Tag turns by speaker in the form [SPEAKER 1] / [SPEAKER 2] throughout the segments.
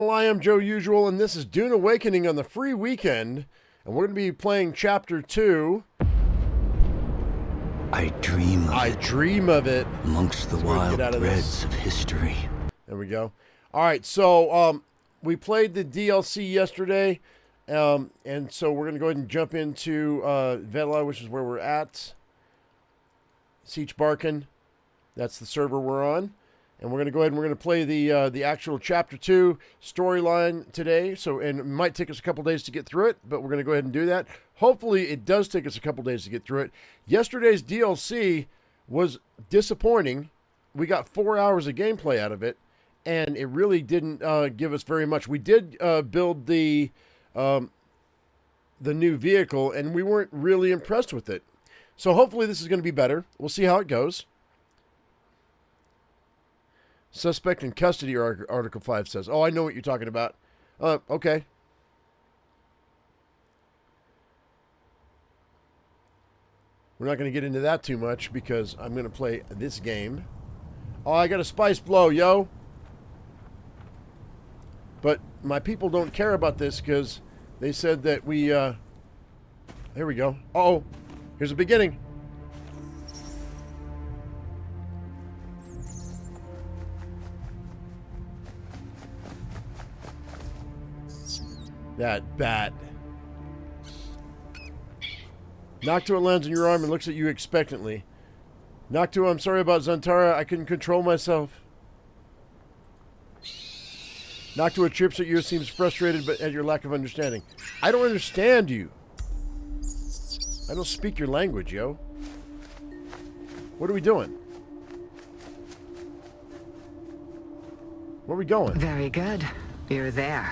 [SPEAKER 1] Well, I am Joe Usual, and this is Dune Awakening on the free weekend, and we're going to be playing Chapter 2.
[SPEAKER 2] I dream of it. Amongst the wild threads of history.
[SPEAKER 1] There we go. All right, so we played the DLC yesterday, and so we're going to go ahead and jump into Vela, which is where we're at. Siege Barkin, that's the server we're on. And we're going to go ahead and we're going to play the actual Chapter 2 storyline today. And it might take us a couple days to get through it, but we're going to go ahead and do that. Hopefully, it does take us a couple days to get through it. Yesterday's DLC was disappointing. We got 4 hours of gameplay out of it, and it really didn't give us very much. We did build the new vehicle, and we weren't really impressed with it. So hopefully this is going to be better. We'll see how it goes. Suspect in custody, Article 5 says. Oh, I know what you're talking about. Okay. We're not going to get into that too much because I'm going to play this game. Oh, I got a spice blow, yo. But my people don't care about this because they said that we... Here we go. Uh-oh. Here's the beginning. That bat. Noctua lands on your arm and looks at you expectantly. Noctua, I'm sorry about Zantara. I couldn't control myself. Noctua chirps at you, seems frustrated at your lack of understanding. I don't understand you. I don't speak your language, yo. What are we doing? Where are we going?
[SPEAKER 3] Very good. You're there.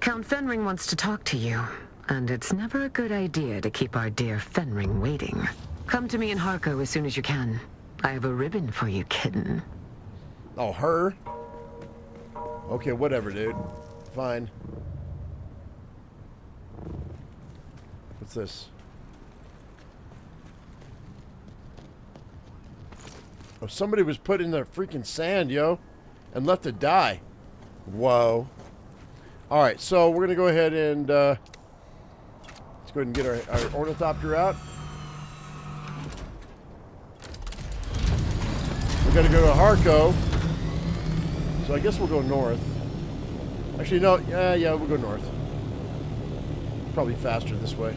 [SPEAKER 3] Count Fenring wants to talk to you, and it's never a good idea to keep our dear Fenring waiting. Come to me in Harco as soon as you can. I have a ribbon for you, kitten.
[SPEAKER 1] Oh, her? Okay, whatever, dude. Fine. What's this? Oh, somebody was put in the freaking sand, yo, and left to die. Whoa. All right, so we're going to go ahead and let's go ahead and get our ornithopter out. We got to go to Harco, so I guess we'll go north. Actually, no, yeah, we'll go north. Probably faster this way.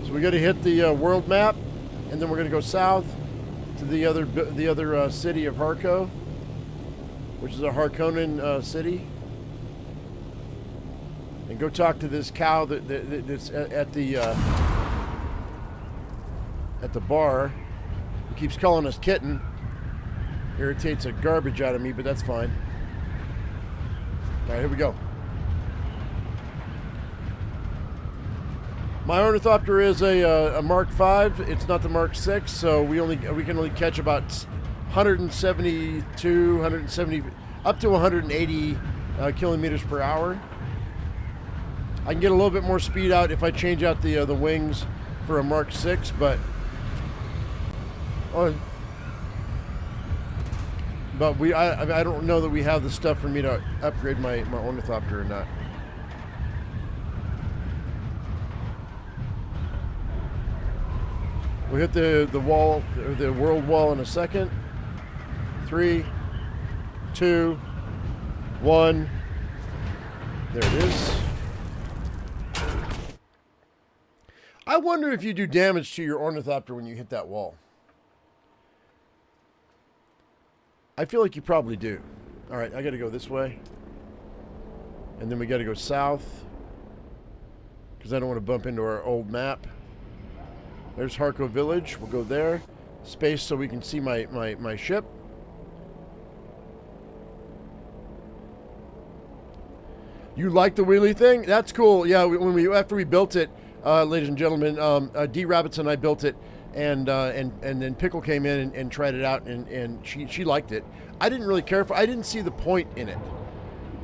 [SPEAKER 1] So we got to hit the world map, and then we're going to go south to the other city of Harco, which is a Harkonnen city. And go talk to this cow that's at the bar. He keeps calling us kitten. Irritates the garbage out of me, but that's fine. All right, here we go. My ornithopter is a Mark V. It's not the Mark 6, so we can only catch about 172, 170, up to 180 kilometers per hour. I can get a little bit more speed out if I change out the wings for a Mark 6, but I don't know that we have the stuff for me to upgrade my ornithopter or not. We'll hit the wall, the world wall in a second. 3, 2, 1. There it is. I wonder if you do damage to your ornithopter when you hit that wall. I feel like you probably do. All right, I got to go this way. And then we got to go south, because I don't want to bump into our old map. There's Harco Village. We'll go there. Space so we can see my ship. You like the wheelie thing? That's cool. Yeah, after we built it, ladies and gentlemen, D Rabbits and I built it, and then Pickle came in and tried it out, and she liked it. I didn't really care I didn't see the point in it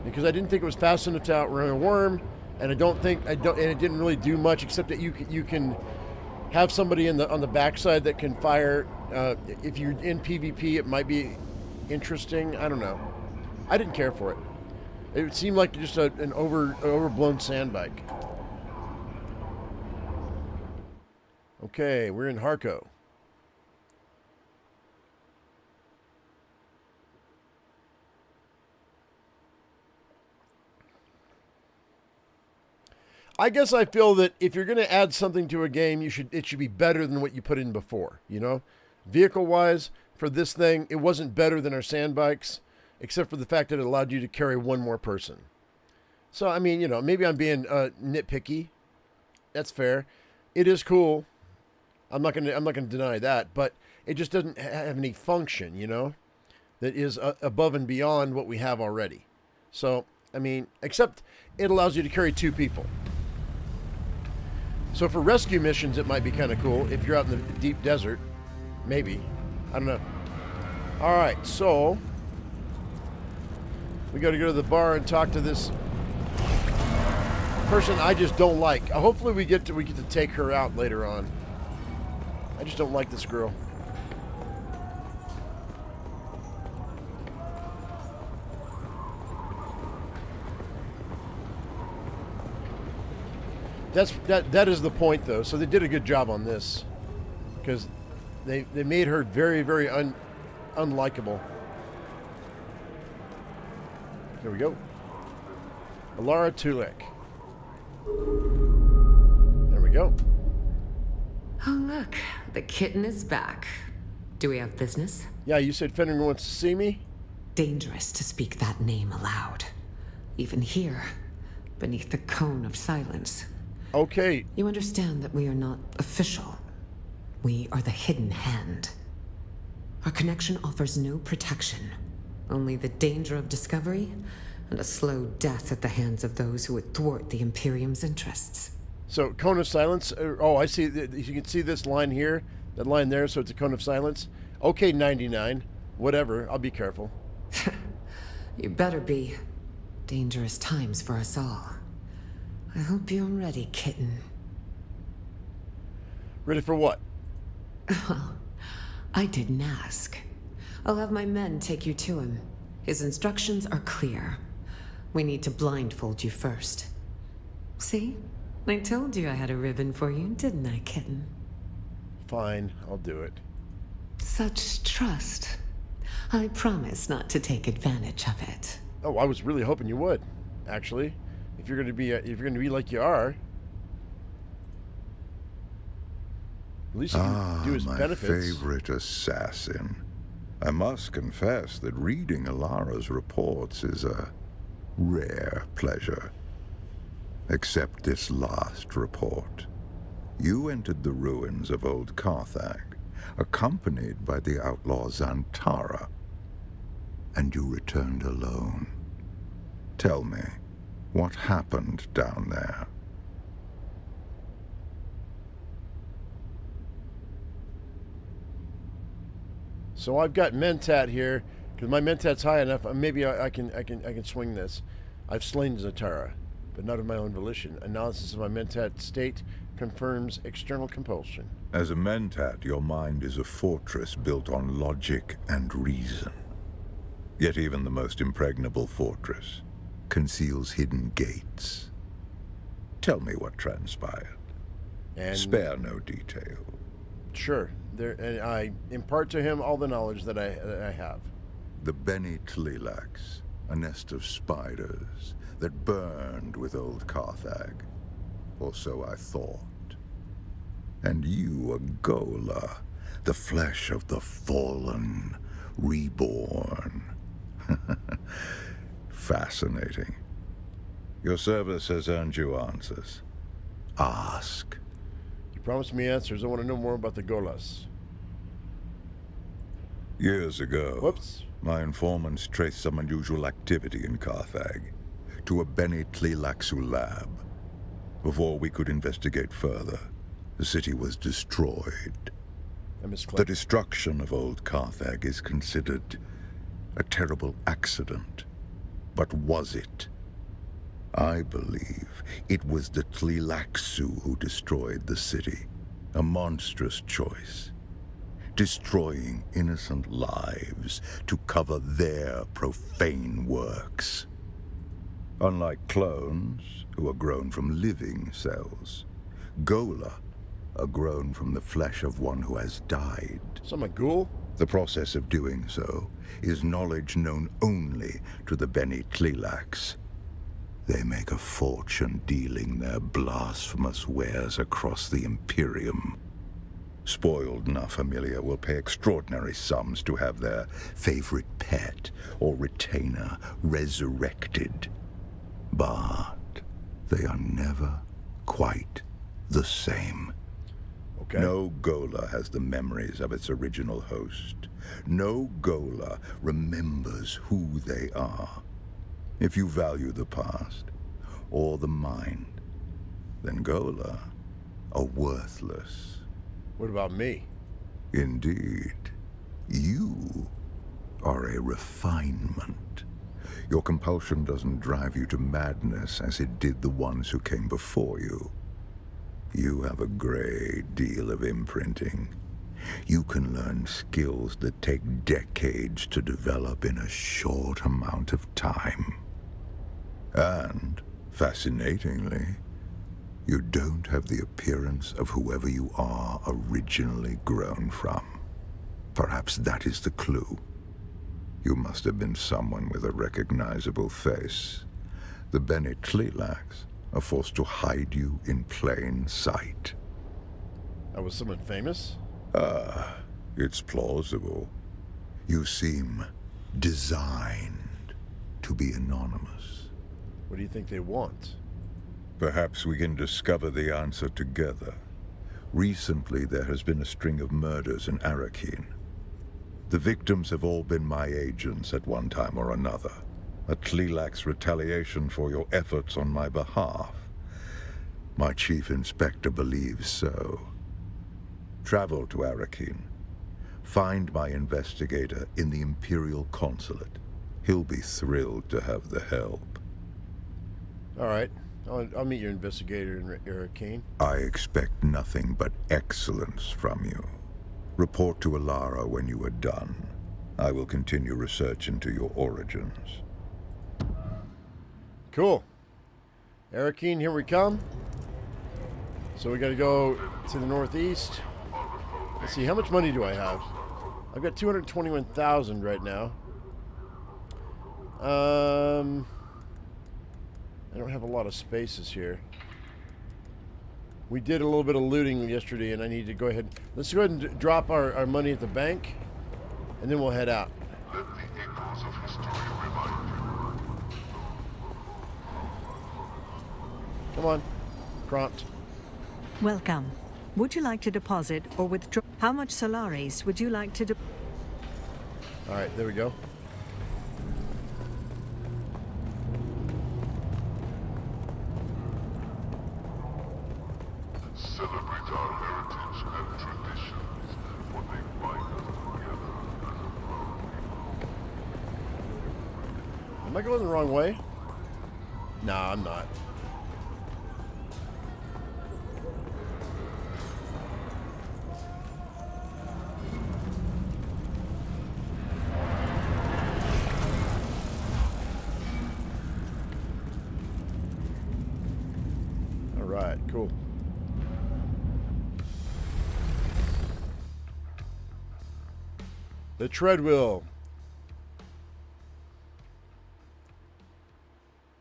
[SPEAKER 1] because I didn't think it was fast enough to outrun a worm, and and it didn't really do much except that you can have somebody on the backside that can fire. If you're in PvP, it might be interesting. I don't know. I didn't care for it. It seemed like just an overblown sandbike. Okay, we're in Harco. I guess I feel that if you're going to add something to a game, it should be better than what you put in before, you know? Vehicle-wise, for this thing, it wasn't better than our sandbikes, except for the fact that it allowed you to carry one more person. So, I mean, you know, maybe I'm being nitpicky. That's fair. It is cool. I'm not gonna deny that, but it just doesn't have any function, you know, that is above and beyond what we have already. So, I mean, except it allows you to carry two people. So for rescue missions, it might be kind of cool if you're out in the deep desert. Maybe. I don't know. All right, so we got to go to the bar and talk to this person I just don't like. Hopefully we get to take her out later on. I just don't like this girl. That is the point, though. So they did a good job on this, because they made her very, very unlikable. There we go. Alara Tulek. There we go.
[SPEAKER 3] Oh, look. The kitten is back. Do we have business?
[SPEAKER 1] Yeah, you said Fenrir wants to see me?
[SPEAKER 3] Dangerous to speak that name aloud. Even here, beneath the cone of silence.
[SPEAKER 1] Okay.
[SPEAKER 3] You understand that we are not official. We are the hidden hand. Our connection offers no protection. Only the danger of discovery and a slow death at the hands of those who would thwart the Imperium's interests.
[SPEAKER 1] So, cone of silence. Oh, I see. You can see this line here, that line there, so it's a cone of silence. Okay, 99. Whatever. I'll be careful.
[SPEAKER 3] You better be. Dangerous times for us all. I hope you're ready, kitten.
[SPEAKER 1] Ready for what?
[SPEAKER 3] Well, I didn't ask. I'll have my men take you to him. His instructions are clear. We need to blindfold you first. See? I told you I had a ribbon for you, didn't I, kitten?
[SPEAKER 1] Fine, I'll do it.
[SPEAKER 3] Such trust. I promise not to take advantage of it.
[SPEAKER 1] Oh, I was really hoping you would, actually. If you're going to be like you are, at least you can do his
[SPEAKER 4] my
[SPEAKER 1] benefits.
[SPEAKER 4] Favorite assassin. I must confess that reading Alara's reports is a rare pleasure. Except this last report. You entered the ruins of old Carthage, accompanied by the outlaw Zantara, and you returned alone. Tell me, what happened down there?
[SPEAKER 1] So I've got Mentat here, because my Mentat's high enough. Maybe I can swing this. I've slain Zatara, but not of my own volition. Analysis of my Mentat state confirms external compulsion.
[SPEAKER 4] As a Mentat, your mind is a fortress built on logic and reason. Yet even the most impregnable fortress conceals hidden gates. Tell me what transpired.
[SPEAKER 1] And
[SPEAKER 4] spare no detail.
[SPEAKER 1] Sure. And I impart to him all the knowledge that I have.
[SPEAKER 4] The Beni Tlilax, a nest of spiders that burned with old Carthage. Or so I thought. And you, a Gola, the flesh of the fallen, reborn. Fascinating. Your service has earned you answers. Ask.
[SPEAKER 1] You promised me answers. I want to know more about the Golas.
[SPEAKER 4] Years ago,
[SPEAKER 1] Whoops.
[SPEAKER 4] my informants traced some unusual activity in Carthage to a Beni Tlilaxu lab. Before we could investigate further, the city was destroyed. The destruction of old Carthage is considered a terrible accident. But was it? I believe it was the Tlilaxu who destroyed the city. A monstrous choice. Destroying innocent lives to cover their profane works. Unlike clones, who are grown from living cells, Gola are grown from the flesh of one who has died.
[SPEAKER 1] So I'm a ghoul?
[SPEAKER 4] The process of doing so is knowledge known only to the Bene Tleilax. They make a fortune dealing their blasphemous wares across the Imperium. Spoiled Na Familia will pay extraordinary sums to have their favorite pet or retainer resurrected. But they are never quite the same.
[SPEAKER 1] Okay.
[SPEAKER 4] No Gola has the memories of its original host. No Gola remembers who they are. If you value the past or the mind, then Gola are worthless.
[SPEAKER 1] What about me?
[SPEAKER 4] Indeed, you are a refinement. Your compulsion doesn't drive you to madness as it did the ones who came before you. You have a great deal of imprinting. You can learn skills that take decades to develop in a short amount of time. And, fascinatingly, you don't have the appearance of whoever you are originally grown from. Perhaps that is the clue. You must have been someone with a recognizable face. The Bene Tleilax are forced to hide you in plain sight.
[SPEAKER 1] I was someone famous?
[SPEAKER 4] It's plausible. You seem designed to be anonymous.
[SPEAKER 1] What do you think they want?
[SPEAKER 4] Perhaps we can discover the answer together. Recently, there has been a string of murders in Arrakis. The victims have all been my agents at one time or another. A Tleilax retaliation for your efforts on my behalf. My chief inspector believes so. Travel to Arrakis. Find my investigator in the Imperial Consulate. He'll be thrilled to have the help.
[SPEAKER 1] All right. I'll meet your investigator in Arrakis.
[SPEAKER 4] I expect nothing but excellence from you. Report to Alara when you are done. I will continue research into your origins.
[SPEAKER 1] Cool. Arrakis, here we come. So we got to go to the northeast. Let's see, how much money do I have? I've got 221,000 right now. I don't have a lot of spaces here. We did a little bit of looting yesterday, and I need to go ahead. Let's go ahead and drop our money at the bank, and then we'll head out.
[SPEAKER 5] Let the echoes of history remind you.
[SPEAKER 1] Come on. Prompt.
[SPEAKER 6] Welcome. Would you like to deposit or withdraw? How much Solaris would you like to deposit?
[SPEAKER 1] All right, there we go.
[SPEAKER 5] Celebrate our heritage and traditions, for they bind us together as a proud people.
[SPEAKER 1] Am I going the wrong way? Nah, I'm not. All right, cool. The treadwheel.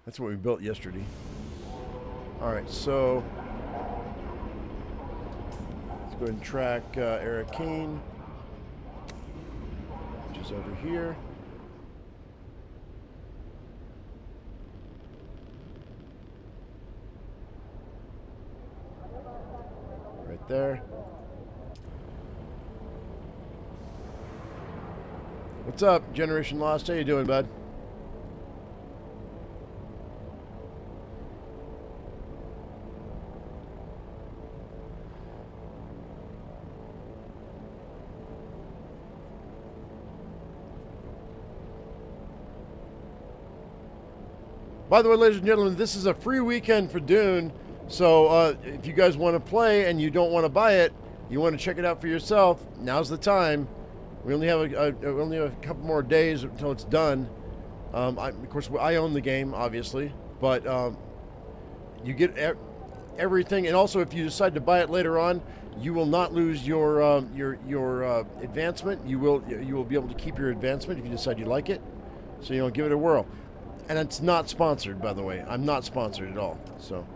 [SPEAKER 1] That's what we built yesterday. All right, so let's go ahead and track Arrakis, which is over here. Right there. What's up, Generation Lost? How you doing, bud? By the way, ladies and gentlemen, this is a free weekend for Dune. So if you guys want to play and you don't want to buy it, you want to check it out for yourself, now's the time. We only have a couple more days until it's done. Of course, I own the game, obviously. But you get everything, and also if you decide to buy it later on, you will not lose your advancement. You will be able to keep your advancement if you decide you like it. So give it a whirl. And it's not sponsored, by the way. I'm not sponsored at all. So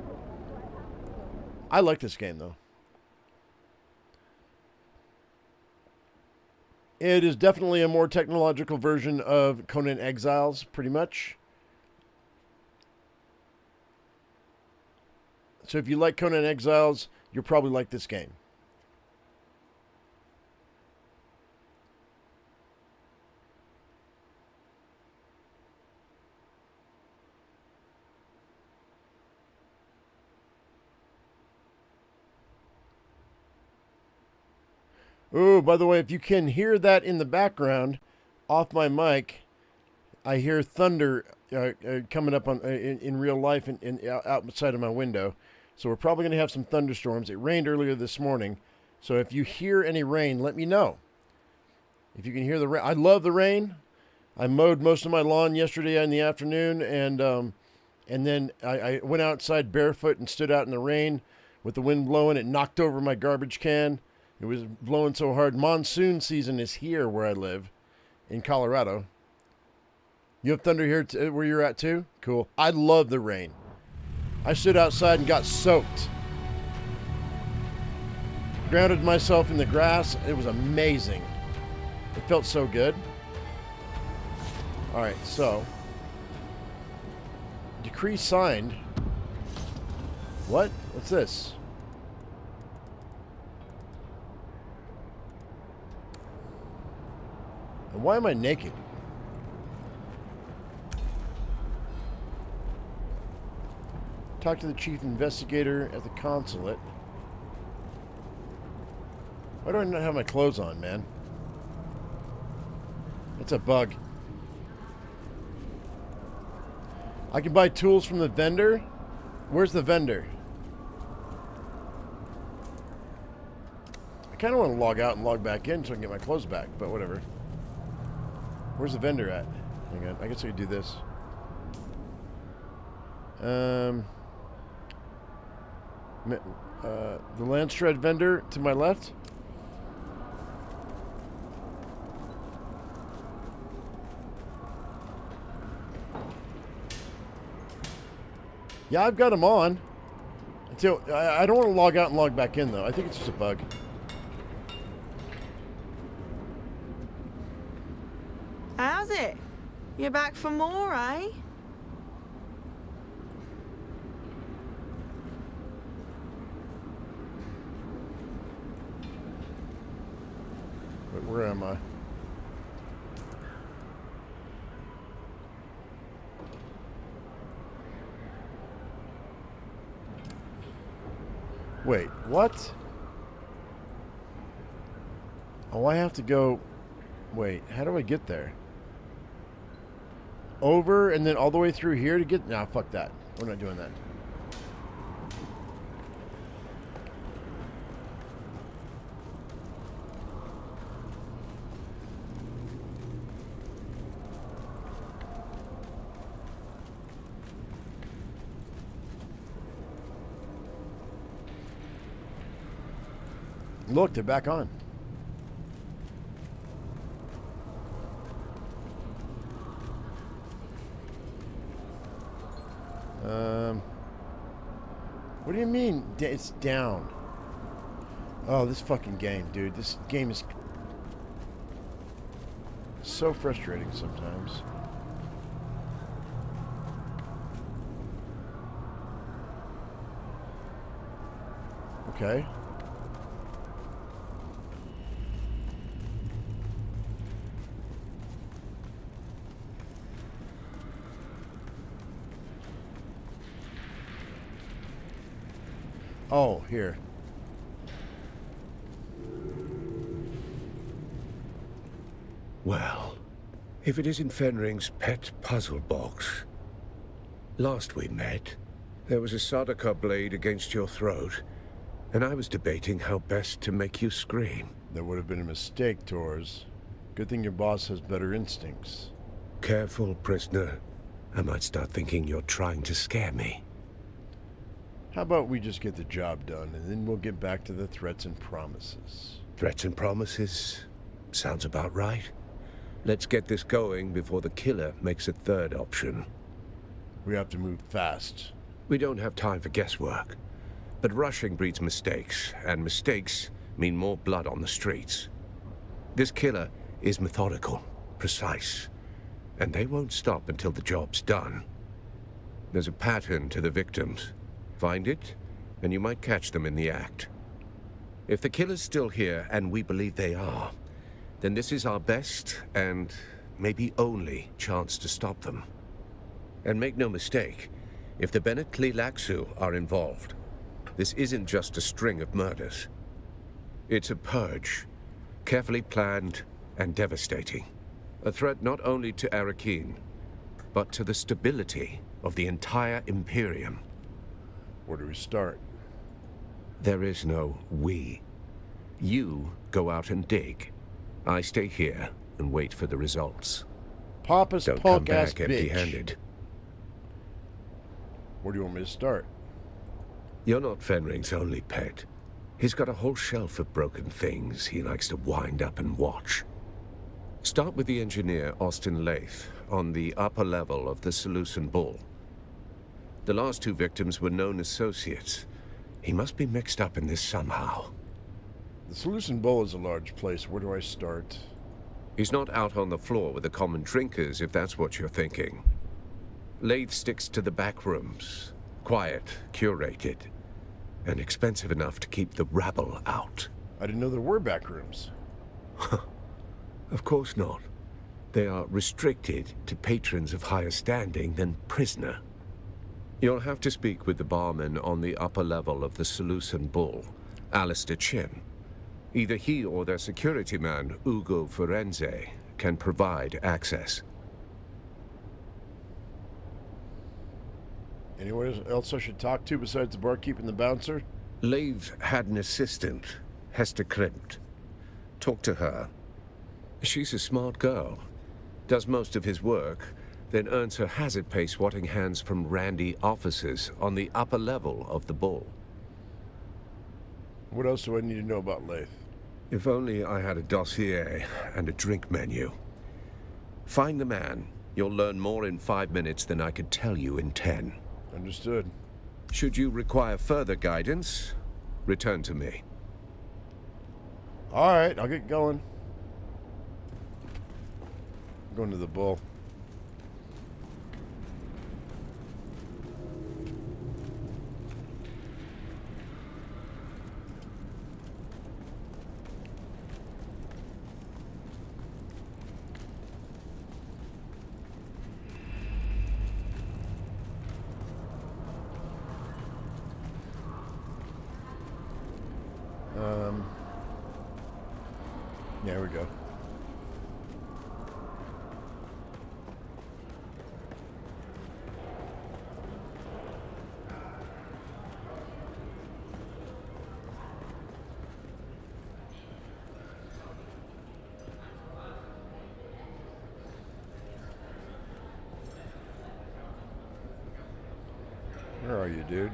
[SPEAKER 1] I like this game though. It is definitely a more technological version of Conan Exiles, pretty much. So if you like Conan Exiles, you'll probably like this game. Ooh, by the way, if you can hear that in the background, off my mic, I hear thunder coming up in real life and outside of my window. So we're probably going to have some thunderstorms. It rained earlier this morning. So if you hear any rain, let me know. If you can hear the rain. I love the rain. I mowed most of my lawn yesterday in the afternoon, and then I went outside barefoot and stood out in the rain with the wind blowing. It knocked over my garbage can. It was blowing so hard. Monsoon season is here where I live in Colorado. You have thunder here where you're at too? Cool. I love the rain. I stood outside and got soaked. Grounded myself in the grass. It was amazing. It felt so good. All right, so. Decree signed. What? What's this? And why am I naked? Talk to the chief investigator at the consulate. Why do I not have my clothes on, man? It's a bug. I can buy tools from the vendor? Where's the vendor? I kind of want to log out and log back in so I can get my clothes back, but whatever. Where's the vendor at? Hang on, I guess I could do this. The Landstrad vendor to my left. Yeah, I've got them on. Until I don't want to log out and log back in though. I think it's just a bug.
[SPEAKER 7] How's it? You're back for more, eh?
[SPEAKER 1] Wait, where am I? Wait, what? Oh, I have to go... Wait, how do I get there? Over and then all the way through here to get... Nah, fuck that. We're not doing that. Look, they're back on. What do you mean it's down? Oh, this fucking game, dude. This game is so frustrating sometimes. Okay. Oh, here.
[SPEAKER 2] Well, if it isn't Fenring's pet puzzle box. Last we met, there was a Sardaukar blade against your throat, and I was debating how best to make you scream.
[SPEAKER 1] That would have been a mistake, Tors. Good thing your boss has better instincts.
[SPEAKER 2] Careful, prisoner. I might start thinking you're trying to scare me.
[SPEAKER 1] How about we just get the job done, and then we'll get back to the threats and promises.
[SPEAKER 2] Threats and promises? Sounds about right. Let's get this going before the killer makes a third option.
[SPEAKER 1] We have to move fast.
[SPEAKER 2] We don't have time for guesswork. But rushing breeds mistakes, and mistakes mean more blood on the streets. This killer is methodical, precise, and they won't stop until the job's done. There's a pattern to the victims. Find it, and you might catch them in the act. If the killer's still here, and we believe they are, then this is our best and maybe only chance to stop them. And make no mistake, if the Bene Tleilaxu are involved, this isn't just a string of murders. It's a purge, carefully planned and devastating. A threat not only to Arrakis, but to the stability of the entire Imperium.
[SPEAKER 1] Where do we start?
[SPEAKER 2] There is no we. You go out and dig. I stay here and wait for the results.
[SPEAKER 1] Papa's
[SPEAKER 2] Don't come
[SPEAKER 1] punk-ass
[SPEAKER 2] back
[SPEAKER 1] bitch.
[SPEAKER 2] empty-handed.
[SPEAKER 1] Where do you want me to start?
[SPEAKER 2] You're not Fenring's only pet. He's got a whole shelf of broken things he likes to wind up and watch. Start with the engineer, Austin Lath, on the upper level of the Seleucid Bull. The last two victims were known associates. He must be mixed up in this somehow.
[SPEAKER 1] The Seleucid Bowl is a large place. Where do I start?
[SPEAKER 2] He's not out on the floor with the common drinkers, if that's what you're thinking. Lath sticks to the back rooms. Quiet, curated, and expensive enough to keep the rabble out.
[SPEAKER 1] I didn't know there were back rooms.
[SPEAKER 2] Of course not. They are restricted to patrons of higher standing than prisoner. You'll have to speak with the barman on the upper level of the Seleucid Bull, Alistair Chin. Either he or their security man, Ugo Firenze, can provide access.
[SPEAKER 1] Anyone else I should talk to besides the barkeep and the bouncer?
[SPEAKER 2] Lath had an assistant, Hester Krimt. Talk to her. She's a smart girl. Does most of his work, then earns her hazard pay swatting hands from randy officers on the upper level of the Bull.
[SPEAKER 1] What else do I need to know about Lath?
[SPEAKER 2] If only I had a dossier and a drink menu. Find the man. You'll learn more in 5 minutes than I could tell you in 10.
[SPEAKER 1] Understood.
[SPEAKER 2] Should you require further guidance, return to me.
[SPEAKER 1] All right, I'll get going. I'm going to the Bull. There we go. Where are you, dude?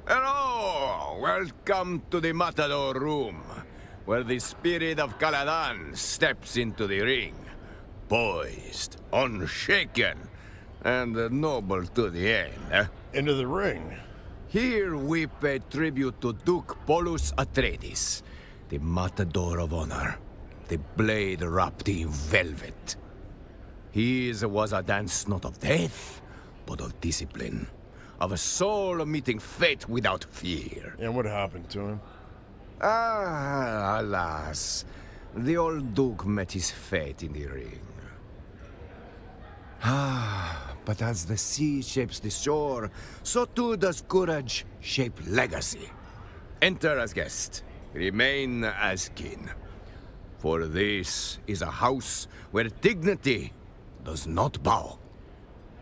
[SPEAKER 8] Hello! Welcome to the Matador Room, where the spirit of Caladan steps into the ring, poised, unshaken, and noble to the end.
[SPEAKER 1] Into the ring.
[SPEAKER 8] Here we pay tribute to Duke Polus Atreides, the Matador of Honor, the blade wrapped in velvet. His was a dance not of death, but of discipline. Of a soul meeting fate without fear.
[SPEAKER 1] And what happened to him?
[SPEAKER 8] Ah, alas. The old Duke met his fate in the ring. Ah, but as the sea shapes the shore, so too does courage shape legacy. Enter as guest, remain as kin. For this is a house where dignity does not bow.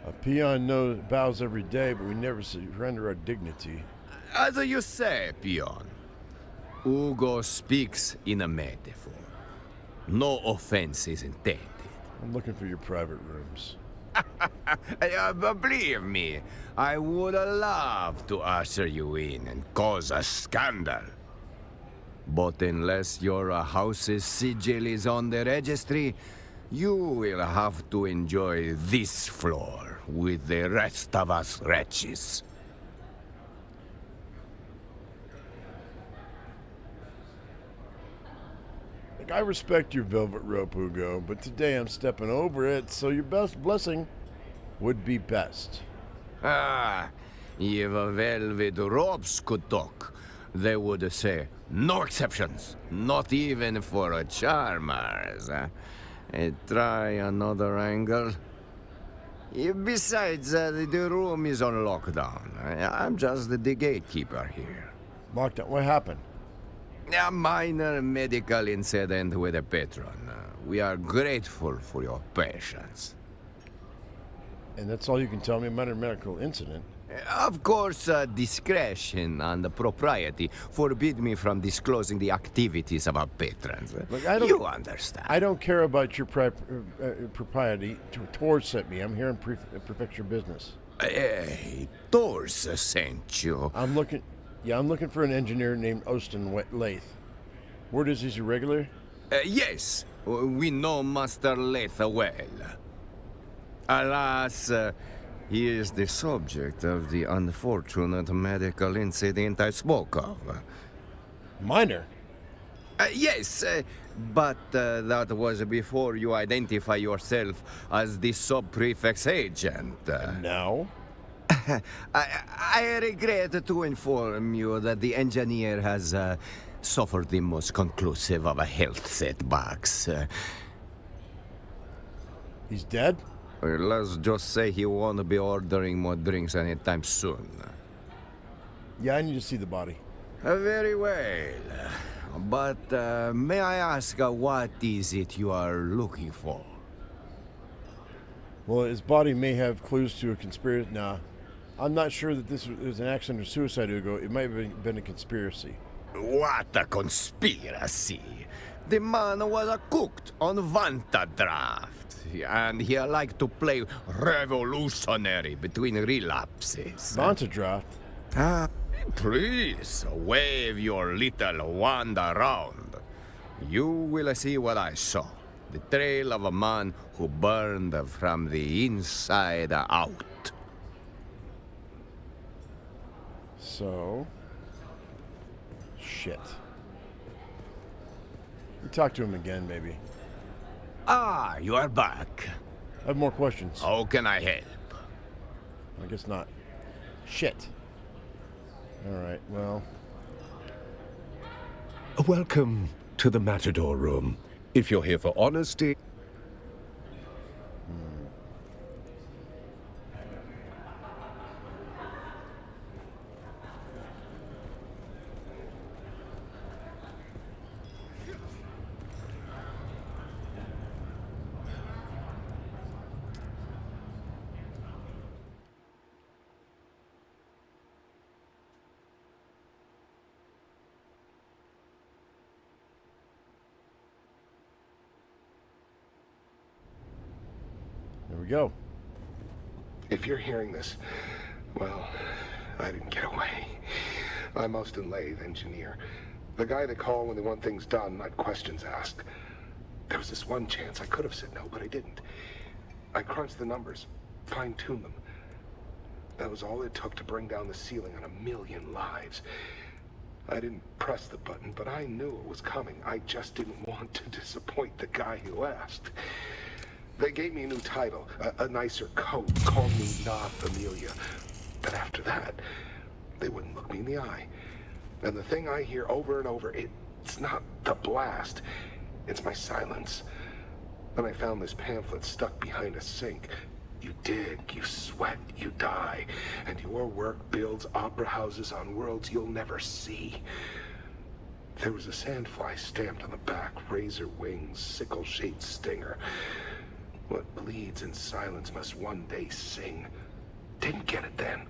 [SPEAKER 1] A peon bows every day, but we never surrender our dignity.
[SPEAKER 8] As you say, peon. Ugo speaks in a metaphor. No offense is intended.
[SPEAKER 1] I'm looking for your private rooms.
[SPEAKER 8] Believe me, I would love to usher you in and cause a scandal. But unless your house's sigil is on the registry, you will have to enjoy this floor with the rest of us wretches.
[SPEAKER 1] Look, I respect your velvet rope, Hugo, but today I'm stepping over it, so your best blessing would be best.
[SPEAKER 8] Ah, if velvet ropes could talk, they would say, no exceptions, not even for charmers. Try another angle. Besides, the room is on lockdown. I'm just the gatekeeper here.
[SPEAKER 1] Lockdown, what happened?
[SPEAKER 8] A minor medical incident with a patron. We are grateful for your patience.
[SPEAKER 1] And that's all you can tell me about a medical incident?
[SPEAKER 8] Of course, discretion and propriety forbid me from disclosing the activities of our patrons.
[SPEAKER 1] Look, I don't,
[SPEAKER 8] you understand.
[SPEAKER 1] I don't care about your propriety towards me. I'm here in prefecture business.
[SPEAKER 8] Hey, Thors sent you.
[SPEAKER 1] I'm looking for an engineer named Austin Lath. Word is he's a regular?
[SPEAKER 8] Yes, we know Master Lath well. Alas, he is the subject of the unfortunate medical incident I spoke of.
[SPEAKER 1] Minor?
[SPEAKER 8] Yes, but that was before you identify yourself as the sub-prefect's agent.
[SPEAKER 1] Now?
[SPEAKER 8] I regret to inform you that the engineer has suffered the most conclusive of health setbacks.
[SPEAKER 1] He's dead?
[SPEAKER 8] Let's just say he won't be ordering more drinks anytime soon.
[SPEAKER 1] Yeah, I need to see the body.
[SPEAKER 8] Very well. But may I ask what is it you are looking for?
[SPEAKER 1] Well, his body may have clues to a conspiracy. Nah, I'm not sure that this was an accident or suicide, Hugo. It might have been a conspiracy.
[SPEAKER 8] What a conspiracy! The man was cooked on Vanta draft, and he liked to play revolutionary between relapses.
[SPEAKER 1] Vanta draft?
[SPEAKER 8] Ah, please, wave your little wand around. You will see what I saw. The trail of a man who burned from the inside out.
[SPEAKER 1] So... shit. We talk to him again, maybe.
[SPEAKER 8] Ah, you are back.
[SPEAKER 1] I have more questions.
[SPEAKER 8] How can I help?
[SPEAKER 1] I guess not. Shit. Alright, well...
[SPEAKER 2] Welcome to the Matador Room. If you're here for honesty...
[SPEAKER 1] There we go.
[SPEAKER 9] If you're hearing this, well, I didn't get away. I'm Austin Lath, engineer. The guy they call when they want things done, not questions asked. There was this one chance I could have said no, but I didn't. I crunched the numbers, fine-tuned them. That was all it took to bring down the ceiling on 1,000,000 lives. I didn't press the button, but I knew it was coming. I just didn't want to disappoint the guy who asked. They gave me a new title, a nicer coat, called me Na Familia. But after that, they wouldn't look me in the eye. And the thing I hear over and over, it's not the blast, it's my silence. Then I found this pamphlet stuck behind a sink. You dig, you sweat, you die, and your work builds opera houses on worlds you'll never see. There was a sandfly stamped on the back, razor wings, sickle-shaped stinger. What bleeds in silence must one day sing. Didn't get it then,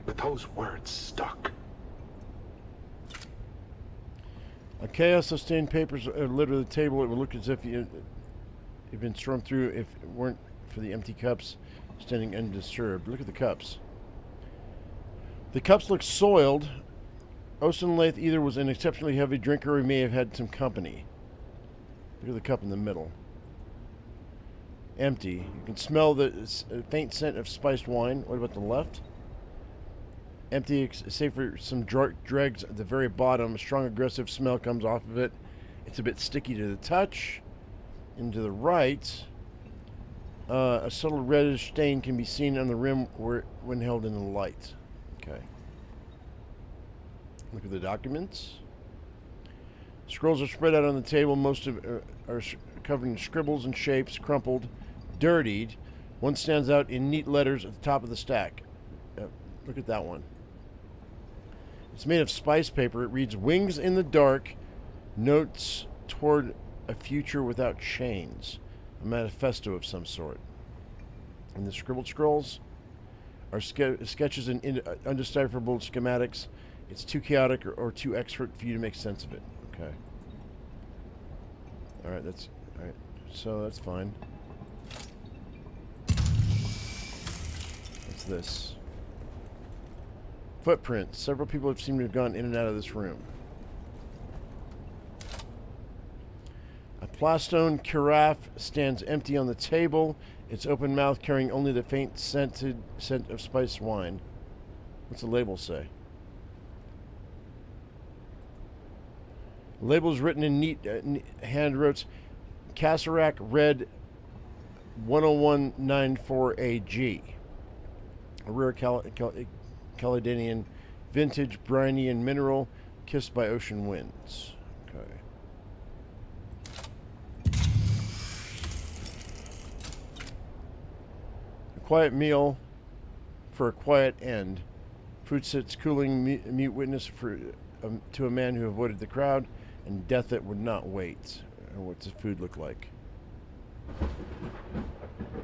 [SPEAKER 9] but those words stuck.
[SPEAKER 1] A chaos-sustained papers litter the table. It would look as if you'd been stormed through if it weren't for the empty cups standing undisturbed. Look at the cups. The cups look soiled. Ostenlaith either was an exceptionally heavy drinker or he may have had some company. Look at the cup in the middle. Empty. You can smell the faint scent of spiced wine. What about the left? Empty, save for some dregs at the very bottom. A strong, aggressive smell comes off of it. It's a bit sticky to the touch. And to the right, a subtle reddish stain can be seen on the rim when held in the light. Okay. Look at the documents. Scrolls are spread out on the table. Most of are covered in scribbles and shapes, crumpled, dirtied. One stands out in neat letters at the top of the stack. Look at that one. It's made of spice paper. It reads, "Wings in the dark, notes toward a future without chains." A manifesto of some sort. And the scribbled scrolls are sketches and undecipherable schematics. It's too chaotic or too expert for you to make sense of it. Okay. Alright, alright. So that's fine. What's this? Footprints. Several people have seemed to have gone in and out of this room. A plastone carafe stands empty on the table, its open mouth carrying only the faint scent of spiced wine. What's the label say? The label is written in neat hand wrote, Casarac Red 10194AG. A rare Caledonian vintage, briny and mineral, kissed by ocean winds. Okay. A quiet meal for a quiet end. Food sits cooling, mute witness to a man who avoided the crowd, and death that would not wait. What's the food look like?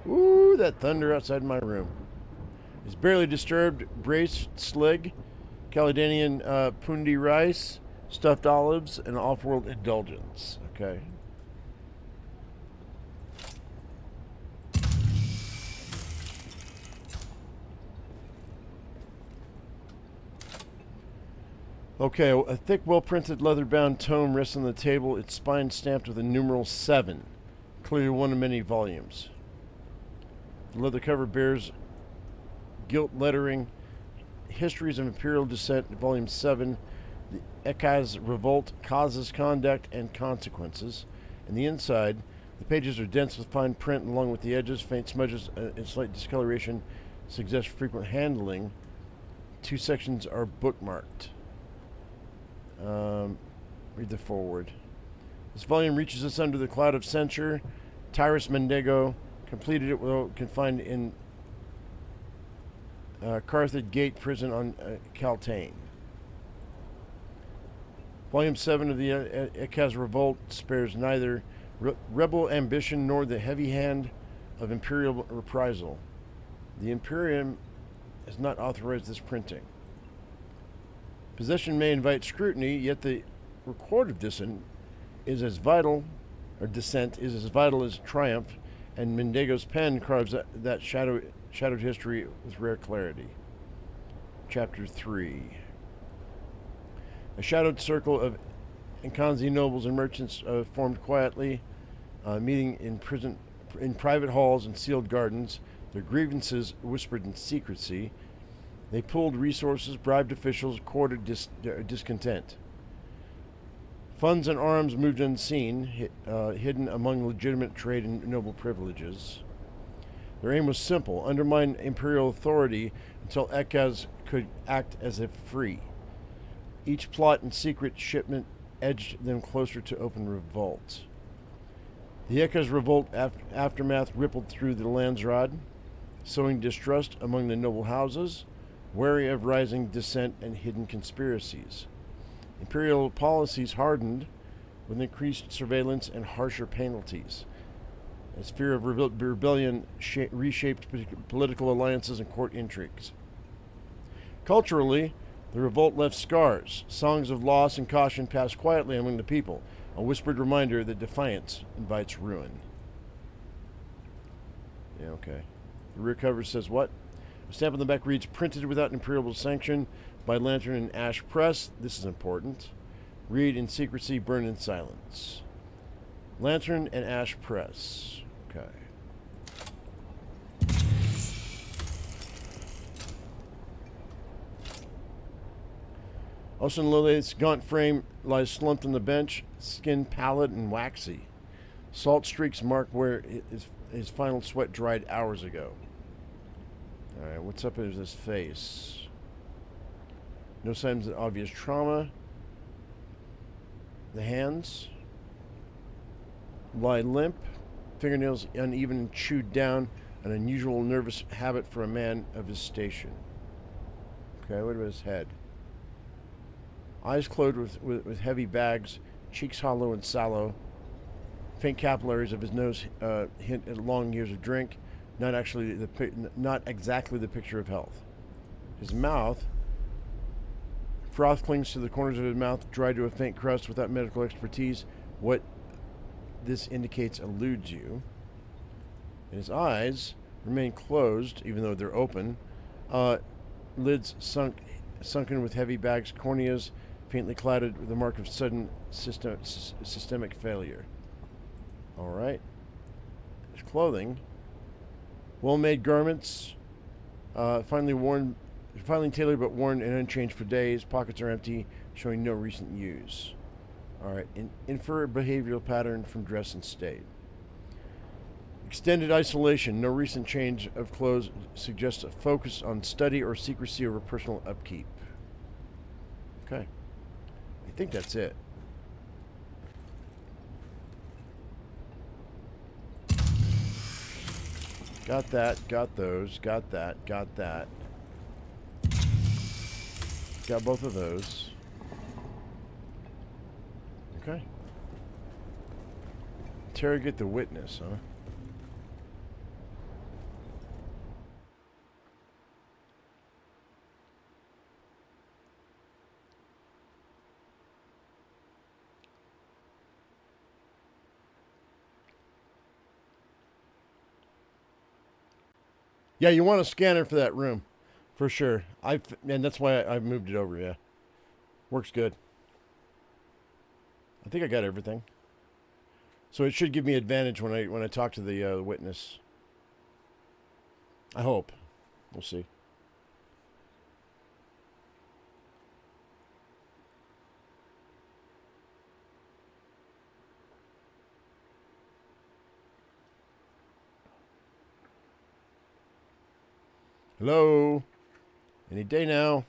[SPEAKER 1] Ooh, that thunder outside my room. It's barely disturbed. Braised slig, Caledonian pundi rice, stuffed olives, and off-world indulgence. Okay. Okay, a thick, well-printed, leather-bound tome rests on the table, its spine stamped with the numeral 7, clearly one of many volumes. The leather cover bears gilt lettering, Histories of Imperial Descent, Volume 7, the Ekaz Revolt, Causes, Conduct, and Consequences. And the inside, the pages are dense with fine print, along with the edges, faint smudges, and slight discoloration suggest frequent handling. 2 sections are bookmarked. Read the foreword. This volume reaches us under the cloud of censure. Tyrus Mendego completed it while confined in Carthage Gate prison on Caltaine. Volume 7 of the Ekaz Revolt spares neither rebel ambition nor the heavy hand of imperial reprisal. The Imperium has not authorized this printing. Possession may invite scrutiny, yet the record of dissent is as vital as triumph, and Mendego's pen carves that shadowed history with rare clarity. Chapter 3. A shadowed circle of Nkanzi nobles and merchants formed quietly, meeting in private halls and sealed gardens, their grievances whispered in secrecy. They pooled resources, bribed officials, courted discontent. Funds and arms moved unseen, hidden among legitimate trade and noble privileges. Their aim was simple: undermine imperial authority until Ekaz could act as if free. Each plot and secret shipment edged them closer to open revolt. The Ekaz revolt aftermath rippled through the Landsraad, sowing distrust among the noble houses, wary of rising dissent and hidden conspiracies. Imperial policies hardened with increased surveillance and harsher penalties. as fear of rebellion reshaped political alliances and court intrigues. Culturally, the revolt left scars. Songs of loss and caution passed quietly among the people, a whispered reminder that defiance invites ruin. Yeah, okay. The rear cover says what? A stamp on the back reads, printed without imperial sanction by Lantern and Ash Press. This is important. Read in secrecy, burn in silence. Lantern and Ash Press. Okay. Austin Lilith's gaunt frame lies slumped on the bench, skin pallid and waxy. Salt streaks mark where his final sweat dried hours ago. Alright, what's up in his face? No signs of obvious trauma. The hands lie limp, fingernails uneven and chewed down, an unusual nervous habit for a man of his station. Okay, what about his head? Eyes closed with heavy bags, cheeks hollow and sallow. Faint capillaries of his nose hint at long years of drink, not exactly the picture of health. His mouth, froth clings to the corners of his mouth, dried to a faint crust without medical expertise. What this indicates eludes you. And his eyes remain closed, even though they're open. Lids sunken with heavy bags, corneas faintly clouded with the mark of sudden systemic failure. All right. His clothing, well-made garments, finely tailored but worn and unchanged for days. Pockets are empty, showing no recent use. All right. Infer behavioral pattern from dress and state. Extended isolation. No recent change of clothes suggests a focus on study or secrecy over personal upkeep. Okay. I think that's it. Got that, got those, got that, got that. Got both of those. Okay. Interrogate the witness, huh? Yeah, you want a scanner for that room, for sure. And that's why I moved it over. Yeah, works good. I think I got everything, so it should give me advantage when I talk to the witness. I hope. We'll see. Hello? Any day now.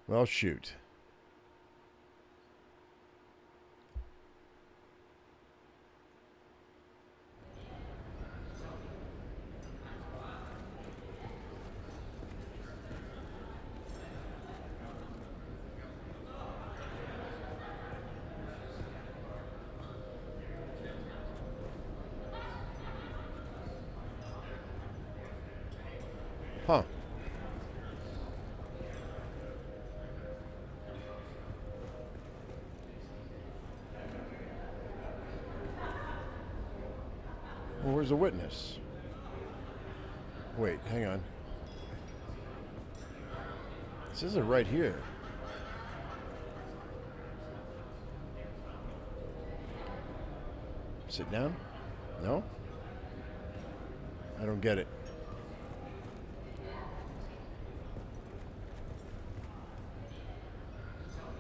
[SPEAKER 1] Well, shoot. Huh. Well, where's the witness? Wait, hang on. This isn't right here. Sit down? No? I don't get it.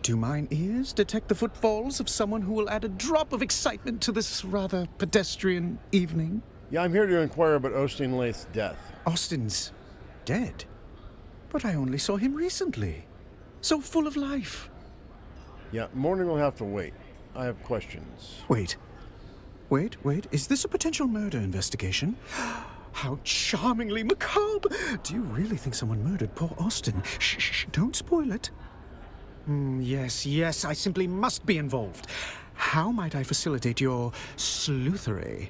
[SPEAKER 10] Do mine ears detect the footfalls of someone who will add a drop of excitement to this rather pedestrian evening?
[SPEAKER 1] Yeah, I'm here to inquire about Austin Lath's death.
[SPEAKER 10] Austin's dead? But I only saw him recently. So full of life.
[SPEAKER 1] Yeah, morning will have to wait. I have questions.
[SPEAKER 10] Wait. Is this a potential murder investigation? How charmingly macabre! Do you really think someone murdered poor Austin? Shh, don't spoil it. Yes, I simply must be involved. How might I facilitate your sleuthery?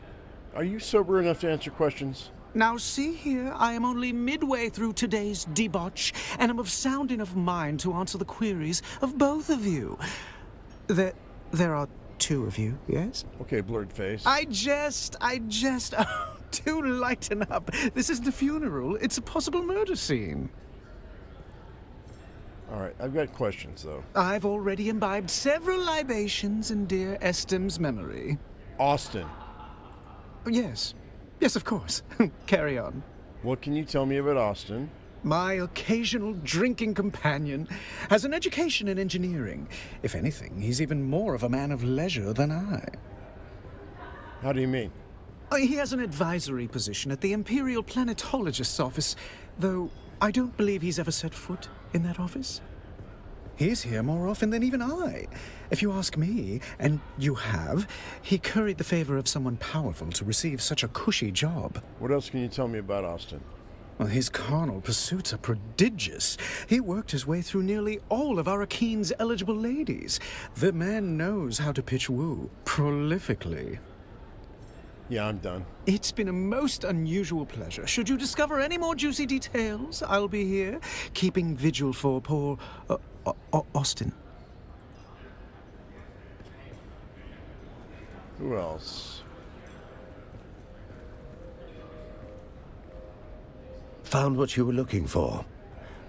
[SPEAKER 1] Are you sober enough to answer questions?
[SPEAKER 10] Now see here, I am only midway through today's debauch, and am of sound enough mind to answer the queries of both of you. There are two of you, yes?
[SPEAKER 1] Okay, blurred face.
[SPEAKER 10] I jest. Oh, do lighten up. This isn't a funeral, it's a possible murder scene.
[SPEAKER 1] All right, I've got questions, though.
[SPEAKER 10] I've already imbibed several libations in dear Estim's memory.
[SPEAKER 1] Austin.
[SPEAKER 10] Yes, of course. Carry on.
[SPEAKER 1] What can you tell me about Austin?
[SPEAKER 10] My occasional drinking companion has an education in engineering. If anything, he's even more of a man of leisure than I.
[SPEAKER 1] How do you mean?
[SPEAKER 10] He has an advisory position at the Imperial Planetologist's office, though I don't believe he's ever set foot in that office. He's here more often than even I. If you ask me, and you have, he curried the favor of someone powerful to receive such a cushy job.
[SPEAKER 1] What else can you tell me about Austin?
[SPEAKER 10] Well, his carnal pursuits are prodigious. He worked his way through nearly all of Arrakine's eligible ladies. The man knows how to pitch woo prolifically.
[SPEAKER 1] Yeah, I'm done.
[SPEAKER 10] It's been a most unusual pleasure. Should you discover any more juicy details, I'll be here, keeping vigil for poor Austin.
[SPEAKER 1] Who else?
[SPEAKER 2] Found what you were looking for?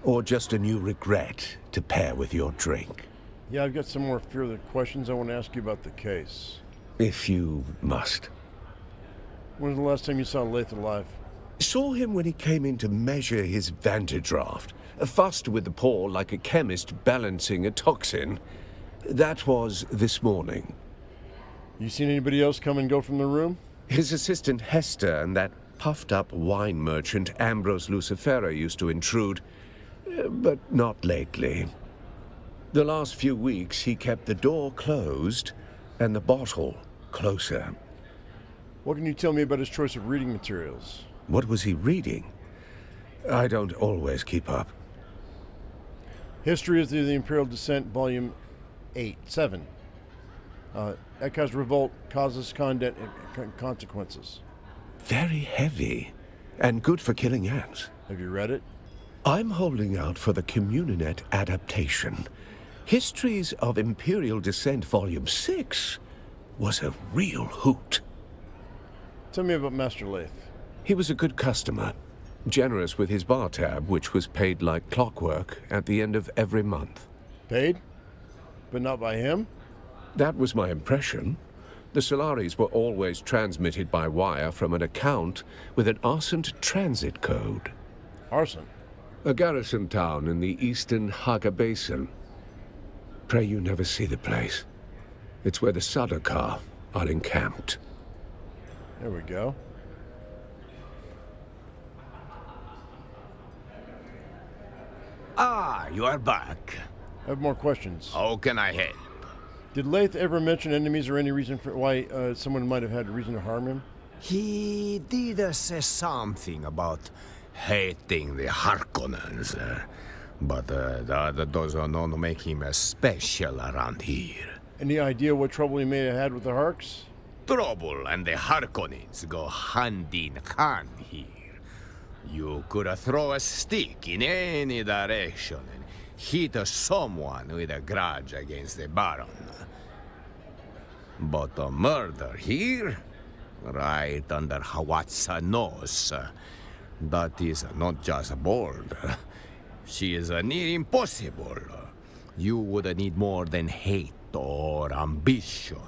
[SPEAKER 2] Or just a new regret to pair with your drink?
[SPEAKER 1] Yeah, I've got some more further questions I want to ask you about the case.
[SPEAKER 2] If you must.
[SPEAKER 1] When was the last time you saw Lath alive?
[SPEAKER 2] Saw him when he came in to measure his vantage draft. Fussed with the paw like a chemist balancing a toxin. That was this morning.
[SPEAKER 1] You seen anybody else come and go from the room?
[SPEAKER 2] His assistant Hester and that puffed-up wine merchant Ambrose Lucifera used to intrude, but not lately. The last few weeks he kept the door closed and the bottle closer.
[SPEAKER 1] What can you tell me about his choice of reading materials?
[SPEAKER 2] What was he reading? I don't always keep up.
[SPEAKER 1] History of the Imperial Descent, Volume 7. Ekka's revolt causes consequences.
[SPEAKER 2] Very heavy, and good for killing ants.
[SPEAKER 1] Have you read it?
[SPEAKER 2] I'm holding out for the Communinet adaptation. Histories of Imperial Descent, Volume 6 was a real hoot.
[SPEAKER 1] Tell me about Master Lath.
[SPEAKER 2] He was a good customer, generous with his bar tab, which was paid like clockwork at the end of every month.
[SPEAKER 1] Paid? But not by him?
[SPEAKER 2] That was my impression. The Solaris were always transmitted by wire from an account with an Arsent transit code.
[SPEAKER 1] Arsent?
[SPEAKER 2] A garrison town in the eastern Haga Basin. Pray you never see the place. It's where the Sardaukar are encamped.
[SPEAKER 1] There we go.
[SPEAKER 8] Ah, you are back.
[SPEAKER 1] I have more questions.
[SPEAKER 8] How can I help?
[SPEAKER 1] Did Lath ever mention enemies or any reason for why someone might have had a reason to harm him?
[SPEAKER 8] He did say something about hating the Harkonnens, but that does not make him special around here.
[SPEAKER 1] Any idea what trouble he may have had with the Harks?
[SPEAKER 8] Trouble and the Harkonnens go hand in hand here. You could throw a stick in any direction and hit someone with a grudge against the Baron. But a murder here, right under Hawatsa's nose, that is not just bold. She is near impossible. You would need more than hate or ambition.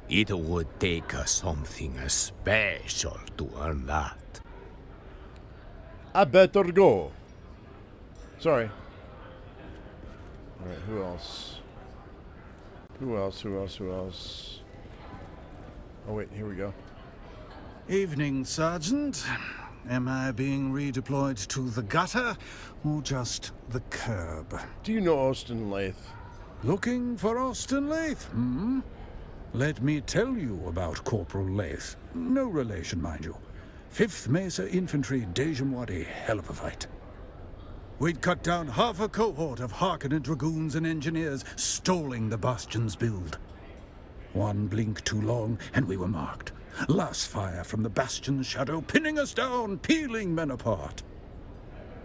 [SPEAKER 8] It would take something special to earn that.
[SPEAKER 1] I better go. Sorry. Alright, who else? Who else? Oh wait, here we go.
[SPEAKER 10] Evening, Sergeant. Am I being redeployed to the gutter, or just the curb?
[SPEAKER 1] Do you know Austin Lath?
[SPEAKER 11] Looking for Austin Lath, Let me tell you about Corporal Lath. No relation, mind you. 5th Mesa Infantry, Dejamwadi, hell of a fight. We'd cut down half a cohort of Harkonnen dragoons and engineers, stalling the Bastion's build. One blink too long, and we were marked. Last fire from the Bastion's shadow, pinning us down, peeling men apart.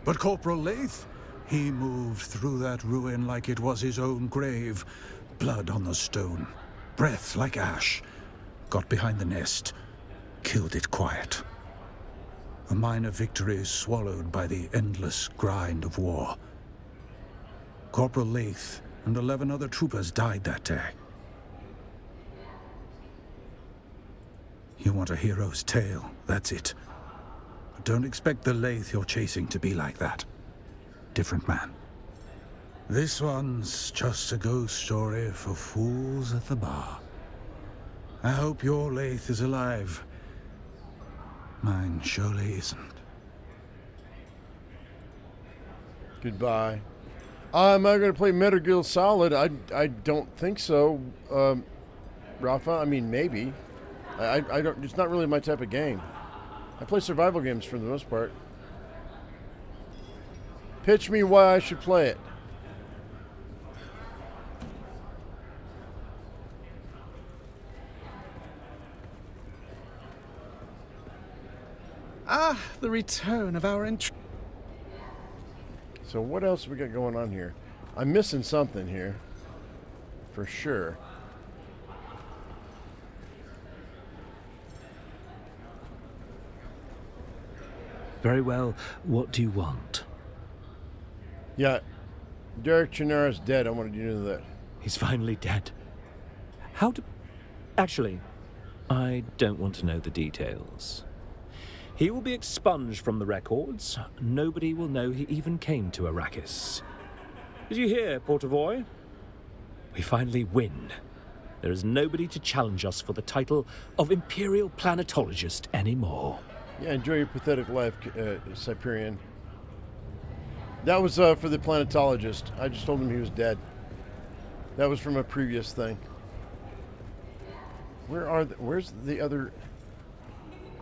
[SPEAKER 11] But Corporal Leith, he moved through that ruin like it was his own grave. Blood on the stone, breath like ash. Got behind the nest, killed it quiet. A minor victory swallowed by the endless grind of war. Corporal Leith and 11 other troopers died that day. You want a hero's tale, that's it. But don't expect the Leith you're chasing to be like that. Different man. This one's just a ghost story for fools at the bar. I hope your Leith is alive. Mine surely isn't.
[SPEAKER 1] Goodbye. Am I going to play Metal Gear Solid? I don't think so. Rafa, I mean, maybe. I don't. It's not really my type of game. I play survival games for the most part. Pitch me why I should play it.
[SPEAKER 10] Ah, the return of our
[SPEAKER 1] So what else we got going on here? I'm missing something here. For sure.
[SPEAKER 12] Very well. What do you want?
[SPEAKER 1] Yeah. Derek Chinara's dead. I wanted you to know that.
[SPEAKER 12] He's finally dead. How do... Actually, I don't want to know the details. He will be expunged from the records. Nobody will know he even came to Arrakis. Did you hear, Portavoy? We finally win. There is nobody to challenge us for the title of Imperial Planetologist anymore.
[SPEAKER 1] Yeah, enjoy your pathetic life, Cyprian. That was for the planetologist. I just told him he was dead. That was from a previous thing. Where's the other...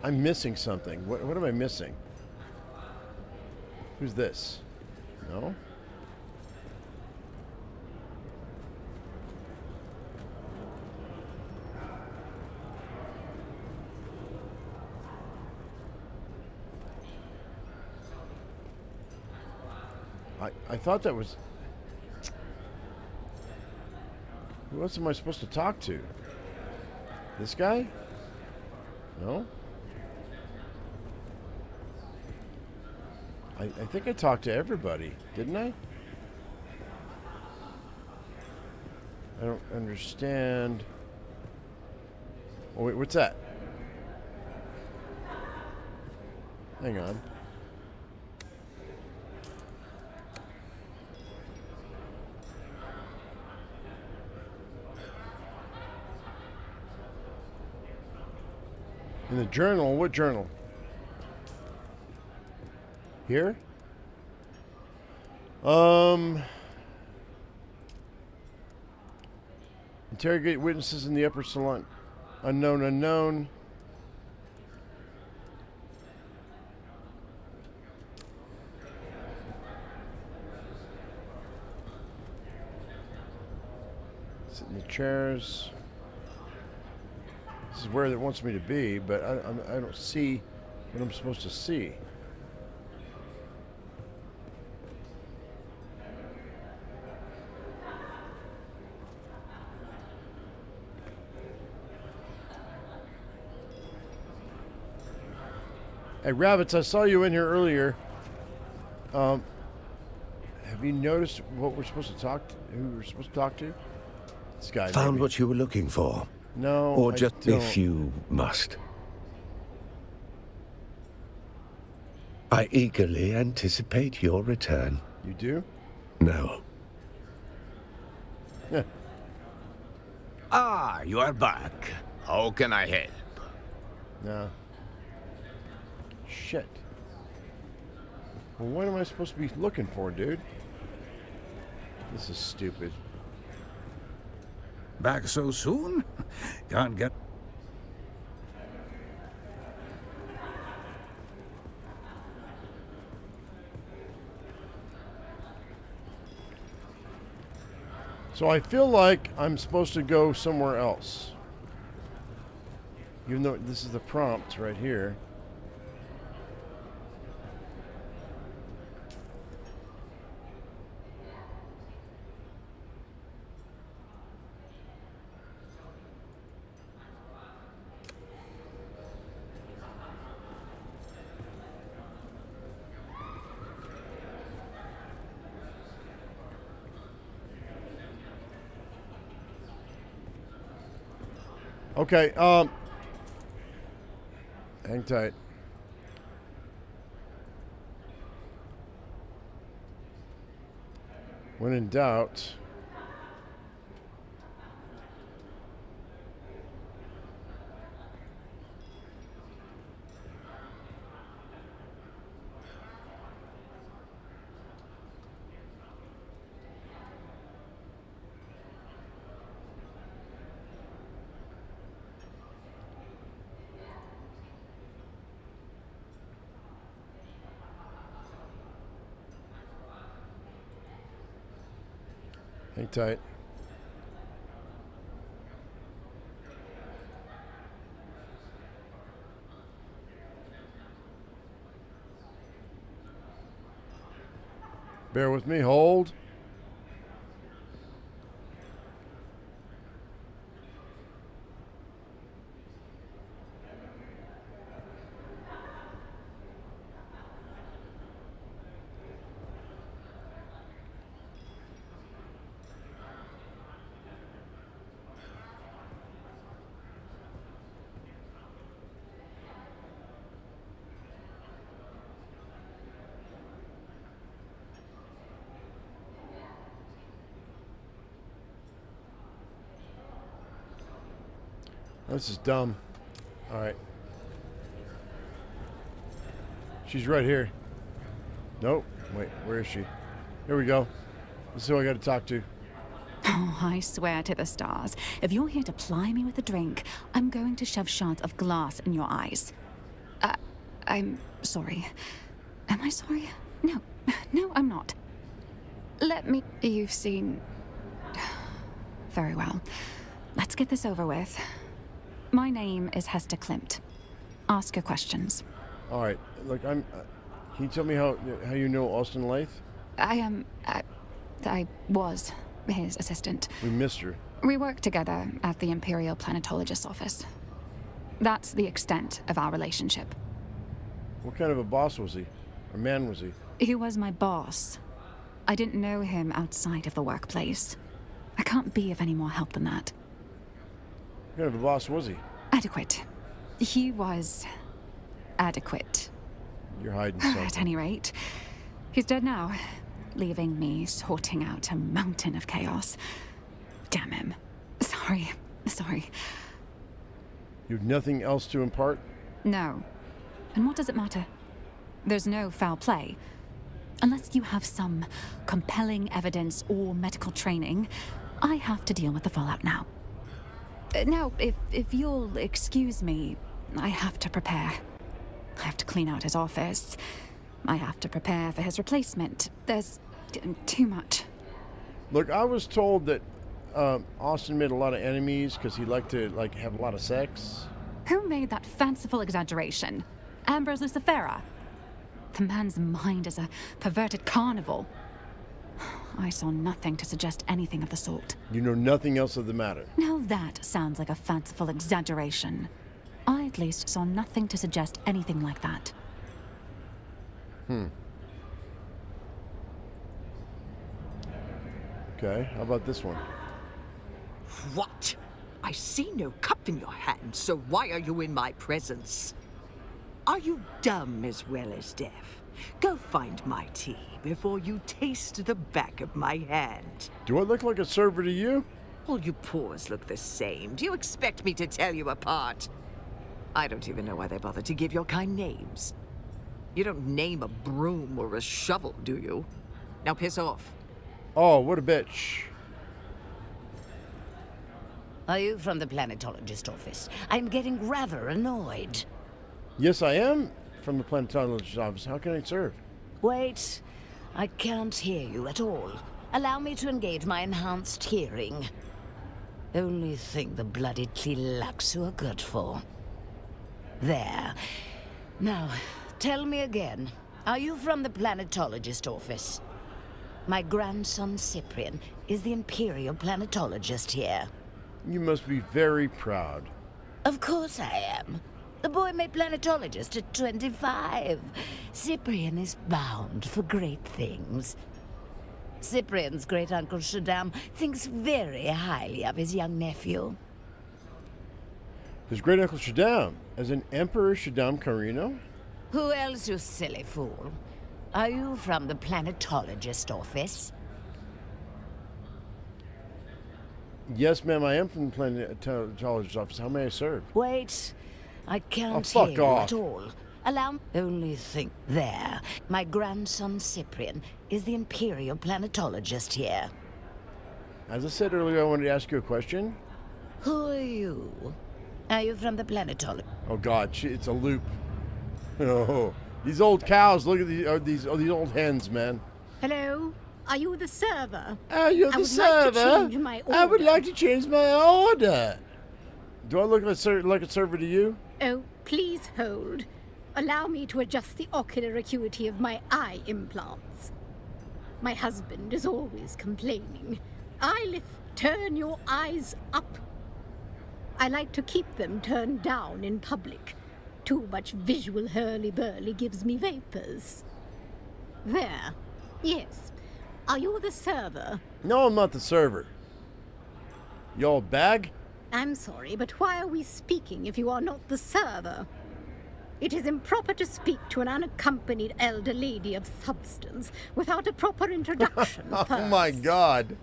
[SPEAKER 1] I'm missing something. What am I missing? Who's this? No? I thought that was... Who else am I supposed to talk to? This guy? No? I think I talked to everybody, didn't I? I don't understand. Oh, wait, what's that? Hang on. In the journal? What journal? Here? Interrogate witnesses in the upper salon. Unknown, unknown. Sit in the chairs. This is where it wants me to be, but I don't see what I'm supposed to see. Hey, Rabbits, I saw you in here earlier. Have you noticed what we're supposed to talk to? Who we're supposed to talk to? This guy.
[SPEAKER 2] Found
[SPEAKER 1] maybe.
[SPEAKER 2] what you were looking for?
[SPEAKER 1] No,
[SPEAKER 2] Or
[SPEAKER 1] I
[SPEAKER 2] just
[SPEAKER 1] don't.
[SPEAKER 2] if you must. I eagerly anticipate your return.
[SPEAKER 1] You do?
[SPEAKER 2] No.
[SPEAKER 1] Yeah.
[SPEAKER 8] Ah, you are back. How can I help?
[SPEAKER 1] No. Shit. Well, what am I supposed to be looking for, dude? This is stupid.
[SPEAKER 11] Back so soon? Can't get...
[SPEAKER 1] So I feel like I'm supposed to go somewhere else. Even though this is the prompt right here. Okay, hang tight. When in doubt, hang tight. Bear with me, hold. This is dumb. All right. She's right here. Nope. Wait, where is she? Here we go. This is who I got to talk to.
[SPEAKER 13] Oh, I swear to the stars. If you're here to ply me with a drink, I'm going to shove shards of glass in your eyes. I'm sorry. Am I sorry? No. No, I'm not. Let me... You've seen... Very well. Let's get this over with. My name is Hester Klimt. Ask your questions.
[SPEAKER 1] All right. Look, can you tell me how you know Austin Lathe?
[SPEAKER 13] I was his assistant.
[SPEAKER 1] We missed her.
[SPEAKER 13] We worked together at the Imperial Planetologist's office. That's the extent of our relationship.
[SPEAKER 1] What kind of a boss was he? Or man was he?
[SPEAKER 13] He was my boss. I didn't know him outside of the workplace. I can't be of any more help than that.
[SPEAKER 1] What kind of a boss was he?
[SPEAKER 13] Adequate. He was... adequate.
[SPEAKER 1] You're hiding something.
[SPEAKER 13] At any rate, he's dead now, leaving me sorting out a mountain of chaos. Damn him. Sorry.
[SPEAKER 1] You have nothing else to impart?
[SPEAKER 13] No. And what does it matter? There's no foul play. Unless you have some compelling evidence or medical training, I have to deal with the fallout now. Now, if you'll excuse me, I have to prepare. I have to clean out his office. I have to prepare for his replacement. There's too much.
[SPEAKER 1] Look, I was told that Austin made a lot of enemies because he liked to have a lot of sex.
[SPEAKER 13] Who made that fanciful exaggeration? Ambrose Lucifera? The man's mind is a perverted carnival. I saw nothing to suggest anything of the sort.
[SPEAKER 1] You know nothing else of the matter.
[SPEAKER 13] Now that sounds like a fanciful exaggeration. I at least saw nothing to suggest anything like that.
[SPEAKER 1] Okay, how about this one?
[SPEAKER 14] What? I see no cup in your hand, so why are you in my presence? Are you dumb as well as deaf? Go find my tea before you taste the back of my hand.
[SPEAKER 1] Do I look like a server to you?
[SPEAKER 14] All you paws look the same. Do you expect me to tell you apart? I don't even know why they bother to give your kind names. You don't name a broom or a shovel, do you? Now piss off.
[SPEAKER 1] Oh, what a bitch.
[SPEAKER 15] Are you from the planetologist office? I'm getting rather annoyed.
[SPEAKER 1] Yes, I am from the planetologist office. How can I serve?
[SPEAKER 15] Wait, I can't hear you at all. Allow me to engage my enhanced hearing. Only thing the bloody Tlilaxu are good for. There. Now, tell me again. Are you from the planetologist office? My grandson Cyprian is the Imperial planetologist here.
[SPEAKER 1] You must be very proud.
[SPEAKER 15] Of course I am. The boy made planetologist at 25. Cyprian is bound for great things. Cyprian's great-uncle Shaddam thinks very highly of his young nephew.
[SPEAKER 1] His great-uncle Shaddam, as in Emperor Shaddam Carino?
[SPEAKER 15] Who else, you silly fool? Are you from the planetologist office?
[SPEAKER 1] Yes, ma'am, I am from the planetologist office. How may I serve?
[SPEAKER 15] Wait, I can't
[SPEAKER 1] fuck
[SPEAKER 15] hear
[SPEAKER 1] off.
[SPEAKER 15] you at all. Allow me. Only think. There. My grandson Cyprian is the Imperial planetologist here.
[SPEAKER 1] As I said earlier, I wanted to ask you a question.
[SPEAKER 15] Who are you? Are you from the planetologist?
[SPEAKER 1] Oh God, it's a loop. Oh, these old cows! Look at these old hens, man.
[SPEAKER 16] Hello? Are you the server?
[SPEAKER 1] You're the server.
[SPEAKER 16] Like to change my order.
[SPEAKER 1] I would like to change my order. Do I look like a server to you?
[SPEAKER 16] Oh, please hold. Allow me to adjust the ocular acuity of my eye implants. My husband is always complaining. Eyelif, turn your eyes up. I like to keep them turned down in public. Too much visual hurly-burly gives me vapors. There. Yes. Are you the server?
[SPEAKER 1] No, I'm not the server. You old bag?
[SPEAKER 16] I'm sorry, but why are we speaking if you are not the server? It is improper to speak to an unaccompanied elder lady of substance without a proper introduction first.
[SPEAKER 1] Oh my God.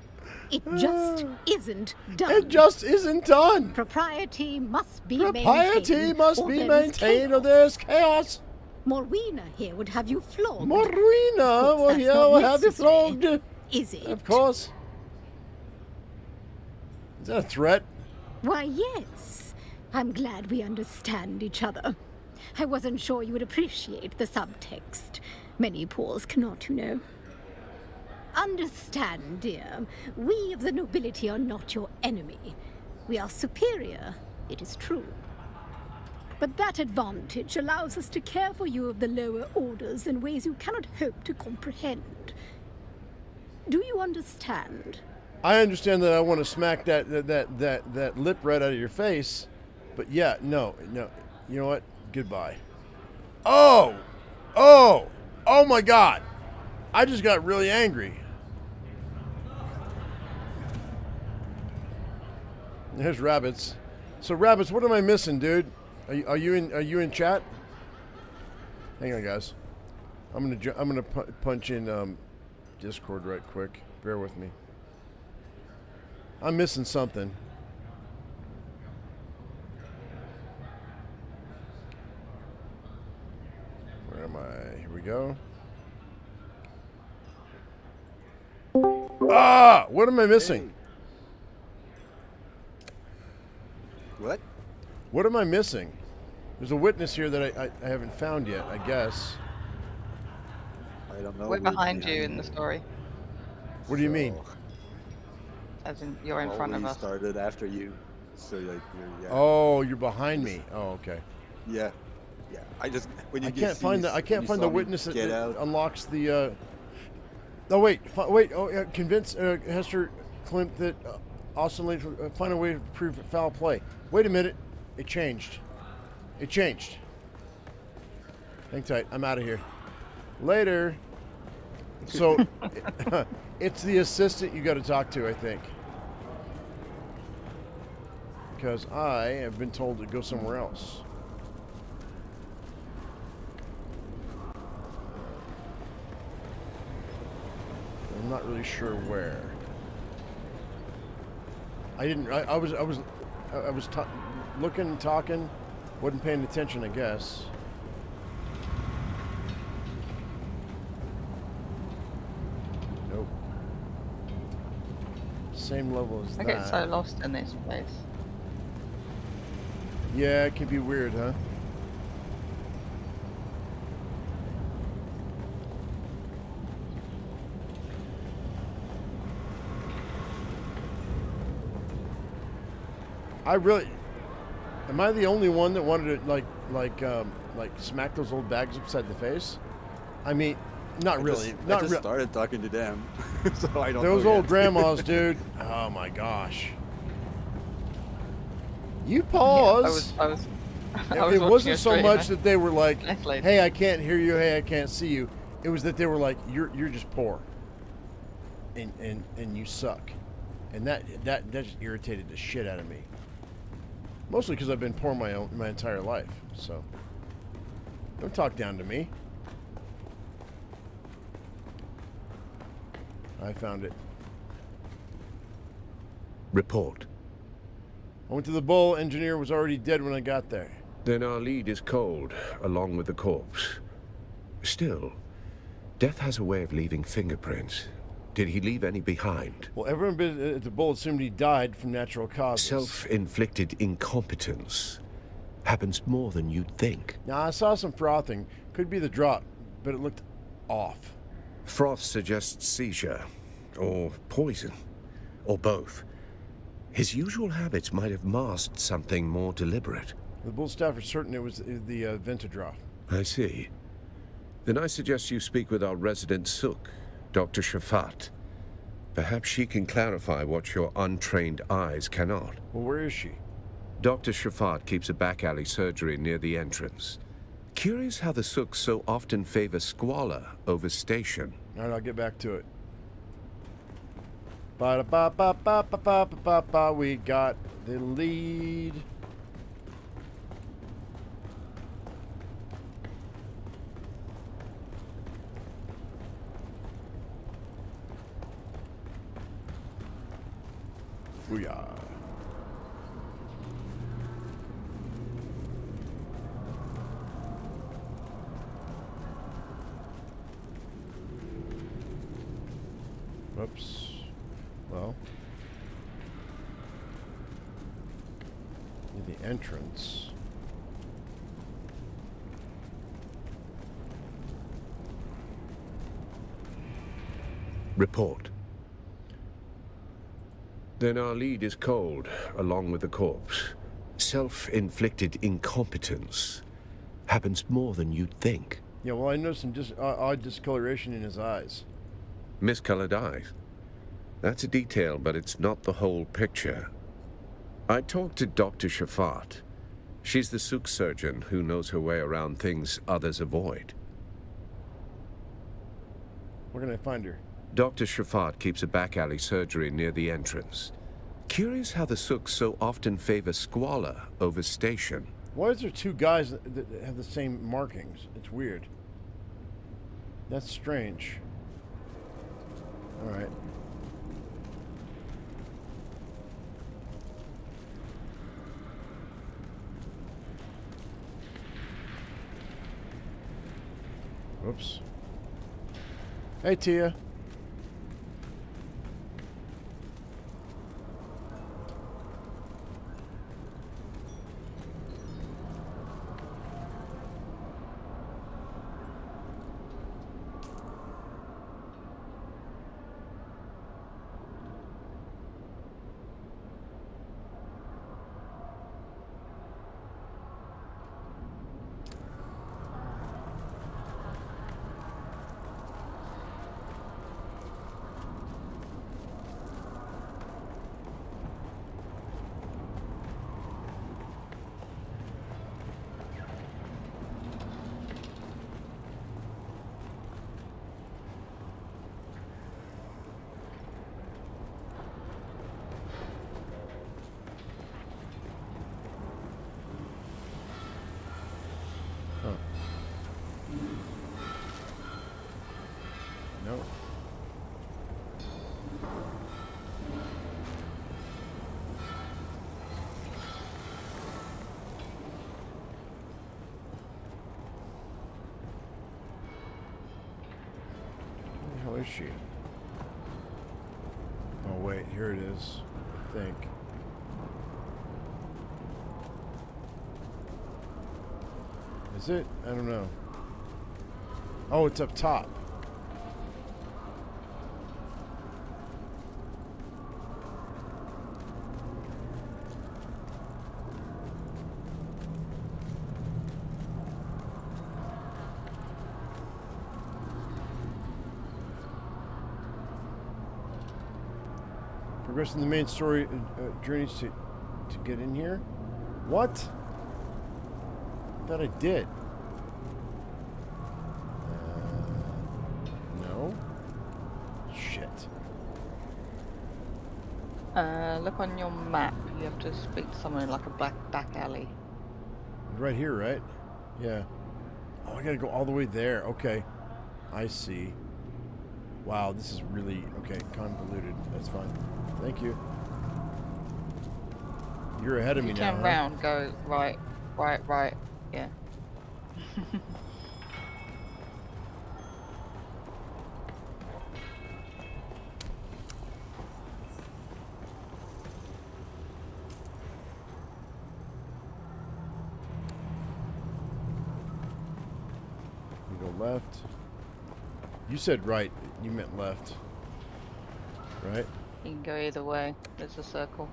[SPEAKER 16] It just isn't done.
[SPEAKER 1] It just isn't done.
[SPEAKER 16] Propriety must be
[SPEAKER 1] Propriety must be maintained or there's chaos.
[SPEAKER 16] Morwina here would have you flogged.
[SPEAKER 1] Morwina will have you flogged.
[SPEAKER 16] Is it?
[SPEAKER 1] Of course. Is that a threat?
[SPEAKER 16] Why, yes. I'm glad we understand each other. I wasn't sure you would appreciate the subtext. Many Pauls cannot, you know. Understand, dear, we of the nobility are not your enemy. We are superior, it is true. But that advantage allows us to care for you of the lower orders in ways you cannot hope to comprehend. Do you understand?
[SPEAKER 1] I understand that I want to smack that lip right out of your face, but yeah, no. You know what? Goodbye. Oh my God! I just got really angry. There's rabbits. So rabbits, what am I missing, dude? Are you in chat? Hang on, guys. I'm gonna punch in Discord right quick. Bear with me. I'm missing something. Where am I? Here we go. Ah! What am I missing?
[SPEAKER 17] What?
[SPEAKER 1] What am I missing? There's a witness here that I haven't found yet, I guess.
[SPEAKER 17] I don't know.
[SPEAKER 18] We're behind you in the story.
[SPEAKER 1] What do you mean?
[SPEAKER 18] As in, you're in front of
[SPEAKER 17] We
[SPEAKER 18] us.
[SPEAKER 17] started after you, so like you're. Yeah.
[SPEAKER 1] Oh, you're behind me. Oh, okay.
[SPEAKER 17] Yeah. I just when you
[SPEAKER 1] I can't find the witness that unlocks the. Oh wait. Oh, convince Hester Klimt that Austin Lee find a way to prove foul play. Wait a minute. It changed. Hang tight. I'm out of here. Later. So, it's the assistant you got to talk to, I think. Because I have been told to go somewhere else. I'm not really sure where. I was looking and talking, wasn't paying attention, I guess. Nope. Same level as
[SPEAKER 18] I
[SPEAKER 1] that.
[SPEAKER 18] get so lost in this place.
[SPEAKER 1] Yeah, it can be weird, huh? I really... Am I the only one that wanted to, like smack those old bags upside the face? I mean, not really.
[SPEAKER 17] I just started talking to them, so I don't
[SPEAKER 1] Those
[SPEAKER 17] know
[SPEAKER 1] old
[SPEAKER 17] yet.
[SPEAKER 1] grandmas, dude. Oh, my gosh. You pause.
[SPEAKER 18] Yeah, I was
[SPEAKER 1] It
[SPEAKER 18] watching
[SPEAKER 1] wasn't
[SPEAKER 18] a
[SPEAKER 1] so
[SPEAKER 18] stream,
[SPEAKER 1] much that they were like,
[SPEAKER 18] Netflix.
[SPEAKER 1] hey, I can't hear you, hey, I can't see you. It was that they were like, you're just poor. And you suck. And that just irritated the shit out of me. Mostly because I've been poor my entire life. So don't talk down to me. I found it.
[SPEAKER 2] Report.
[SPEAKER 1] I went to the bull. Engineer was already dead when I got there.
[SPEAKER 2] Then our lead is cold, along with the corpse. Still, death has a way of leaving fingerprints. Did he leave any behind?
[SPEAKER 1] Well, everyone at the bull assumed he died from natural causes.
[SPEAKER 2] Self-inflicted incompetence happens more than you'd think.
[SPEAKER 1] Now, I saw some frothing. Could be the drop, but it looked off.
[SPEAKER 2] Froth suggests seizure, or poison, or both. His usual habits might have masked something more deliberate.
[SPEAKER 1] The bull staff are certain it was the Ventadroff.
[SPEAKER 2] I see. Then I suggest you speak with our resident Sook, Dr. Shafat. Perhaps she can clarify what your untrained eyes cannot.
[SPEAKER 1] Well, where is she?
[SPEAKER 2] Dr. Shafat keeps a back alley surgery near the entrance. Curious how the Sooks so often favor squalor over station.
[SPEAKER 1] All right, I'll get back to it. Ba-da-ba-ba-ba-ba-ba-ba-ba. We got the lead. Booyah. Whoops. Well, near the entrance.
[SPEAKER 2] Report. Then our lead is cold, along with the corpse. Self-inflicted incompetence happens more than you'd think.
[SPEAKER 1] Yeah, well, I noticed some odd discoloration in his eyes.
[SPEAKER 2] Miscolored eyes. That's a detail, but it's not the whole picture. I talked to Dr. Shafat. She's the Sook surgeon who knows her way around things others avoid.
[SPEAKER 1] Where can I find her?
[SPEAKER 2] Dr. Shafat keeps a back alley surgery near the entrance. Curious how the Sooks so often favor squalor over station.
[SPEAKER 1] Why is there two guys that have the same markings? It's weird. That's strange. All right. Whoops. Hey, Tia. No. Where the hell is she? Oh wait, here it is. I think. Is it? I don't know. Oh, it's up top. Progressing the main story journeys to get in here. What? I thought I did. No. Shit.
[SPEAKER 18] Look on your map. You have to speak to someone in like a back alley.
[SPEAKER 1] Right here, right? Yeah. Oh, I gotta go all the way there. Okay. I see. Wow, this is really, okay, convoluted. That's fine. Thank you. You're ahead of me now,
[SPEAKER 18] Turn round, go right. Yeah.
[SPEAKER 1] You go left. You said right. You meant left. Right?
[SPEAKER 18] You can go either way. There's a circle.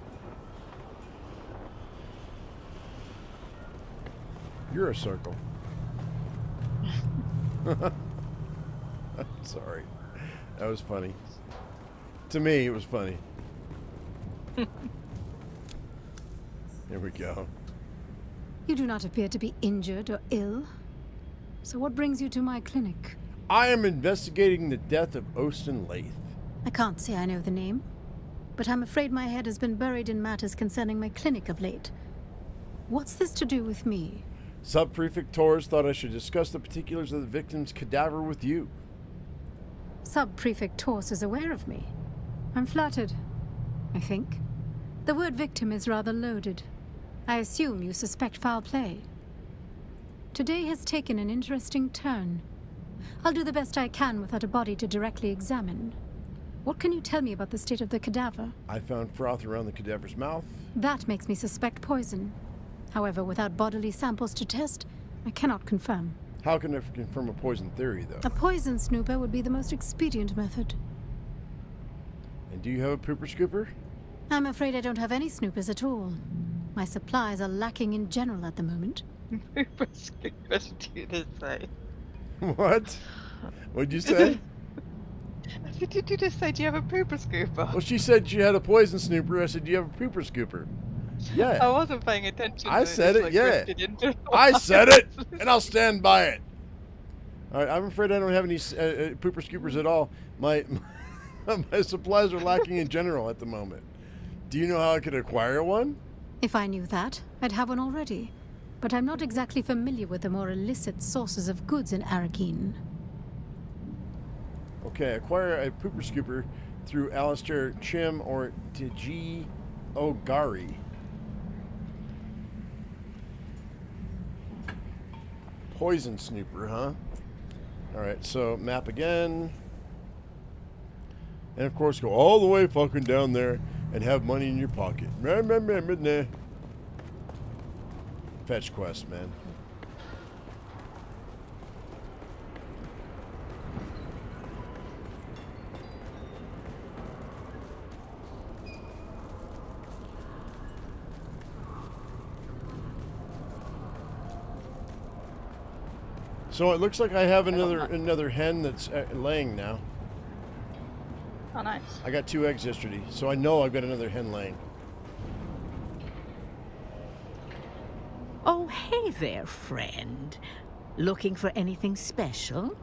[SPEAKER 1] You're a circle. I'm sorry. That was funny. To me, it was funny. Here we go.
[SPEAKER 19] You do not appear to be injured or ill. So what brings you to my clinic?
[SPEAKER 1] I am investigating the death of Austin Lath.
[SPEAKER 19] I can't say I know the name, but I'm afraid my head has been buried in matters concerning my clinic of late. What's this to do with me?
[SPEAKER 1] Sub-Prefect Torres thought I should discuss the particulars of the victim's cadaver with you.
[SPEAKER 19] Sub-Prefect Torres is aware of me. I'm flattered, I think. The word victim is rather loaded. I assume you suspect foul play. Today has taken an interesting turn. I'll do the best I can without a body to directly examine. What can you tell me about the state of the cadaver?
[SPEAKER 1] I found froth around the cadaver's mouth.
[SPEAKER 19] That makes me suspect poison. However, without bodily samples to test, I cannot confirm.
[SPEAKER 1] How can I confirm a poison theory, though?
[SPEAKER 19] A poison snooper would be the most expedient method.
[SPEAKER 1] And do you have a pooper scooper?
[SPEAKER 19] I'm afraid I don't have any snoopers at all. My supplies are lacking in general at the moment.
[SPEAKER 18] Pooper scooper, did you just say?
[SPEAKER 1] What? What'd you say?
[SPEAKER 18] Did you just say, do you have a pooper scooper?
[SPEAKER 1] Well, she said she had a poison snooper. I said, do you have a pooper scooper? Yeah.
[SPEAKER 18] I wasn't paying attention.
[SPEAKER 1] I said it,
[SPEAKER 18] like,
[SPEAKER 1] yeah.
[SPEAKER 18] I
[SPEAKER 1] said it, and I'll stand by it. All right, I'm afraid I don't have any pooper scoopers at all. My supplies are lacking in general at the moment. Do you know how I could acquire one?
[SPEAKER 19] If I knew that, I'd have one already. But I'm not exactly familiar with the more illicit sources of goods in Arrakis.
[SPEAKER 1] Okay, acquire a pooper scooper through Alistair Chim or Tiji Ogari. Poison snooper, huh? Alright, so map again. And of course go all the way fucking down there and have money in your pocket. Fetch quest, man. So it looks like I have another hen that's laying now.
[SPEAKER 18] Oh, nice.
[SPEAKER 1] I got 2 eggs yesterday, so I know I've got another hen laying.
[SPEAKER 20] Oh, hey there, friend. Looking for anything special?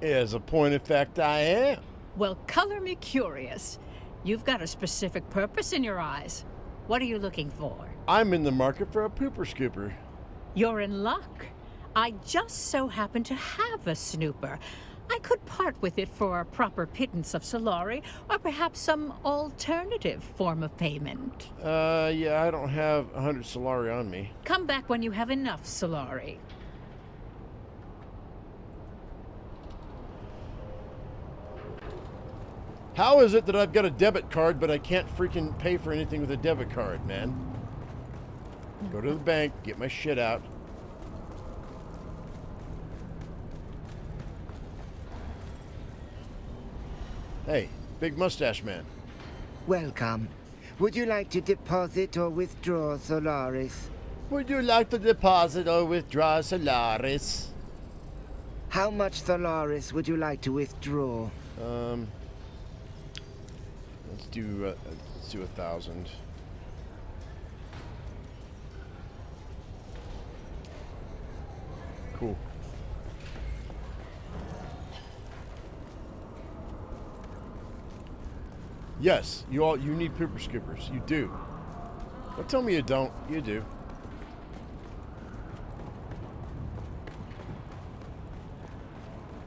[SPEAKER 1] As a point of fact, I am.
[SPEAKER 20] Well, color me curious. You've got a specific purpose in your eyes. What are you looking for?
[SPEAKER 1] I'm in the market for a pooper scooper.
[SPEAKER 20] You're in luck. I just so happen to have a snooper. I could part with it for a proper pittance of Solari, or perhaps some alternative form of payment.
[SPEAKER 1] Yeah, I don't have 100 Solari on me.
[SPEAKER 20] Come back when you have enough Solari.
[SPEAKER 1] How is it that I've got a debit card, but I can't freaking pay for anything with a debit card, man? Go to the bank, get my shit out. Hey, big mustache man.
[SPEAKER 21] Welcome. Would you like to deposit or withdraw Solaris?
[SPEAKER 1] Would you like to deposit or withdraw Solaris?
[SPEAKER 21] How much Solaris would you like to withdraw?
[SPEAKER 1] Let's do do 1,000. Cool. Yes, you need pooper scoopers. You do. Don't tell me you don't. You do.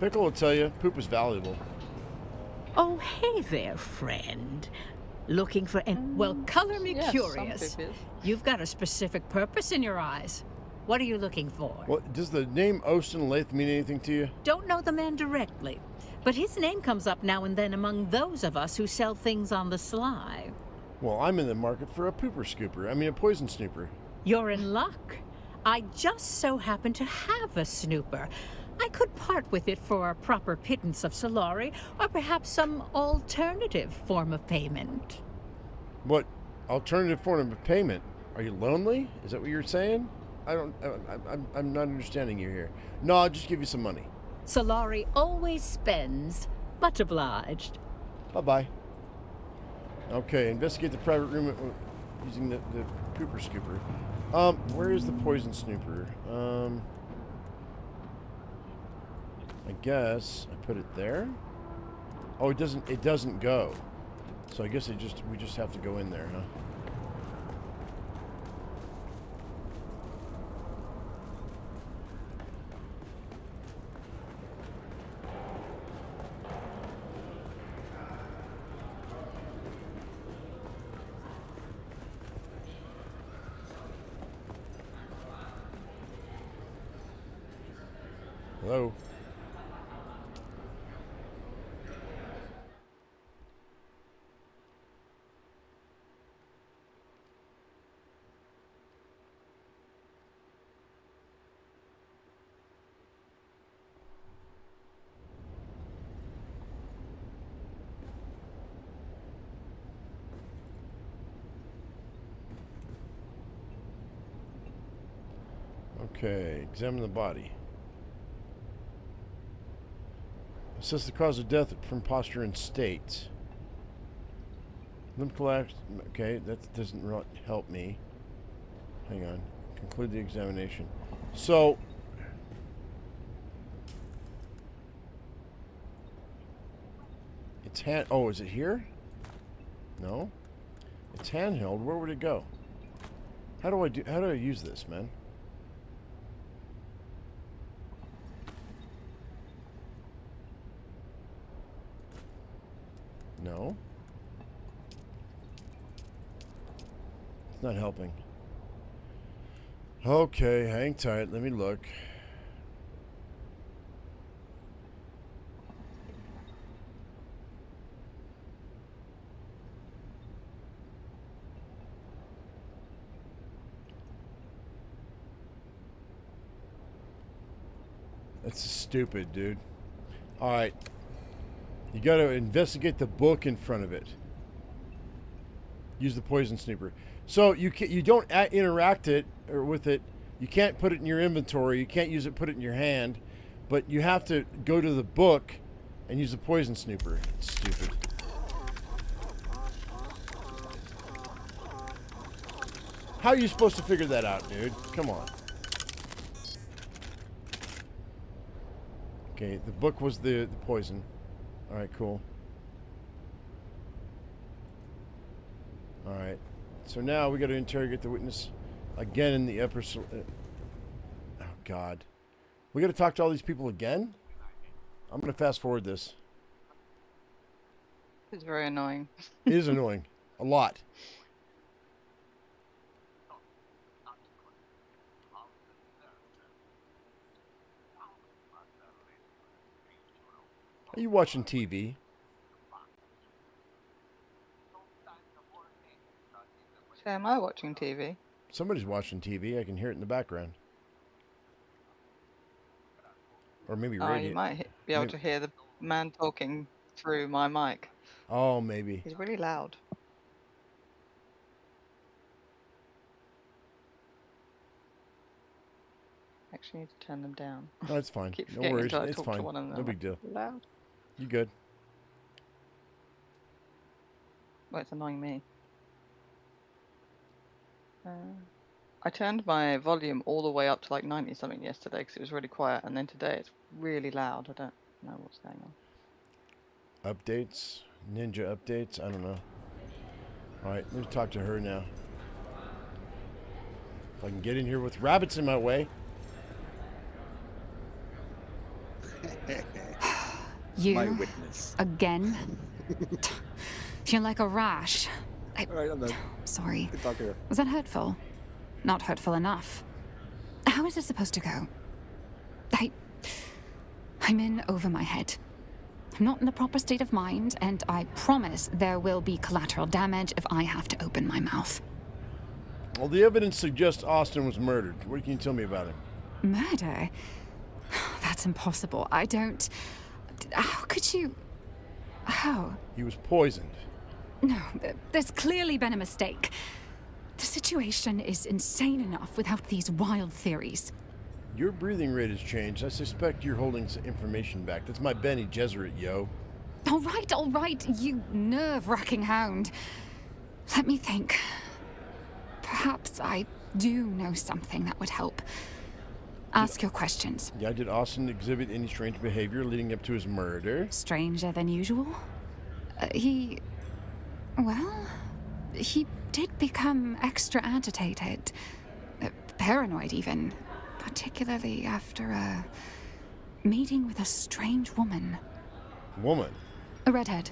[SPEAKER 1] Pickle will tell you poop is valuable.
[SPEAKER 20] Oh, hey there, friend. Looking for well, color me
[SPEAKER 18] Yes,
[SPEAKER 20] curious.
[SPEAKER 18] some poop is.
[SPEAKER 20] You've got a specific purpose in your eyes. What are you looking for?
[SPEAKER 1] Well, does the name Austin Lathe mean anything to you?
[SPEAKER 20] Don't know the man directly, but his name comes up now and then among those of us who sell things on the sly.
[SPEAKER 1] Well, I'm in the market for a pooper scooper. I mean, a poison snooper.
[SPEAKER 20] You're in luck. I just so happen to have a snooper. I could part with it for a proper pittance of Solari, or perhaps some alternative form of payment.
[SPEAKER 1] What alternative form of payment? Are you lonely? Is that what you're saying? I'm not understanding you here. No, I'll just give you some money.
[SPEAKER 20] Solari always spends. Much obliged.
[SPEAKER 1] Bye-bye. Okay, investigate the private room using the pooper scooper. Where is the poison snooper? I guess I put it there. Oh, it doesn't go. So I guess we just have to go in there, huh? Hello? Okay, examine the body. Assess the cause of death from posture and state. Lymph collapse. Okay, that doesn't really help me. Hang on. Conclude the examination. So, it's oh, is it here? No. It's handheld. Where would it go? How do I use this, man? No. It's not helping. Okay, hang tight. Let me look. That's stupid, dude. All right. You got to investigate the book in front of it. Use the poison snooper. So you don't interact with it. You can't put it in your inventory. You can't use it, put it in your hand. But you have to go to the book and use the poison snooper. It's stupid. How are you supposed to figure that out, dude? Come on. Okay, the book was the poison. Alright, cool. Alright. So now we got to interrogate the witness again in the upper... oh, God. We got to talk to all these people again? I'm going to fast forward this.
[SPEAKER 18] It's very annoying.
[SPEAKER 1] It is annoying. A lot. Are you watching TV?
[SPEAKER 18] So am I watching TV?
[SPEAKER 1] Somebody's watching TV. I can hear it in the background. Or maybe
[SPEAKER 18] Oh,
[SPEAKER 1] radio.
[SPEAKER 18] you might be able to hear the man talking through my mic.
[SPEAKER 1] Oh, maybe.
[SPEAKER 18] He's really loud. Actually, need to turn them down.
[SPEAKER 1] No, it's fine.
[SPEAKER 18] Keep
[SPEAKER 1] No
[SPEAKER 18] forgetting
[SPEAKER 1] worries.
[SPEAKER 18] until I
[SPEAKER 1] It's
[SPEAKER 18] talk
[SPEAKER 1] fine.
[SPEAKER 18] to one of them.
[SPEAKER 1] No big deal.
[SPEAKER 18] Loud.
[SPEAKER 1] You good?
[SPEAKER 18] Well, it's annoying me. I turned my volume all the way up to like 90 something yesterday because it was really quiet, and then today it's really loud. I don't know what's going on.
[SPEAKER 1] Updates? Ninja updates? I don't know. Alright, let me talk to her now. If I can get in here with rabbits in my way.
[SPEAKER 13] You
[SPEAKER 17] My witness.
[SPEAKER 13] again? You're like a rash.
[SPEAKER 17] Alright, I'm done.
[SPEAKER 13] Sorry.
[SPEAKER 17] Good talk to her.
[SPEAKER 13] Was that hurtful? Not hurtful enough. How is this supposed to go? I'm in over my head. I'm not in the proper state of mind, and I promise there will be collateral damage if I have to open my mouth.
[SPEAKER 1] Well, the evidence suggests Austin was murdered. What can you tell me about him?
[SPEAKER 13] Murder? That's impossible. I don't... How could you... How?
[SPEAKER 1] He was poisoned.
[SPEAKER 13] No, there's clearly been a mistake. The situation is insane enough without these wild theories.
[SPEAKER 1] Your breathing rate has changed. I suspect you're holding some information back. That's my Benny Gesserit, yo.
[SPEAKER 13] All right, you nerve-wracking hound. Let me think. Perhaps I do know something that would help. Ask your questions.
[SPEAKER 1] Yeah, did Austin exhibit any strange behavior leading up to his murder?
[SPEAKER 13] Stranger than usual? He did become extra agitated. Paranoid, even. Particularly after a meeting with a strange woman.
[SPEAKER 1] Woman?
[SPEAKER 13] A redhead.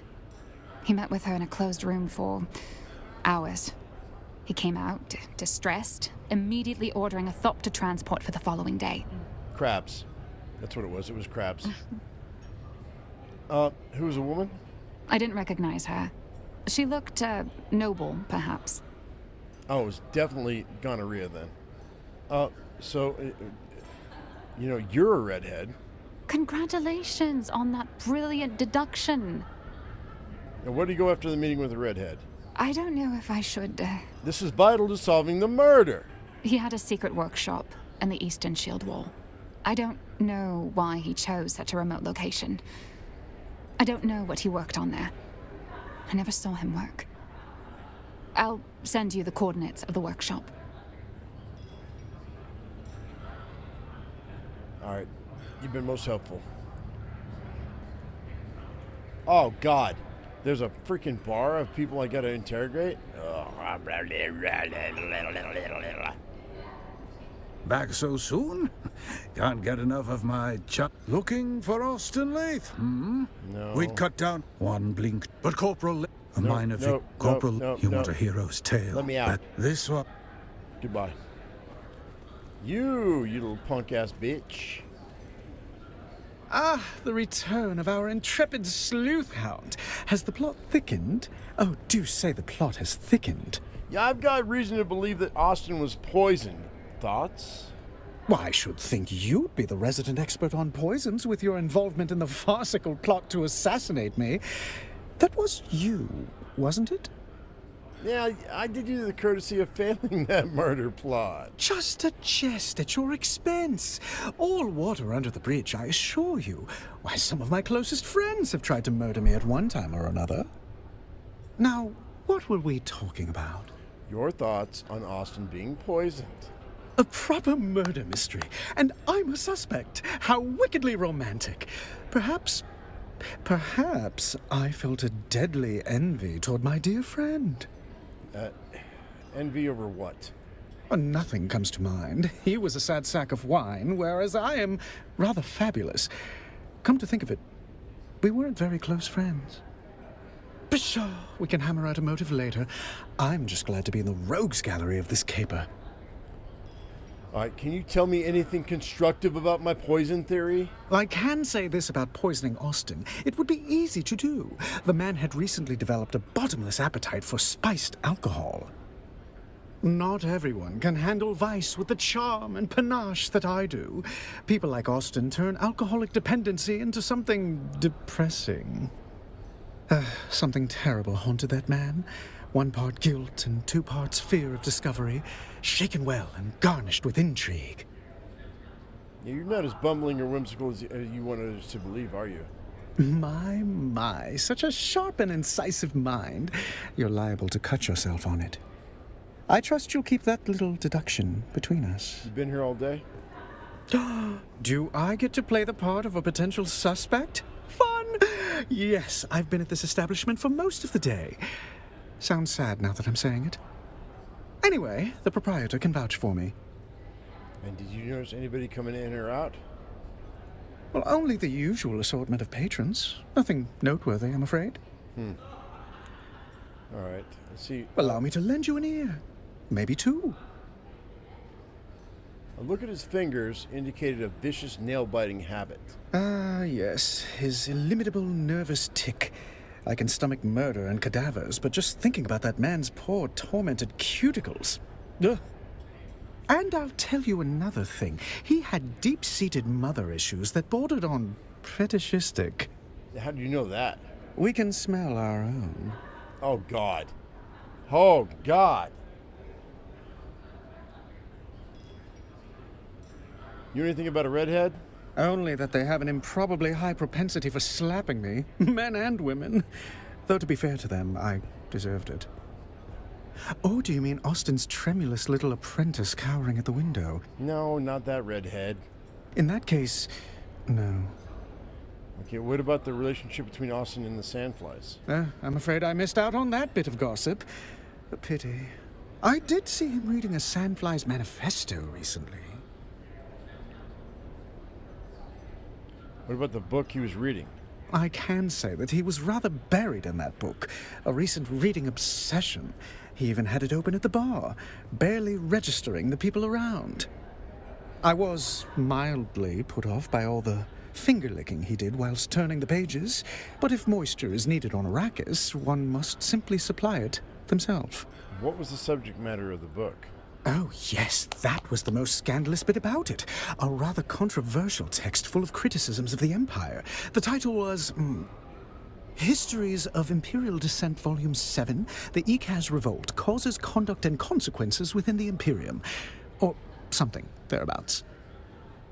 [SPEAKER 13] He met with her in a closed room for hours. He came out, distressed, immediately ordering a thop to transport for the following day.
[SPEAKER 1] Crabs. That's what it was. It was crabs. Who was a woman?
[SPEAKER 13] I didn't recognize her. She looked, noble, perhaps.
[SPEAKER 1] Oh, it was definitely gonorrhea then. So, you're a redhead.
[SPEAKER 13] Congratulations on that brilliant deduction.
[SPEAKER 1] And what do you go after the meeting with the redhead?
[SPEAKER 13] I don't know if I should...
[SPEAKER 1] This is vital to solving the murder.
[SPEAKER 13] He had a secret workshop in the Eastern Shield Wall. I don't know why he chose such a remote location. I don't know what he worked on there. I never saw him work. I'll send you the coordinates of the workshop.
[SPEAKER 1] All right. You've been most helpful. Oh, God. There's a freaking bar of people I gotta interrogate?
[SPEAKER 11] Back so soon? Can't get enough of my looking for Austin Lath, hmm?
[SPEAKER 1] No.
[SPEAKER 11] We'd cut down one blink, but Corporal a minor Corporal, you want a hero's tale.
[SPEAKER 1] Let me out.
[SPEAKER 11] This one.
[SPEAKER 1] Goodbye. You little punk-ass bitch.
[SPEAKER 10] Ah, the return of our intrepid sleuth hound. Has the plot thickened? Oh, do say the plot has thickened.
[SPEAKER 1] Yeah, I've got reason to believe that Austin was poisoned. Thoughts?
[SPEAKER 10] Why, I should think you'd be the resident expert on poisons with your involvement in the farcical plot to assassinate me. That was you, wasn't it?
[SPEAKER 1] Yeah, I did you the courtesy of failing that murder plot.
[SPEAKER 10] Just a jest at your expense. All water under the bridge, I assure you. Why, some of my closest friends have tried to murder me at one time or another. Now, what were we talking about?
[SPEAKER 1] Your thoughts on Austin being poisoned.
[SPEAKER 10] A proper murder mystery, and I'm a suspect. How wickedly romantic. Perhaps I felt a deadly envy toward my dear friend.
[SPEAKER 1] Envy over what?
[SPEAKER 10] Nothing comes to mind. He was a sad sack of wine, whereas I am rather fabulous. Come to think of it, we weren't very close friends. Pshaw, we can hammer out a motive later. I'm just glad to be in the rogues gallery of this caper.
[SPEAKER 1] All right, can you tell me anything constructive about my poison theory?
[SPEAKER 10] I can say this about poisoning Austin. It would be easy to do. The man had recently developed a bottomless appetite for spiced alcohol. Not everyone can handle vice with the charm and panache that I do. People like Austin turn alcoholic dependency into something depressing. Something terrible haunted that man. 1 part guilt and 2 parts fear of discovery, shaken well and garnished with intrigue.
[SPEAKER 1] Yeah, you're not as bumbling or whimsical as you wanted us to believe, are you?
[SPEAKER 10] My, such a sharp and incisive mind. You're liable to cut yourself on it. I trust you'll keep that little deduction between us.
[SPEAKER 1] You been here all day?
[SPEAKER 10] Do I get to play the part of a potential suspect? Fun! Yes, I've been at this establishment for most of the day. Sounds sad now that I'm saying it. Anyway, the proprietor can vouch for me.
[SPEAKER 1] And did you notice anybody coming in or out?
[SPEAKER 10] Well, only the usual assortment of patrons. Nothing noteworthy, I'm afraid.
[SPEAKER 1] All right, let's see.
[SPEAKER 10] Allow me to lend you an ear. Maybe two.
[SPEAKER 1] A look at his fingers indicated a vicious nail-biting habit.
[SPEAKER 10] Ah, yes. His illimitable nervous tick. I can stomach murder and cadavers, but just thinking about that man's poor, tormented cuticles. Ugh. And I'll tell you another thing. He had deep-seated mother issues that bordered on fetishistic.
[SPEAKER 1] How do you know that?
[SPEAKER 10] We can smell our own.
[SPEAKER 1] Oh, God. Oh, God. You know anything about a redhead?
[SPEAKER 10] Only that they have an improbably high propensity for slapping me, men and women. Though to be fair to them, I deserved it. Oh, do you mean Austin's tremulous little apprentice cowering at the window?
[SPEAKER 1] No, not that redhead.
[SPEAKER 10] In that case, no.
[SPEAKER 1] Okay, what about the relationship between Austin and the Sandflies?
[SPEAKER 10] I'm afraid I missed out on that bit of gossip. A pity. I did see him reading a Sandflies manifesto recently.
[SPEAKER 1] What about the book he was reading?
[SPEAKER 10] I can say that he was rather buried in that book. A recent reading obsession. He even had it open at the bar, barely registering the people around. I was mildly put off by all the finger-licking he did whilst turning the pages, but if moisture is needed on Arrakis, one must simply supply it themselves.
[SPEAKER 1] What was the subject matter of the book?
[SPEAKER 10] Oh, yes, that was the most scandalous bit about it. A rather controversial text full of criticisms of the Empire. The title was, Histories of Imperial Descent, Volume 7, The Ikaz Revolt Causes, Conduct, and Consequences Within the Imperium. Or something thereabouts.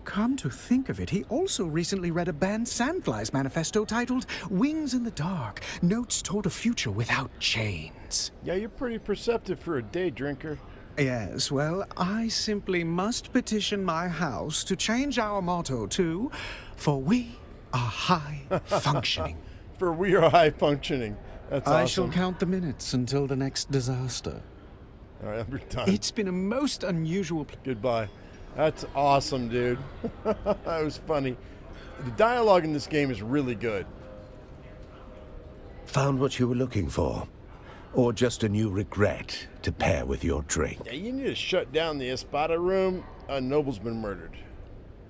[SPEAKER 10] Come to think of it, he also recently read a banned Sandflies manifesto titled Wings in the Dark, Notes Toward a Future Without Chains.
[SPEAKER 1] Yeah, you're pretty perceptive for a day drinker.
[SPEAKER 10] Yes, well, I simply must petition my house to change our motto to, For We Are High Functioning.
[SPEAKER 1] For we are high functioning. That's awesome.
[SPEAKER 10] I shall count the minutes until the next disaster.
[SPEAKER 1] All right, I'm done.
[SPEAKER 10] It's been a most unusual...
[SPEAKER 1] Goodbye. That's awesome, dude. That was funny. The dialogue in this game is really good.
[SPEAKER 2] Found what you were looking for? Or just a new regret to pair with your drink?
[SPEAKER 1] Yeah, you need to shut down the Espada room. A noble's been murdered.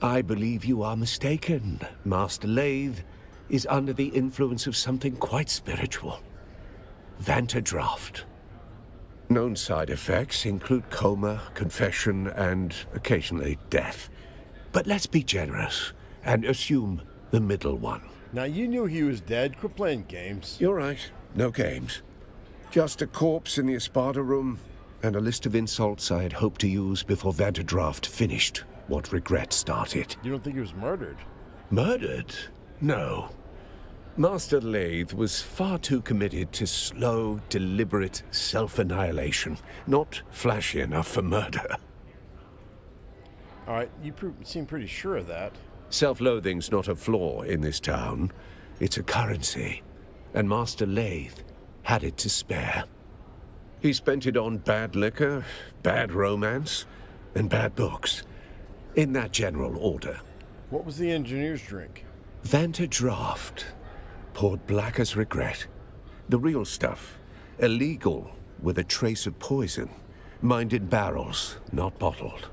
[SPEAKER 2] I believe you are mistaken. Master Lathe is under the influence of something quite spiritual. Vantadraft. Known side effects include coma, confession, and occasionally death. But let's be generous and assume the middle one.
[SPEAKER 1] Now, you knew he was dead. Quit playing games.
[SPEAKER 2] You're right. No games. Just a corpse in the Espada room, and a list of insults I had hoped to use before Vantadraft finished what regret started.
[SPEAKER 1] You don't think he was murdered?
[SPEAKER 2] Murdered? No. Master Lathe was far too committed to slow, deliberate self-annihilation, not flashy enough for murder.
[SPEAKER 1] All right, you seem pretty sure of that.
[SPEAKER 2] Self-loathing's not a flaw in this town. It's a currency, and Master Lathe had it to spare. He spent it on bad liquor, bad romance, and bad books. In that general order.
[SPEAKER 1] What was the engineer's drink?
[SPEAKER 2] Vantadraft. Poured black as regret. The real stuff. Illegal, with a trace of poison. Mined in barrels, not bottled.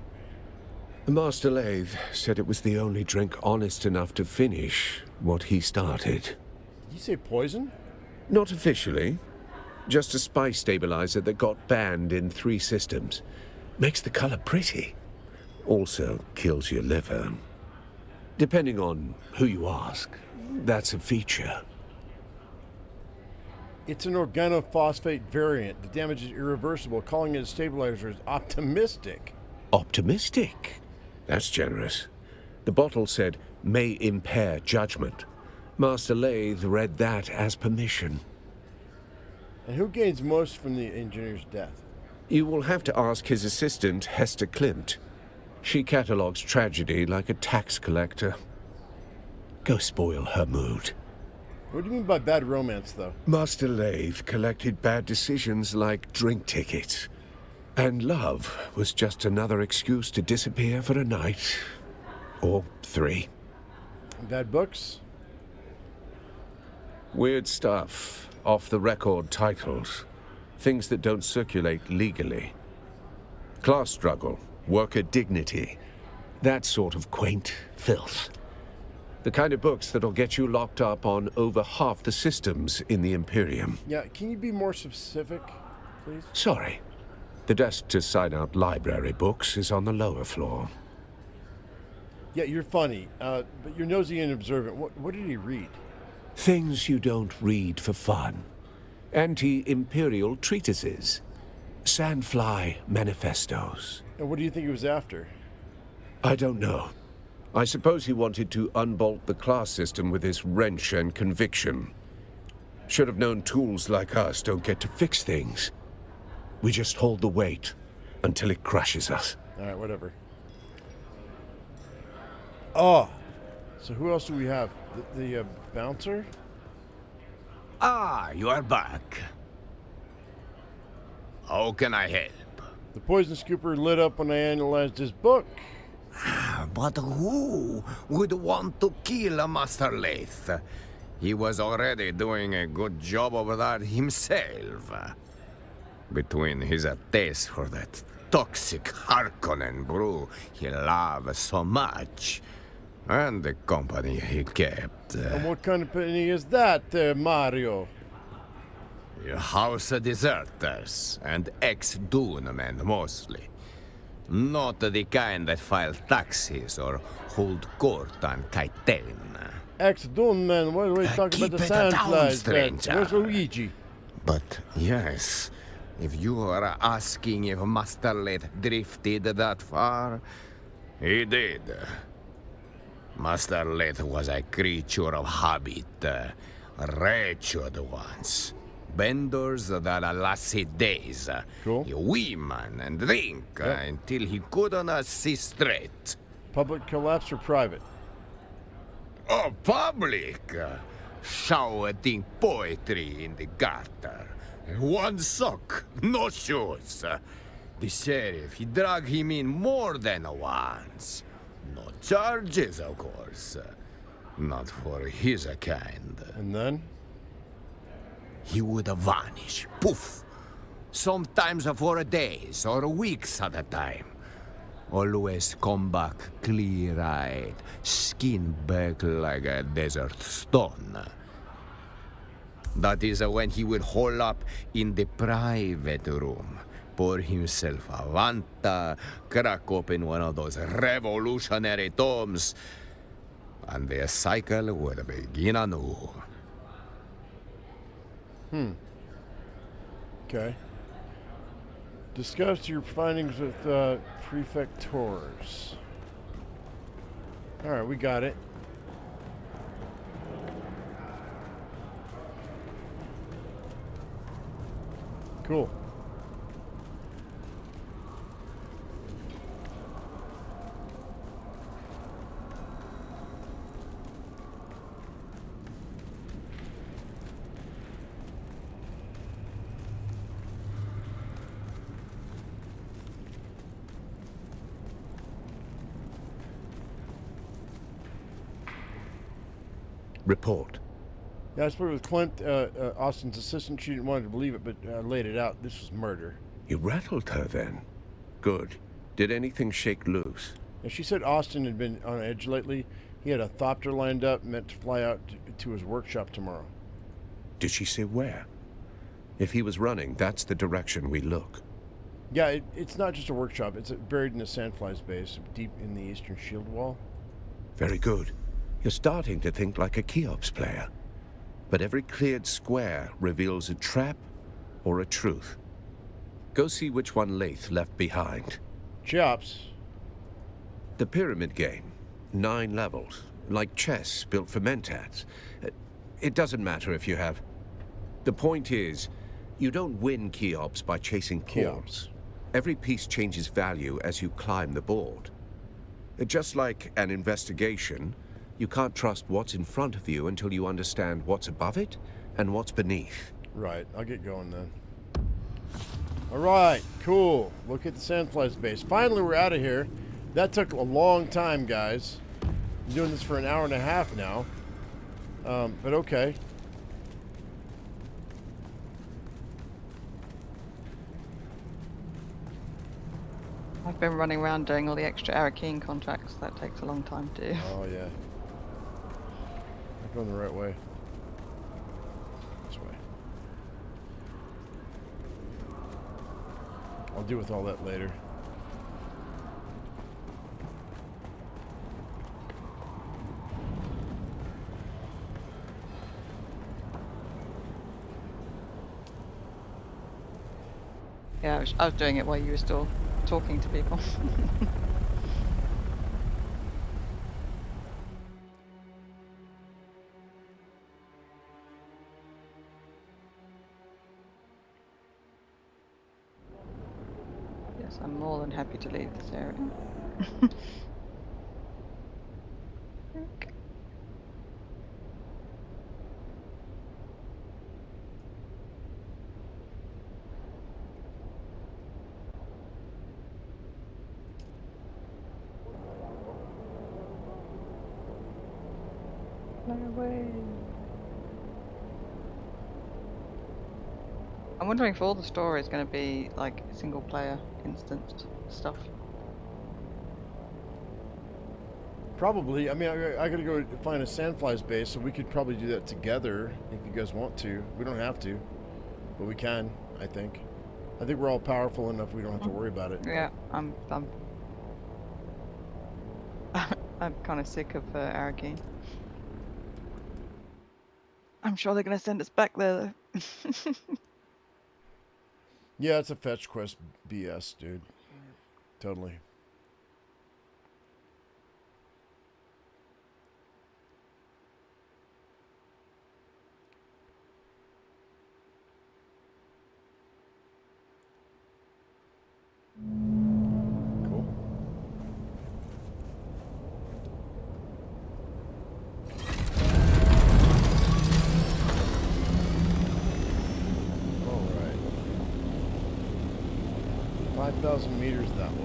[SPEAKER 2] Master Lathe said it was the only drink honest enough to finish what he started.
[SPEAKER 1] Did you say poison?
[SPEAKER 2] Not officially. Just a spice stabilizer that got banned in 3 systems. Makes the color pretty. Also kills your liver. Depending on who you ask, that's a feature.
[SPEAKER 1] It's an organophosphate variant. The damage is irreversible. Calling it a stabilizer is optimistic.
[SPEAKER 2] Optimistic? That's generous. The bottle said, may impair judgment. Master Lathe read that as permission.
[SPEAKER 1] And who gains most from the engineer's death?
[SPEAKER 2] You will have to ask his assistant, Hester Klimt. She catalogues tragedy like a tax collector. Go spoil her mood.
[SPEAKER 1] What do you mean by bad romance, though?
[SPEAKER 2] Master Lathe collected bad decisions like drink tickets. And love was just another excuse to disappear for a night. Or 3.
[SPEAKER 1] Bad books?
[SPEAKER 2] Weird stuff. Off-the-record titles. Things that don't circulate legally. Class struggle. Worker dignity. That sort of quaint filth. The kind of books that'll get you locked up on over half the systems in the Imperium.
[SPEAKER 1] Yeah, can you be more specific, please?
[SPEAKER 2] Sorry. The desk to sign out library books is on the lower floor.
[SPEAKER 1] Yeah, you're funny, but you're nosy and observant. What did he read?
[SPEAKER 2] Things you don't read for fun. Anti-imperial treatises. Sandfly manifestos.
[SPEAKER 1] And what do you think he was after?
[SPEAKER 2] I don't know. I suppose he wanted to unbolt the class system with his wrench and conviction. Should have known tools like us don't get to fix things. We just hold the weight until it crushes us.
[SPEAKER 1] All right, whatever. Oh, so who else do we have? The bouncer?
[SPEAKER 8] Ah, you are back. How can I help?
[SPEAKER 1] The poison scooper lit up when I analyzed his book.
[SPEAKER 8] But who would want to kill a Master Lathe? He was already doing a good job over that himself. Between his taste for that toxic Harkonnen brew he loved so much, and the company he kept.
[SPEAKER 1] And what company is that, Mario?
[SPEAKER 8] House deserters and ex-Dune men mostly. Not the kind that file taxes or hold court on Kaiten.
[SPEAKER 1] Ex-Dune man, what are we talking about the sandflies then?
[SPEAKER 8] stranger.
[SPEAKER 1] Where's Luigi?
[SPEAKER 8] But yes, if you are asking if Master Lathe drifted that far, he did. Master Lathe was a creature of habit, wretched ones. Benders that lasted days.
[SPEAKER 1] Cool.
[SPEAKER 8] Women and drink until he couldn't see straight.
[SPEAKER 1] Public collapse or private?
[SPEAKER 8] Oh, public! Shouting poetry in the gutter. One sock, no shoes. The sheriff, he dragged him in more than once. No charges, of course. Not for his kind.
[SPEAKER 1] And then?
[SPEAKER 8] He would vanish. Poof! Sometimes for days or weeks at a time. Always come back clear-eyed, skin back like a desert stone. That is when he would hole up in the private room, pour himself a Vanta, crack open one of those revolutionary tomes, and the cycle would begin anew.
[SPEAKER 1] Okay. Discuss your findings with prefectors. Alright, we got it. Cool.
[SPEAKER 2] Report.
[SPEAKER 1] Yeah, I spoke with Clint, Austin's assistant. She didn't want to believe it, but laid it out. This was murder.
[SPEAKER 2] You rattled her then? Good. Did anything shake loose?
[SPEAKER 1] Yeah, she said Austin had been on edge lately. He had a thopter lined up, meant to fly out to his workshop tomorrow.
[SPEAKER 2] Did she say where? If he was running, that's the direction we look.
[SPEAKER 1] Yeah, it's not just a workshop. It's buried in the Sandflies base, deep in the eastern shield wall.
[SPEAKER 2] Very good. You're starting to think like a Cheops player. But every cleared square reveals a trap or a truth. Go see which one Lathe left behind.
[SPEAKER 1] Cheops?
[SPEAKER 2] The pyramid game. 9 levels. Like chess built for mentats. It doesn't matter if you have... The point is, you don't win Cheops by chasing pawns. Every piece changes value as you climb the board. Just like an investigation, you can't trust what's in front of you until you understand what's above it and what's beneath.
[SPEAKER 1] Right, I'll get going then. All right, cool. Look at the Sandfly's base. Finally, we're out of here. That took a long time, guys. I'm doing this for an hour and a half now. But okay.
[SPEAKER 18] I've been running around doing all the extra Arrakis contracts. That takes a long time to do.
[SPEAKER 1] Oh, yeah. I'm going the right way. This way. I'll deal with all that later.
[SPEAKER 18] Yeah, I was doing it while you were still talking to people. Yes, I'm more than happy to leave this area. Okay. No way. I'm wondering if all the story is going to be like single player instanced stuff.
[SPEAKER 1] Probably. I mean, I gotta go find a Sandfly's base, so we could probably do that together if you guys want to. We don't have to, but we can, I think. I think we're all powerful enough we don't have to worry about it.
[SPEAKER 18] Yeah, I'm kind of sick of Arrakis. I'm sure they're going to send us back there, though.
[SPEAKER 1] Yeah, it's a fetch quest BS, dude. Totally. Cool. All right. 5,000 meters that way.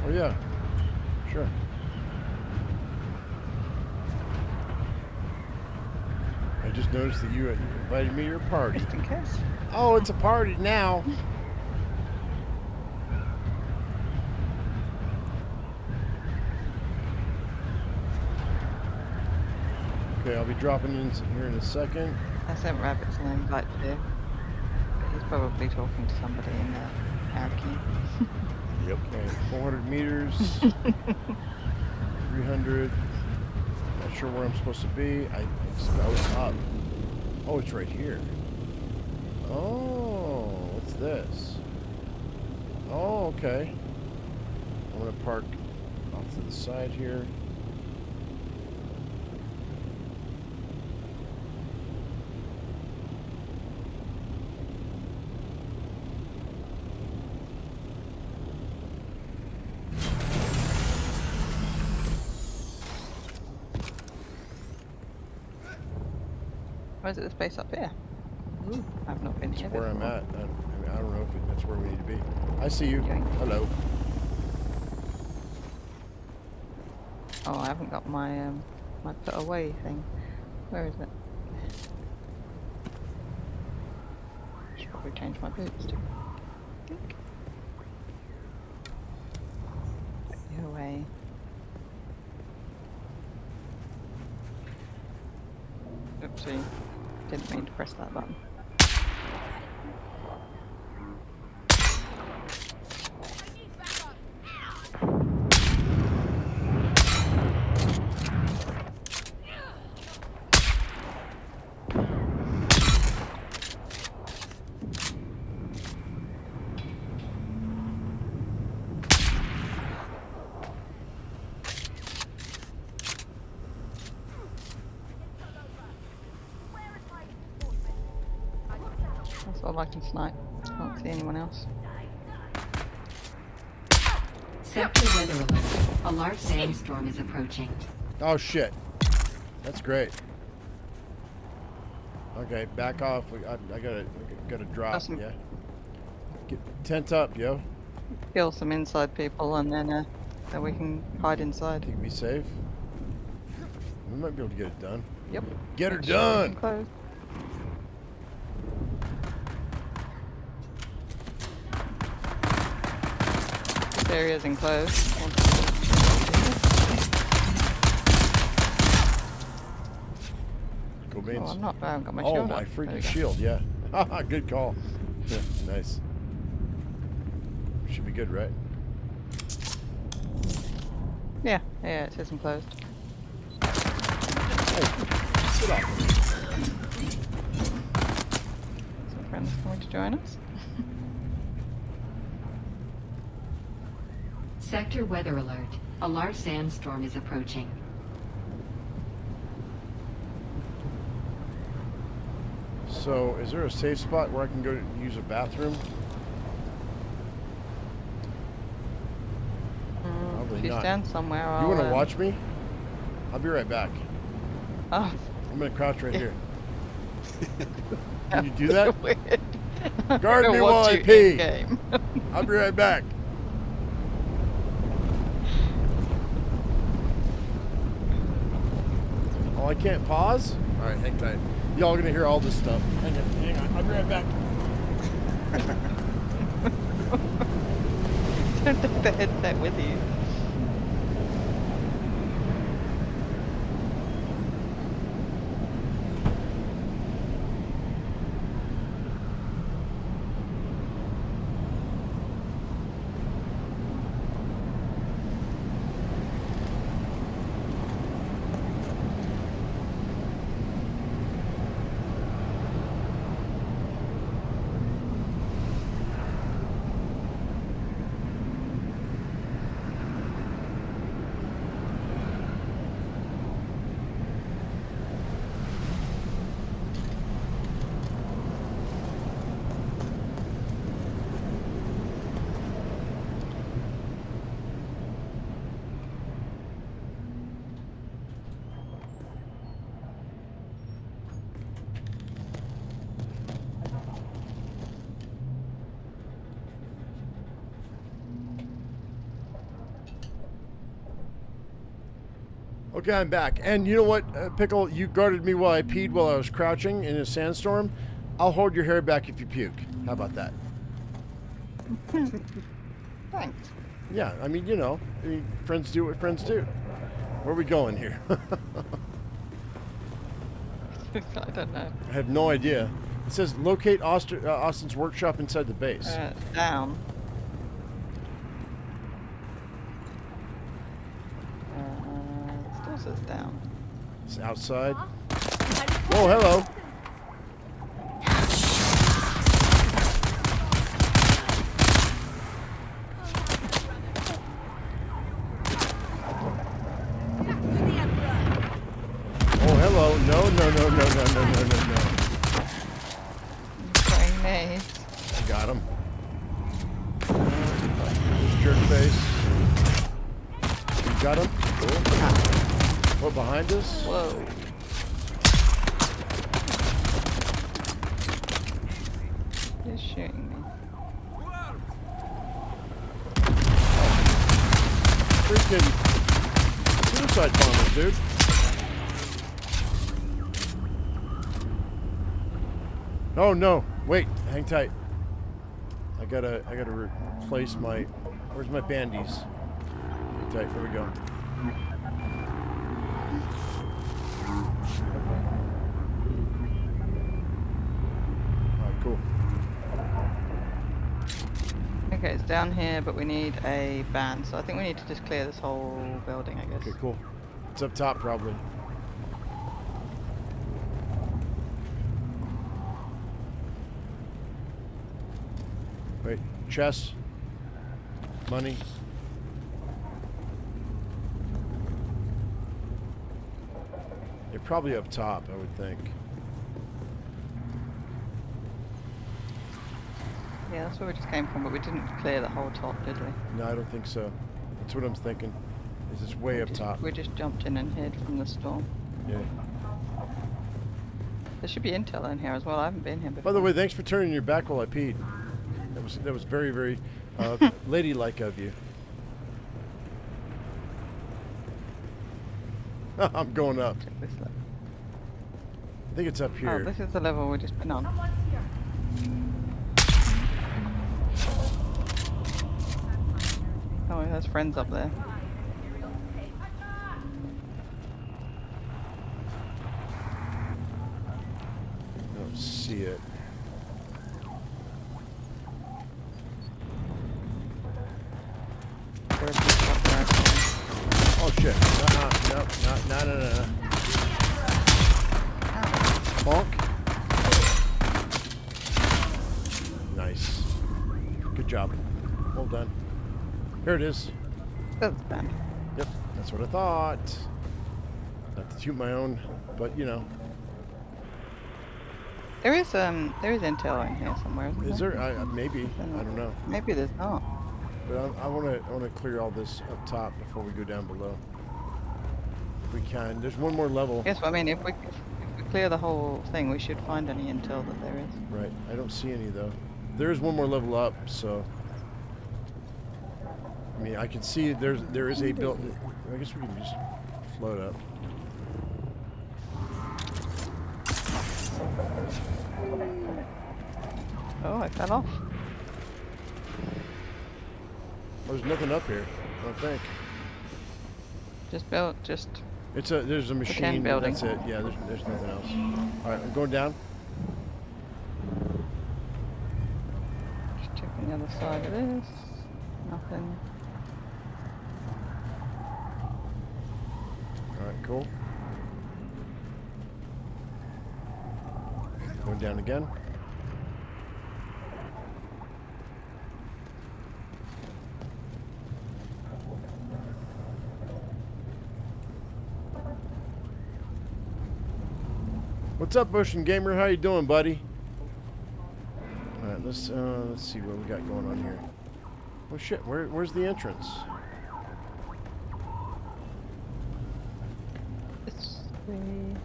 [SPEAKER 1] Oh yeah, sure. I just noticed that you invited me to your party.
[SPEAKER 18] Just in case.
[SPEAKER 1] Oh, it's a party now. Okay, I'll be dropping in here in a second.
[SPEAKER 18] I sent Rabbits an invite to do. But he's probably talking to somebody in Arrakis.
[SPEAKER 1] Yep. Okay, 400 meters. 300. Not sure where I'm supposed to be. I was up. Oh, it's right here. Oh, what's this? Oh, okay. I'm gonna park off to the side here.
[SPEAKER 18] Or is it this base up here? Ooh, I've not been here
[SPEAKER 1] That's where I'm
[SPEAKER 18] before.
[SPEAKER 1] at. I don't know if that's where we need to be. I see you. Hello.
[SPEAKER 18] Oh, I haven't got my my put away thing. Where is it? Should probably change my boots too. Put you away. Oopsie. Didn't mean to press that button. That's all I can snipe. Can't see anyone else.
[SPEAKER 3] Sector weather alert. A large sandstorm is approaching.
[SPEAKER 1] Oh shit. That's great. Okay, back off. I gotta drop.
[SPEAKER 18] Awesome.
[SPEAKER 1] Yeah. Get tent up, yo.
[SPEAKER 18] Kill some inside people and then we can hide inside.
[SPEAKER 1] Think be safe. We might be able to get it done.
[SPEAKER 18] Yep.
[SPEAKER 1] Get her
[SPEAKER 18] Make sure it's
[SPEAKER 1] done.
[SPEAKER 18] enclosed. This area is enclosed.
[SPEAKER 1] Go beans.
[SPEAKER 18] Oh, I haven't got my
[SPEAKER 1] oh
[SPEAKER 18] shield
[SPEAKER 1] my
[SPEAKER 18] up. There we
[SPEAKER 1] freaking
[SPEAKER 18] go.
[SPEAKER 1] shield, yeah. Haha, good call. Yeah, nice. Should be good, right?
[SPEAKER 18] Yeah, it says enclosed.
[SPEAKER 1] Sit up.
[SPEAKER 18] Some friends coming to join us.
[SPEAKER 3] Sector weather alert. A large sandstorm is approaching.
[SPEAKER 1] So, is there a safe spot where I can go use a bathroom? Probably
[SPEAKER 18] If you
[SPEAKER 1] not.
[SPEAKER 18] stand somewhere,
[SPEAKER 1] You
[SPEAKER 18] I'll,
[SPEAKER 1] want to watch me? I'll be right back.
[SPEAKER 18] Oh.
[SPEAKER 1] I'm gonna crouch right here. Can you do that?
[SPEAKER 18] Weird.
[SPEAKER 1] Guard
[SPEAKER 18] I'm
[SPEAKER 1] me
[SPEAKER 18] gonna
[SPEAKER 1] while
[SPEAKER 18] watch
[SPEAKER 1] I
[SPEAKER 18] you
[SPEAKER 1] pee.
[SPEAKER 18] in-game.
[SPEAKER 1] I'll be right back. Oh, I can't pause? Alright, hang tight. Y'all gonna hear all this stuff. Hang on. I'll be right back.
[SPEAKER 18] Don't take the headset with you.
[SPEAKER 1] Okay, I'm back. And you know what, Pickle? You guarded me while I peed while I was crouching in a sandstorm. I'll hold your hair back if you puke. How about that?
[SPEAKER 18] Thanks.
[SPEAKER 1] Yeah, I mean, you know, friends do what friends do. Where are we going here?
[SPEAKER 18] I don't know.
[SPEAKER 1] I have no idea. It says locate Austin's workshop inside the base.
[SPEAKER 18] Down. It still says down.
[SPEAKER 1] It's outside. Oh, hello. Oh, hello. No.
[SPEAKER 18] Throwing nades.
[SPEAKER 1] I got him. Jerk face. You got him? Cool. What, behind us?
[SPEAKER 18] Whoa. Who's shooting me?
[SPEAKER 1] Freaking suicide bombers, dude. Oh no! Wait, hang tight. I gotta replace my. Where's my bandies? Hang tight. Here we go. Alright, cool.
[SPEAKER 18] Okay, it's down here, but we need a van, so I think we need to just clear this whole building, I guess.
[SPEAKER 1] Okay, cool. It's up top, probably. Wait, chest, money. They're probably up top, I would think.
[SPEAKER 18] Yeah, that's where we just came from, but we didn't clear the whole top, did we?
[SPEAKER 1] No, I don't think so. That's what I'm thinking. Is it's way up top.
[SPEAKER 18] We just jumped in and hid from the storm.
[SPEAKER 1] Yeah.
[SPEAKER 18] There should be intel in here as well. I haven't been here before.
[SPEAKER 1] By the way, thanks for turning your back while I peed. That was very, very ladylike of you. I'm going up.
[SPEAKER 18] Check this level.
[SPEAKER 1] I think it's up here.
[SPEAKER 18] Oh, this is the level we just been on. Oh, he has friends up there.
[SPEAKER 1] I don't see it. Oh shit. No. Bonk. Nice. Good job. Well done. Here it is.
[SPEAKER 18] That's done.
[SPEAKER 1] Yep, that's what I thought. Not to toot my own, but you know.
[SPEAKER 18] There is intel in here somewhere.
[SPEAKER 1] Is there? Maybe. I don't know.
[SPEAKER 18] Maybe there's not.
[SPEAKER 1] But I wanna clear all this up top before we go down below. If we can. There's one more level.
[SPEAKER 18] Yes, well, I mean, if we clear the whole thing, we should find any intel that there is.
[SPEAKER 1] Right. I don't see any though. There is one more level up, so. I mean, I can see there is a built. I guess we can just float up.
[SPEAKER 18] Oh, I fell off.
[SPEAKER 1] There's nothing up here, I don't think.
[SPEAKER 18] Just.
[SPEAKER 1] There's a machine.
[SPEAKER 18] Building.
[SPEAKER 1] That's it. Yeah, there's nothing else. All right, I'm going down.
[SPEAKER 18] Just checking the other side of this. Nothing.
[SPEAKER 1] All right, cool. Going down again. What's up, Ocean Gamer? How you doing, buddy? All right, let's see what we got going on here. Oh shit, where's the entrance?
[SPEAKER 18] This way.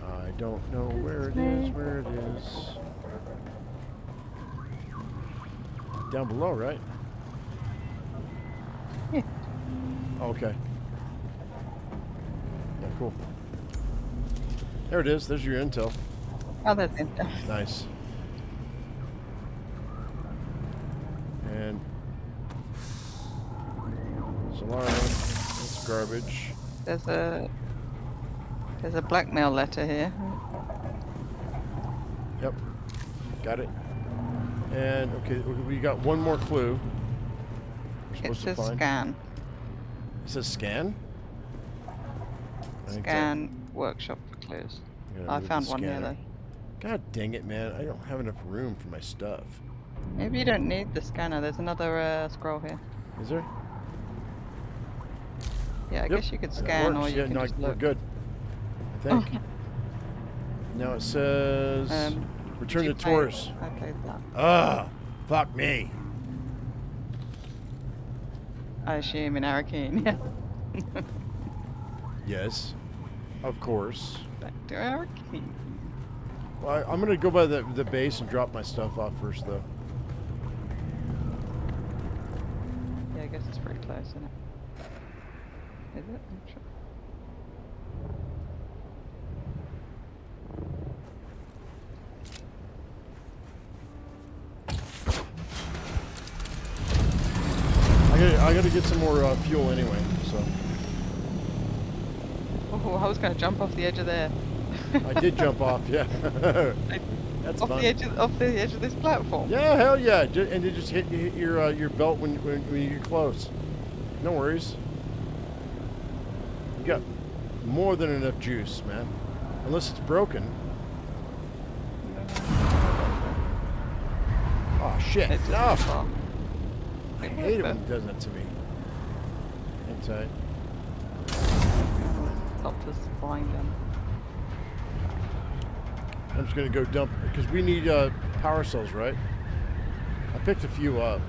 [SPEAKER 1] I don't know where it is. Where it is? Down below, right?
[SPEAKER 18] Yeah.
[SPEAKER 1] Okay. Yeah, cool. There it is. There's your intel.
[SPEAKER 18] Oh, there's intel.
[SPEAKER 1] Nice. And Solara, that's garbage.
[SPEAKER 18] There's a blackmail letter here.
[SPEAKER 1] Yep. Got it. And okay, we got one more clue. We're
[SPEAKER 18] It
[SPEAKER 1] supposed
[SPEAKER 18] says
[SPEAKER 1] to find.
[SPEAKER 18] scan.
[SPEAKER 1] It says scan? I think
[SPEAKER 18] Scan workshop for clues.
[SPEAKER 1] gotta
[SPEAKER 18] I
[SPEAKER 1] move
[SPEAKER 18] found
[SPEAKER 1] the
[SPEAKER 18] one here
[SPEAKER 1] scanner.
[SPEAKER 18] though.
[SPEAKER 1] God dang it, man. I don't have enough room for my stuff.
[SPEAKER 18] Maybe you don't need the scanner. There's another scroll here.
[SPEAKER 1] Is there?
[SPEAKER 18] Yeah, I
[SPEAKER 1] Yep,
[SPEAKER 18] guess you could
[SPEAKER 1] that
[SPEAKER 18] scan or
[SPEAKER 1] works.
[SPEAKER 18] you
[SPEAKER 1] Yeah,
[SPEAKER 18] can
[SPEAKER 1] no,
[SPEAKER 18] just
[SPEAKER 1] we're
[SPEAKER 18] look.
[SPEAKER 1] good. I think. Now it says return to
[SPEAKER 18] did you play-
[SPEAKER 1] Taurus.
[SPEAKER 18] I played that.
[SPEAKER 1] Ah, fuck me.
[SPEAKER 18] I assume in Arrakis, yeah.
[SPEAKER 1] Yes, of course.
[SPEAKER 18] Back to Arrakis.
[SPEAKER 1] I'm gonna go by the base and drop my stuff off first, though.
[SPEAKER 18] Yeah, I guess it's pretty close, isn't it? Is it? I'm sure.
[SPEAKER 1] I gotta get some more fuel anyway, so.
[SPEAKER 18] Oh, I was gonna jump off the edge of there.
[SPEAKER 1] I did jump off, yeah. That's
[SPEAKER 18] off
[SPEAKER 1] fun.
[SPEAKER 18] the edge of this platform.
[SPEAKER 1] Yeah, hell yeah! And it just hit your belt when you get close. No worries. You got more than enough juice, man. Unless it's broken. Oh shit! No. I hate it when it does that to me. Hang tight.
[SPEAKER 18] Stop this flying down.
[SPEAKER 1] I'm just gonna go dump because we need power cells, right? I picked a few up.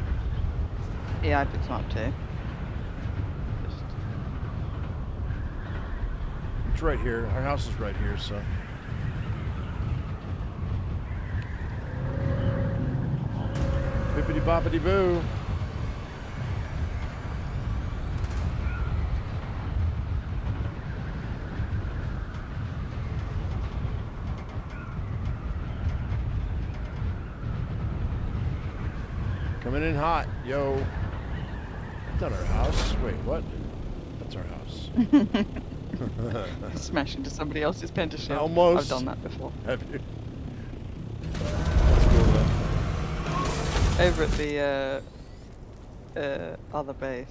[SPEAKER 18] Yeah, I picked some up too.
[SPEAKER 1] It's right here. Our house is right here, so. Bippity boppity boo. Coming in hot, yo. That's not our house. Wait, what? That's our house.
[SPEAKER 18] Smash into somebody else's pentaship.
[SPEAKER 1] Almost.
[SPEAKER 18] I've done that before.
[SPEAKER 1] Have you? That's cool, though.
[SPEAKER 18] Over at the other base.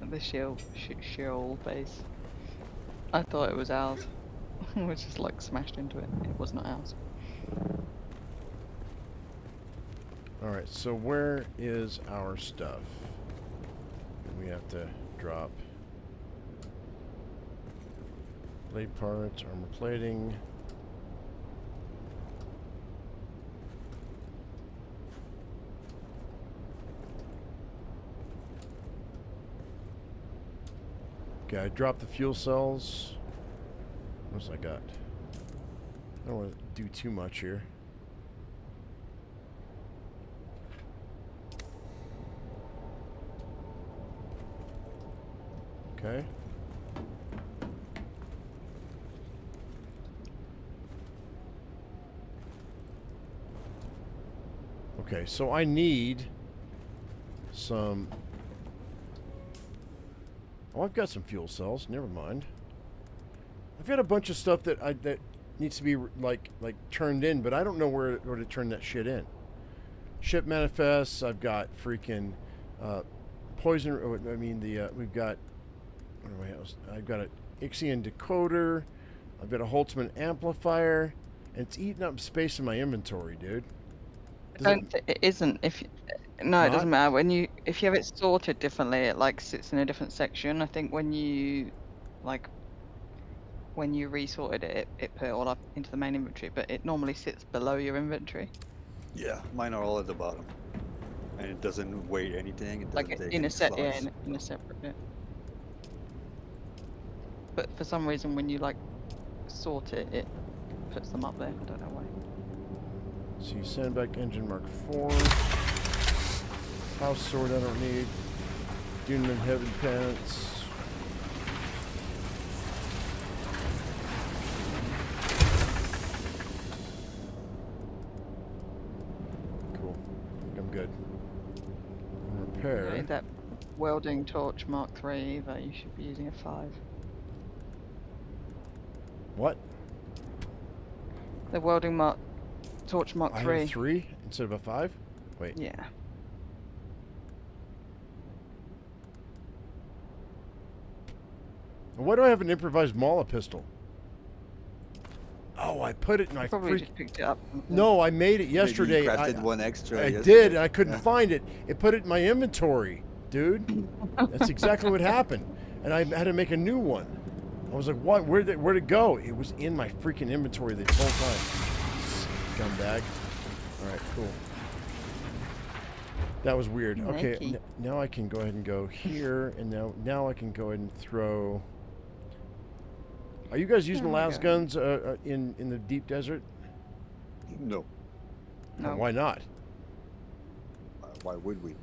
[SPEAKER 18] The Sheol base. I thought it was ours. We just like smashed into it. It was not ours.
[SPEAKER 1] Alright, so where is our stuff? We have to drop blade parts, armor plating. Okay, I dropped the fuel cells. What else I got? I don't want to do too much here. Okay. Okay, so I need some... Oh, I've got some fuel cells. Never mind. I've got a bunch of stuff that needs to be like turned in, but I don't know where to turn that shit in. Ship manifests. I've got freaking poison. I mean we've got. What do I have? I've got an Ixion decoder. I've got a Holtzman amplifier, and it's eating up space in my inventory, dude.
[SPEAKER 18] It isn't. No, it doesn't matter. If you have it sorted differently, it like sits in a different section. I think when you resorted it, it put it all up into the main inventory, but it normally sits below your inventory.
[SPEAKER 17] Yeah, mine are all at the bottom, and it doesn't weigh anything. It doesn't
[SPEAKER 18] Like
[SPEAKER 17] take
[SPEAKER 18] in
[SPEAKER 17] any
[SPEAKER 18] a set,
[SPEAKER 17] slots.
[SPEAKER 18] yeah, in a separate bit. But for some reason, when you like sort it, it puts them up there. I don't know why.
[SPEAKER 1] See, sandbag engine Mark 4. House sword I don't need. Duneman heavy pants. Cool. I think I'm good. Repair.
[SPEAKER 18] Okay, that welding torch Mark 3 that you should be using a 5.
[SPEAKER 1] What?
[SPEAKER 18] The welding torch Mark 3.
[SPEAKER 1] I have 3 instead of a 5? Wait.
[SPEAKER 18] Yeah.
[SPEAKER 1] Why do I have an improvised Mala pistol? Oh, I put it in my
[SPEAKER 18] Probably just picked it up.
[SPEAKER 1] No, I made it yesterday.
[SPEAKER 17] Maybe you crafted one extra.
[SPEAKER 1] I
[SPEAKER 17] yesterday.
[SPEAKER 1] did, and I couldn't find it. It put it in my inventory, dude. That's exactly what happened. And I had to make a new one. I was like, what? Where'd it go? It was in my freaking inventory the whole time. Scumbag. Alright, cool. That was weird. Okay, now I can go ahead and go here, and now I can go ahead and throw... Are you guys using
[SPEAKER 18] Oh,
[SPEAKER 1] las
[SPEAKER 18] okay.
[SPEAKER 1] guns in the deep desert?
[SPEAKER 17] No.
[SPEAKER 18] No.
[SPEAKER 1] Why not?
[SPEAKER 17] Why would we?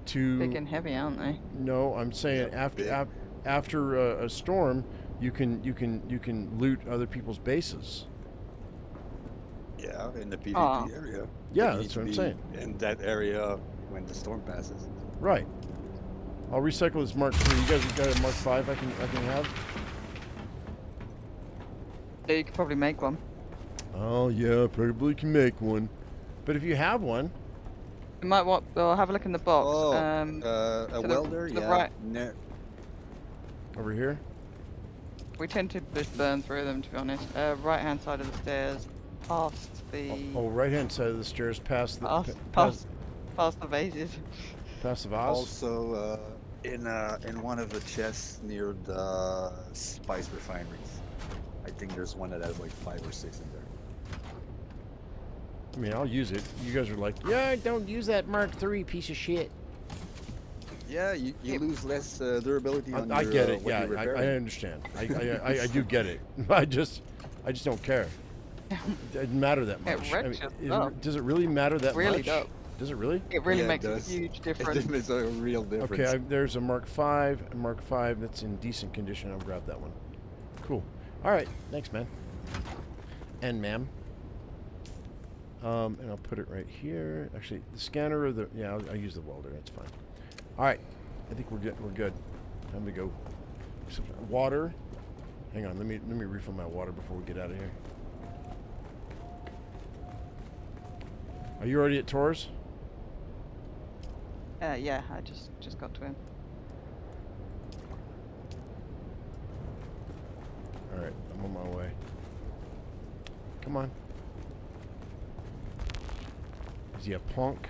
[SPEAKER 1] Big
[SPEAKER 18] and heavy, aren't they?
[SPEAKER 1] No, I'm saying after a storm, you can loot other people's bases.
[SPEAKER 17] Yeah, in the PvP
[SPEAKER 18] Aw.
[SPEAKER 17] area.
[SPEAKER 1] Yeah,
[SPEAKER 17] But you
[SPEAKER 1] that's
[SPEAKER 17] need to
[SPEAKER 1] what I'm
[SPEAKER 17] be
[SPEAKER 1] saying.
[SPEAKER 17] In that area when the storm passes.
[SPEAKER 1] Right. I'll recycle this Mark III. You guys got a Mark V I can have?
[SPEAKER 18] Yeah, you could probably make one.
[SPEAKER 1] Oh yeah, probably can make one. But if you have one,
[SPEAKER 18] You might want. Well, have a look in the box.
[SPEAKER 17] Oh,
[SPEAKER 18] to
[SPEAKER 17] a
[SPEAKER 18] the-
[SPEAKER 17] welder?
[SPEAKER 18] to the
[SPEAKER 17] Yeah.
[SPEAKER 18] right.
[SPEAKER 17] No.
[SPEAKER 1] over here.
[SPEAKER 18] We tend to just burn through them, to be honest. Right hand side of the stairs, past the.
[SPEAKER 1] Oh, right hand side of the stairs, past the
[SPEAKER 18] Past the vases.
[SPEAKER 1] past the vase.
[SPEAKER 17] Also, in one of the chests near the spice refineries. I think there's one that has like 5 or 6 in there.
[SPEAKER 1] I mean, I'll use it. You guys are like, yeah, don't use that Mark III piece of shit.
[SPEAKER 17] Yeah, you lose less durability on
[SPEAKER 1] I
[SPEAKER 17] your,
[SPEAKER 1] get it.
[SPEAKER 17] what
[SPEAKER 1] Yeah,
[SPEAKER 17] you're
[SPEAKER 1] I
[SPEAKER 17] repairing.
[SPEAKER 1] understand. I do get it. I just don't care. It doesn't matter that
[SPEAKER 18] It
[SPEAKER 1] much.
[SPEAKER 18] wrecks your stuff.
[SPEAKER 1] Does it really matter that
[SPEAKER 18] Really
[SPEAKER 1] much?
[SPEAKER 18] does.
[SPEAKER 1] Does it really?
[SPEAKER 18] It really
[SPEAKER 17] Yeah, it
[SPEAKER 18] makes a
[SPEAKER 17] does.
[SPEAKER 18] huge
[SPEAKER 17] It
[SPEAKER 18] difference.
[SPEAKER 17] makes a real difference.
[SPEAKER 1] Okay, there's a Mark V, a Mark V that's in decent condition. I'll grab that one. Cool. All right, thanks, man. And ma'am. And I'll put it right here. Actually, the scanner or the I'll use the welder. That's fine. All right, I think we're good. We're good. Time to go. Water. Hang on. Let me refill my water before we get out of here. Are you already at Torres?
[SPEAKER 18] Yeah, I just got to him.
[SPEAKER 1] All right, I'm on my way. Come on. Is he a punk?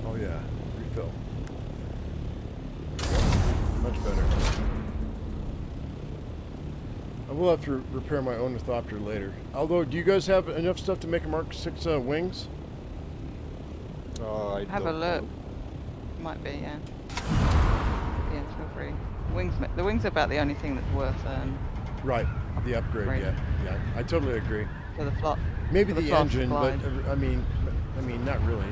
[SPEAKER 1] Oh yeah, refill. Much better. I will have to repair my ornithopter later. Although, do you guys have enough stuff to make a Mark 6 wings?
[SPEAKER 17] I
[SPEAKER 18] Have a
[SPEAKER 17] don't
[SPEAKER 18] look.
[SPEAKER 17] know.
[SPEAKER 18] Might be, yeah. Yeah, feel free. The wings are about the only thing that's worth
[SPEAKER 1] Right, the upgrade.
[SPEAKER 18] Right.
[SPEAKER 1] Yeah, I totally agree.
[SPEAKER 18] for the flop.
[SPEAKER 1] Maybe
[SPEAKER 18] for
[SPEAKER 1] the
[SPEAKER 18] fast
[SPEAKER 1] engine, but
[SPEAKER 18] glide.
[SPEAKER 1] I mean, not really.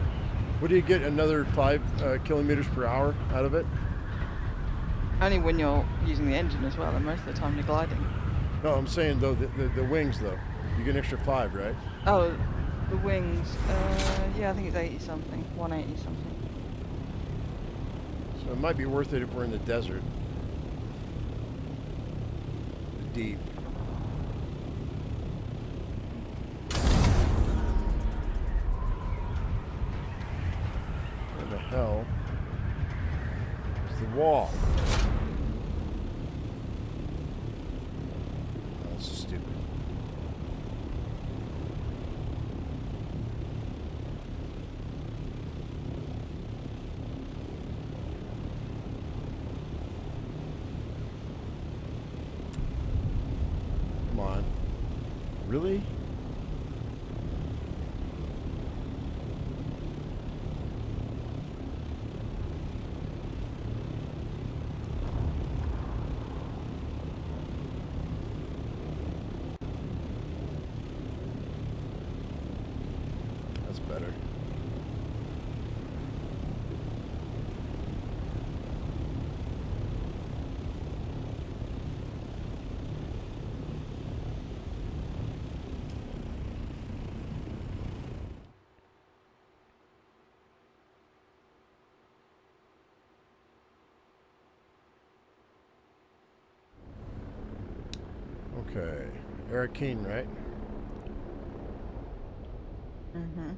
[SPEAKER 1] What do you get? Another 5 kilometers per hour out of it?
[SPEAKER 18] Only when you're using the engine as well, and most of the time you're gliding.
[SPEAKER 1] No, I'm saying though the wings though. You get an extra 5, right?
[SPEAKER 18] Oh, the wings. Yeah, I think it's 80 something, 180 something.
[SPEAKER 1] So it might be worth it if we're in the desert. Deep. Where the hell is the wall? Oh, that's stupid. Come on. Really? That's better. Okay. Arrakis, right?
[SPEAKER 18] Mm-hmm.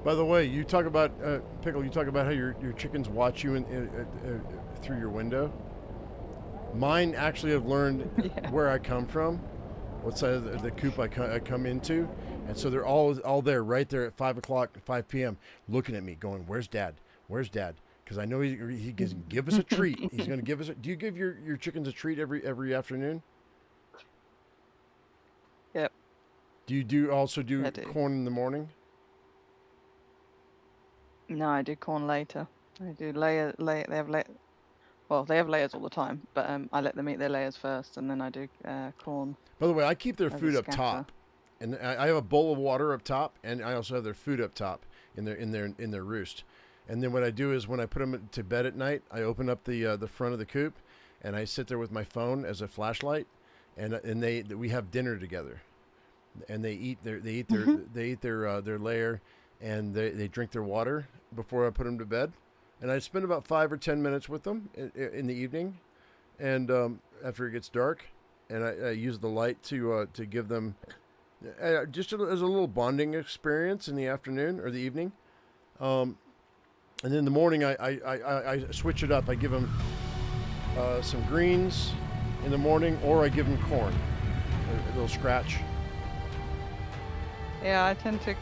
[SPEAKER 1] By the way, you talk about Pickle. You talk about how your chickens watch you through your window. Mine actually have learned where I come from, what side of the coop I come into, and so they're all there, right there at 5 p.m., looking at me, going, "Where's Dad? Where's Dad?" Because I know he can give us a treat. He's going to give us. Do you give your chickens a treat every afternoon?
[SPEAKER 18] Yep.
[SPEAKER 1] Do you also do corn in the morning?
[SPEAKER 18] No, I do corn later. I do layer. They have well, they have layers all the time, but I let them eat their layers first, and then I do corn.
[SPEAKER 1] By the way, I keep their
[SPEAKER 18] as a
[SPEAKER 1] food up
[SPEAKER 18] scatter.
[SPEAKER 1] top, and I have a bowl of water up top, and I also have their food up top in their roost. And then what I do is when I put them to bed at night, I open up the front of the coop, and I sit there with my phone as a flashlight, and we have dinner together, and they eat their layer, and they drink their water before I put them to bed, and I spend about 5 or 10 minutes with them in the evening, and after it gets dark, and I use the light to give them just as a little bonding experience in the afternoon or the evening. And in the morning, I switch it up. I give them some greens in the morning, or I give them corn, a little scratch.
[SPEAKER 18] Yeah, I tend to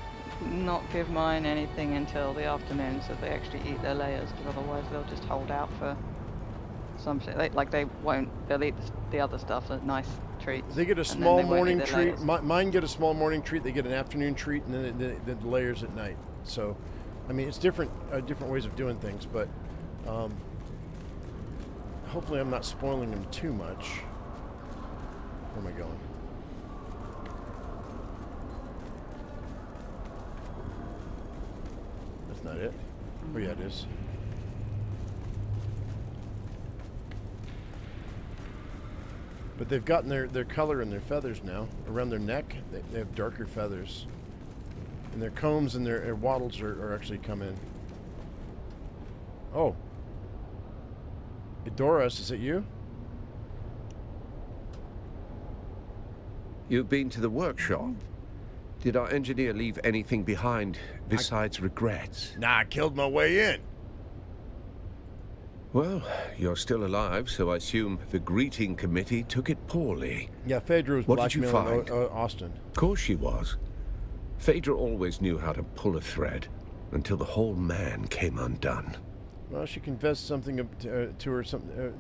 [SPEAKER 18] not give mine anything until the afternoon, so they actually eat their layers, because otherwise they'll just hold out for something. They'll eat the other stuff, the nice treats.
[SPEAKER 1] They get a small morning treat. Mine get a small morning treat. They get an afternoon treat, and then the layers at night. So, I mean, it's different ways of doing things, but hopefully I'm not spoiling them too much. Where am I going? That's not it. Oh yeah, it is. But they've gotten their color in their feathers now. Around their neck, they have darker feathers. And their combs and their wattles are actually come in. Oh. Doris, is it you?
[SPEAKER 2] You've been to the workshop. Did our engineer leave anything behind besides regrets?
[SPEAKER 1] Nah, I killed my way in.
[SPEAKER 2] Well, you're still alive, so I assume the greeting committee took it poorly.
[SPEAKER 1] Yeah, Phaedra was
[SPEAKER 2] What did you
[SPEAKER 1] blackmailing
[SPEAKER 2] find?
[SPEAKER 1] Austin.
[SPEAKER 2] Of course she was. Phaedra always knew how to pull a thread, until the whole man came undone.
[SPEAKER 1] Well, she confessed something to her,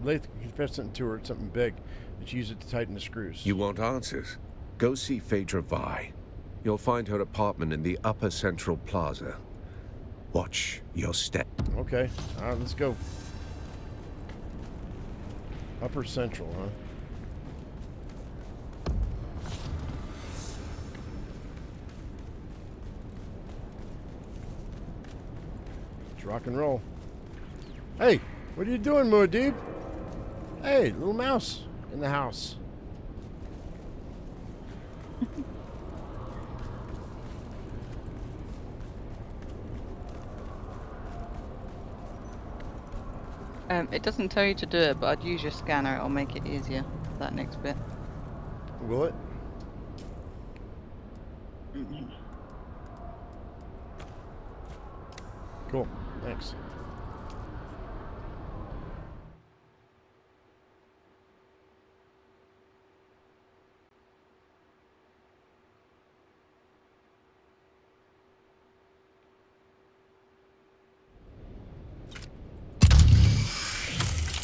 [SPEAKER 1] Lath confessed something to her, something big, that she used it to tighten the screws.
[SPEAKER 2] You want answers? Go see Phaedra Vi. You'll find her apartment in the Upper Central Plaza. Watch your step.
[SPEAKER 1] Okay, all right, let's go. Upper Central, huh? Let's rock and roll. Hey, what are you doing, Muad'Dib? Hey, little mouse in the house.
[SPEAKER 18] It doesn't tell you to do it, but I'd use your scanner. It'll make it easier, that next bit.
[SPEAKER 1] Will it? Cool, thanks.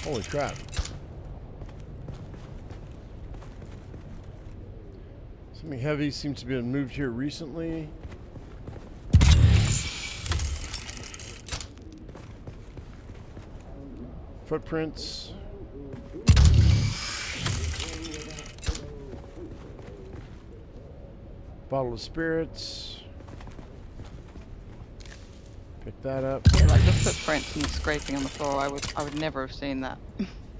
[SPEAKER 1] Holy crap. Something heavy seems to be moved here recently. Footprints. Bottle of spirits. Pick that up.
[SPEAKER 18] Yeah, like the footprints and the scraping on the floor, I would never have seen that.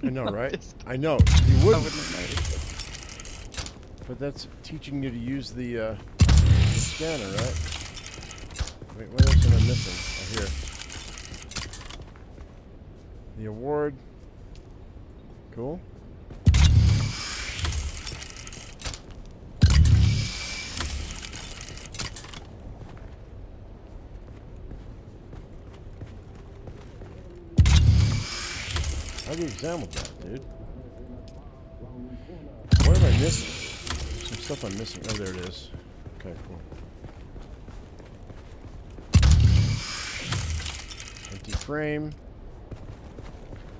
[SPEAKER 1] I know, right? I know. You wouldn't.
[SPEAKER 18] I wouldn't have noticed.
[SPEAKER 1] But that's teaching you to use the scanner, right? Wait, what else am I missing? Oh, here. The award. Cool. How do you examine that, dude? What am I missing? Some stuff I'm missing. Oh, there it is. Okay, cool. Empty frame.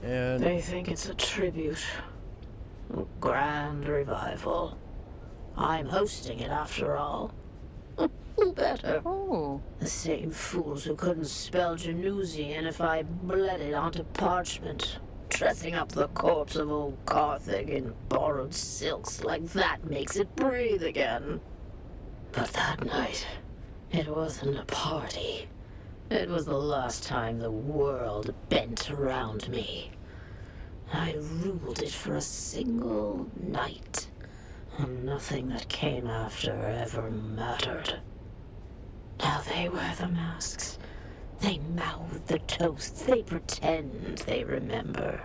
[SPEAKER 1] And
[SPEAKER 4] They think it's a tribute. A grand revival. I'm hosting it after all. Who better?
[SPEAKER 18] Oh.
[SPEAKER 4] The same fools who couldn't spell Genusian if I bled it onto parchment. Dressing up the corpse of old Carthage in borrowed silks like that makes it breathe again. But that night, it wasn't a party. It was the last time the world bent around me. I ruled it for a single night, and nothing that came after ever mattered. Now they wear the masks. They mouth the toasts. They pretend they remember.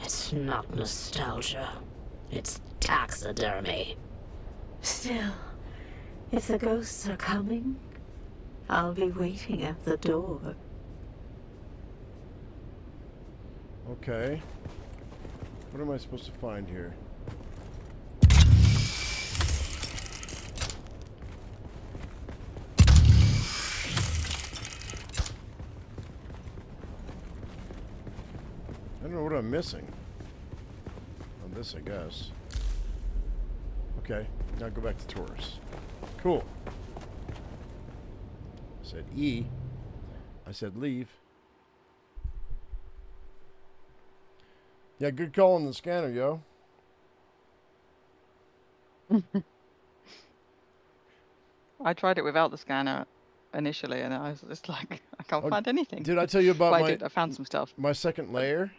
[SPEAKER 4] It's not nostalgia. It's taxidermy. Still, if the ghosts are coming, I'll be waiting at the door.
[SPEAKER 1] okay. What am I supposed to find here? I don't know what I'm missing. On this, I guess. Okay, now go back to Taurus. Cool. I said E. I said leave. Yeah, good call on the scanner, yo.
[SPEAKER 18] I tried it without the scanner initially, and I was just like, I can't find anything.
[SPEAKER 1] Did I tell you about
[SPEAKER 18] Well,
[SPEAKER 1] my...
[SPEAKER 18] I found some stuff.
[SPEAKER 1] My second layer?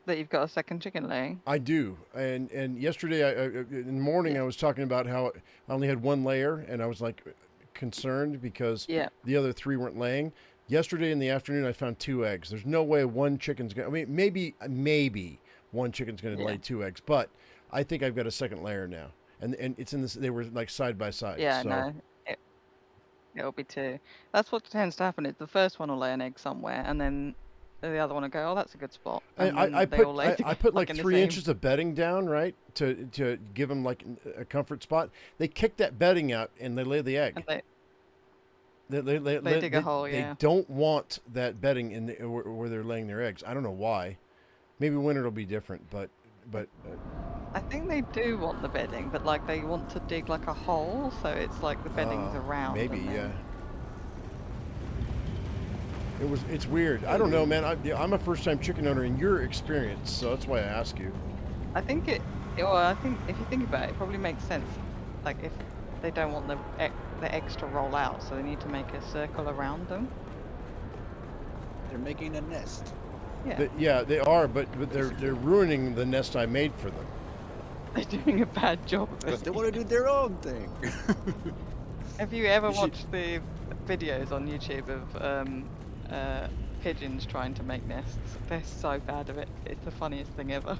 [SPEAKER 18] That you've got a second chicken laying?
[SPEAKER 1] I do. And yesterday, in the morning, I was talking about how I only had one layer, and I was like concerned because the other three weren't laying. Yesterday in the afternoon, I found 2 eggs. There's no way one chicken's going to... I mean, maybe one chicken's going to lay 2 eggs, but I think I've got a second layer now. And it's in this... They were like side by side.
[SPEAKER 18] Yeah,
[SPEAKER 1] so.
[SPEAKER 18] no. It'll be 2. That's what tends to happen. Is the first one will lay an egg somewhere, and then the other one will go, oh, that's a good spot. And
[SPEAKER 1] I
[SPEAKER 18] they all lay
[SPEAKER 1] put like
[SPEAKER 18] in the
[SPEAKER 1] 3
[SPEAKER 18] same-
[SPEAKER 1] inches of bedding down, right, to give them like a comfort spot. They kick that bedding out and they lay the egg.
[SPEAKER 18] And
[SPEAKER 1] They
[SPEAKER 18] dig a hole, yeah.
[SPEAKER 1] They don't want that bedding in where they're laying their eggs. I don't know why. Maybe winter will be different, but
[SPEAKER 18] I think they do want the bedding, but like they want to dig like a hole, so it's like the bedding's around.
[SPEAKER 1] maybe,
[SPEAKER 18] and
[SPEAKER 1] yeah.
[SPEAKER 18] then-
[SPEAKER 1] It's weird. I don't know, man. I'm a first-time chicken owner in your experience, so that's why I ask you.
[SPEAKER 18] I think I think if you think about it, it probably makes sense. Like if they don't want the eggs to roll out, so they need to make a circle around them.
[SPEAKER 17] They're making a nest.
[SPEAKER 18] Yeah.
[SPEAKER 1] They are, but they're ruining the nest I made for them.
[SPEAKER 18] They're doing a bad job of
[SPEAKER 17] Because
[SPEAKER 18] it.
[SPEAKER 17] they want to do their own thing.
[SPEAKER 18] Have you ever watched the videos on YouTube of pigeons trying to make nests? They're so bad at it. It's the funniest thing ever.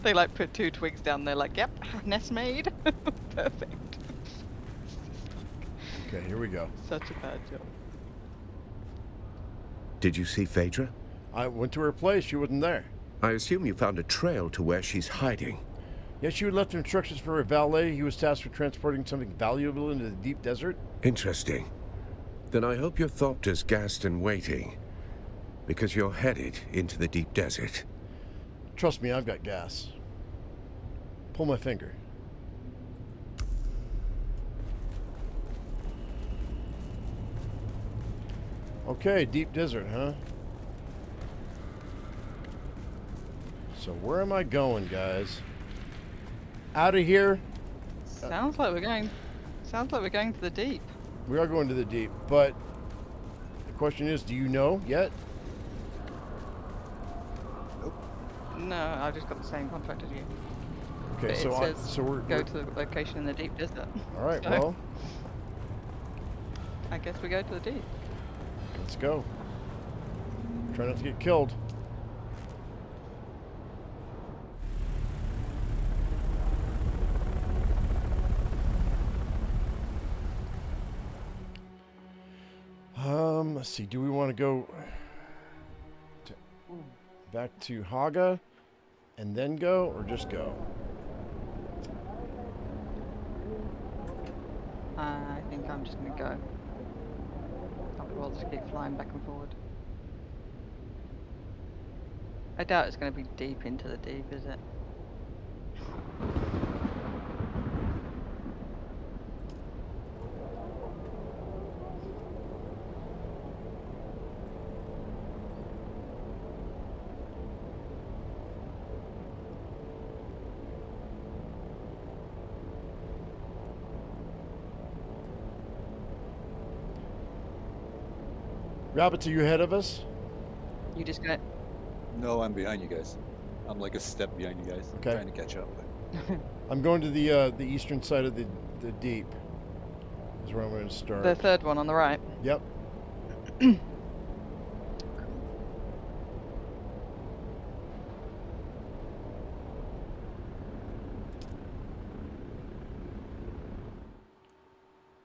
[SPEAKER 18] They like put 2 twigs down there like, yep, nest made. Perfect.
[SPEAKER 1] Okay, here we go.
[SPEAKER 18] Such a bad job.
[SPEAKER 2] Did you see Phaedra?
[SPEAKER 1] I went to her place. She wasn't there.
[SPEAKER 2] I assume you found a trail to where she's hiding.
[SPEAKER 1] Yes, she had left instructions for her valet. He was tasked with transporting something valuable into the deep desert.
[SPEAKER 2] Interesting. Then I hope your Thopter's gassed and waiting, because you're headed into the deep desert.
[SPEAKER 1] Trust me, I've got gas. Pull my finger. Okay, deep desert, huh? So where am I going, guys? Out of here.
[SPEAKER 18] Sounds like we're going to the deep.
[SPEAKER 1] We are going to the deep, but the question is, do you know yet?
[SPEAKER 18] No, I just got the same contract as you.
[SPEAKER 1] Okay,
[SPEAKER 18] But
[SPEAKER 1] so
[SPEAKER 18] it says go to the location in the deep desert.
[SPEAKER 1] All right,
[SPEAKER 18] So,
[SPEAKER 1] well,
[SPEAKER 18] I guess we go to the deep.
[SPEAKER 1] let's go. Try not to get killed. let's see. Do we want to go back to Haga and then go, or just go?
[SPEAKER 18] I think I'm just gonna go. I'll just keep flying back and forward. I doubt it's gonna be deep into the deep, is it?
[SPEAKER 1] Rabbit, are you ahead of us?
[SPEAKER 18] You just go.
[SPEAKER 17] No, I'm behind you guys. I'm like a step behind you guys.
[SPEAKER 1] Okay.
[SPEAKER 17] Trying to catch up.
[SPEAKER 1] I'm going to the eastern side of the deep. Is where I'm going to start.
[SPEAKER 18] The third one on the right.
[SPEAKER 1] Yep.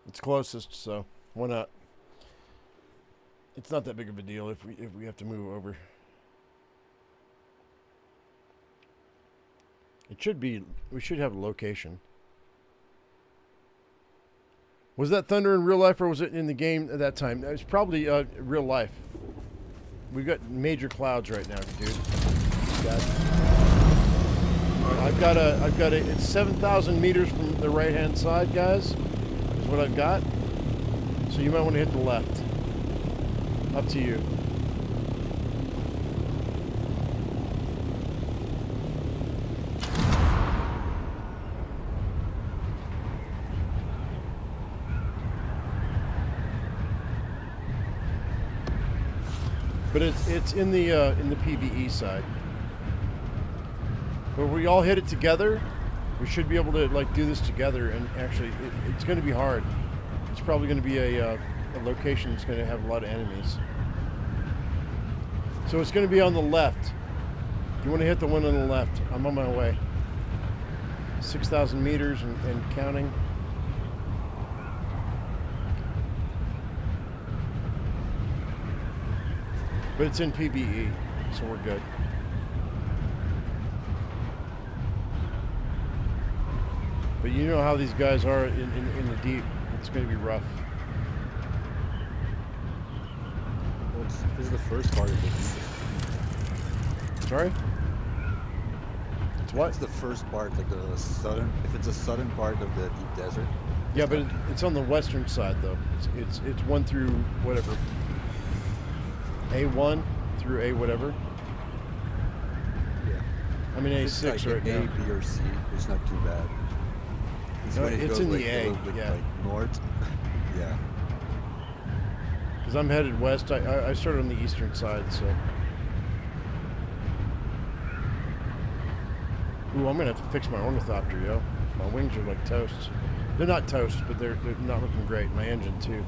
[SPEAKER 1] It's closest, so why not? It's not that big of a deal if we have to move over. It should be. We should have a location. Was that thunder in real life, or was it in the game at that time? It was probably real life. We've got major clouds right now, dude. I've got a. It's 7,000 meters from the right-hand side, guys. Is what I've got. So you might want to hit the left. Up to you. But it's in the PvE side. But we all hit it together, we should be able to like do this together. And actually, it's going to be hard. It's probably going to be a location that's going to have a lot of enemies. So it's going to be on the left. You want to hit the one on the left. I'm on my way. 6,000 meters and counting. But it's in PvE, so we're good. But you know how these guys are in the deep. It's going to be rough.
[SPEAKER 17] Well, this is the first part of it.
[SPEAKER 1] Sorry? It's what?
[SPEAKER 17] It's the first part, like the southern. If it's a southern part of the deep desert.
[SPEAKER 1] Yeah, but it's on the western side though. It's 1 through whatever. A1 through A whatever.
[SPEAKER 17] Yeah.
[SPEAKER 1] I'm in
[SPEAKER 17] If
[SPEAKER 1] A6
[SPEAKER 17] it's like
[SPEAKER 1] right now.
[SPEAKER 17] A, B, or C. It's not too bad.
[SPEAKER 1] No,
[SPEAKER 17] when it
[SPEAKER 1] it's
[SPEAKER 17] goes,
[SPEAKER 1] in
[SPEAKER 17] like,
[SPEAKER 1] the
[SPEAKER 17] a
[SPEAKER 1] A,
[SPEAKER 17] little bit,
[SPEAKER 1] yeah.
[SPEAKER 17] like north. Yeah.
[SPEAKER 1] Because I'm headed west. I started on the eastern side, so. Ooh, I'm gonna have to fix my ornithopter, yo. My wings are like toast. They're not toast, but they're not looking great. My engine too.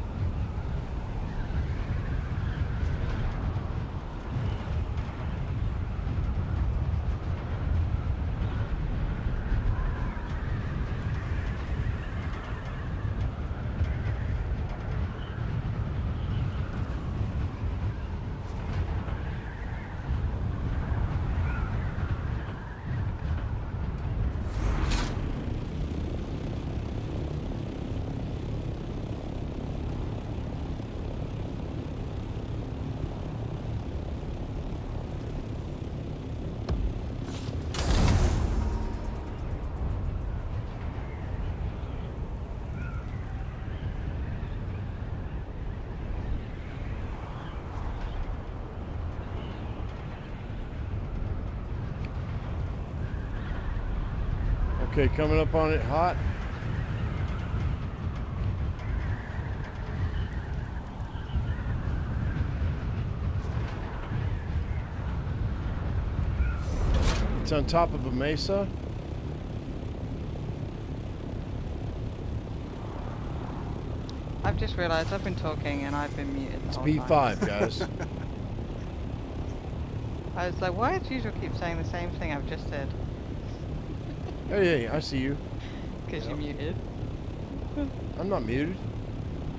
[SPEAKER 1] Okay, coming up on it hot. It's on top of a mesa.
[SPEAKER 18] I've just realised I've been talking and I've been muted.
[SPEAKER 1] It's
[SPEAKER 18] the whole
[SPEAKER 1] P5,
[SPEAKER 18] time.
[SPEAKER 1] guys.
[SPEAKER 18] I was like, why does usual keep saying the same thing I've just said?
[SPEAKER 1] Hey, I see you.
[SPEAKER 18] Because you're muted.
[SPEAKER 1] I'm not muted.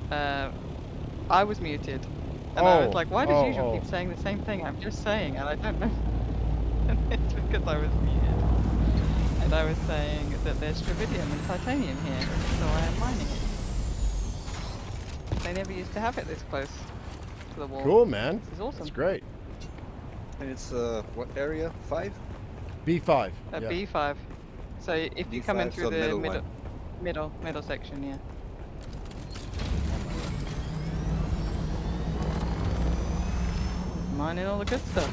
[SPEAKER 18] I was muted. And I was like, why does usual keep saying the same thing I'm just saying? And I don't know. It's because I was muted. And I was saying that there's tritium and titanium here, so I am mining it. They never used to have it this close to the wall.
[SPEAKER 1] Cool, man.
[SPEAKER 18] This is awesome.
[SPEAKER 1] That's great.
[SPEAKER 17] And it's what area? 5?
[SPEAKER 1] B5.
[SPEAKER 18] A
[SPEAKER 1] yeah.
[SPEAKER 18] B5. So if you come in
[SPEAKER 17] B5,
[SPEAKER 18] through
[SPEAKER 17] so
[SPEAKER 18] the
[SPEAKER 17] middle one.
[SPEAKER 18] middle section, yeah. Mining all the good stuff.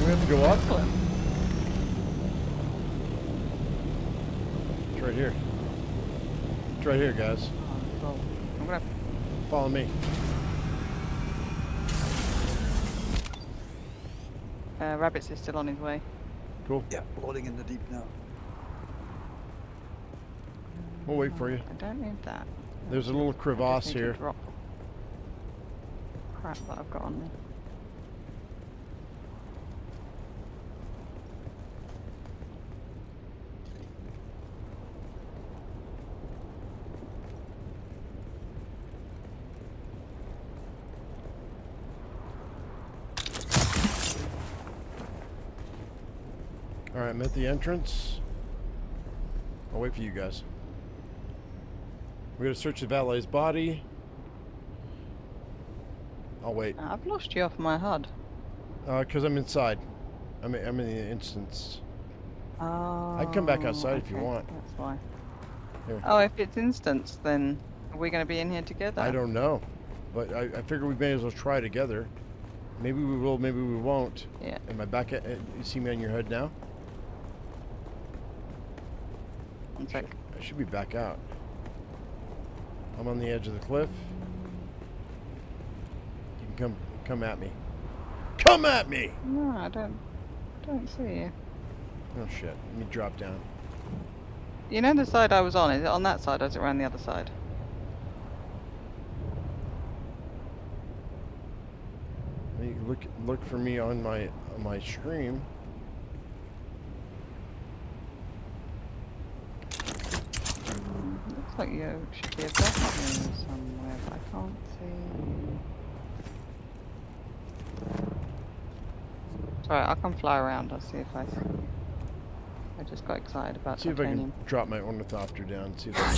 [SPEAKER 1] We have to go up.
[SPEAKER 18] Excellent.
[SPEAKER 1] It's right here. It's right here, guys.
[SPEAKER 18] Cool. I'm gonna
[SPEAKER 1] Follow me.
[SPEAKER 18] Rabbit's is still on his way.
[SPEAKER 1] Cool.
[SPEAKER 17] Yeah, loading in the deep now.
[SPEAKER 1] We'll wait for you.
[SPEAKER 18] I don't need that.
[SPEAKER 1] There's a little
[SPEAKER 18] I
[SPEAKER 1] crevasse
[SPEAKER 18] just need to
[SPEAKER 1] here.
[SPEAKER 18] drop crap that I've got on me.
[SPEAKER 1] All right, I'm at the entrance. I'll wait for you guys. We're gonna search the valet's body. I'll wait.
[SPEAKER 18] I've lost you off my HUD.
[SPEAKER 1] Cause I'm inside. I'm in the instance.
[SPEAKER 18] Oh,
[SPEAKER 1] I can come back outside if you
[SPEAKER 18] okay,
[SPEAKER 1] want.
[SPEAKER 18] That's why.
[SPEAKER 1] Here.
[SPEAKER 18] Oh, if it's instance, then are we going to be in here together?
[SPEAKER 1] I don't know, but I figure we may as well try together. Maybe we will, maybe we won't.
[SPEAKER 18] Yeah.
[SPEAKER 1] Am I back at? You see me on your HUD now?
[SPEAKER 18] One sec.
[SPEAKER 1] I should be back out. I'm on the edge of the cliff. You can come at me. Come at me!
[SPEAKER 18] No, I don't see you.
[SPEAKER 1] Oh shit! Let me drop down.
[SPEAKER 18] You know the side I was on? Is it on that side or is it around the other side?
[SPEAKER 1] You look for me on my stream.
[SPEAKER 18] Looks like you should be above me somewhere, but I can't see you. Sorry, I'll come fly around. I'll see if I just got excited about
[SPEAKER 1] See if I
[SPEAKER 18] titanium.
[SPEAKER 1] can drop my ornithopter down. See if I can...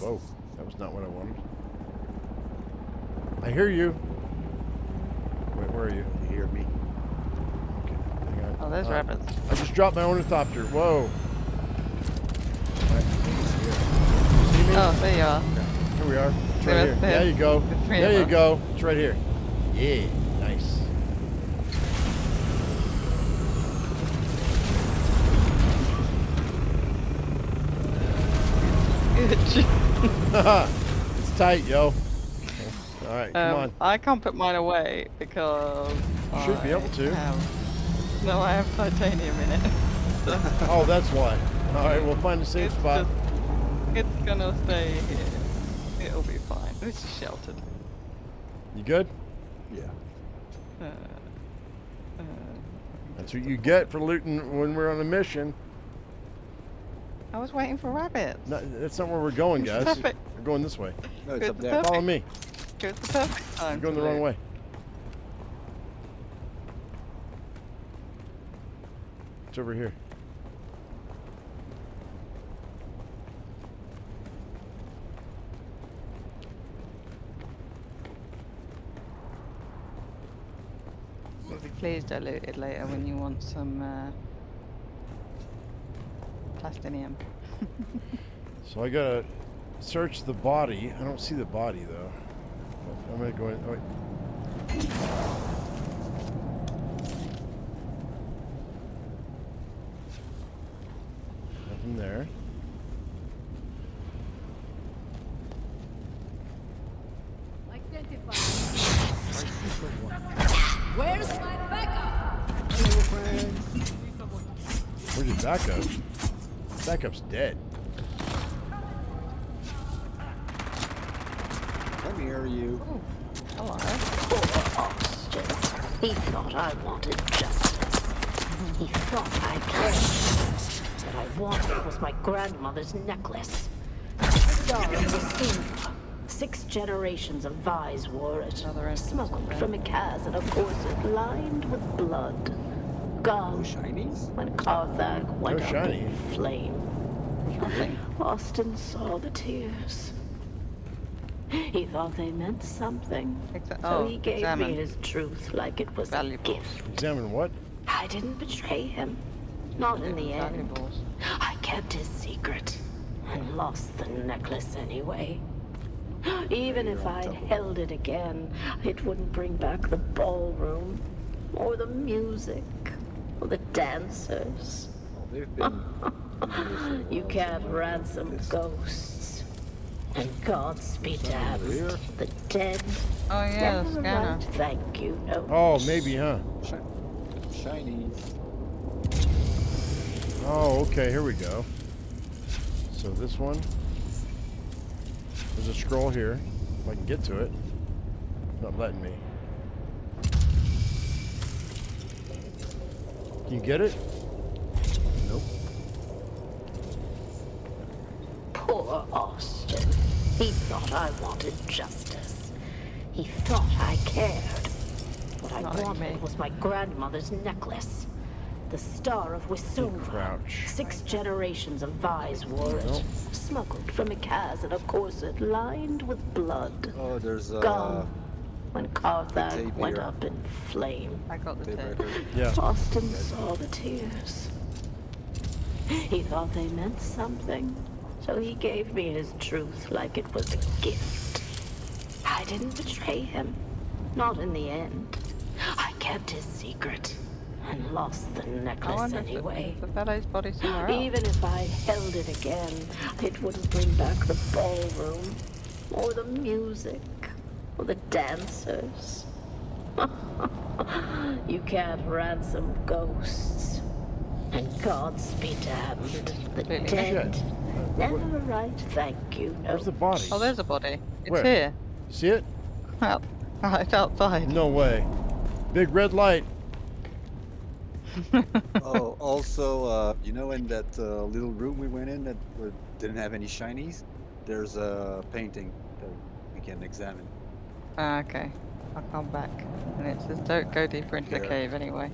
[SPEAKER 1] Whoa, that was not what I wanted. I hear you. Wait, where are you?
[SPEAKER 17] You hear me?
[SPEAKER 1] Okay, hang on.
[SPEAKER 18] Oh, there's rabbits.
[SPEAKER 1] I just dropped my ornithopter. Whoa. Right, see me?
[SPEAKER 18] Oh, there you are.
[SPEAKER 1] Here we are. It's
[SPEAKER 18] There
[SPEAKER 1] right
[SPEAKER 18] are-
[SPEAKER 1] here.
[SPEAKER 18] there-
[SPEAKER 1] There you go.
[SPEAKER 18] the three
[SPEAKER 1] There
[SPEAKER 18] of
[SPEAKER 1] you
[SPEAKER 18] us.
[SPEAKER 1] go. It's right here. Yeah, nice. It's tight, yo. All right, come on.
[SPEAKER 18] I can't put mine away because
[SPEAKER 1] You should be able to.
[SPEAKER 18] No, I have titanium in it.
[SPEAKER 1] Oh, that's why. All right, we'll find a safe
[SPEAKER 18] It's
[SPEAKER 1] spot.
[SPEAKER 18] It's gonna stay here. It'll be fine. This is sheltered.
[SPEAKER 1] You good?
[SPEAKER 17] Yeah.
[SPEAKER 1] That's what you get for looting when we're on a mission.
[SPEAKER 18] I was waiting for rabbits.
[SPEAKER 1] No, that's not where we're going, guys.
[SPEAKER 18] Perfect.
[SPEAKER 1] We're going this way.
[SPEAKER 17] No, it's
[SPEAKER 18] Good,
[SPEAKER 17] up there.
[SPEAKER 1] Follow me.
[SPEAKER 18] It's the perfect time.
[SPEAKER 1] You're going
[SPEAKER 18] to
[SPEAKER 1] the wrong
[SPEAKER 18] loot.
[SPEAKER 1] way. It's over here.
[SPEAKER 18] You'll be pleased I looted later when you want some plastinium.
[SPEAKER 1] So I gotta search the body. I don't see the body though. I'm gonna go in. Oh, wait. Nothing there.
[SPEAKER 16] Where's my backup?
[SPEAKER 1] Where's your backup? Backup's dead.
[SPEAKER 17] Come here, you.
[SPEAKER 18] Hello.
[SPEAKER 4] Poor ostrich. He thought I wanted justice. He thought I cared. What I wanted was my grandmother's necklace. Star of the 6 generations of Vi's wore it.
[SPEAKER 18] Another
[SPEAKER 4] Smuggled from a cask in a corset lined with blood. Gone.
[SPEAKER 17] No shinies?
[SPEAKER 4] When Carthag went
[SPEAKER 1] No
[SPEAKER 4] up
[SPEAKER 1] shiny.
[SPEAKER 4] in flame.
[SPEAKER 18] Nothing.
[SPEAKER 4] Austin saw the tears. He thought they meant something. So he gave me his truth like it was a gift.
[SPEAKER 1] Examine what?
[SPEAKER 4] I didn't betray him. Not in the end. I kept his secret and lost the necklace anyway. Even if I'd held it again, it wouldn't bring back the ballroom, or the music, or the dancers.
[SPEAKER 17] They've been.
[SPEAKER 4] You can't ransom ghosts. And gods be damned. The dead.
[SPEAKER 18] Oh yeah, the
[SPEAKER 4] never
[SPEAKER 18] scanner.
[SPEAKER 4] write thank you notes.
[SPEAKER 1] Oh, maybe, huh?
[SPEAKER 17] Shinies.
[SPEAKER 1] Oh, okay, here we go. So this one. There's a scroll here. If I can get to it. It's not letting me. Can you get it? Nope.
[SPEAKER 4] Poor Austin. He thought I wanted justice. He thought I cared. What I wanted was my grandmother's necklace. The Star of Wisova. 6 generations of Vi's wore it.
[SPEAKER 1] Nope.
[SPEAKER 4] Smuggled from a cask in a corset lined with blood.
[SPEAKER 17] Oh, there's
[SPEAKER 4] Gone when Carthag
[SPEAKER 17] tape
[SPEAKER 4] went
[SPEAKER 17] here.
[SPEAKER 4] up in flame.
[SPEAKER 18] I got the tape.
[SPEAKER 1] Yeah.
[SPEAKER 4] Austin saw the tears. He thought they meant something, so he gave me his truth like it was a gift. I didn't betray him. Not in the end. I kept his secret and lost the
[SPEAKER 18] I
[SPEAKER 4] necklace
[SPEAKER 18] wonder if
[SPEAKER 4] anyway.
[SPEAKER 18] the fellow's body somewhere else.
[SPEAKER 4] Even if I held it again, it wouldn't bring back the ballroom, or the music, or the dancers. You can't ransom ghosts. And gods be damned. The dead never write thank you notes.
[SPEAKER 1] Where's the body?
[SPEAKER 18] Oh, there's a body. It's
[SPEAKER 1] Where?
[SPEAKER 18] here.
[SPEAKER 1] See it?
[SPEAKER 18] It's outside.
[SPEAKER 1] No way. Big red light.
[SPEAKER 17] Oh, also, you know, in that little room we went in that didn't have any shinies, there's a painting that we can examine.
[SPEAKER 18] Okay. I'll come back. And it says don't go deeper into the
[SPEAKER 17] Here.
[SPEAKER 18] cave anyway.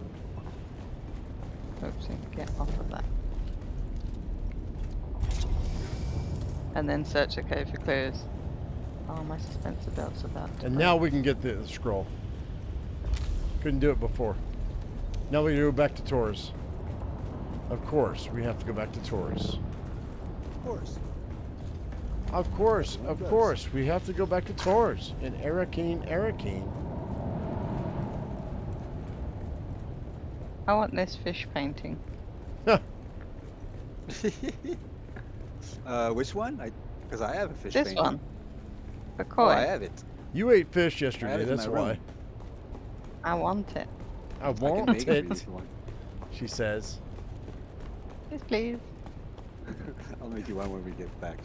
[SPEAKER 18] Oopsie, get off of that. And then search the cave for clues. Oh, my suspensor belt's about to
[SPEAKER 1] And
[SPEAKER 18] break.
[SPEAKER 1] now we can get the scroll. Couldn't do it before. Now we go back to Taurus. Of course, we have to go back to Taurus.
[SPEAKER 17] Of course.
[SPEAKER 1] Of course, of course, we have to go back to Taurus in Arrakis.
[SPEAKER 18] I want this fish painting.
[SPEAKER 17] Which one? Because I have a fish
[SPEAKER 18] This
[SPEAKER 17] painting.
[SPEAKER 18] one. The
[SPEAKER 17] Oh,
[SPEAKER 18] koi.
[SPEAKER 17] I have it.
[SPEAKER 1] You ate fish
[SPEAKER 17] I have
[SPEAKER 1] yesterday,
[SPEAKER 17] it in
[SPEAKER 1] that's
[SPEAKER 17] my room.
[SPEAKER 1] why.
[SPEAKER 18] I want it.
[SPEAKER 1] I
[SPEAKER 17] can
[SPEAKER 1] want
[SPEAKER 17] make it
[SPEAKER 1] it,
[SPEAKER 17] if you want.
[SPEAKER 1] she says.
[SPEAKER 18] Yes, please.
[SPEAKER 17] I'll make you one when we get back.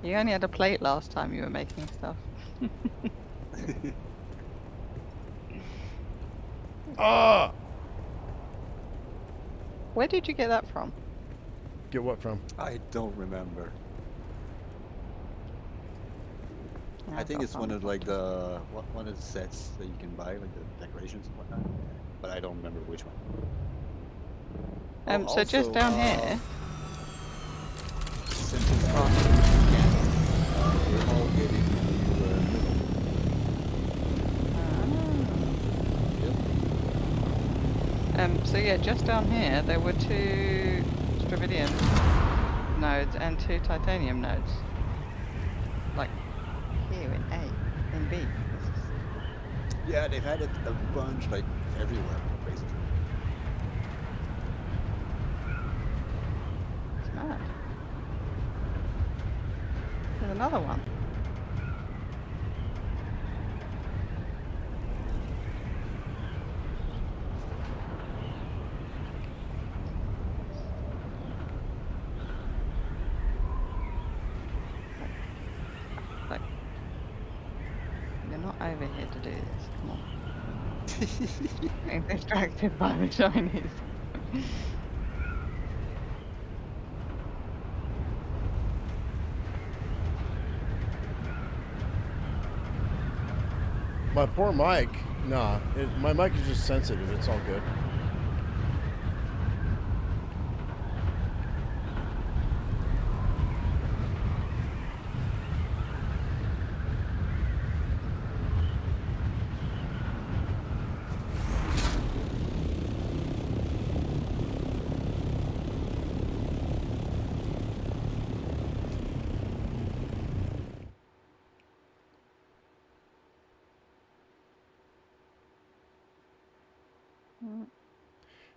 [SPEAKER 18] You only had a plate last time you were making stuff.
[SPEAKER 1] Ah!
[SPEAKER 18] Where did you get that from?
[SPEAKER 1] Get what from?
[SPEAKER 17] I don't remember.
[SPEAKER 18] Yeah,
[SPEAKER 17] I think
[SPEAKER 18] got
[SPEAKER 17] it's one of like one of the sets that you can buy, like the decorations and whatnot. But I don't remember which one.
[SPEAKER 18] So just down here.
[SPEAKER 17] Since it's we're all getting
[SPEAKER 18] So yeah, just down here there were 2 Stravidium nodes and 2 titanium nodes. Like here in A, in B.
[SPEAKER 17] yeah, they've had it a bunch, like everywhere, basically.
[SPEAKER 18] It's mad. There's another one. Like, you're not over here to do this. Come on. Being distracted by the Chinese.
[SPEAKER 1] My poor mic. Nah, my mic is just sensitive. It's all good.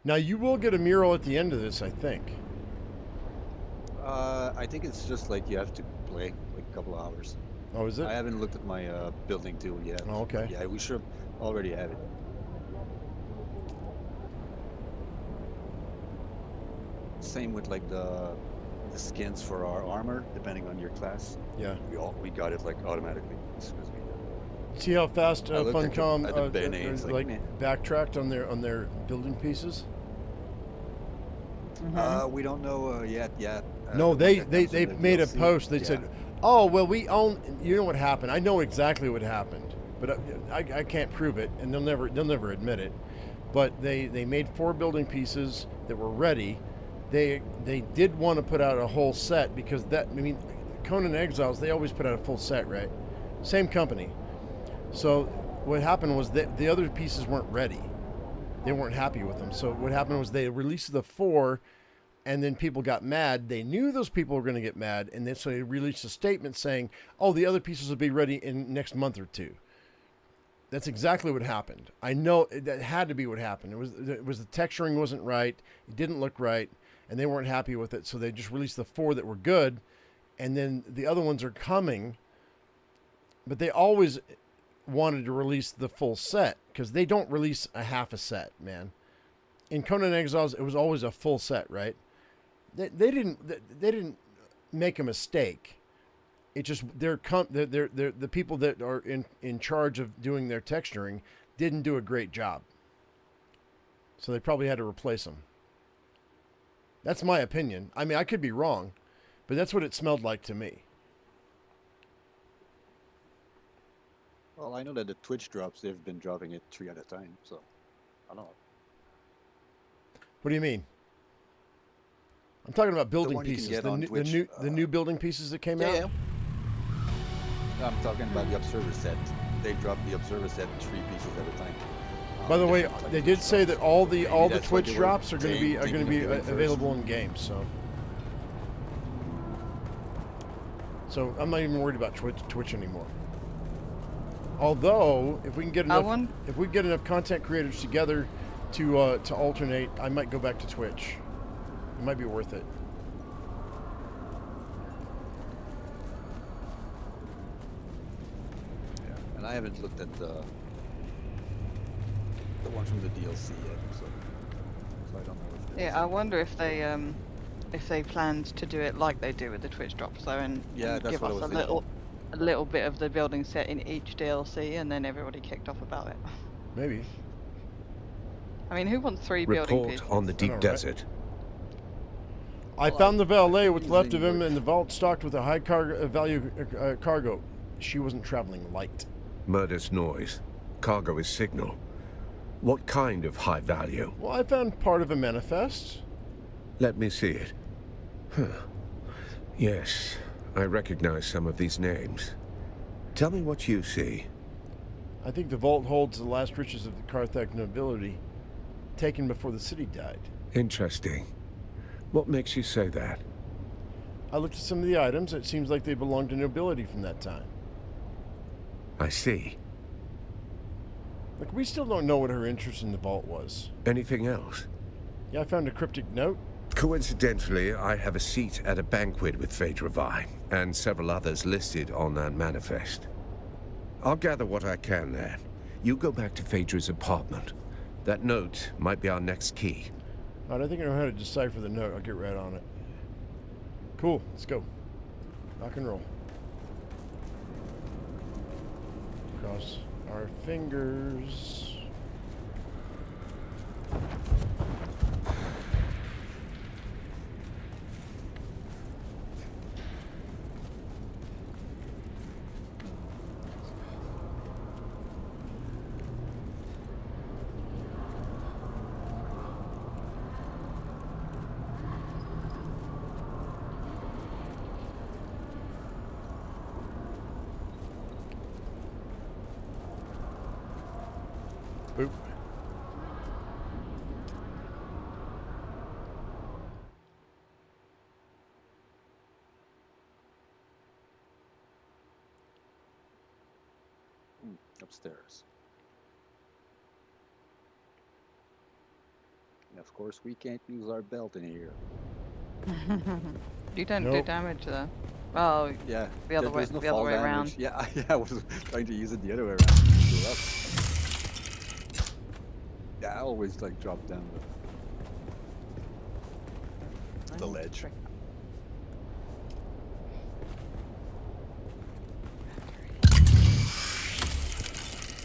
[SPEAKER 1] Now you will get a mural at the end of this, I think.
[SPEAKER 17] I think it's just like you have to play like a couple of hours.
[SPEAKER 1] Oh, is it?
[SPEAKER 17] I haven't looked at my building tool yet.
[SPEAKER 1] Oh, okay.
[SPEAKER 17] Yeah, we should already have it. Same with like the skins for our armor, depending on your class.
[SPEAKER 1] Yeah.
[SPEAKER 17] We got it like automatically as soon as we.
[SPEAKER 1] See how fast
[SPEAKER 17] I looked at the-
[SPEAKER 1] Funcom
[SPEAKER 17] at the band-aids, like, meh.
[SPEAKER 1] backtracked on their building pieces.
[SPEAKER 17] We don't know yet.
[SPEAKER 1] No,
[SPEAKER 17] the
[SPEAKER 1] they
[SPEAKER 17] one that comes in the
[SPEAKER 1] made a
[SPEAKER 17] DLC.
[SPEAKER 1] post. They
[SPEAKER 17] Yeah.
[SPEAKER 1] said, "Oh, well, we own." You know what happened? I know exactly what happened, but I can't prove it, and they'll never admit it. But they made 4 building pieces that were ready. They did want to put out a whole set because Conan Exiles, they always put out a full set, right? Same company. So what happened was that the other pieces weren't ready. They weren't happy with them. So what happened was they released the 4, and then people got mad. They knew those people were going to get mad, and then so they released a statement saying, "Oh, the other pieces will be ready in next month or 2." That's exactly what happened. I know that had to be what happened. It was the texturing wasn't right. It didn't look right, and they weren't happy with it. So they just released the 4 that were good, and then the other ones are coming. But they always wanted to release the full set because they don't release a half a set, man. In Conan Exiles, it was always a full set, right? They didn't make a mistake. It just they're the people that are in charge of doing their texturing didn't do a great job. So they probably had to replace them. That's my opinion. I mean, I could be wrong, but that's what it smelled like to me.
[SPEAKER 17] Well, I know that the Twitch drops, they've been dropping it 3 at a time, so I don't know.
[SPEAKER 1] What do you mean? I'm talking about building
[SPEAKER 17] one you can
[SPEAKER 1] pieces.
[SPEAKER 17] get
[SPEAKER 1] The
[SPEAKER 17] on
[SPEAKER 1] new,
[SPEAKER 17] Twitch,
[SPEAKER 1] the new building pieces that came out.
[SPEAKER 17] Yeah. I'm talking about the Observer set. They drop the Observer set 3 pieces at a time.
[SPEAKER 1] By the way,
[SPEAKER 17] different, like,
[SPEAKER 1] they did say that all the
[SPEAKER 17] that's what
[SPEAKER 1] Twitch
[SPEAKER 17] they were
[SPEAKER 1] drops are going to be
[SPEAKER 17] thinking of doing first.
[SPEAKER 1] available in games. So I'm not even worried about Twitch anymore. Although, if we can get enough content creators together to alternate, I might go back to Twitch. It might be worth it.
[SPEAKER 17] Yeah, and I haven't looked at the one from the DLC yet, so I don't know if there's
[SPEAKER 18] Yeah, I wonder if they planned to do it like they do with the Twitch drops, though, and
[SPEAKER 17] that's
[SPEAKER 18] give
[SPEAKER 17] what I
[SPEAKER 18] us
[SPEAKER 17] was
[SPEAKER 18] a little bit of the building set in each DLC, and then everybody kicked off about it.
[SPEAKER 1] Maybe.
[SPEAKER 18] I mean, who wants 3 building
[SPEAKER 2] Report
[SPEAKER 18] pieces?
[SPEAKER 2] on the deep desert.
[SPEAKER 1] I found the valet, what's left of him, in the vault stocked with a high value cargo. She wasn't traveling light.
[SPEAKER 2] Murder's noise. Cargo is signal. What kind of high value?
[SPEAKER 1] Well, I found part of a manifest.
[SPEAKER 2] Let me see it. Huh. Yes, I recognize some of these names. Tell me what you see.
[SPEAKER 1] I think the vault holds the last riches of the Carthag nobility, taken before the city died.
[SPEAKER 2] Interesting. What makes you say that?
[SPEAKER 1] I looked at some of the items. It seems like they belonged to nobility from that time.
[SPEAKER 2] I see.
[SPEAKER 1] Look, we still don't know what her interest in the vault was.
[SPEAKER 2] Anything else?
[SPEAKER 1] Yeah, I found a cryptic note.
[SPEAKER 2] Coincidentally, I have a seat at a banquet with Phaedra Vi, and several others listed on that manifest. I'll gather what I can there. You go back to Phaedra's apartment. That note might be our next key.
[SPEAKER 1] I don't think I know how to decipher the note. I'll get right on it. Cool, let's go. Rock and roll. Cross our fingers. Boop.
[SPEAKER 17] Upstairs. And of course, we can't use our belt in here.
[SPEAKER 18] You don't do
[SPEAKER 17] Nope.
[SPEAKER 18] damage though. Oh,
[SPEAKER 17] Yeah,
[SPEAKER 18] the other way,
[SPEAKER 17] there's no
[SPEAKER 18] the other
[SPEAKER 17] fall
[SPEAKER 18] way
[SPEAKER 17] damage.
[SPEAKER 18] around.
[SPEAKER 17] Yeah, I was trying to use it the other way around. Go up. Yeah, I always like drop down the ledge.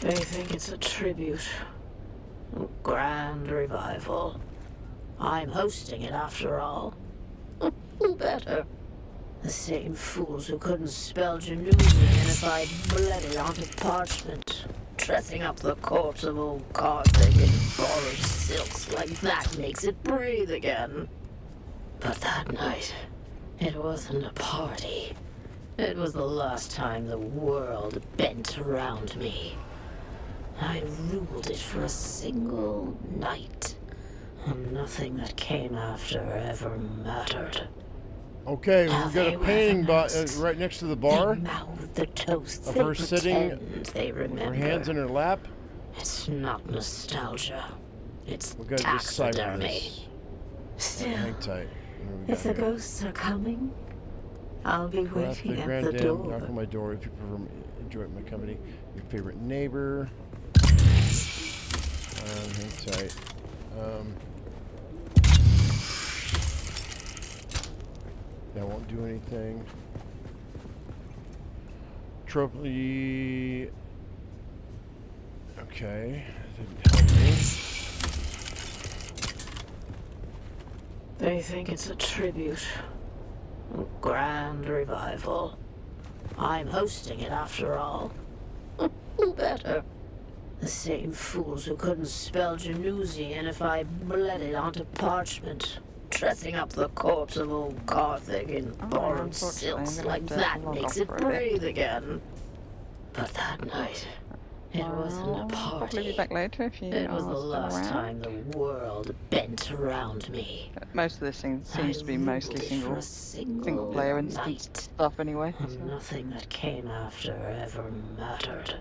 [SPEAKER 4] They think it's a tribute. A grand revival. I'm hosting it after all. Who better? The same fools who couldn't spell Genusinified bled onto parchment, dressing up the corpse of old Carthage in borrowed silks like that makes it breathe again. But that night, it wasn't a party. It was the last time the world bent around me. I ruled it for a single night, and nothing that came after ever mattered.
[SPEAKER 1] Okay,
[SPEAKER 4] Now
[SPEAKER 1] we've got
[SPEAKER 4] they
[SPEAKER 1] a
[SPEAKER 4] wear
[SPEAKER 1] painting
[SPEAKER 4] the masks.
[SPEAKER 1] right next to the bar
[SPEAKER 4] They mouth the toasts.
[SPEAKER 1] of
[SPEAKER 4] They
[SPEAKER 1] her sitting
[SPEAKER 4] pretend they
[SPEAKER 1] with her
[SPEAKER 4] remember.
[SPEAKER 1] hands in her lap.
[SPEAKER 4] It's not nostalgia. It's
[SPEAKER 1] We've got to decipher
[SPEAKER 4] taxidermy.
[SPEAKER 1] this.
[SPEAKER 4] Still,
[SPEAKER 1] Hang tight. What do we
[SPEAKER 4] if the
[SPEAKER 1] got here?
[SPEAKER 4] ghosts are coming, I'll be
[SPEAKER 1] Craft the
[SPEAKER 4] waiting at
[SPEAKER 1] grand
[SPEAKER 4] the
[SPEAKER 1] dam,
[SPEAKER 4] door.
[SPEAKER 1] knock on my door if you prefer enjoy my company. Your favorite neighbor. Hang tight. That won't do anything. Trophy. Okay, didn't help me.
[SPEAKER 4] They think it's a tribute. A grand revival. I'm hosting it after all. Who better? The same fools who couldn't spell Genusinified bled onto parchment, dressing up the corpse of old Carthage in borrowed
[SPEAKER 18] unfortunately,
[SPEAKER 4] silks
[SPEAKER 18] I'm gonna
[SPEAKER 4] like
[SPEAKER 18] have to
[SPEAKER 4] that
[SPEAKER 18] log
[SPEAKER 4] makes
[SPEAKER 18] off
[SPEAKER 4] it
[SPEAKER 18] for a bit.
[SPEAKER 4] breathe again. But that night, it wasn't a
[SPEAKER 18] I'll probably be
[SPEAKER 4] party.
[SPEAKER 18] back later if you
[SPEAKER 4] It
[SPEAKER 18] are
[SPEAKER 4] was the
[SPEAKER 18] still
[SPEAKER 4] last
[SPEAKER 18] around.
[SPEAKER 4] time the world bent around me.
[SPEAKER 18] Most of this thing seems to be mostly
[SPEAKER 4] ruled it for
[SPEAKER 18] single player instance
[SPEAKER 4] night.
[SPEAKER 18] stuff anyway.
[SPEAKER 4] And nothing that came after ever mattered.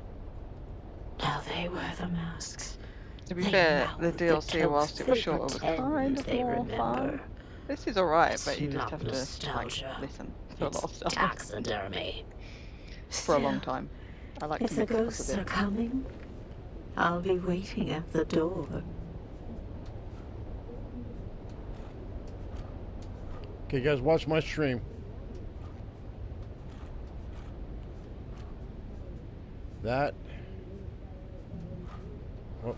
[SPEAKER 4] Now they wear the masks.
[SPEAKER 18] To be
[SPEAKER 4] They
[SPEAKER 18] fair,
[SPEAKER 4] mouth
[SPEAKER 18] the DLC,
[SPEAKER 4] toasts.
[SPEAKER 18] whilst it was
[SPEAKER 4] They
[SPEAKER 18] short, it was
[SPEAKER 4] pretend
[SPEAKER 18] kind of
[SPEAKER 4] they
[SPEAKER 18] more
[SPEAKER 4] remember.
[SPEAKER 18] fun. This is alright,
[SPEAKER 4] It's
[SPEAKER 18] but you just
[SPEAKER 4] not
[SPEAKER 18] have to
[SPEAKER 4] nostalgia.
[SPEAKER 18] like, listen to a lot of
[SPEAKER 4] It's
[SPEAKER 18] stuff
[SPEAKER 4] taxidermy.
[SPEAKER 18] for a long
[SPEAKER 4] Still,
[SPEAKER 18] time. I like
[SPEAKER 4] if
[SPEAKER 18] to
[SPEAKER 4] the
[SPEAKER 18] mix it up a
[SPEAKER 4] ghosts
[SPEAKER 18] bit.
[SPEAKER 4] are coming, I'll be waiting at the door.
[SPEAKER 1] Okay, guys, watch my stream. That. Oh,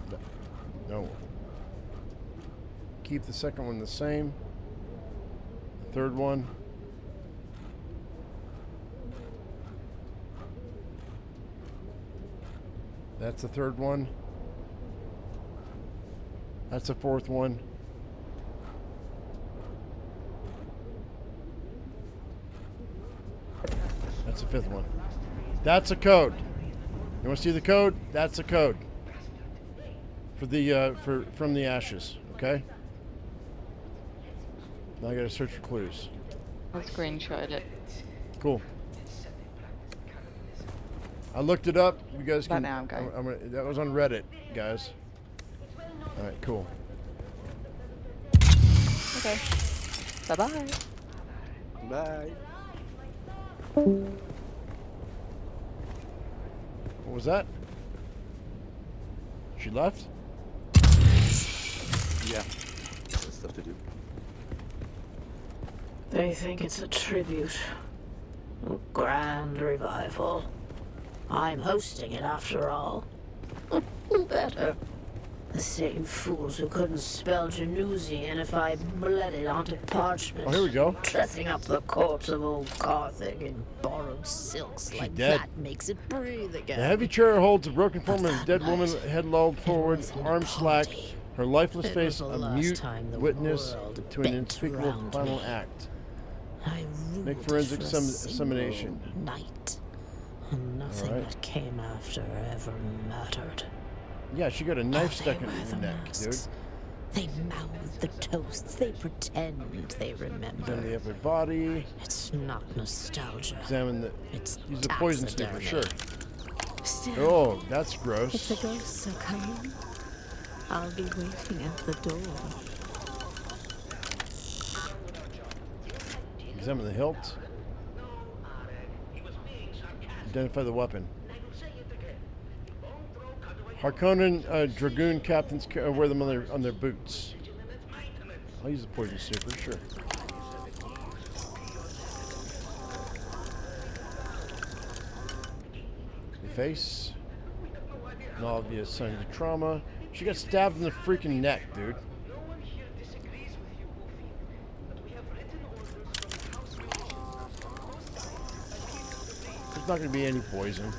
[SPEAKER 1] no. Keep the second one the same. The third one. That's the third one. That's the fourth one. That's the fifth one. That's a code. You want to see the code? That's the code. For the from the ashes, okay? Now I gotta search for clues.
[SPEAKER 18] I screenshotted it.
[SPEAKER 1] Cool. I looked it up. You guys
[SPEAKER 18] But
[SPEAKER 1] can.
[SPEAKER 18] now I'm going.
[SPEAKER 1] That was on Reddit, guys. All right, cool.
[SPEAKER 18] Okay. Bye-bye.
[SPEAKER 17] Bye.
[SPEAKER 1] What was that? She left?
[SPEAKER 17] Yeah. There's stuff to do.
[SPEAKER 4] They think it's a tribute. A grand revival. I'm hosting it after all. Who better? The same fools who couldn't spell Genusinified bled onto parchment.
[SPEAKER 1] Oh, here we go.
[SPEAKER 4] Dressing up the corpse of old Carthage in borrowed silks like
[SPEAKER 1] dead.
[SPEAKER 4] that makes it breathe again.
[SPEAKER 1] The heavy chair holds a broken form of a dead woman, head lolled forward, arms slack, her lifeless
[SPEAKER 4] It
[SPEAKER 1] face
[SPEAKER 4] was
[SPEAKER 1] a
[SPEAKER 4] the last
[SPEAKER 1] mute
[SPEAKER 4] time the
[SPEAKER 1] witness
[SPEAKER 4] world
[SPEAKER 1] to an
[SPEAKER 4] bent
[SPEAKER 1] unspeakable
[SPEAKER 4] around
[SPEAKER 1] final
[SPEAKER 4] me.
[SPEAKER 1] act.
[SPEAKER 4] I ruled
[SPEAKER 1] Make
[SPEAKER 4] it
[SPEAKER 1] forensic
[SPEAKER 4] for a
[SPEAKER 1] examination.
[SPEAKER 4] single night, and nothing
[SPEAKER 1] Alright.
[SPEAKER 4] that came after ever mattered.
[SPEAKER 1] Yeah, she got a knife stuck in her neck, dude.
[SPEAKER 4] They mouth the toasts. They pretend they remember.
[SPEAKER 1] Examine the upper body.
[SPEAKER 4] It's not nostalgia.
[SPEAKER 1] Examine the.
[SPEAKER 4] It's
[SPEAKER 1] use a poison sniffer, sure.
[SPEAKER 4] Still,
[SPEAKER 1] Oh, that's gross.
[SPEAKER 4] if the ghosts are coming, I'll be waiting at the door.
[SPEAKER 1] Examine the hilt. Identify the weapon. Harkonnen Dragoon captains wear them on their boots. I'll use the poison sniffer, sure. The face. No obvious signs of trauma. She got stabbed in the freaking neck, dude. There's not going to be any poison.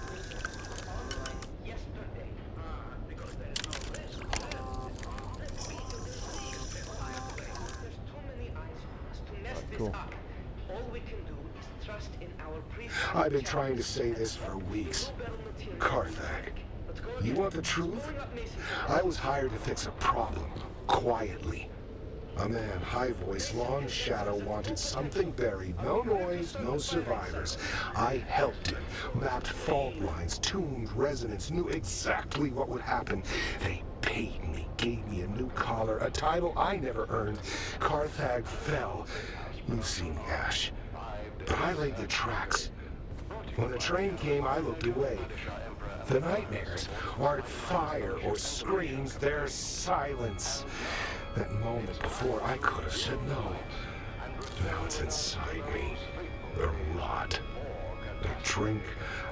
[SPEAKER 1] Cool.
[SPEAKER 9] I've been trying to say this for weeks. Carthag, you want the truth? I was hired to fix a problem, quietly. A man, high voice, long shadow, wanted something buried. No noise, no survivors. I helped him, mapped fault lines, tuned resonance, knew exactly what would happen. They paid me, gave me a new collar, a title I never earned. Carthag fell. You've seen the ash. But I laid the tracks. When the train came, I looked away. The nightmares aren't fire or screams, they're silence. That moment before, I could have said no. Now it's inside me. The rot. I drink,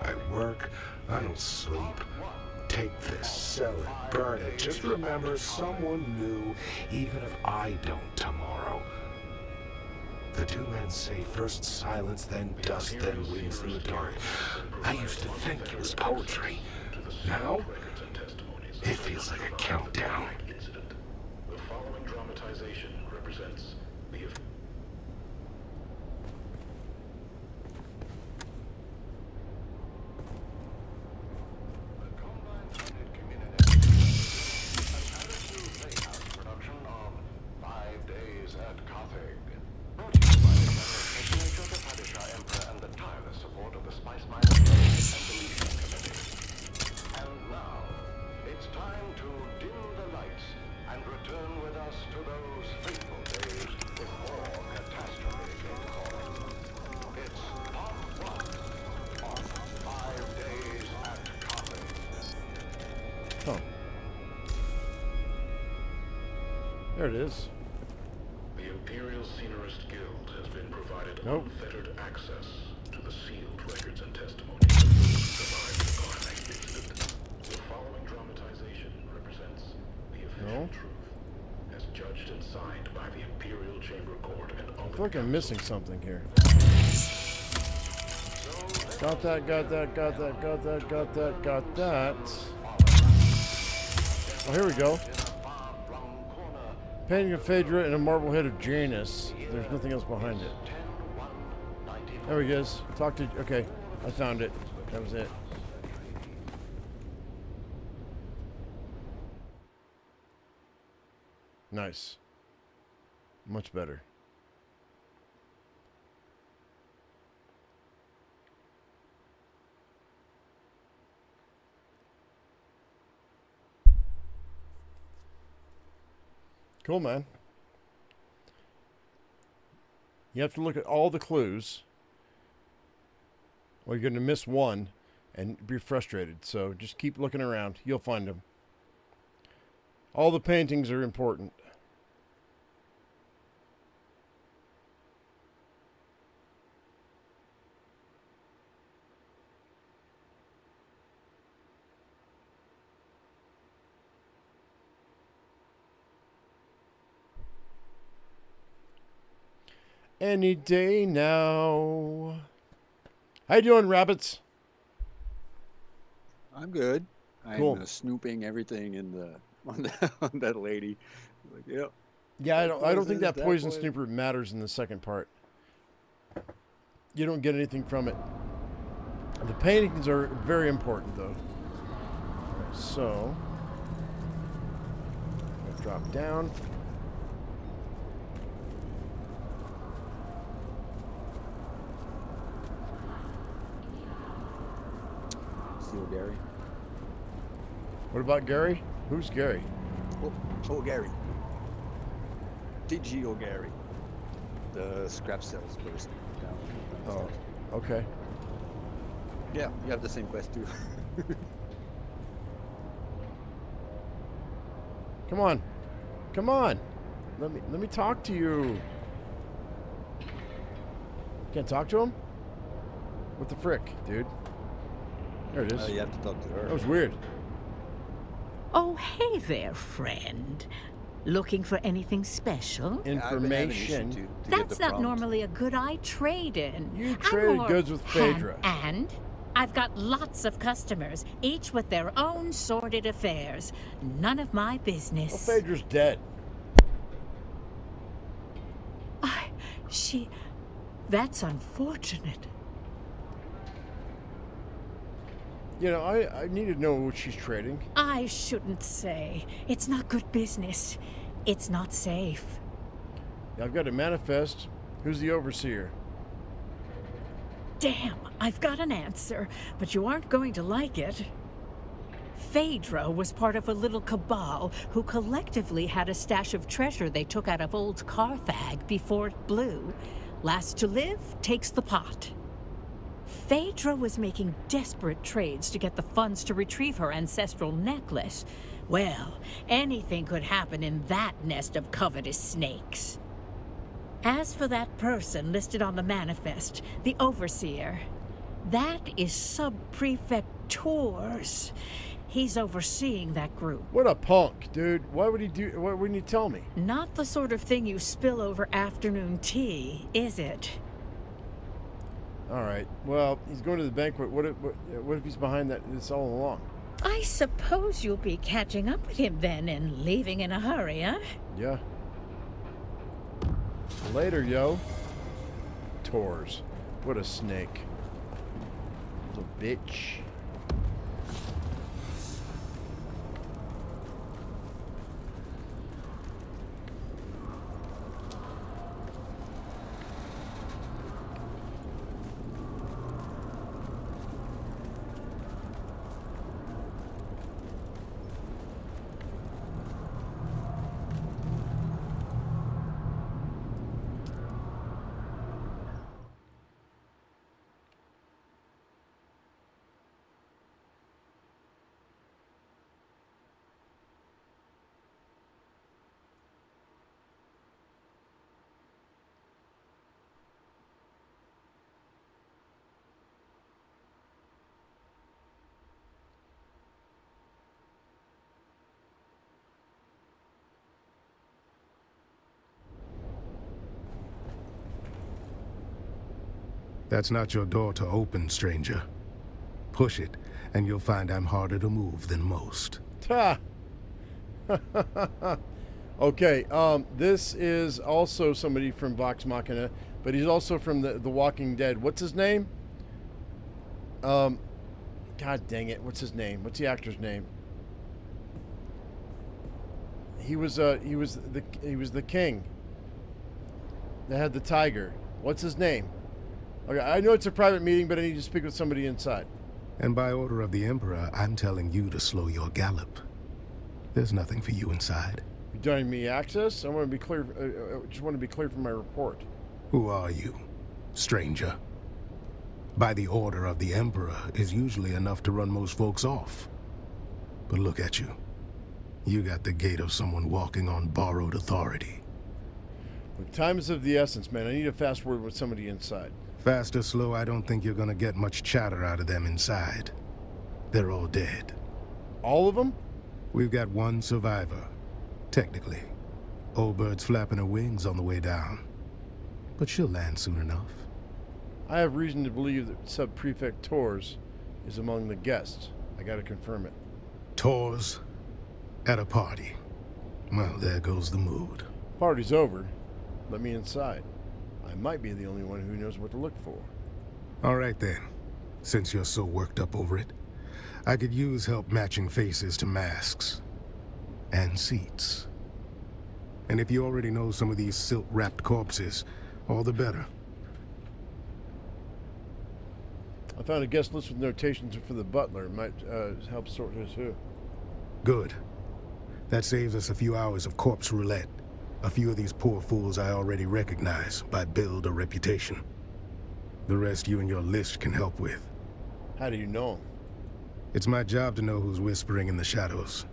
[SPEAKER 9] I work, I don't sleep. Take this, sell it, burn it. Just remember someone new, even if I don't tomorrow. The two men say first silence, then dust, then wings in the dark. I used to think it was poetry. Now, it feels like a countdown.
[SPEAKER 5] The following dramatization represents the production of 5 Days at Carthage. Brought to you by the generous patronage of the Padishah Emperor and the tireless support of the Spice Miners and Deletion Committee. And now, it's time to dim the lights and return with us to those fateful days before catastrophe came calling. It's part 1 of 5 Days at Carthage.
[SPEAKER 1] Oh. There it is.
[SPEAKER 5] The Imperial Scenarist Guild has been provided unfettered access to the sealed records and testimony of those who survived the Carthage incident. The following dramatization represents the official truth as judged and signed by the Imperial Chamber Court and
[SPEAKER 1] I feel like I'm missing something here. Got that, got that, got that, got that, got that, got that. Oh, here we go. Painting of Phaedra and a marble head of Janus. There's nothing else behind it. There he is. Talk to... Okay, I found it. That was it. Nice. Much better. Cool, man. You have to look at all the clues, or you're going to miss one and be frustrated. So just keep looking around. You'll find them. All the paintings are important. Any day now. How you doing, rabbits?
[SPEAKER 6] I'm good.
[SPEAKER 1] Cool.
[SPEAKER 6] I'm snooping everything in the on that lady. Like, yep.
[SPEAKER 1] Yeah, I don't think that poison
[SPEAKER 6] poison.
[SPEAKER 1] snooper matters in the second part. You don't get anything from it. The paintings are very important, though. So, drop down.
[SPEAKER 6] See you, Gary.
[SPEAKER 1] What about Gary? Who's Gary?
[SPEAKER 6] Oh, Gary. DG O'Gary. The scrap sales person down.
[SPEAKER 1] Oh, okay.
[SPEAKER 6] Yeah, you have the same quest too.
[SPEAKER 1] Come on. Come on. Let me talk to you. Can't talk to him? What the frick, dude? There it is.
[SPEAKER 6] You have to talk to her.
[SPEAKER 1] That was weird.
[SPEAKER 20] Oh, hey there, friend. Looking for anything special?
[SPEAKER 1] Information.
[SPEAKER 20] That's not normally a good I trade in.
[SPEAKER 1] You traded goods with Phaedra.
[SPEAKER 20] And I've got lots of customers, each with their own sordid affairs. None of my business.
[SPEAKER 1] Well, Phaedra's dead.
[SPEAKER 20] That's unfortunate.
[SPEAKER 1] You know, I need to know what she's trading.
[SPEAKER 20] I shouldn't say. It's not good business. It's not safe.
[SPEAKER 1] I've got a manifest. Who's the overseer?
[SPEAKER 20] Damn, I've got an answer, but you aren't going to like it. Phaedra was part of a little cabal who collectively had a stash of treasure they took out of old Carthag before it blew. Last to live takes the pot. Phaedra was making desperate trades to get the funds to retrieve her ancestral necklace. Well, anything could happen in that nest of covetous snakes. As for that person listed on the manifest, the overseer, that is Sub-Prefect Tours. He's overseeing that group.
[SPEAKER 1] What a punk, dude. Why would he do? Why wouldn't he tell me?
[SPEAKER 20] Not the sort of thing you spill over afternoon tea, is it?
[SPEAKER 1] All right. Well, he's going to the banquet. What if he's behind this all along?
[SPEAKER 20] I suppose you'll be catching up with him then and leaving in a hurry, huh?
[SPEAKER 1] Yeah. Later, yo. Tours. What a snake. Little bitch.
[SPEAKER 2] That's not your door to open, stranger. Push it, and you'll find I'm harder to move than most.
[SPEAKER 1] Ta! Okay, this is also somebody from Vox Machina, but he's also from the Walking Dead. What's his name? God dang it! What's his name? What's the actor's name? He was the king that had the tiger. What's his name? Okay, I know it's a private meeting, but I need to speak with somebody inside.
[SPEAKER 2] And by order of the Emperor, I'm telling you to slow your gallop. There's nothing for you inside.
[SPEAKER 1] You denying me access? I want to be clear. I just want to be clear from my report.
[SPEAKER 2] Who are you, stranger? By the order of the Emperor is usually enough to run most folks off. But look at you. You got the gait of someone walking on borrowed authority.
[SPEAKER 1] Look, time is of the essence, man. I need a fast word with somebody inside.
[SPEAKER 2] Fast or slow, I don't think you're gonna get much chatter out of them inside. They're all dead.
[SPEAKER 1] All of them?
[SPEAKER 2] We've got one survivor, technically. Old bird's flapping her wings on the way down. But she'll land soon enough.
[SPEAKER 1] I have reason to believe that Sub-Prefect Tours is among the guests. I gotta confirm it.
[SPEAKER 2] Tours? At a party. Well, there goes the mood.
[SPEAKER 1] Party's over. Let me inside. I might be the only one who knows what to look for.
[SPEAKER 2] All right then. Since you're so worked up over it, I could use help matching faces to masks. And seats.
[SPEAKER 7] And if you already know some of these silk-wrapped corpses, all the better.
[SPEAKER 1] I found a guest list with notations for the butler. Might help sort this who.
[SPEAKER 7] Good. That saves us a few hours of corpse roulette. A few of these poor fools I already recognize by build or reputation. The rest you and your list can help with.
[SPEAKER 1] How do you know 'em?
[SPEAKER 7] It's my job to know who's whispering in the shadows.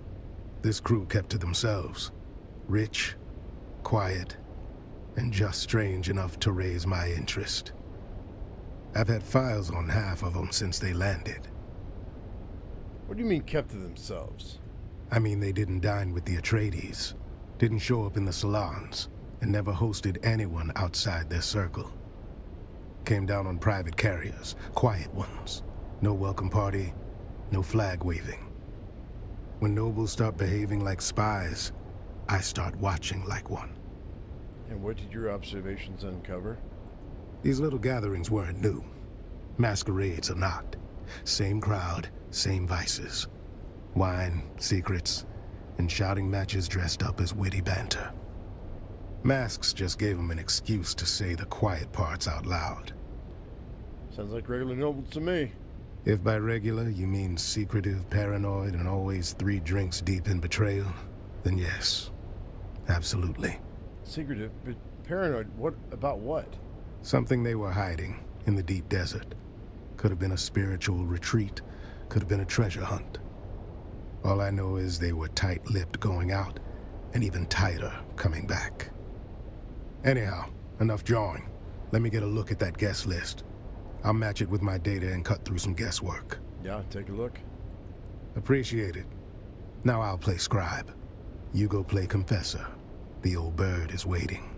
[SPEAKER 7] This crew kept to themselves. Rich, quiet, and just strange enough to raise my interest. I've had files on half of them since they landed.
[SPEAKER 1] What do you mean kept to themselves?
[SPEAKER 7] I mean they didn't dine with the Atreides, didn't show up in the salons, and never hosted anyone outside their circle. Came down on private carriers, quiet ones. No welcome party, no flag waving. When nobles start behaving like spies, I start watching like one.
[SPEAKER 1] And what did your observations uncover?
[SPEAKER 7] These little gatherings weren't new. Masquerades are not. Same crowd, same vices. Wine, secrets, and shouting matches dressed up as witty banter. Masks just gave them an excuse to say the quiet parts out loud.
[SPEAKER 1] Sounds like regular nobles to me.
[SPEAKER 7] If by regular you mean secretive, paranoid, and always 3 drinks deep in betrayal, then yes, absolutely.
[SPEAKER 1] Secretive, but paranoid. What about what?
[SPEAKER 7] Something they were hiding in the deep desert. Could have been a spiritual retreat, could have been a treasure hunt. All I know is they were tight-lipped going out, and even tighter coming back. Anyhow, enough jawing. Let me get a look at that guest list. I'll match it with my data and cut through some guesswork.
[SPEAKER 1] Yeah, take a look.
[SPEAKER 7] Appreciate it. Now I'll play scribe. You go play confessor. The old bird is waiting.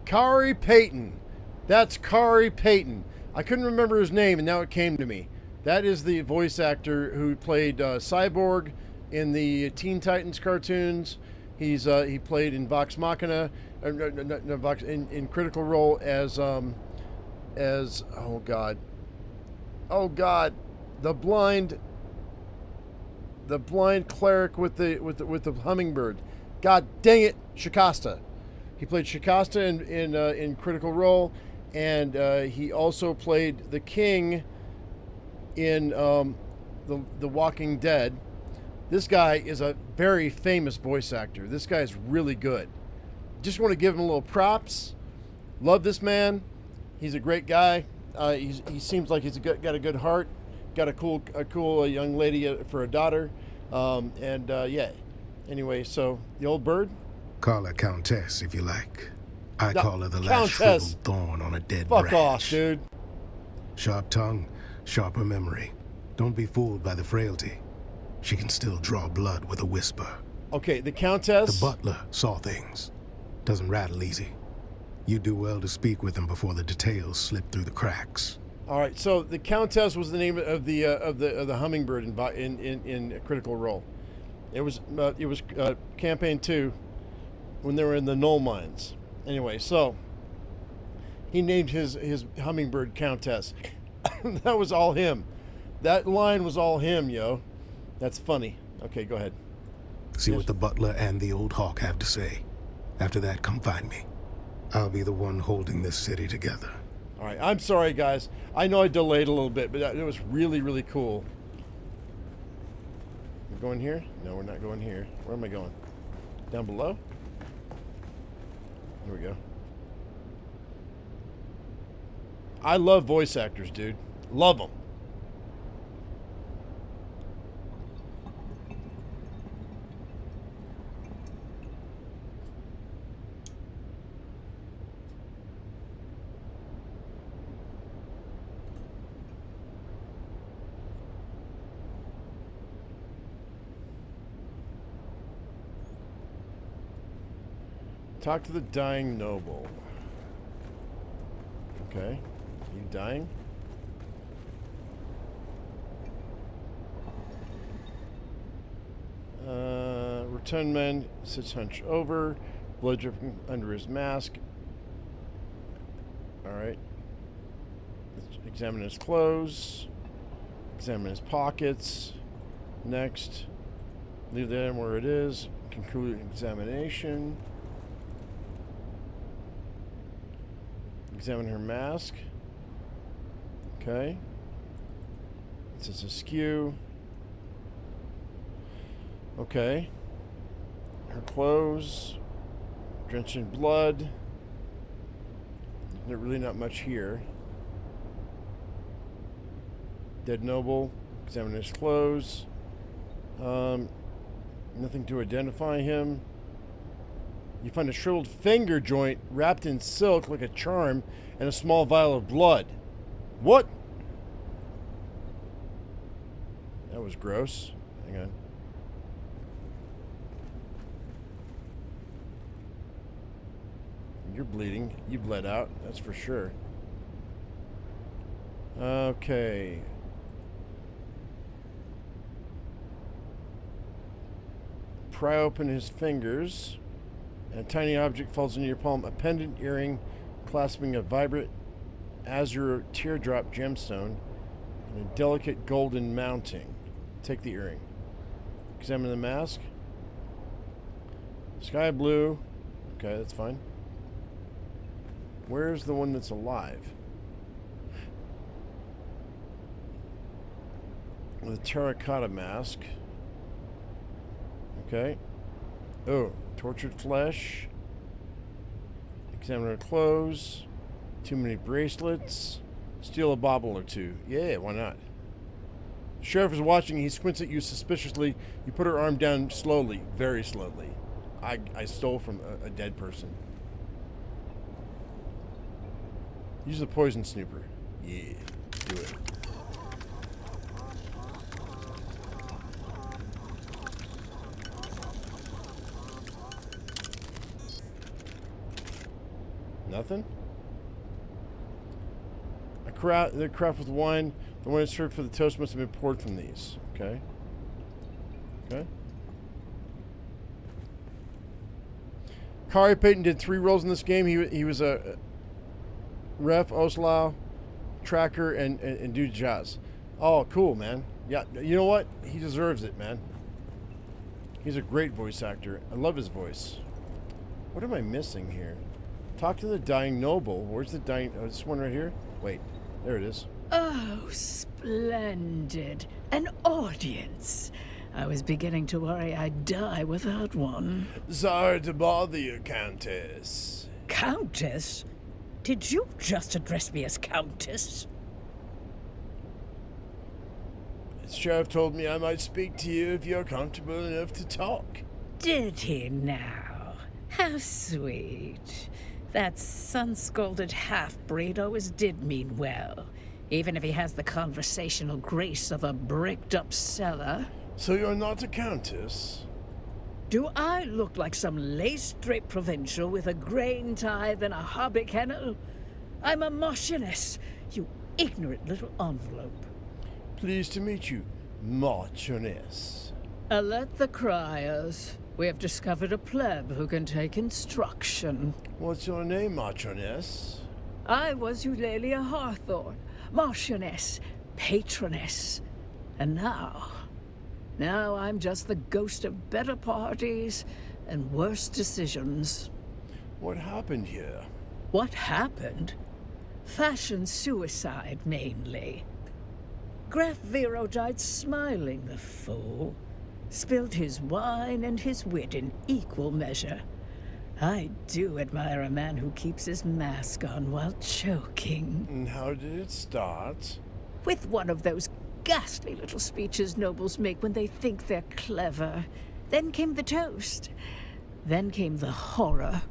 [SPEAKER 1] Kari Payton. That's Kari Payton. I couldn't remember his name, and now it came to me. That is the voice actor who played Cyborg in the Teen Titans cartoons. He played in Vox Machina, in Critical Role as oh god, the blind cleric with the hummingbird. God dang it, Shikasta. He played Shikasta in Critical Role, and he also played the king in the Walking Dead. This guy is a very famous voice actor. This guy is really good. Just want to give him a little props. Love this man. He's a great guy. He seems like he's got a good heart. Got a cool young lady for a daughter. Yeah. Anyway, so the old bird.
[SPEAKER 7] Call her Countess if you like. I
[SPEAKER 1] No,
[SPEAKER 7] call her the last
[SPEAKER 1] Countess.
[SPEAKER 7] shriveled thorn on a dead
[SPEAKER 1] Fuck
[SPEAKER 7] branch.
[SPEAKER 1] off, dude.
[SPEAKER 7] Sharp tongue, sharper memory. Don't be fooled by the frailty. She can still draw blood with a whisper.
[SPEAKER 1] Okay, the Countess.
[SPEAKER 7] The butler saw things. Doesn't rattle easy. You do well to speak with him before the details slip through the cracks.
[SPEAKER 1] All right, so the Countess was the name of the hummingbird in Critical Role. It was campaign 2 when they were in the Knoll Mines. Anyway, so he named his hummingbird Countess. That was all him. That line was all him, yo. That's funny. Okay, go ahead.
[SPEAKER 7] See what the butler and the old hawk have to say. After that, come find me. I'll be the one holding this city together.
[SPEAKER 1] All right, I'm sorry, guys. I know I delayed a little bit, but it was really, really cool. We're going here? No, we're not going here. Where am I going? Down below? There we go. I love voice actors, dude. Love them. Talk to the dying noble. Okay. You dying? Rotund man sits hunched over, blood dripping under his mask. Alright. Let's examine his clothes. Examine his pockets. Next. Leave them where it is. Conclude examination. Examine her mask. Okay. It says askew. Okay. Her clothes. Drenched in blood. There's really not much here. Dead noble. Examine his clothes. Nothing to identify him. You find a shriveled finger joint wrapped in silk like a charm and a small vial of blood. What? That was gross. Hang on. You're bleeding. You bled out. That's for sure. Okay. Pry open his fingers, and a tiny object falls into your palm. A pendant earring clasping a vibrant azure teardrop gemstone and a delicate golden mounting. Take the earring. Examine the mask. Sky blue. Okay, that's fine. Where's the one that's alive? With a terracotta mask. Okay. Oh, tortured flesh. Examine her clothes. Too many bracelets. Steal a bauble or two. Yeah, why not? The sheriff is watching. He squints at you suspiciously. You put her arm down slowly, very slowly. I stole from a dead person. Use the poison snooper. Yeah, do it. Nothing? The craft with wine. The wine is served for the toast must have been poured from these. Okay. Okay. Kari Payton did 3 roles in this game. He was a ref, Oslau, tracker, and dude Jazz. Oh, cool, man. Yeah, you know what? He deserves it, man. He's a great voice actor. I love his voice. What am I missing here? Talk to the dying noble. Where's the dying... Oh, this one right here? Wait, there it is.
[SPEAKER 12] Oh, splendid. An audience. I was beginning to worry I'd die without one.
[SPEAKER 1] Sorry to bother you, Countess.
[SPEAKER 12] Countess? Did you just address me as Countess?
[SPEAKER 1] The sheriff told me I might speak to you if you're comfortable enough to talk.
[SPEAKER 12] Did he now? How sweet. That sun-scalded half-breed always did mean well, even if he has the conversational grace of a bricked-up cellar.
[SPEAKER 1] So you're not a countess?
[SPEAKER 12] Do I look like some lace-draped provincial with a grain tithe and a hobby kennel? I'm a marchioness, you ignorant little envelope.
[SPEAKER 1] Pleased to meet you, marchioness.
[SPEAKER 12] Alert the criers. We have discovered a pleb who can take instruction.
[SPEAKER 1] What's your name, marchioness?
[SPEAKER 12] I was Eulalia Hawthorne, marchioness, patroness. And now I'm just the ghost of better parties and worse decisions.
[SPEAKER 1] What happened here?
[SPEAKER 12] What happened? Fashion suicide, mainly. Graf Vero died smiling, the fool. Spilled his wine and his wit in equal measure. I do admire a man who keeps his mask on while choking.
[SPEAKER 1] And how did it start?
[SPEAKER 12] With one of those ghastly little speeches nobles make when they think they're clever. Then came the toast. Then came the horror.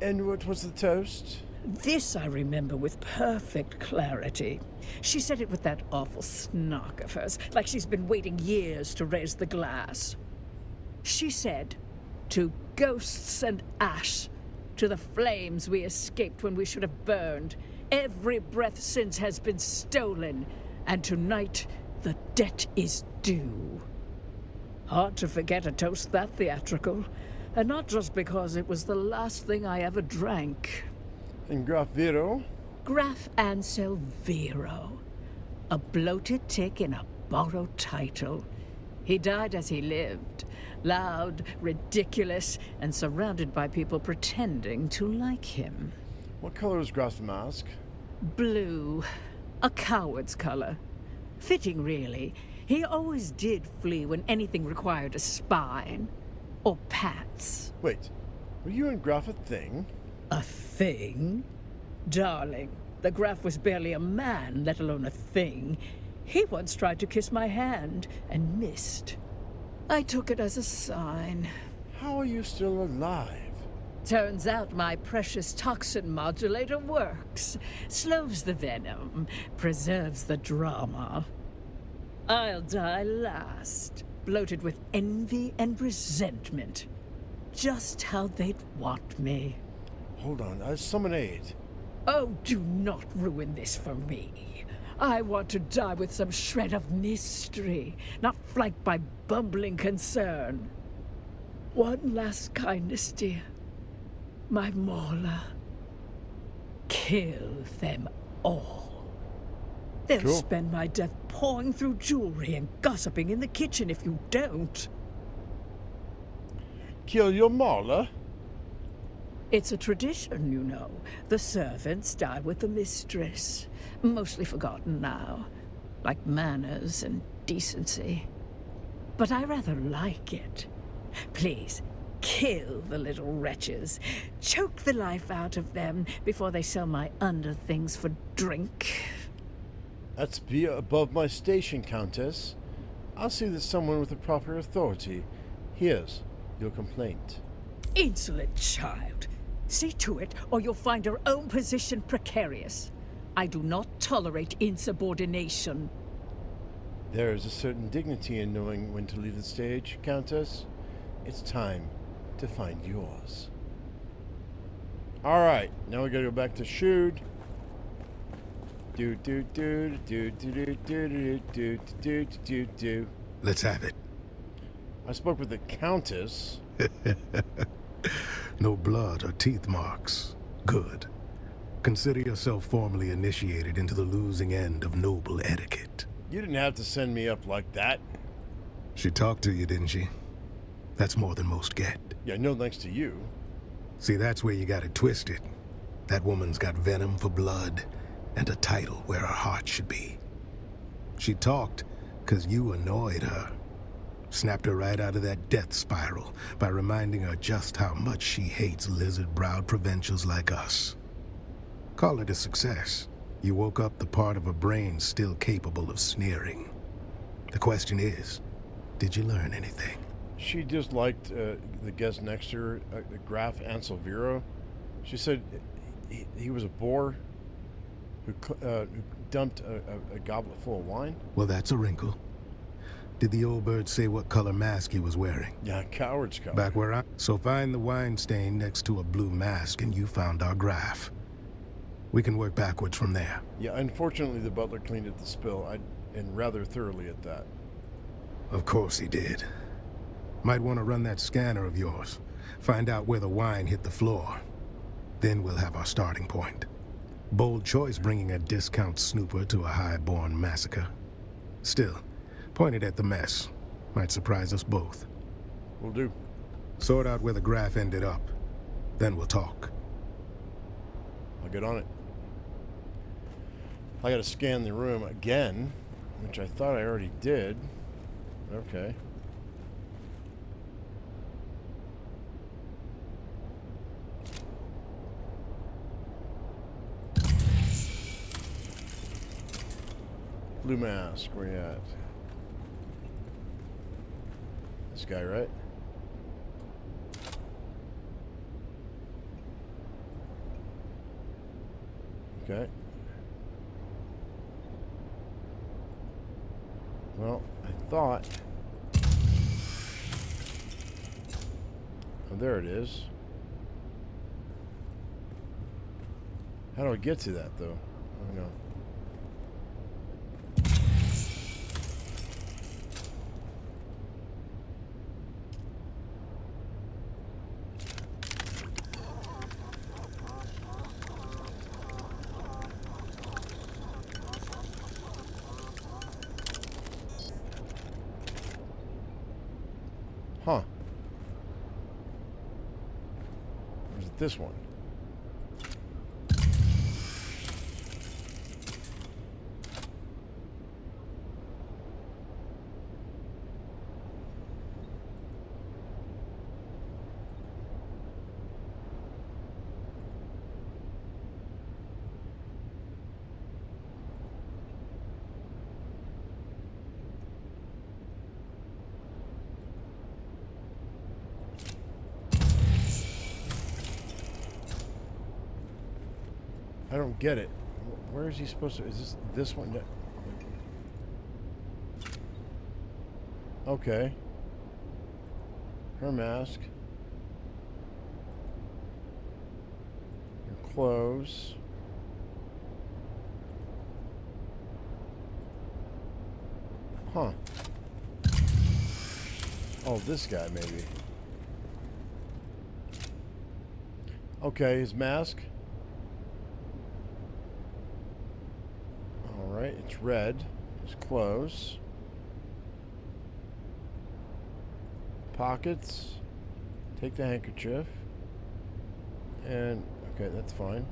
[SPEAKER 1] And what was the toast?
[SPEAKER 12] This I remember with perfect clarity. She said it with that awful snark of hers, like she's been waiting years to raise the glass. She said, "To ghosts and ash, to the flames we escaped when we should have burned. Every breath since has been stolen, and tonight the debt is due." Hard to forget a toast that theatrical, and not just because it was the last thing I ever drank.
[SPEAKER 1] And Graf Vero?
[SPEAKER 12] Graf Ansel Vero. A bloated tick in a borrowed title. He died as he lived. Loud, ridiculous, and surrounded by people pretending to like him.
[SPEAKER 1] What color is Graf's mask?
[SPEAKER 12] Blue. A coward's color. Fitting, really. He always did flee when anything required a spine. Or pats.
[SPEAKER 1] Wait, were you and Graf a thing?
[SPEAKER 12] A thing? Darling, the Graf was barely a man, let alone a thing. He once tried to kiss my hand and missed. I took it as a sign.
[SPEAKER 1] How are you still alive?
[SPEAKER 12] Turns out my precious toxin modulator works. Slows the venom, preserves the drama. I'll die last, bloated with envy and resentment. Just how they'd want me.
[SPEAKER 1] Hold on, summon aid.
[SPEAKER 12] Oh, do not ruin this for me. I want to die with some shred of mystery, not flanked by bumbling concern. One last kindness, dear. My Mauler. Kill them all. They'll
[SPEAKER 1] Cool.
[SPEAKER 12] spend my death pawing through jewelry and gossiping in the kitchen if you don't.
[SPEAKER 1] Kill your Mauler?
[SPEAKER 12] It's a tradition, you know. The servants die with the mistress. Mostly forgotten now. Like manners and decency. But I rather like it. Please, kill the little wretches. Choke the life out of them before they sell my underthings for drink.
[SPEAKER 1] That's above my station, Countess. I'll see that someone with the proper authority hears your complaint.
[SPEAKER 12] Insolent child. See to it, or you'll find your own position precarious. I do not tolerate insubordination.
[SPEAKER 1] There is a certain dignity in knowing when to leave the stage, Countess. It's time to find yours. Alright, now we gotta go back to Shude. Do.
[SPEAKER 7] Let's have it.
[SPEAKER 1] I spoke with the Countess.
[SPEAKER 7] No blood or teeth marks. Good. Consider yourself formally initiated into the losing end of noble etiquette.
[SPEAKER 1] You didn't have to send me up like that.
[SPEAKER 7] She talked to you, didn't she? That's more than most get.
[SPEAKER 1] Yeah, no thanks to you.
[SPEAKER 7] See, that's where you got it twisted. That woman's got venom for blood and a title where her heart should be. She talked because you annoyed her. Snapped her right out of that death spiral by reminding her just how much she hates lizard-browed provincials like us. Call it a success. You woke up the part of her brain still capable of sneering. The question is, did you learn anything?
[SPEAKER 1] She disliked the guest next to her, Graf Anselvero. She said he was a boar who dumped a goblet full of wine.
[SPEAKER 7] Well, that's a wrinkle. Did the old bird say what color mask he was wearing?
[SPEAKER 1] Yeah, coward's color.
[SPEAKER 7] Back where So find the wine stain next to a blue mask and you found our Graf. We can work backwards from there.
[SPEAKER 1] Yeah, unfortunately the butler cleaned at the spill, and rather thoroughly at that.
[SPEAKER 7] Of course he did. Might want to run that scanner of yours. Find out where the wine hit the floor. Then we'll have our starting point. Bold choice bringing a discount snooper to a high-born massacre. Still, point it at the mess. Might surprise us both.
[SPEAKER 1] Will do.
[SPEAKER 7] Sort out where the Graf ended up. Then we'll talk.
[SPEAKER 1] I'll get on it. I gotta scan the room again, which I thought I already did. Okay. Blue mask, where you at? This guy, right? Okay. Well, I thought... Oh, there it is. How do I get to that, though? I don't know. this one. I don't get it. Where is he supposed to? Is this one? Okay. Her mask. Her clothes. Huh. Oh, this guy maybe. Okay, his mask. Alright, it's red. His clothes. Pockets. Take the handkerchief. And, okay, that's fine.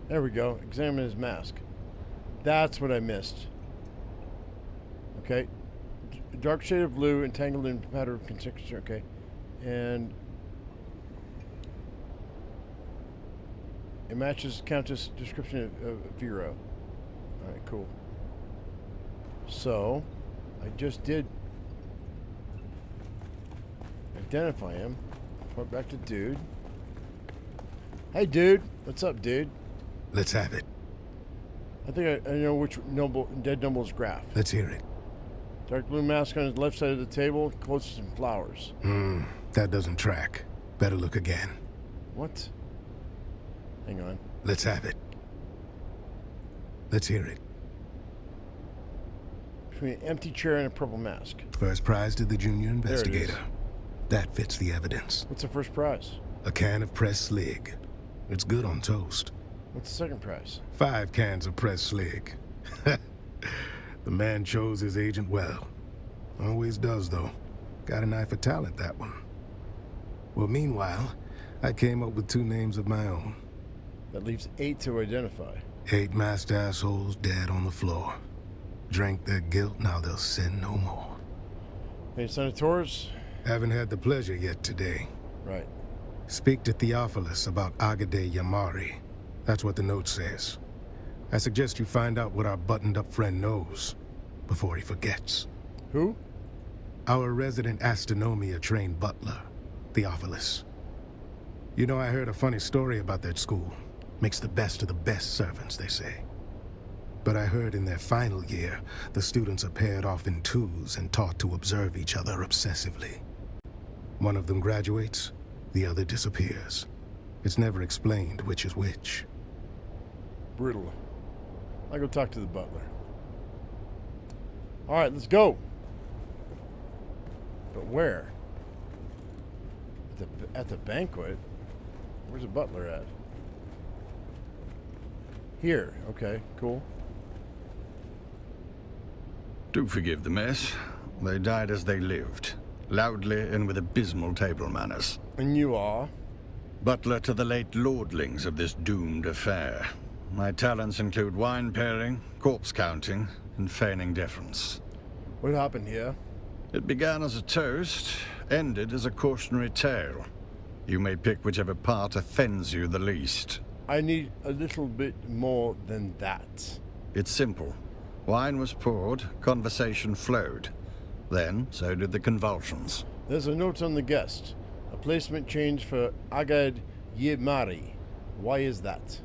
[SPEAKER 1] There we go. Examine his mask. That's what I missed. Okay. Dark shade of blue, entangled in pattern of constriction. Okay. And it matches Countess' description of Vero. Alright, cool. So, I just did identify him. Point back to dude. Hey, dude. What's up, dude?
[SPEAKER 7] Let's have it.
[SPEAKER 1] I think I know which dead noble's graph.
[SPEAKER 7] Let's hear it.
[SPEAKER 1] Dark blue mask on his left side of the table, close to some flowers.
[SPEAKER 7] That doesn't track. Better look again.
[SPEAKER 1] What? Hang on.
[SPEAKER 7] Let's have it. Let's hear it.
[SPEAKER 1] Between an empty chair and a purple mask.
[SPEAKER 7] First prize to the junior
[SPEAKER 1] There it is.
[SPEAKER 7] investigator. That fits the evidence.
[SPEAKER 1] What's the first prize?
[SPEAKER 7] A can of pressed slig. It's good on toast.
[SPEAKER 1] What's the second prize?
[SPEAKER 7] 5 cans of pressed slig. The man chose his agent well. Always does, though. Got an eye for talent, that one. Well, meanwhile, I came up with 2 names of my own.
[SPEAKER 1] That leaves 8 to identify.
[SPEAKER 7] 8 masked assholes dead on the floor. Drank their guilt, now they'll sin no more.
[SPEAKER 1] Any senators?
[SPEAKER 7] Haven't had the pleasure yet today.
[SPEAKER 1] Right.
[SPEAKER 7] Speak to Theophilus about Agade Yamari. That's what the note says. I suggest you find out what our buttoned-up friend knows before he forgets.
[SPEAKER 1] Who?
[SPEAKER 7] Our resident astronomia-trained butler, Theophilus. You know, I heard a funny story about that school. Makes the best of the best servants, they say. But I heard in their final year, the students are paired off in twos and taught to observe each other obsessively. One of them graduates, the other disappears. It's never explained which is which.
[SPEAKER 1] Brutal. I'll go talk to the butler. Alright, let's go. But where? At the banquet? Where's the butler at? Here. Okay, cool.
[SPEAKER 14] Do forgive the mess. They died as they lived. Loudly and with abysmal table manners.
[SPEAKER 1] And you are?
[SPEAKER 14] Butler to the late lordlings of this doomed affair. My talents include wine pairing, corpse counting, and feigning deference.
[SPEAKER 1] What happened here?
[SPEAKER 14] It began as a toast, ended as a cautionary tale. You may pick whichever part offends you the least.
[SPEAKER 1] I need a little bit more than that.
[SPEAKER 14] It's simple. Wine was poured, conversation flowed. Then, so did the convulsions.
[SPEAKER 1] There's a note on the guest. A placement change for Agad Yemari. Why is that?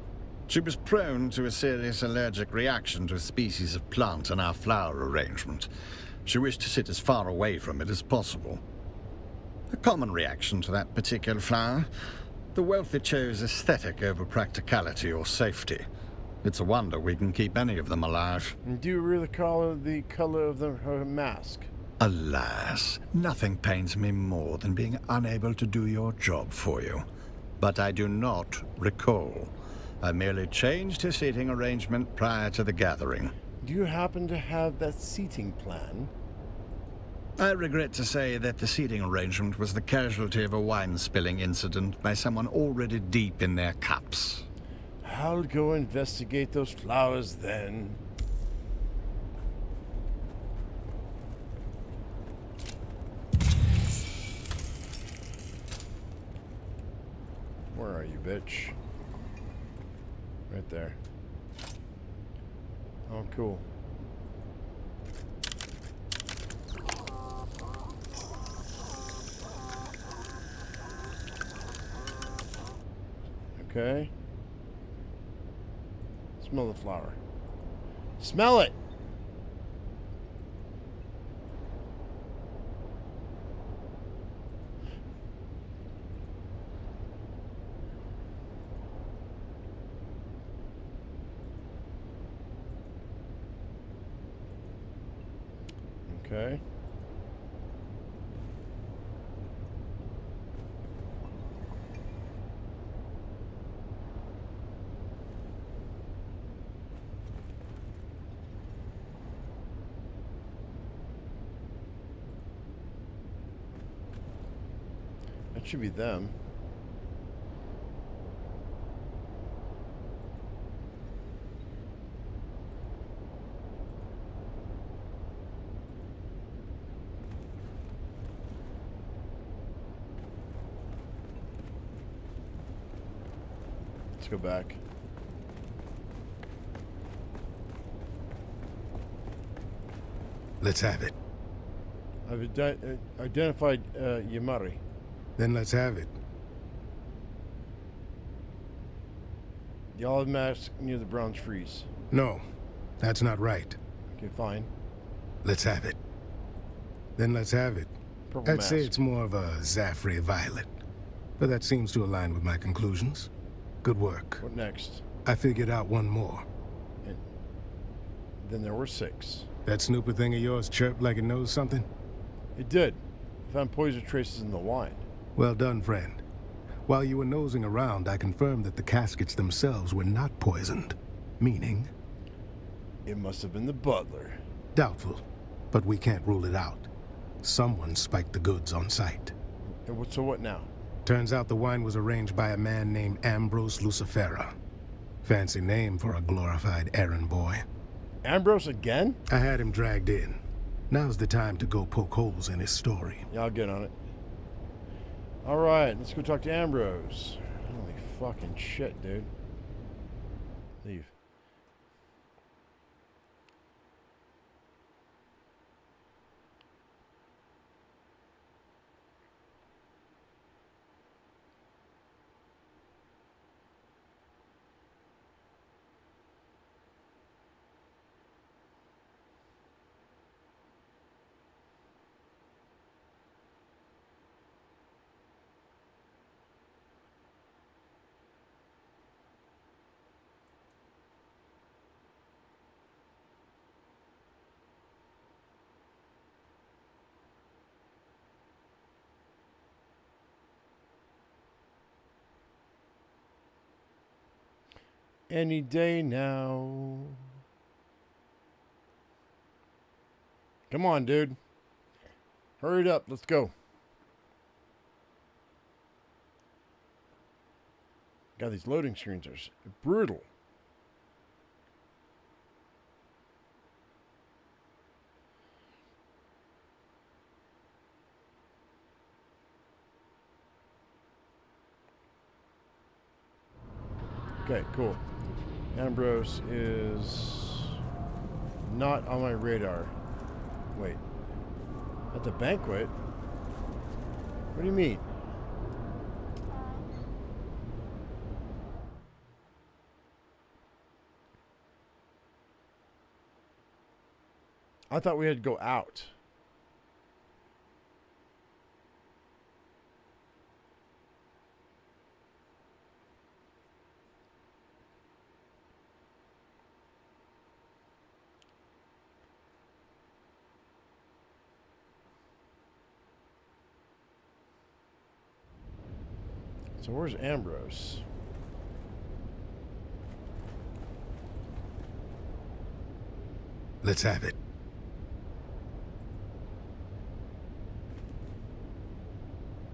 [SPEAKER 14] She was prone to a serious allergic reaction to a species of plant in our flower arrangement. She wished to sit as far away from it as possible. A common reaction to that particular flower. The wealthy chose aesthetic over practicality or safety. It's a wonder we can keep any of them alive.
[SPEAKER 1] Do you really recall the color of her mask?
[SPEAKER 14] Alas, nothing pains me more than being unable to do your job for you. But I do not recall. I merely changed her seating arrangement prior to the gathering.
[SPEAKER 1] Do you happen to have that seating plan?
[SPEAKER 14] I regret to say that the seating arrangement was the casualty of a wine spilling incident by someone already deep in their cups.
[SPEAKER 1] I'll go investigate those flowers then. Where are you, bitch? Right there. Oh, cool. Okay. Smell the flower. Smell it! Okay. That should be them. Let's go back.
[SPEAKER 7] Let's have it.
[SPEAKER 1] I've identified Yamari.
[SPEAKER 7] Then let's have it.
[SPEAKER 1] The olive mask near the bronze frieze.
[SPEAKER 7] No, that's not right.
[SPEAKER 1] Okay, fine.
[SPEAKER 7] Let's have it. Then let's have it.
[SPEAKER 1] Purple
[SPEAKER 7] I'd say
[SPEAKER 1] mask.
[SPEAKER 7] it's more of a Zaffrey violet. But that seems to align with my conclusions. Good work.
[SPEAKER 1] What next?
[SPEAKER 7] I figured out one more.
[SPEAKER 1] And then there were 6.
[SPEAKER 7] That snooper thing of yours chirped like it knows something?
[SPEAKER 1] It did. Found poison traces in the wine.
[SPEAKER 7] Well done, friend. While you were nosing around, I confirmed that the caskets themselves were not poisoned. Meaning?
[SPEAKER 1] It must have been the butler.
[SPEAKER 7] Doubtful. But we can't rule it out. Someone spiked the goods on site.
[SPEAKER 1] So what now?
[SPEAKER 7] Turns out the wine was arranged by a man named Ambrose Lucifera. Fancy name for a glorified errand boy.
[SPEAKER 1] Ambrose again?
[SPEAKER 7] I had him dragged in. Now's the time to go poke holes in his story.
[SPEAKER 1] Yeah, I'll get on it. Alright, let's go talk to Ambrose. Holy fucking shit, dude. Leave. Any day now. Come on, dude. Hurry it up. Let's go. God, these loading screens are brutal. Okay, cool. Ambrose is not on my radar. Wait. At the banquet? What do you mean? I thought we had to go out. So where's Ambrose?
[SPEAKER 7] Let's have it.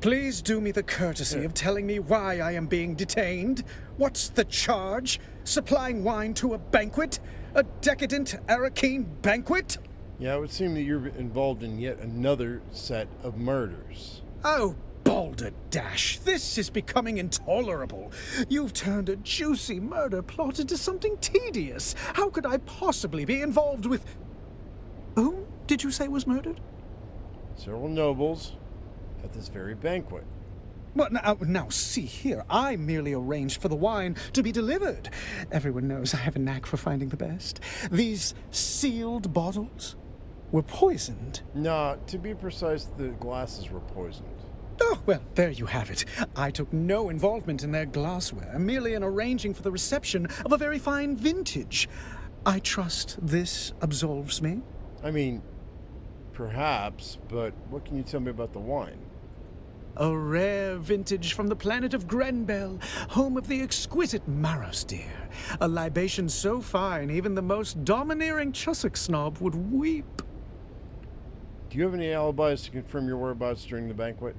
[SPEAKER 10] Please do me the courtesy of telling me why I am being detained. What's the charge? Supplying wine to a banquet? A decadent Arrakis banquet?
[SPEAKER 1] Yeah, it would seem that you're involved in yet another set of murders.
[SPEAKER 10] Oh, Balderdash, this is becoming intolerable. You've turned a juicy murder plot into something tedious. How could I possibly be involved with... Whom did you say was murdered?
[SPEAKER 1] Several nobles at this very banquet.
[SPEAKER 10] Well, now, see here. I merely arranged for the wine to be delivered. Everyone knows I have a knack for finding the best. These sealed bottles were poisoned.
[SPEAKER 1] No, to be precise, the glasses were poisoned.
[SPEAKER 10] Oh, well, there you have it. I took no involvement in their glassware, merely in arranging for the reception of a very fine vintage. I trust this absolves me?
[SPEAKER 1] I mean, perhaps, but what can you tell me about the wine?
[SPEAKER 10] A rare vintage from the planet of Grenbel, home of the exquisite Maros deer. A libation so fine, even the most domineering Chussock snob would weep.
[SPEAKER 1] Do you have any alibis to confirm your whereabouts during the banquet?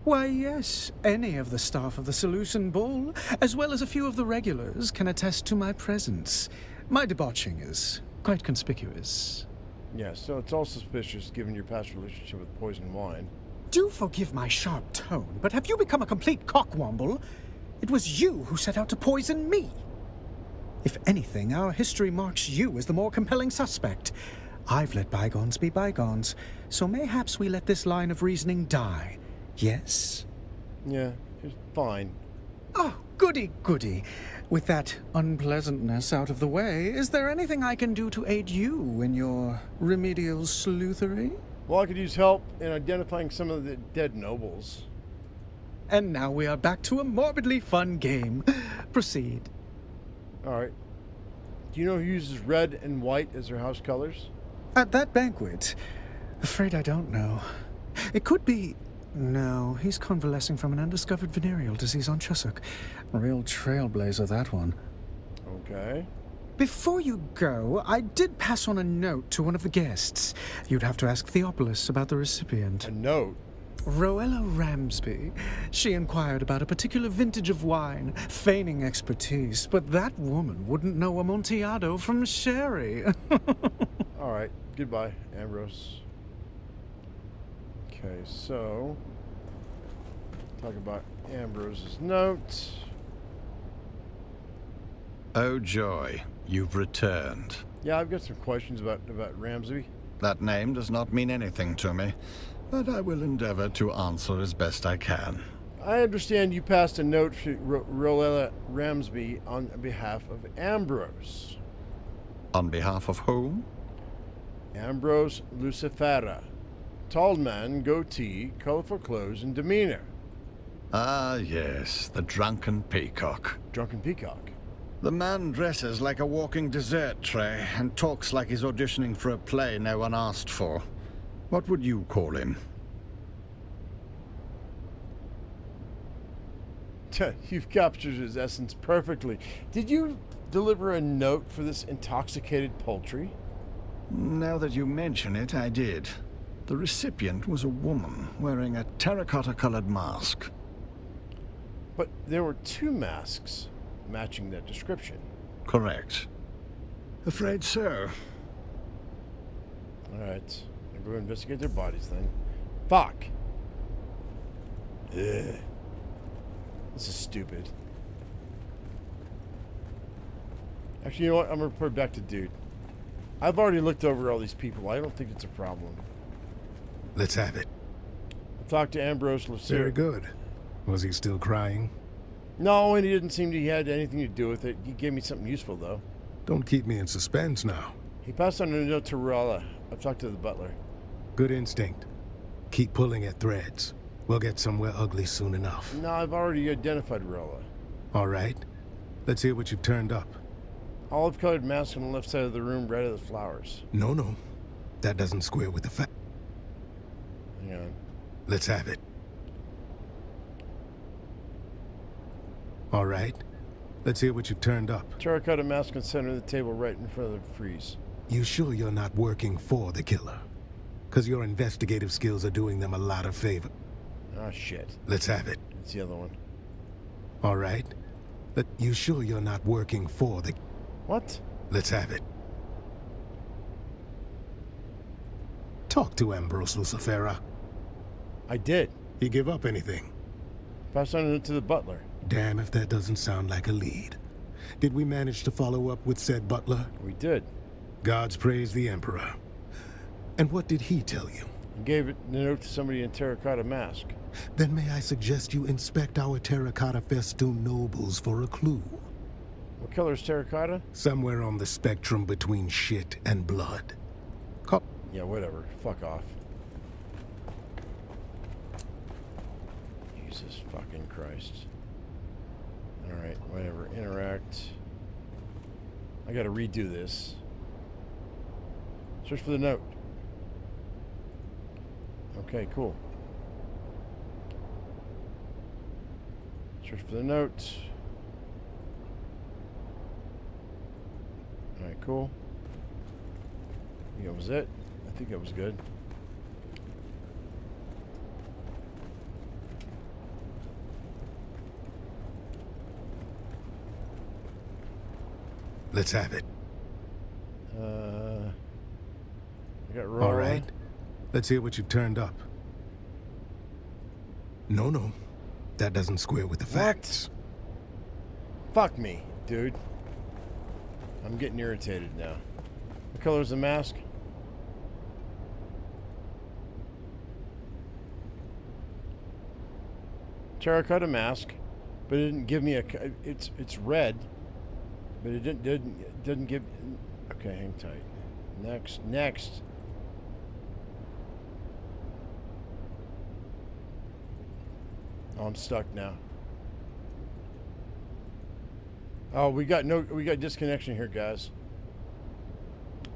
[SPEAKER 10] Why, yes. Any of the staff of the Seleucid Bull, as well as a few of the regulars, can attest to my presence. My debauching is quite conspicuous.
[SPEAKER 1] Yeah, so it's all suspicious given your past relationship with poisoned wine.
[SPEAKER 10] Do forgive my sharp tone, but have you become a complete cockwomble? It was you who set out to poison me. If anything, our history marks you as the more compelling suspect. I've let bygones be bygones, so mayhaps we let this line of reasoning die. Yes?
[SPEAKER 1] Yeah, it's fine.
[SPEAKER 10] Oh, goody, goody. With that unpleasantness out of the way, is there anything I can do to aid you in your remedial sleuthery?
[SPEAKER 1] Well, I could use help in identifying some of the dead nobles.
[SPEAKER 10] And now we are back to a morbidly fun game. Proceed.
[SPEAKER 1] All right. Do you know who uses red and white as their house colors?
[SPEAKER 10] At that banquet? Afraid I don't know. It could be... No, he's convalescing from an undiscovered venereal disease on Chussock. Real trailblazer, that one.
[SPEAKER 1] Okay.
[SPEAKER 10] Before you go, I did pass on a note to one of the guests. You'd have to ask Theopolis about the recipient.
[SPEAKER 1] A note?
[SPEAKER 10] Roella Ramsby. She inquired about a particular vintage of wine, feigning expertise, but that woman wouldn't know Amontillado from sherry.
[SPEAKER 1] All right. Goodbye, Ambrose. Okay, so... talk about Ambrose's note.
[SPEAKER 14] Oh, joy. You've returned.
[SPEAKER 1] Yeah, I've got some questions about Ramsby.
[SPEAKER 14] That name does not mean anything to me, but I will endeavor to answer as best I can.
[SPEAKER 1] I understand you passed a note to Roella Ramsby on behalf of Ambrose.
[SPEAKER 14] On behalf of whom?
[SPEAKER 1] Ambrose Lucifera. Tall man, goatee, colorful clothes, and demeanor.
[SPEAKER 14] Ah, yes, the drunken peacock.
[SPEAKER 1] Drunken peacock?
[SPEAKER 14] The man dresses like a walking dessert tray and talks like he's auditioning for a play no one asked for. What would you call him?
[SPEAKER 1] You've captured his essence perfectly. Did you deliver a note for this intoxicated poultry?
[SPEAKER 14] Now that you mention it, I did. The recipient was a woman wearing a terracotta-colored mask.
[SPEAKER 1] But there were two masks matching that description.
[SPEAKER 14] Correct. Afraid so.
[SPEAKER 1] All right. I'll go investigate their bodies then. Fuck. Ugh. This is stupid. Actually, you know what? I'm going to report back to Dude. I've already looked over all these people. I don't think it's a problem.
[SPEAKER 7] Let's have it.
[SPEAKER 1] I talked to Ambrose Lucero.
[SPEAKER 7] Very good. Was he still crying?
[SPEAKER 1] No, and he didn't seem to he had anything to do with it. He gave me something useful, though.
[SPEAKER 7] Don't keep me in suspense now.
[SPEAKER 1] He passed on a note to Roella. I've talked to the butler.
[SPEAKER 7] Good instinct. Keep pulling at threads. We'll get somewhere ugly soon enough.
[SPEAKER 1] No, I've already identified Roella.
[SPEAKER 7] All right. Let's hear what you've turned up.
[SPEAKER 1] Olive-colored mask on the left side of the room, right of the flowers.
[SPEAKER 7] No. That doesn't square with the fact.
[SPEAKER 1] Hang on.
[SPEAKER 7] Let's have it. All right. Let's hear what you've turned up.
[SPEAKER 1] Terracotta mask in the center of the table, right in front of the frieze.
[SPEAKER 7] You sure you're not working for the killer? Because your investigative skills are doing them a lot of favor.
[SPEAKER 1] Ah, shit.
[SPEAKER 7] Let's have it.
[SPEAKER 1] That's the other one.
[SPEAKER 7] All right. But you sure you're not working for the...
[SPEAKER 1] What?
[SPEAKER 7] Let's have it. Talk to Ambrose Lucifera.
[SPEAKER 1] I did.
[SPEAKER 7] You give up anything?
[SPEAKER 1] Pass on it to the butler.
[SPEAKER 7] Damn if that doesn't sound like a lead. Did we manage to follow up with said butler?
[SPEAKER 1] We did.
[SPEAKER 7] Gods praise the Emperor. And what did he tell you?
[SPEAKER 1] He gave the note to somebody in terracotta mask.
[SPEAKER 7] Then may I suggest you inspect our terracotta festoon nobles for a clue.
[SPEAKER 1] What color is terracotta?
[SPEAKER 7] Somewhere on the spectrum between shit and blood.
[SPEAKER 1] Yeah, whatever. Fuck off. Jesus fucking Christ. Alright, whatever. Interact. I gotta redo this. Search for the note. Okay, cool. Search for the note. Alright, cool. I think that was it. I think that was good.
[SPEAKER 7] Let's have it.
[SPEAKER 1] I got Aurora.
[SPEAKER 7] All right. Let's hear what you've turned up. No. That doesn't square with the facts.
[SPEAKER 1] Fuck me, dude. I'm getting irritated now. What color is the mask? Terracotta mask, but it didn't give me a. It's red, but it didn't give. Okay, hang tight. Next. Oh, I'm stuck now. Oh, we got disconnection here, guys.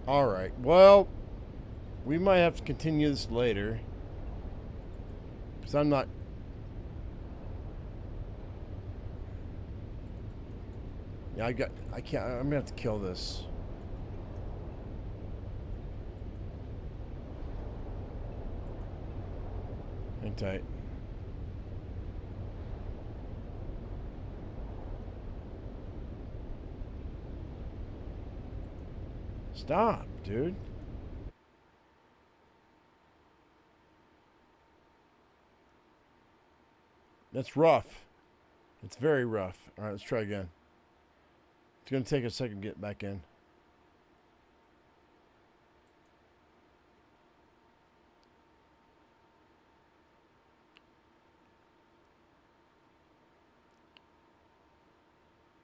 [SPEAKER 1] All right. Well, we might have to continue this later, because I'm not. Yeah, I can't. I'm gonna have to kill this. Hang tight. Stop, dude. That's rough. It's very rough. All right, let's try again. It's going to take a second to get back in.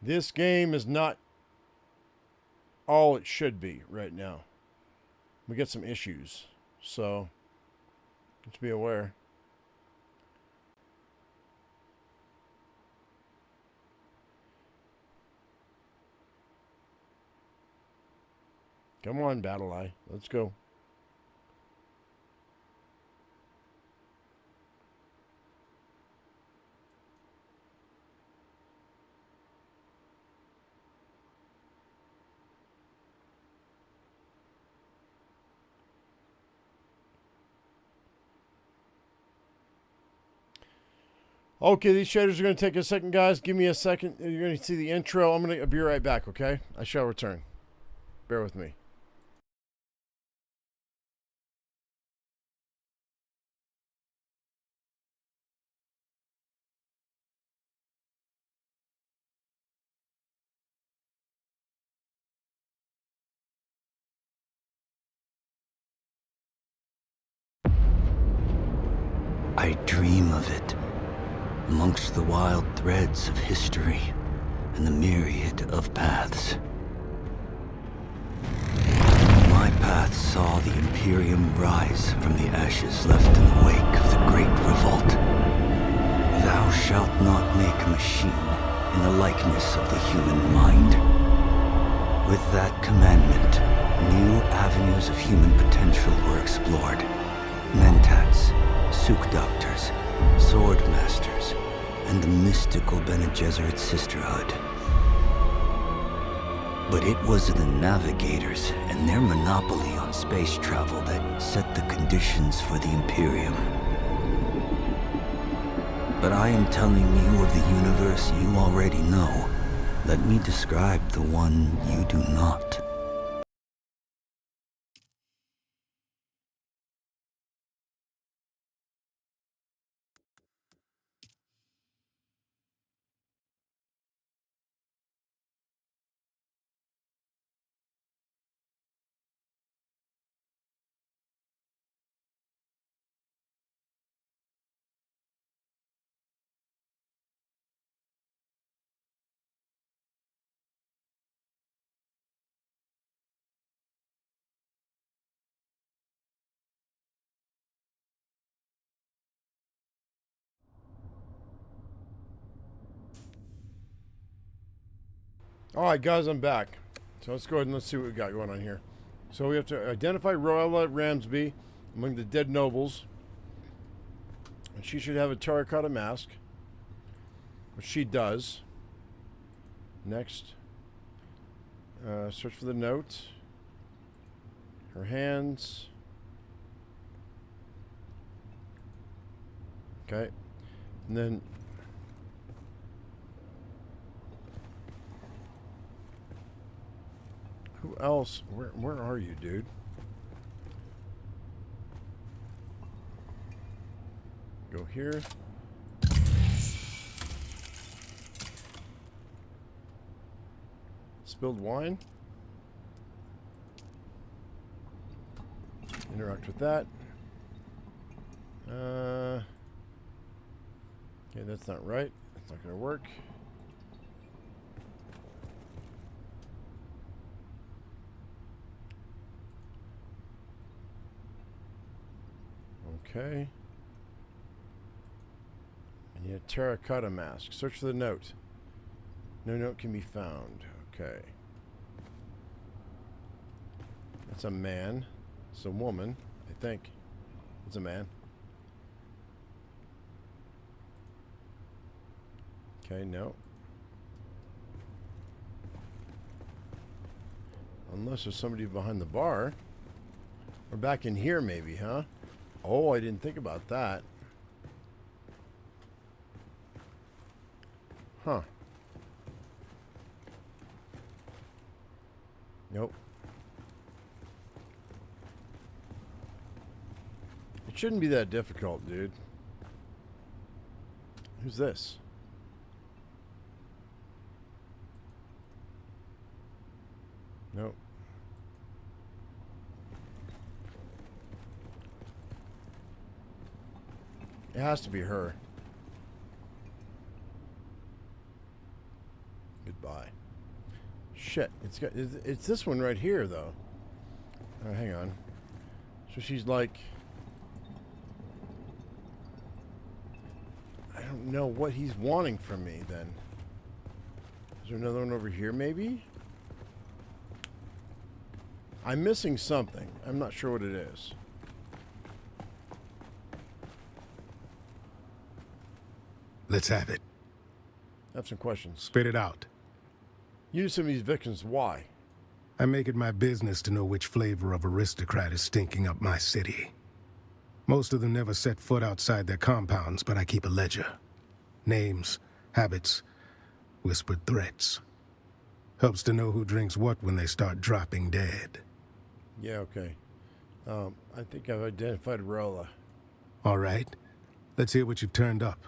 [SPEAKER 1] This game is not all it should be right now. We got some issues, so let's be aware. Come on, Battle Eye. Let's go. Okay, these shaders are going to take a second, guys. Give me a second. You're going to see the intro. I'll be right back, okay? I shall return. Bear with me.
[SPEAKER 15] I dream of it, amongst the wild threads of history and the myriad of paths. My path saw the Imperium rise from the ashes left in the wake of the Great Revolt. Thou shalt not make a machine in the likeness of the human mind. With that commandment, new avenues of human potential were explored. Mentats, Sook Doctors, Sword Masters, and the mystical Bene Gesserit Sisterhood. But it was the Navigators and their monopoly on space travel that set the conditions for the Imperium. But I am telling you of the universe you already know. Let me describe the one you do not.
[SPEAKER 1] All right, guys, I'm back. So let's go ahead and let's see what we got going on here. So we have to identify Roella Ramsby among the dead nobles. And she should have a terracotta mask, which she does. Next, search for the note. Her hands. Okay. And then who else? Where are you, dude? Go here. Spilled wine. Interact with that. Okay, that's not right. That's not going to work. Okay. I need a terracotta mask. Search for the note. No note can be found. Okay. That's a man. It's a woman, I think. It's a man. Okay, no. Unless there's somebody behind the bar. Or back in here, maybe, huh? Oh, I didn't think about that. Huh. Nope. It shouldn't be that difficult, dude. Who's this? Nope. It has to be her. Goodbye. Shit, it's this one right here, though. Oh, hang on. So she's like, I don't know what he's wanting from me, then. Is there another one over here, maybe? I'm missing something. I'm not sure what it is.
[SPEAKER 7] Let's have it.
[SPEAKER 1] I have some questions.
[SPEAKER 7] Spit it out.
[SPEAKER 1] You knew some of these victims. Why?
[SPEAKER 7] I make it my business to know which flavor of aristocrat is stinking up my city. Most of them never set foot outside their compounds, but I keep a ledger. Names, habits, whispered threats. Helps to know who drinks what when they start dropping dead.
[SPEAKER 1] Yeah, okay. I think I've identified Rolla.
[SPEAKER 7] All right. Let's hear what you've turned up.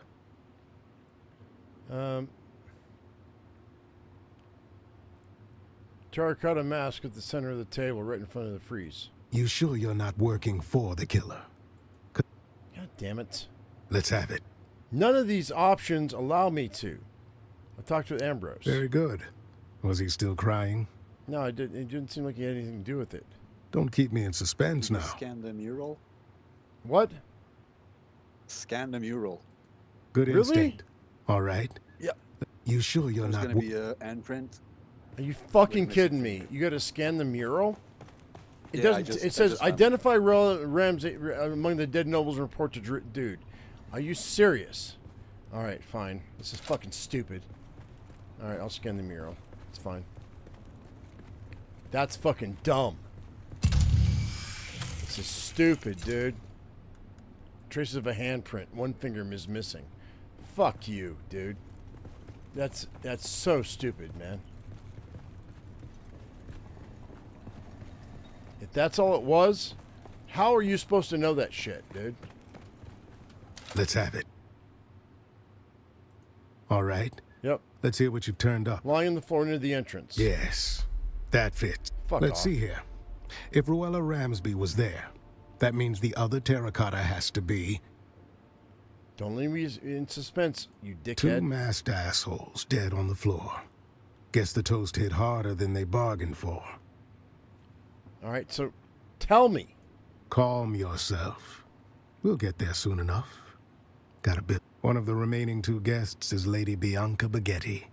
[SPEAKER 1] Terracotta mask at the center of the table, right in front of the frieze.
[SPEAKER 7] You sure you're not working for the killer?
[SPEAKER 1] God damn it.
[SPEAKER 7] Let's have it.
[SPEAKER 1] None of these options allow me to. I talked with Ambrose.
[SPEAKER 7] Very good. Was he still crying?
[SPEAKER 1] No, it didn't seem like he had anything to do with it.
[SPEAKER 7] Don't keep me in suspense now.
[SPEAKER 6] Scan the mural.
[SPEAKER 1] What?
[SPEAKER 6] Scan the mural.
[SPEAKER 7] Good
[SPEAKER 1] Really?
[SPEAKER 7] instinct. All right.
[SPEAKER 1] Yeah.
[SPEAKER 7] You sure you're
[SPEAKER 6] There's
[SPEAKER 7] not...
[SPEAKER 6] gonna be a handprint.
[SPEAKER 1] Are you fucking kidding me? You got to scan the mural? It
[SPEAKER 6] Yeah,
[SPEAKER 1] doesn't. It says identify Ramsey among the dead nobles and report to dude. Are you serious? All right, fine. This is fucking stupid. All right, I'll scan the mural. It's fine. That's fucking dumb. This is stupid, dude. Traces of a handprint. One finger is missing. Fuck you, dude. That's so stupid, man. If that's all it was, how are you supposed to know that shit, dude?
[SPEAKER 7] Let's have it. All right.
[SPEAKER 1] Yep.
[SPEAKER 7] Let's hear what you've turned up.
[SPEAKER 1] Lying on the floor near the entrance.
[SPEAKER 7] Yes, that fits.
[SPEAKER 1] Fuck
[SPEAKER 7] Let's
[SPEAKER 1] off.
[SPEAKER 7] see here. If Ruella Ramsby was there, that means the other terracotta has to be...
[SPEAKER 1] Don't leave me in suspense, you dickhead.
[SPEAKER 7] Two masked assholes dead on the floor. Guess the toast hit harder than they bargained for.
[SPEAKER 1] All right, so tell me.
[SPEAKER 7] Calm yourself. We'll get there soon enough. Got a bit. One of the remaining two guests is Lady Bianca Baghetti,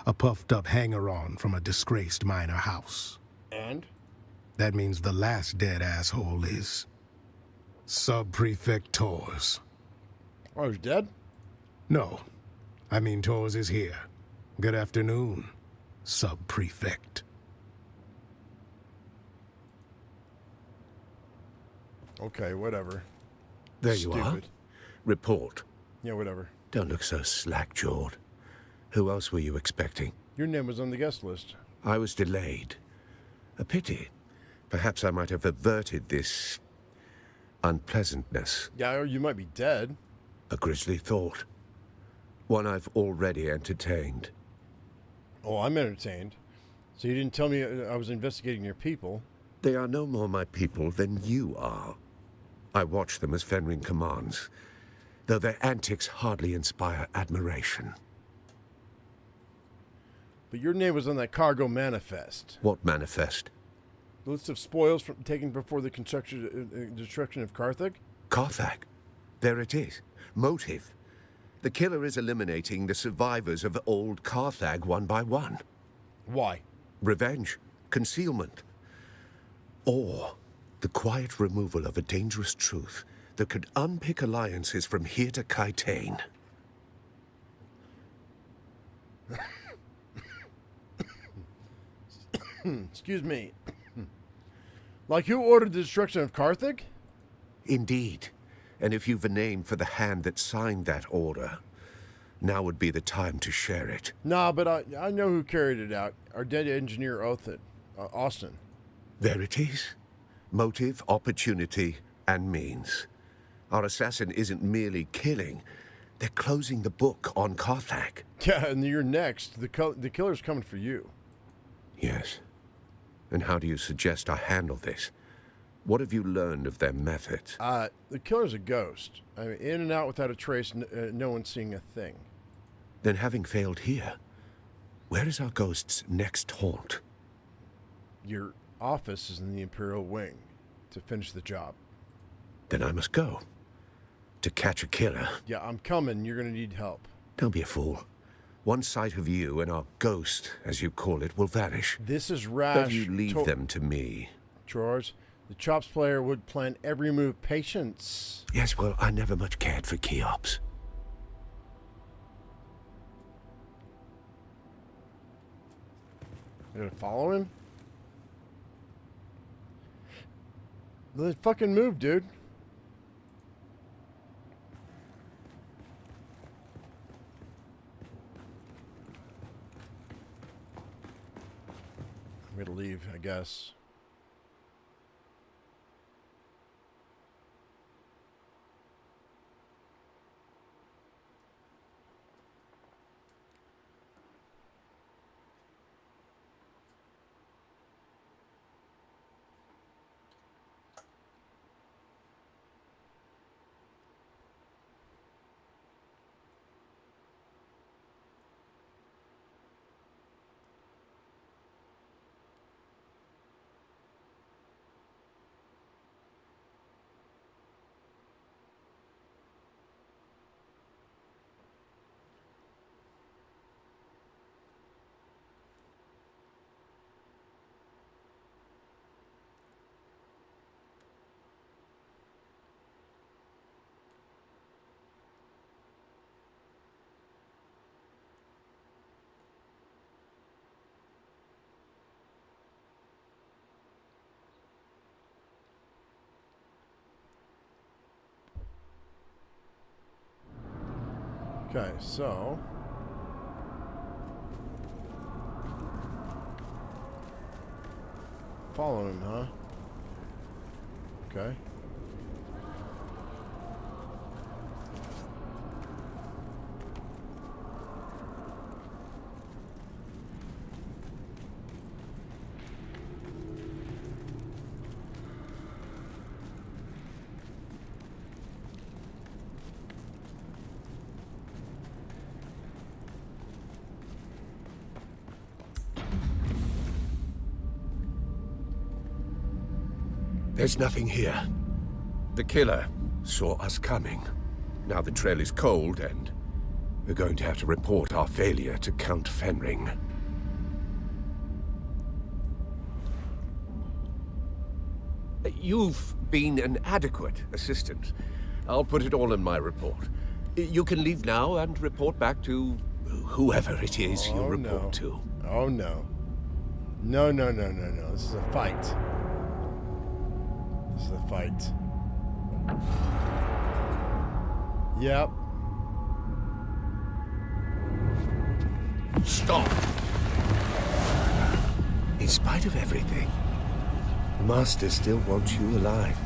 [SPEAKER 7] a puffed-up hanger-on from a disgraced minor house.
[SPEAKER 1] And?
[SPEAKER 7] That means the last dead asshole is... Sub-Prefect Tors.
[SPEAKER 1] Oh, he's dead?
[SPEAKER 7] No. I mean Tors is here. Good afternoon, Sub-Prefect.
[SPEAKER 1] Okay, whatever.
[SPEAKER 2] There you are.
[SPEAKER 1] Stupid.
[SPEAKER 2] Report.
[SPEAKER 1] Yeah, whatever.
[SPEAKER 2] Don't look so slack-jawed. Who else were you expecting?
[SPEAKER 1] Your name was on the guest list.
[SPEAKER 2] I was delayed. A pity. Perhaps I might have averted this... unpleasantness.
[SPEAKER 1] Yeah, or you might be dead.
[SPEAKER 2] A grisly thought. One I've already entertained.
[SPEAKER 1] Oh, I'm entertained. So you didn't tell me I was investigating your people.
[SPEAKER 2] They are no more my people than you are. I watch them as Fenring commands, though their antics hardly inspire admiration.
[SPEAKER 1] But your name was on that cargo manifest.
[SPEAKER 2] What manifest?
[SPEAKER 1] The list of spoils taken before the destruction of Carthage?
[SPEAKER 2] Carthage. There it is. Motive. The killer is eliminating the survivors of old Carthage one by one.
[SPEAKER 1] Why?
[SPEAKER 2] Revenge. Concealment. Or the quiet removal of a dangerous truth that could unpick alliances from here to Kaitane.
[SPEAKER 1] Excuse me. Like who ordered the destruction of Carthage?
[SPEAKER 2] Indeed. And if you've a name for the hand that signed that order, now would be the time to share it.
[SPEAKER 1] Nah, but I know who carried it out. Our dead engineer Austin.
[SPEAKER 2] There it is. Motive, opportunity, and means. Our assassin isn't merely killing. They're closing the book on Carthage.
[SPEAKER 1] Yeah, and you're next. The killer's coming for you.
[SPEAKER 2] Yes. And how do you suggest I handle this? What have you learned of their methods?
[SPEAKER 1] The killer's a ghost. I mean, in and out without a trace, no one's seeing a thing.
[SPEAKER 2] Then having failed here, where is our ghost's next haunt?
[SPEAKER 1] Your office is in the Imperial Wing to finish the job.
[SPEAKER 2] Then I must go. To catch a killer.
[SPEAKER 1] Yeah, I'm coming. You're going to need help.
[SPEAKER 2] Don't be a fool. One sight of you and our ghost, as you call it, will vanish.
[SPEAKER 1] This is rash.
[SPEAKER 2] Don't you leave them to me.
[SPEAKER 1] Chores. The Chops player would plan every move. Patience.
[SPEAKER 2] Yes, well, I never much cared for Cheops.
[SPEAKER 1] You gonna follow him? Let's fucking move, dude. I'm gonna leave, I guess. Okay, so follow him, huh? Okay.
[SPEAKER 2] There's nothing here. The killer saw us coming. Now the trail is cold, and we're going to have to report our failure to Count Fenring. You've been an adequate assistant. I'll put it all in my report. You can leave now and report back to whoever it is you report to.
[SPEAKER 1] Oh, no. No, no, no, no, no. This is a fight. This is a fight. Yep.
[SPEAKER 2] Stop! In spite of everything, the Master still wants you alive.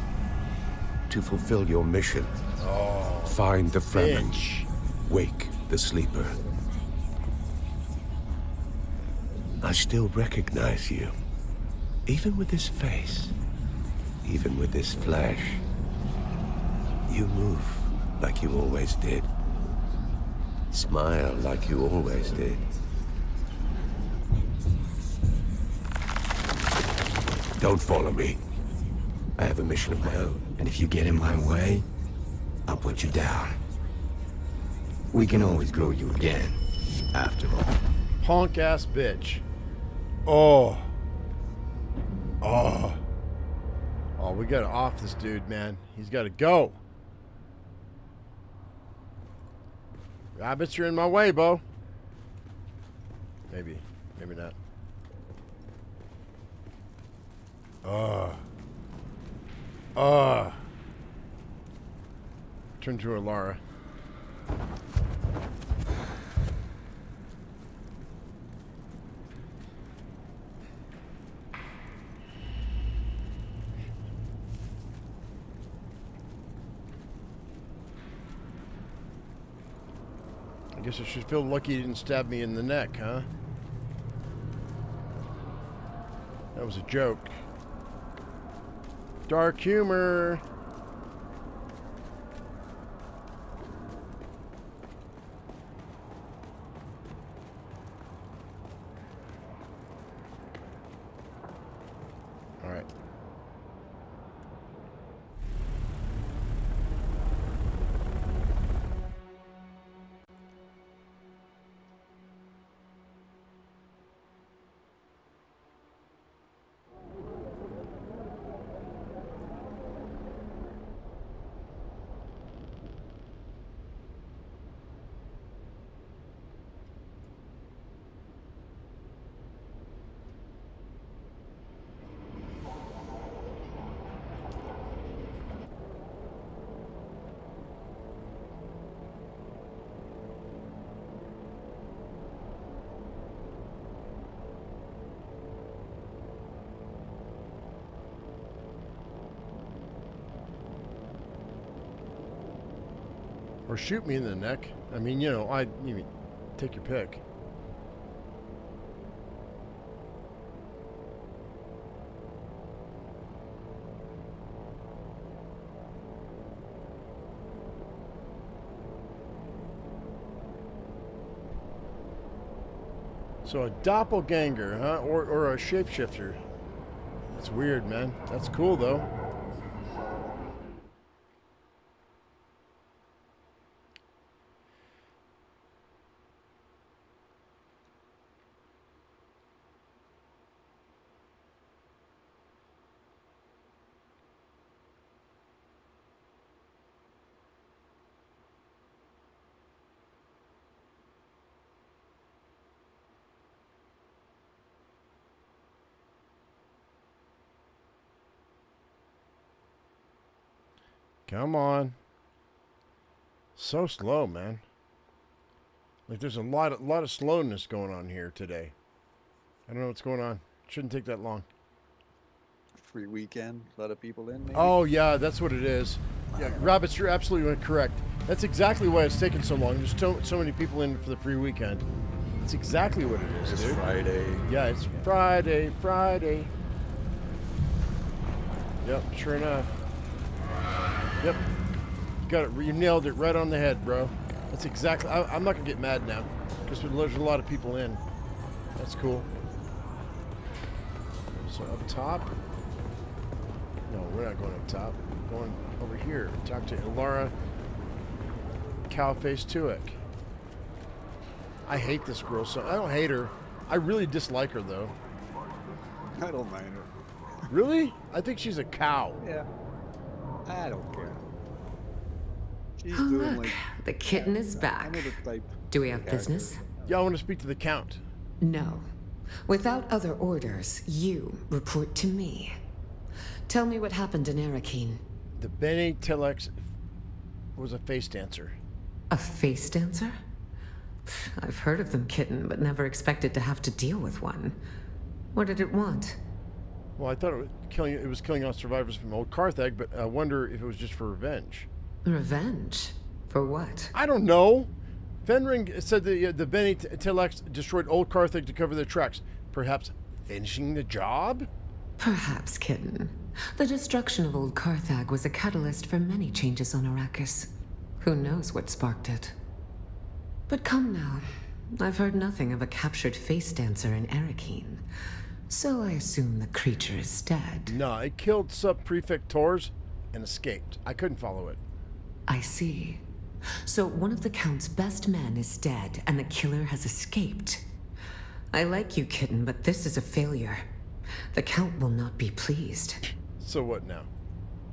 [SPEAKER 2] To fulfill your mission.
[SPEAKER 1] Oh,
[SPEAKER 2] find the Fremen. Wake the sleeper. I still recognize you. Even with this face. Even with this flesh. You move like you always did. Smile like you always did. Don't follow me. I have a mission of my own.
[SPEAKER 15] And if you get in my way, I'll put you down. We can always grow you again, after all.
[SPEAKER 1] Honk ass bitch. Oh. Oh. Oh, we gotta off this dude, man. He's gotta go. Rabbits are in my way, Bo. Maybe. Maybe not. Turn to Aurora. I guess I should feel lucky he didn't stab me in the neck, huh? That was a joke. Dark humor. All right. Or shoot me in the neck. I mean, you know, take your pick. So a doppelganger, huh? Or a shapeshifter. That's weird, man. That's cool, though. Come on. So slow, man. Like there's a lot of slowness going on here today. I don't know what's going on. Shouldn't take that long.
[SPEAKER 6] Free weekend, a lot of people in. Maybe?
[SPEAKER 1] Oh yeah, that's what it is. Yeah, Roberts, you're absolutely correct. That's exactly why it's taken so long. There's so many people in for the free weekend. That's exactly what it is,
[SPEAKER 6] It's
[SPEAKER 1] dude.
[SPEAKER 6] Friday.
[SPEAKER 1] Yeah, it's Friday. Yep, sure enough. Yep, got it. You nailed it right on the head, bro. That's exactly. I'm not gonna get mad now because there's a lot of people in. That's cool. So up top. No, we're not going up top. We're going over here. Talk to Aurora. Cowface Tuick. I hate this girl so. I don't hate her. I really dislike her though.
[SPEAKER 6] I don't mind her.
[SPEAKER 1] Really? I think she's a cow.
[SPEAKER 6] Yeah. I don't care. She's
[SPEAKER 19] Oh,
[SPEAKER 6] doing
[SPEAKER 19] look,
[SPEAKER 6] like.
[SPEAKER 19] the kitten is back.
[SPEAKER 6] I know the type
[SPEAKER 19] Do we have
[SPEAKER 6] character.
[SPEAKER 19] business?
[SPEAKER 1] Yeah, I want to speak to the Count.
[SPEAKER 19] No. Without other orders, you report to me. Tell me what happened in Arrakis.
[SPEAKER 1] The Bene Telex was a face dancer.
[SPEAKER 19] A face dancer? I've heard of them, kitten, but never expected to have to deal with one. What did it want?
[SPEAKER 1] Well, I thought it was killing off survivors from old Carthage, but I wonder if it was just for revenge.
[SPEAKER 19] Revenge? For what?
[SPEAKER 1] I don't know. Fenring said the Bene Telex destroyed old Carthage to cover their tracks. Perhaps finishing the job?
[SPEAKER 19] Perhaps, kitten. The destruction of old Carthage was a catalyst for many changes on Arrakis. Who knows what sparked it? But come now. I've heard nothing of a captured face dancer in Arrakis. So I assume the creature is dead.
[SPEAKER 1] No, it killed Sub-Prefect Tors and escaped. I couldn't follow it.
[SPEAKER 19] I see. So one of the Count's best men is dead, and the killer has escaped. I like you, kitten, but this is a failure. The Count will not be pleased.
[SPEAKER 1] So what now?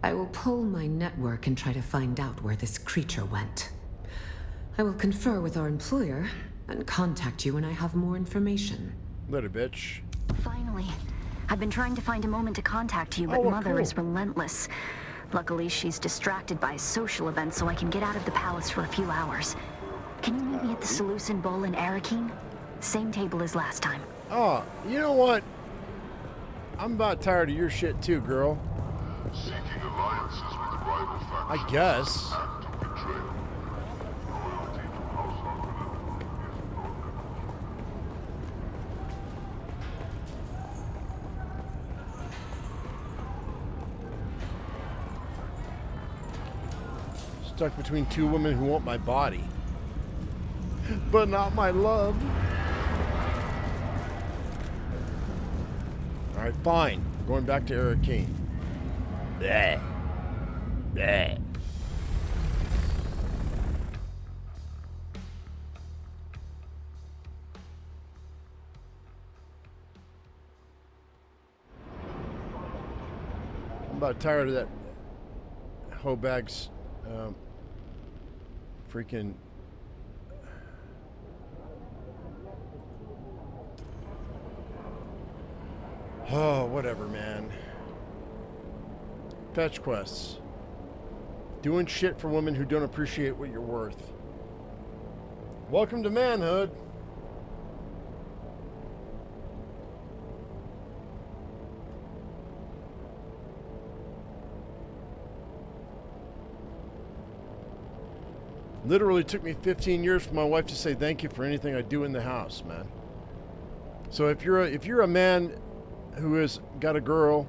[SPEAKER 19] I will pull my network and try to find out where this creature went. I will confer with our employer and contact you when I have more information.
[SPEAKER 1] Little bitch.
[SPEAKER 22] Finally. I've been trying to find a moment to contact you, but Mother is relentless. Luckily, she's distracted by a social event, so I can get out of the palace for a few hours. Can you meet me at the Seleucid Bowl in Arrakis? Same table as last time.
[SPEAKER 1] Oh, you know what? I'm about tired of your shit too, girl.
[SPEAKER 5] Seeking alliances with rival factions.
[SPEAKER 1] I guess.
[SPEAKER 5] Act of betrayal. Loyalty to House Harkonnen is no
[SPEAKER 1] Stuck between two women who want my body. But not my love. Alright, fine. Going back to Arrakis. Bleh. Bleh. I'm about tired of that Hobag's freaking oh, whatever, man. Fetch quests. Doing shit for women who don't appreciate what you're worth. Welcome to manhood. Literally took me 15 years for my wife to say thank you for anything I do in the house, man. So if you're a man who has got a girl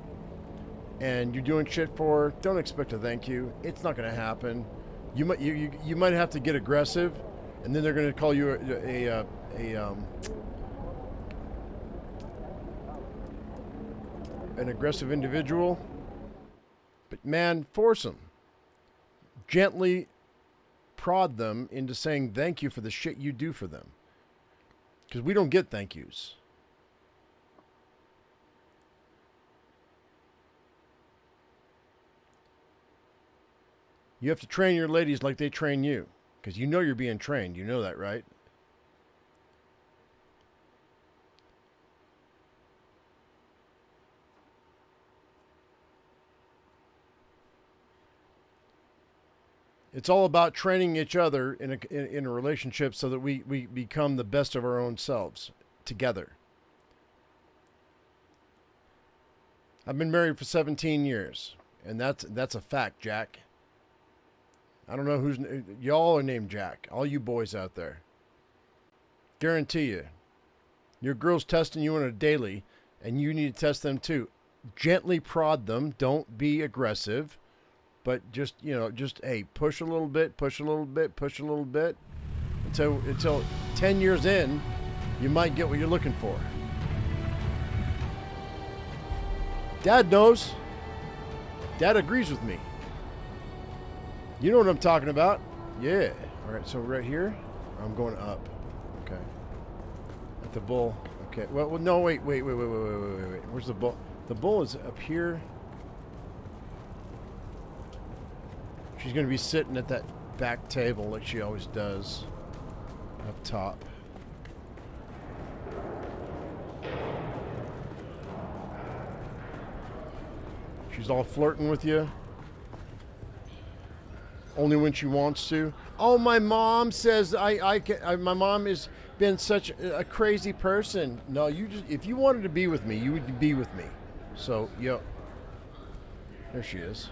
[SPEAKER 1] and you're doing shit for her, don't expect a thank you. It's not going to happen. You might have to get aggressive, and then they're going to call you an aggressive individual. But man, force them. Gently prod them into saying thank you for the shit you do for them. Because we don't get thank yous. You have to train your ladies like they train you. Because you know you're being trained. You know that, right? It's all about training each other in a relationship so that we become the best of our own selves together. I've been married for 17 years, and that's a fact, Jack. I don't know who's... Y'all are named Jack. All you boys out there. Guarantee you. Your girl's testing you on a daily, and you need to test them too. Gently prod them. Don't be aggressive. But just, hey, push a little bit, push a little bit, push a little bit. Until 10 years in, you might get what you're looking for. Dad knows. Dad agrees with me. You know what I'm talking about. Yeah. All right, so right here, I'm going up. Okay. At the bull. Okay. Well, no, wait. Where's the bull? The bull is up here. She's going to be sitting at that back table like she always does. Up top. She's all flirting with you. Only when she wants to. Oh, my mom says my mom has been such a crazy person. No, if you wanted to be with me, you would be with me. So, yo. There she is.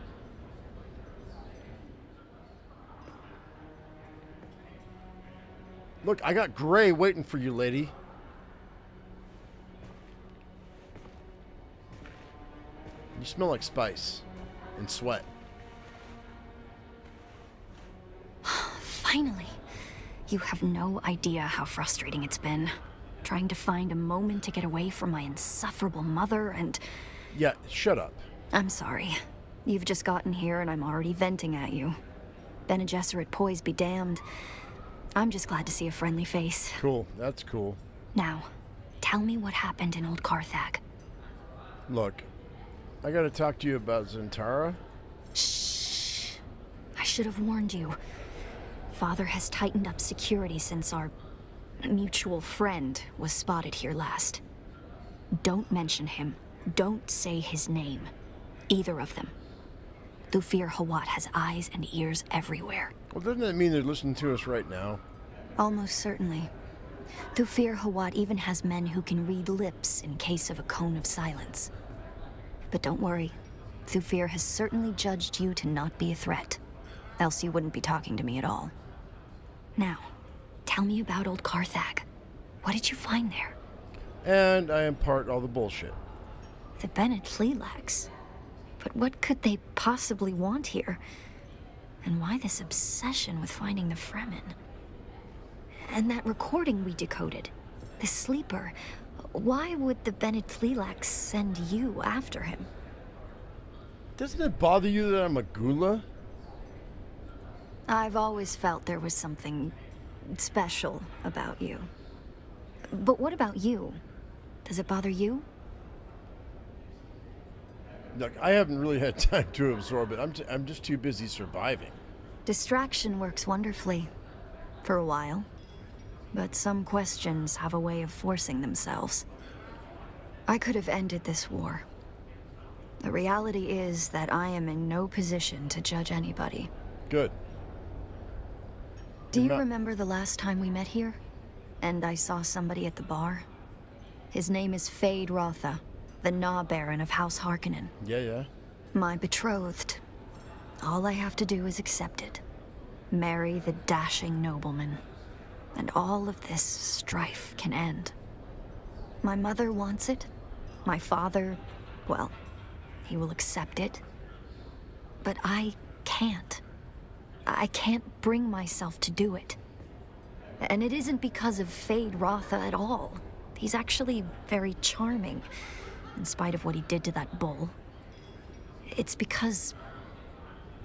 [SPEAKER 1] Look, I got Gray waiting for you, lady. You smell like spice and sweat.
[SPEAKER 22] Finally. You have no idea how frustrating it's been. Trying to find a moment to get away from my insufferable mother and...
[SPEAKER 1] Yeah, shut up.
[SPEAKER 22] I'm sorry. You've just gotten here and I'm already venting at you. Bene Gesserit poise be damned. I'm just glad to see a friendly face.
[SPEAKER 1] Cool, that's cool.
[SPEAKER 22] Now, tell me what happened in Old Carthag.
[SPEAKER 1] Look, I gotta talk to you about Zentara.
[SPEAKER 22] Shh. I should have warned you. Father has tightened up security since our mutual friend was spotted here last. Don't mention him. Don't say his name. Either of them. Thufir Hawat has eyes and ears everywhere.
[SPEAKER 1] Well, doesn't that mean they're listening to us right now?
[SPEAKER 22] Almost certainly. Thufir Hawat even has men who can read lips in case of a cone of silence. But don't worry. Thufir has certainly judged you to not be a threat. Else you wouldn't be talking to me at all. Now, tell me about Old Carthag. What did you find there?
[SPEAKER 1] And I impart all the bullshit.
[SPEAKER 22] The Bene Tleilax. But what could they possibly want here? And why this obsession with finding the Fremen? And that recording we decoded. The sleeper. Why would the Bene Tleilax send you after him?
[SPEAKER 1] Doesn't it bother you that I'm a Gula?
[SPEAKER 22] I've always felt there was something special about you. But what about you? Does it bother you?
[SPEAKER 1] Look, I haven't really had time to absorb it. I'm just too busy surviving.
[SPEAKER 22] Distraction works wonderfully. For a while. But some questions have a way of forcing themselves. I could have ended this war. The reality is that I am in no position to judge anybody.
[SPEAKER 1] Good.
[SPEAKER 22] Do you remember the last time we met here? And I saw somebody at the bar? His name is Fade Rotha, the Gnaw Baron of House Harkonnen.
[SPEAKER 1] Yeah.
[SPEAKER 22] My betrothed. All I have to do is accept it. Marry the dashing nobleman. And all of this strife can end. My mother wants it. My father, well, he will accept it. But I can't. I can't bring myself to do it. And it isn't because of Fade Rotha at all. He's actually very charming, in spite of what he did to that bull. It's because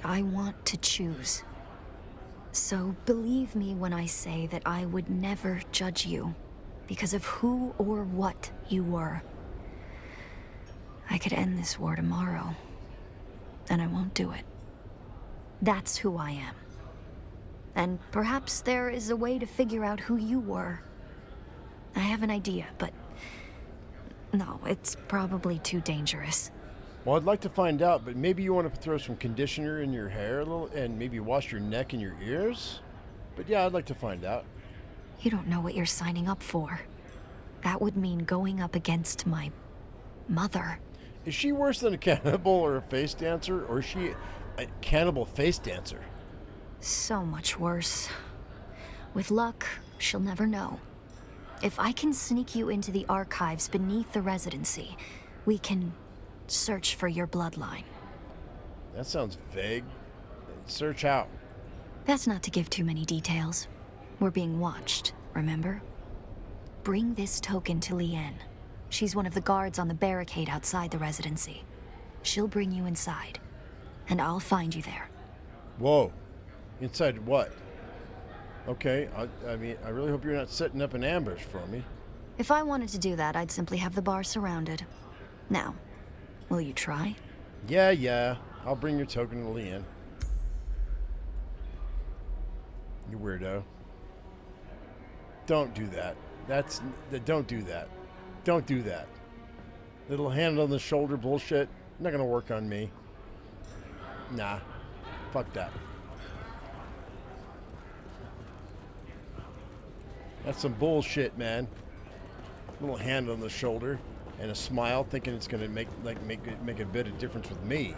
[SPEAKER 22] I want to choose. So believe me when I say that I would never judge you because of who or what you were. I could end this war tomorrow, and I won't do it. That's who I am. And perhaps there is a way to figure out who you were. I have an idea, but no, it's probably too dangerous.
[SPEAKER 1] Well, I'd like to find out, but maybe you want to throw some conditioner in your hair a little and maybe wash your neck and your ears? But yeah, I'd like to find out.
[SPEAKER 13] You don't know what you're signing up for. That would mean going up against my mother.
[SPEAKER 1] Is she worse than a cannibal or a face dancer? Or is she a cannibal face dancer?
[SPEAKER 13] So much worse. With luck, she'll never know. If I can sneak you into the archives beneath the residency, we can search for your bloodline.
[SPEAKER 1] That sounds vague. Search out.
[SPEAKER 13] That's not to give too many details. We're being watched, remember? Bring this token to Liane. She's one of the guards on the barricade outside the residency. She'll bring you inside, and I'll find you there.
[SPEAKER 1] Whoa. Inside what? Okay, I mean, I really hope you're not setting up an ambush for me.
[SPEAKER 13] If I wanted to do that, I'd simply have the bar surrounded. Now, will you try?
[SPEAKER 1] Yeah. I'll bring your token to Liane. You weirdo. Don't do that. Don't do that. Don't do that. Little hand on the shoulder bullshit. Not gonna work on me. Nah. Fuck that. That's some bullshit, man. Little hand on the shoulder and a smile, thinking it's gonna make a bit of difference with me.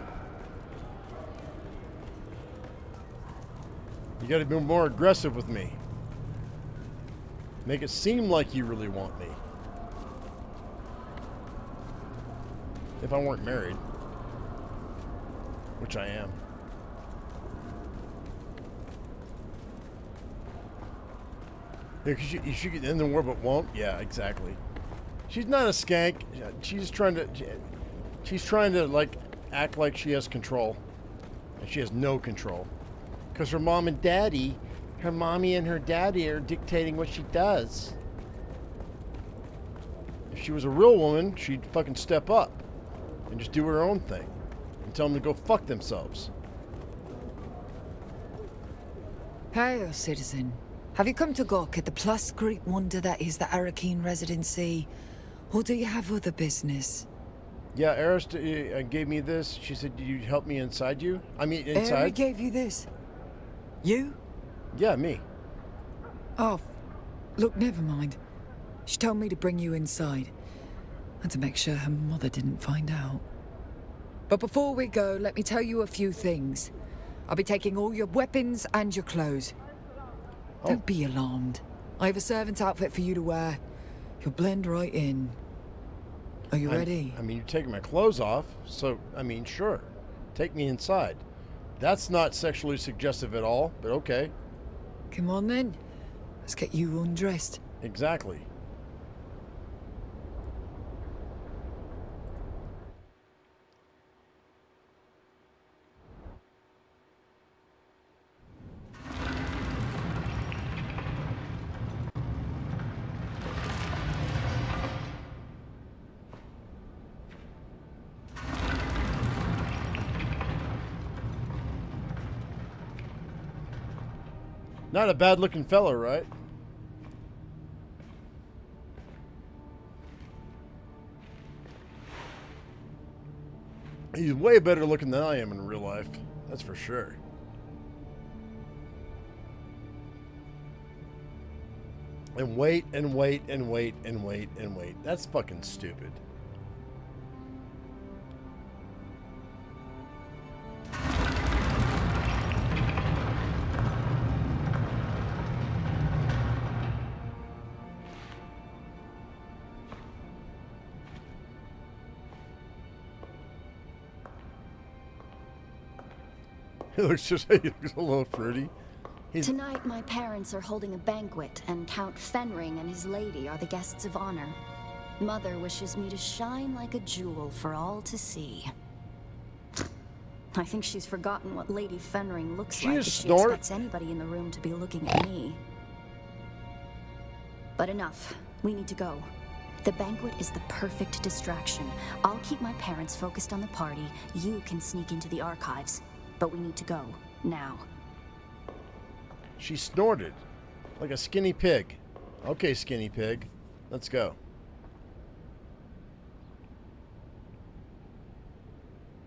[SPEAKER 1] You gotta be more aggressive with me. Make it seem like you really want me. If I weren't married. Which I am. Yeah, cause you should get in the war but won't? Yeah, exactly. She's not a skank. She's trying to like act like she has control. And she has no control. Because her mom and daddy, her mommy and her daddy are dictating what she does. If she was a real woman, she'd fucking step up and just do her own thing and tell them to go fuck themselves.
[SPEAKER 21] Hail, citizen. Have you come to gawk at the plus great wonder that is the Arrakis residency? Or do you have other business?
[SPEAKER 1] Yeah, Eris gave me this. She said, "Did you help me inside you?" I mean, inside.
[SPEAKER 21] Eris gave you this? You?
[SPEAKER 1] Yeah, me.
[SPEAKER 21] Oh, look, never mind. She told me to bring you inside. And to make sure her mother didn't find out. But before we go, let me tell you a few things. I'll be taking all your weapons and your clothes. Don't be alarmed. I have a servant's outfit for you to wear. You'll blend right in. Are you ready?
[SPEAKER 1] I mean, you're taking my clothes off, so, I mean, sure. Take me inside. That's not sexually suggestive at all, but okay.
[SPEAKER 21] Come on then. Let's get you undressed.
[SPEAKER 1] Exactly. Not a bad looking fellow, right? He's way better looking than I am in real life. That's for sure. And wait and wait and wait and wait and wait. That's fucking stupid. He looks a little fruity.
[SPEAKER 22] Tonight, my parents are holding a banquet, and Count Fenring and his lady are the guests of honor. Mother wishes me to shine like a jewel for all to see. I think she's forgotten what Lady Fenring looks like if she expects anybody in the room to be looking at me. But enough. We need to go. The banquet is the perfect distraction. I'll keep my parents focused on the party. You can sneak into the archives. But we need to go. Now.
[SPEAKER 1] She snorted. Like a skinny pig. Okay, skinny pig. Let's go.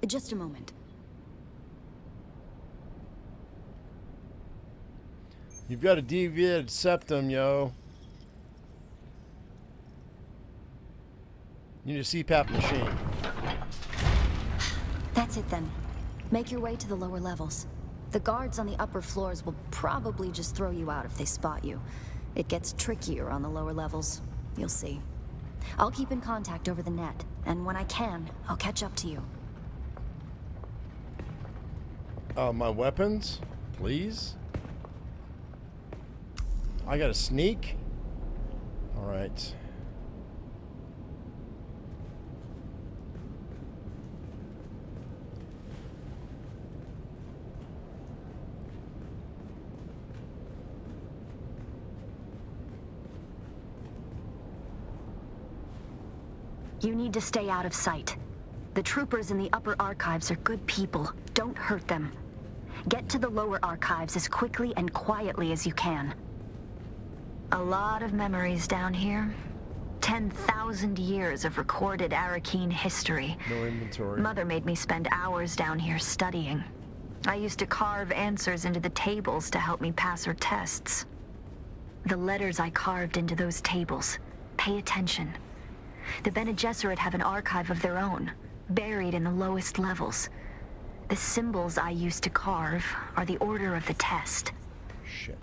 [SPEAKER 13] Just a moment.
[SPEAKER 1] You've got a deviated septum, yo. You need a CPAP machine.
[SPEAKER 13] That's it then. Make your way to the lower levels. The guards on the upper floors will probably just throw you out if they spot you. It gets trickier on the lower levels. You'll see. I'll keep in contact over the net, and when I can, I'll catch up to you.
[SPEAKER 1] My weapons? Please? I gotta sneak? Alright.
[SPEAKER 22] You need to stay out of sight. The troopers in the upper archives are good people. Don't hurt them. Get to the lower archives as quickly and quietly as you can. A lot of memories down here. 10,000 years of recorded Arrakeen history.
[SPEAKER 1] No inventory.
[SPEAKER 22] Mother made me spend hours down here studying. I used to carve answers into the tables to help me pass her tests. The letters I carved into those tables. Pay attention. The Bene Gesserit have an archive of their own, buried in the lowest levels. The symbols I used to carve are the order of the test.
[SPEAKER 1] Shit.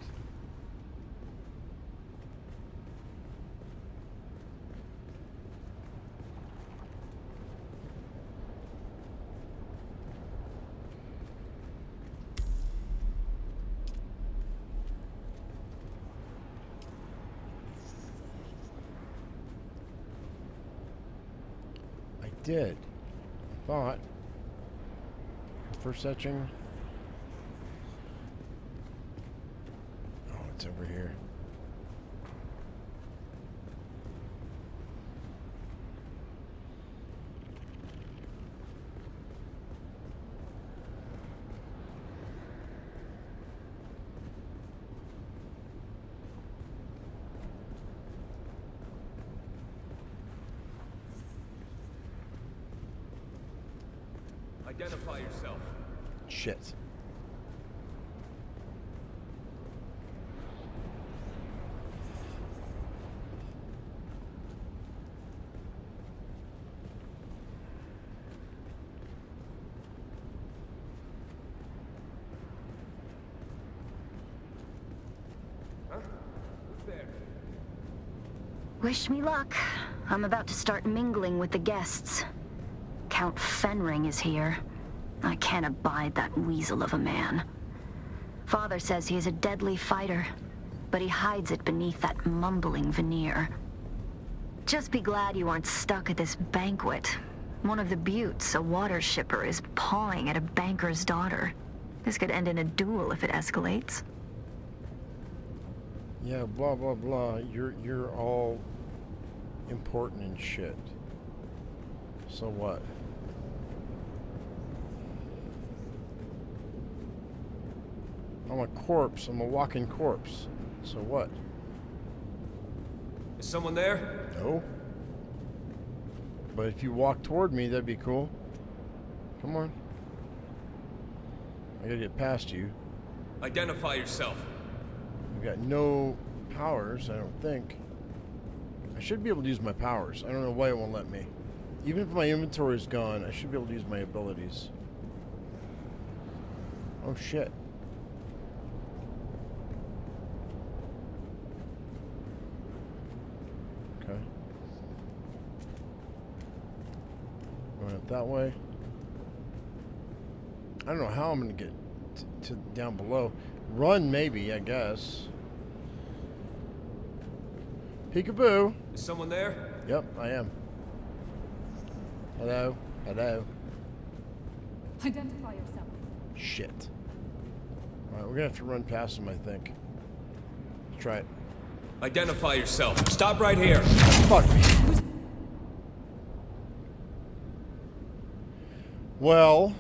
[SPEAKER 1] Did. I thought. First etching. Oh, it's over here.
[SPEAKER 8] Identify yourself.
[SPEAKER 1] Shit.
[SPEAKER 8] Huh? Who's there?
[SPEAKER 22] Wish me luck. I'm about to start mingling with the guests. Count Fenring is here. I can't abide that weasel of a man. Father says he is a deadly fighter, but he hides it beneath that mumbling veneer. Just be glad you aren't stuck at this banquet. One of the buttes, a water shipper, is pawing at a banker's daughter. This could end in a duel if it escalates.
[SPEAKER 1] Yeah, blah blah blah. You're all important and shit. So what? I'm a corpse. I'm a walking corpse. So what?
[SPEAKER 8] Is someone there?
[SPEAKER 1] No. But if you walk toward me, that'd be cool. Come on. I gotta get past you.
[SPEAKER 8] Identify yourself.
[SPEAKER 1] I've got no powers, I don't think. I should be able to use my powers. I don't know why it won't let me. Even if my inventory is gone, I should be able to use my abilities. Oh shit. Okay. Going up that way. I don't know how I'm going to get to down below. Run, maybe, I guess. Peekaboo.
[SPEAKER 8] Is someone there?
[SPEAKER 1] Yep, I am. Hello? Hello?
[SPEAKER 11] Identify yourself.
[SPEAKER 1] Shit. Alright, we're gonna have to run past him, I think. Let's try it.
[SPEAKER 8] Identify yourself. Stop right here.
[SPEAKER 1] Fuck me. Well,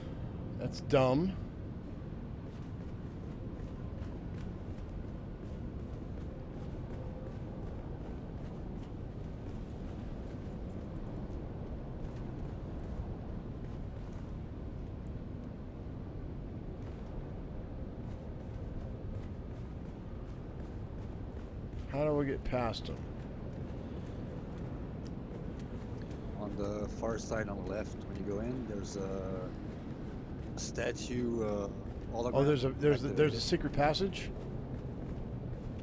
[SPEAKER 1] that's dumb. How do we get past them?
[SPEAKER 17] On the far side on the left, when you go in, there's a statue hologram.
[SPEAKER 1] Oh, there's a
[SPEAKER 17] Activate it.
[SPEAKER 1] secret passage?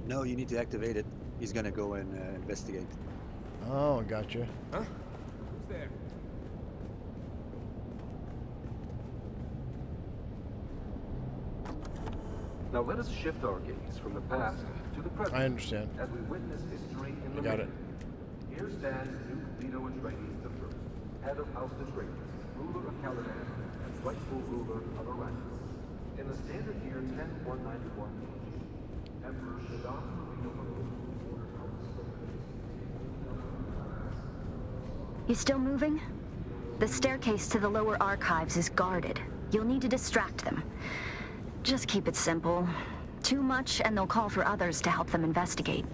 [SPEAKER 17] No, you need to activate it. He's gonna go and investigate.
[SPEAKER 1] Oh, gotcha.
[SPEAKER 8] Huh? Who's there?
[SPEAKER 3] Now let us shift our gaze from the past to the present.
[SPEAKER 1] I understand.
[SPEAKER 3] As we witness history in the
[SPEAKER 1] I got it.
[SPEAKER 3] making. Here stands Duke Leto Atreides I, head of House Atreides, ruler of Caladan, and rightful ruler of Arrakis. In the standard year 10191 AD, Emperor Shaddam ordered House
[SPEAKER 22] You still moving? The staircase to the lower archives is guarded. You'll need to distract them. Just keep it simple. Too much, and they'll call for others to help them investigate.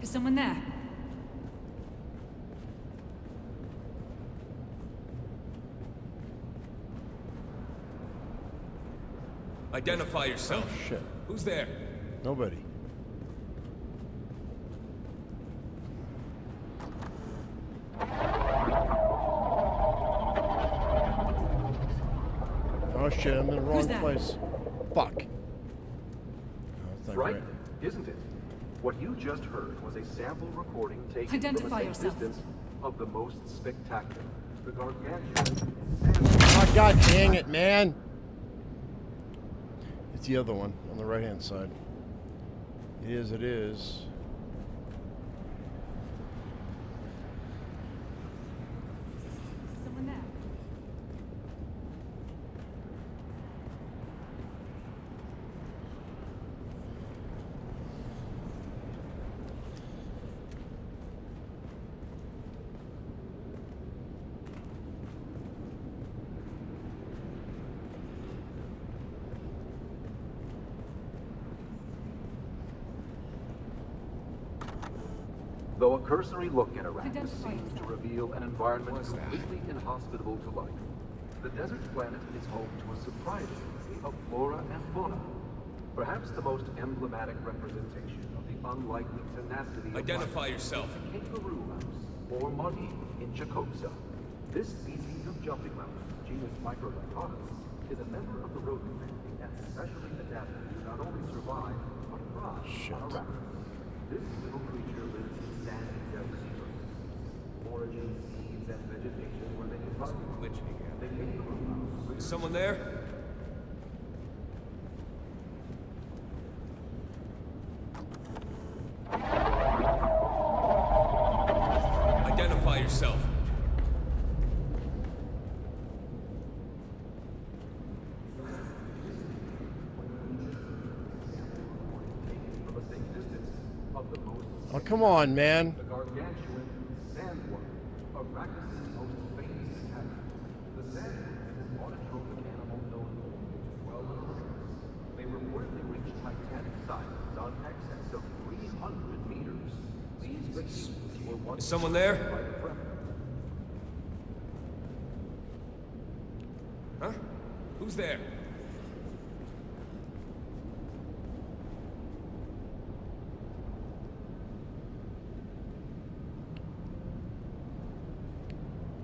[SPEAKER 11] Is someone there?
[SPEAKER 8] Identify yourself.
[SPEAKER 1] Oh, shit.
[SPEAKER 8] Who's there?
[SPEAKER 1] Nobody. Oh shit, I'm in the wrong place. Fuck. Oh, that's not
[SPEAKER 3] Right,
[SPEAKER 1] great.
[SPEAKER 3] isn't it? What you just heard was a sample recording taken
[SPEAKER 11] Identify
[SPEAKER 3] from a
[SPEAKER 11] yourself.
[SPEAKER 3] distance of the most spectacular, the gargantuan
[SPEAKER 1] Oh, god dang it, man! It's the other one on the right-hand side. It is, it is.
[SPEAKER 11] Someone there?
[SPEAKER 3] Though a cursory look at Arrakis seems to reveal an environment completely inhospitable to life, the desert planet is home to a surprising array of flora and fauna. Perhaps the most emblematic representation of the unlikely tenacity of
[SPEAKER 8] Identify
[SPEAKER 3] life
[SPEAKER 8] yourself.
[SPEAKER 3] is the kangaroo mouse, or muddy in Chakotsa. This species of jumping mouse, genus Microdictodus, is a member of the rodent family and specially adapted to not only survive, but thrive on Arrakis. This little creature lives in sandy desert ecosystems. Origin, seeds, and vegetation where they can find the kangaroo mouse.
[SPEAKER 8] Is someone there? Identify yourself.
[SPEAKER 1] Oh, come on, man.
[SPEAKER 3] The gargantuan sandworm, Arrakis' most famous attacker. The sandworm is an autotrophic animal known only to dwell in Arrakis. They reportedly reach titanic sizes on excess of 300 meters. These behemoths were once
[SPEAKER 8] Is someone there?
[SPEAKER 3] by the predator.
[SPEAKER 8] Huh? Who's there?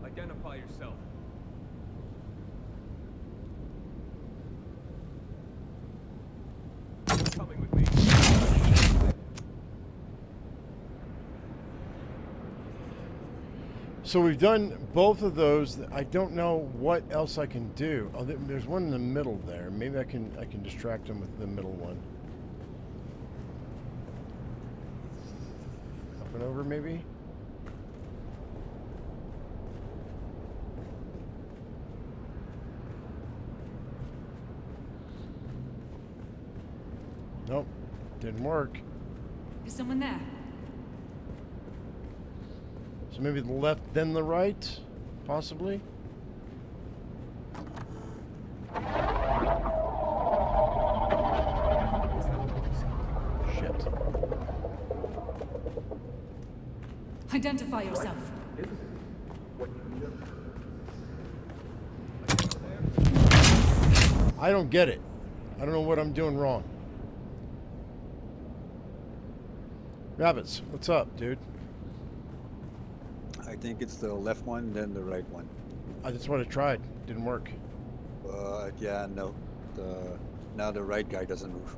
[SPEAKER 8] Identify yourself. You're coming with me.
[SPEAKER 1] So we've done both of those. I don't know what else I can do. Oh, there's one in the middle there. Maybe I can distract him with the middle one. Up and over, maybe. Nope, didn't work.
[SPEAKER 11] Is someone there?
[SPEAKER 1] So maybe the left, then the right, possibly. Shit.
[SPEAKER 11] Identify yourself.
[SPEAKER 1] I don't get it. I don't know what I'm doing wrong. Rabbits, what's up, dude?
[SPEAKER 6] I think it's the left one, then the right one.
[SPEAKER 1] That's what I tried. Didn't work.
[SPEAKER 6] Yeah, no. Now the right guy doesn't move.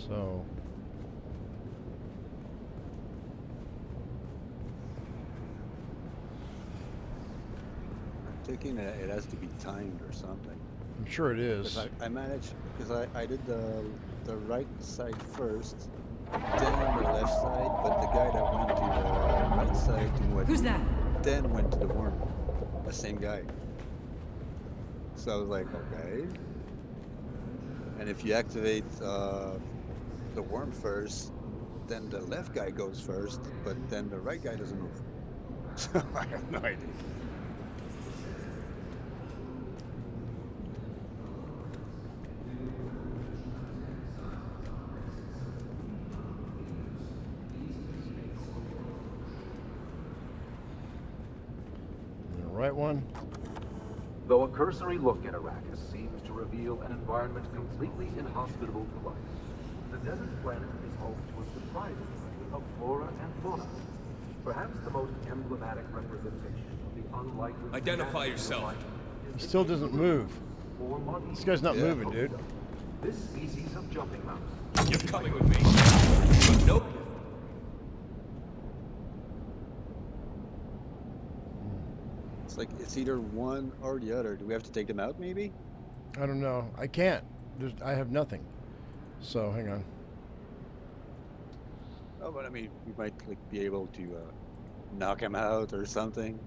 [SPEAKER 1] So.
[SPEAKER 6] I'm thinking that it has to be timed or something.
[SPEAKER 1] I'm sure it is.
[SPEAKER 6] I managed, because I did the right side first, then the left side, but the guy that went to the right side to what?
[SPEAKER 11] Who's that?
[SPEAKER 6] Then went to the worm. The same guy. So I was like, okay. And if you activate the worm first, then the left guy goes first, but then the right guy doesn't move. So I have no idea.
[SPEAKER 1] Right one.
[SPEAKER 3] Though a cursory look at Arrakis seems to reveal an environment completely inhospitable to life, the desert planet is home to a surprising array of flora and fauna. Perhaps the most emblematic representation of the unlikely...
[SPEAKER 8] Identify yourself.
[SPEAKER 1] He still doesn't move. This guy's not moving, dude.
[SPEAKER 3] This species of jumping mouse.
[SPEAKER 8] You're coming with me. Nope.
[SPEAKER 6] It's like, it's either one or the other. Do we have to take them out, maybe?
[SPEAKER 1] I don't know. I can't. I have nothing. So, hang on.
[SPEAKER 6] Oh, but I mean, we might like be able to knock him out or something.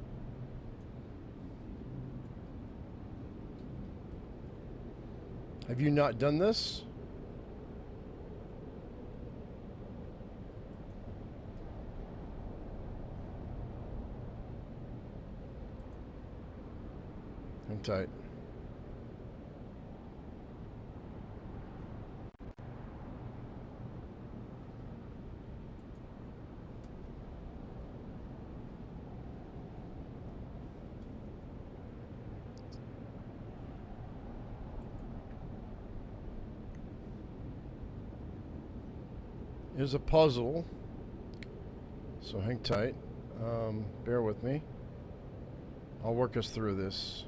[SPEAKER 1] Have you not done this? Hang tight. Here's a puzzle. So hang tight. Bear with me. I'll work us through this.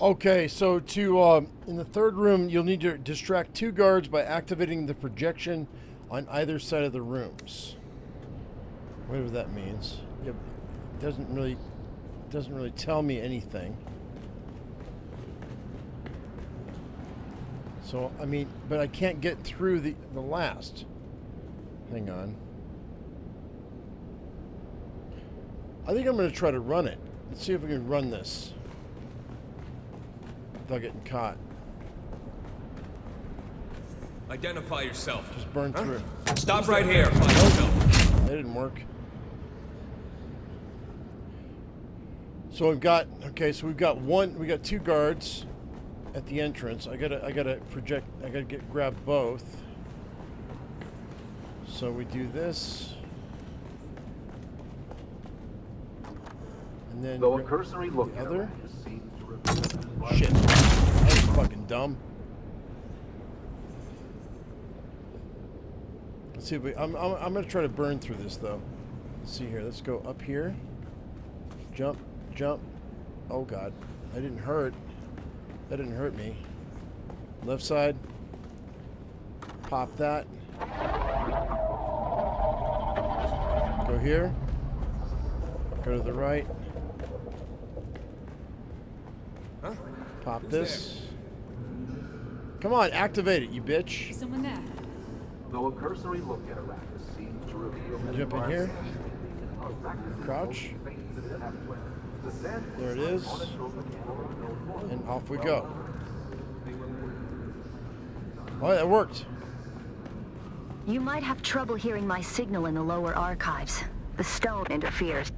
[SPEAKER 1] Okay, so to in the third room, you'll need to distract 2 guards by activating the projection on either side of the rooms. Whatever that means. It doesn't really tell me anything. So I mean, but I can't get through the last. Hang on. I think I'm going to try to run it. Let's see if we can run this without getting caught.
[SPEAKER 8] Identify yourself.
[SPEAKER 1] Just burn through.
[SPEAKER 8] Stop right here. Yourself.
[SPEAKER 1] That didn't work. So we've got, okay, so we got 2 guards at the entrance. I gotta project, grab both. So we do this. And then
[SPEAKER 3] Though a cursory look
[SPEAKER 1] the
[SPEAKER 3] at
[SPEAKER 1] other.
[SPEAKER 3] Arrakis seems to reveal
[SPEAKER 1] Shit. That was fucking dumb. Let's see if we. I'm gonna try to burn through this though. Let's see here. Let's go up here. Jump, jump. Oh god, that didn't hurt. That didn't hurt me. Left side. Pop that. Go here. Go to the right.
[SPEAKER 8] Huh?
[SPEAKER 1] Pop this. Come on, activate it, you bitch.
[SPEAKER 11] Someone there.
[SPEAKER 3] Though a cursory look at Arrakis seems to reveal that
[SPEAKER 1] Jump in here.
[SPEAKER 3] Arrakis'
[SPEAKER 1] Crouch.
[SPEAKER 3] faces have the sandworms
[SPEAKER 1] There it is. And off we go. Oh, that worked.
[SPEAKER 22] You might have trouble hearing my signal in the lower archives. The stone interferes.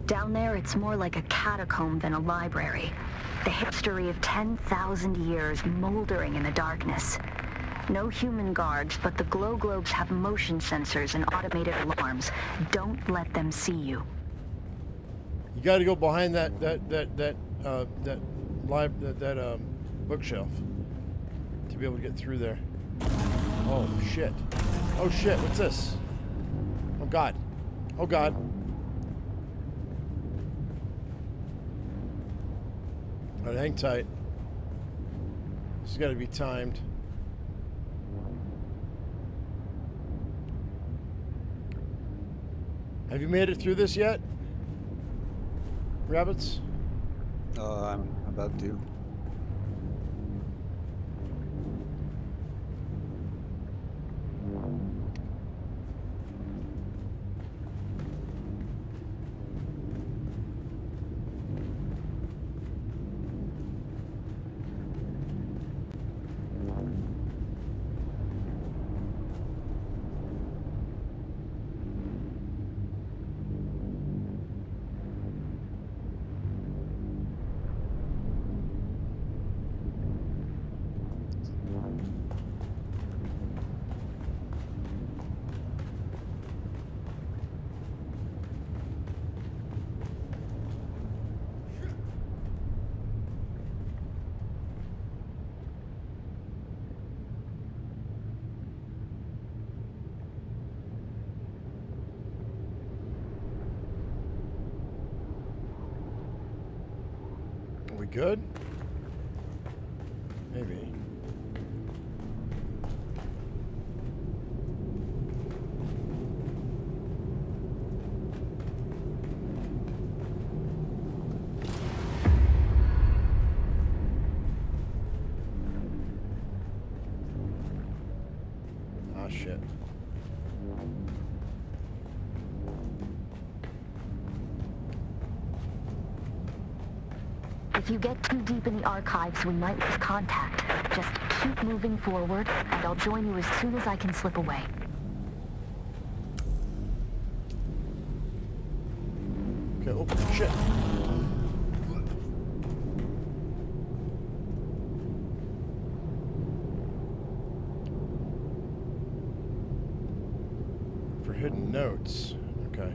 [SPEAKER 22] Down there, it's more like a catacomb than a library. The history of 10,000 years moldering in the darkness. No human guards, but the glow globes have motion sensors and automated alarms. Don't let them see you.
[SPEAKER 1] You got to go behind that bookshelf to be able to get through there. Oh shit! Oh shit! What's this? Oh god! Oh god! All right, hang tight. This has got to be timed. Have you made it through this yet? Rabbits?
[SPEAKER 6] I'm about to.
[SPEAKER 1] Are we good? Maybe. Ah, shit.
[SPEAKER 22] If you get too deep in the archives, we might lose contact. Just keep moving forward, and I'll join you as soon as I can slip away.
[SPEAKER 1] Okay, oh, shit. For hidden notes. Okay.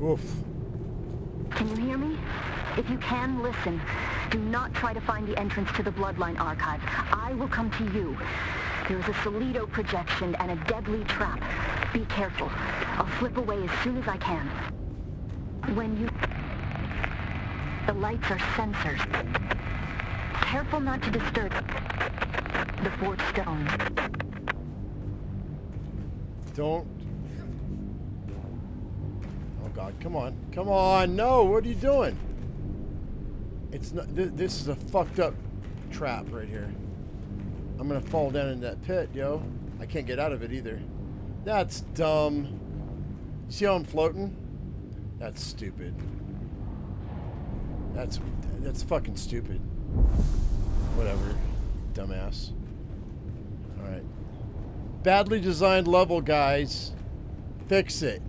[SPEAKER 1] Oof.
[SPEAKER 22] Can you hear me? If you can, listen. Do not try to find the entrance to the Bloodline Archive. I will come to you. There is a Solido projection and a deadly trap. Be careful. I'll slip away as soon as I can. When you... The lights are sensors. Careful not to disturb the fourth stone.
[SPEAKER 1] Don't. Oh god, come on. Come on. No, what are you doing? It's not this is a fucked up trap right here. I'm going to fall down in that pit, yo. I can't get out of it either. That's dumb. You see how I'm floating? That's stupid. That's fucking stupid. Whatever, dumbass. Alright. Badly designed level, guys. Fix it.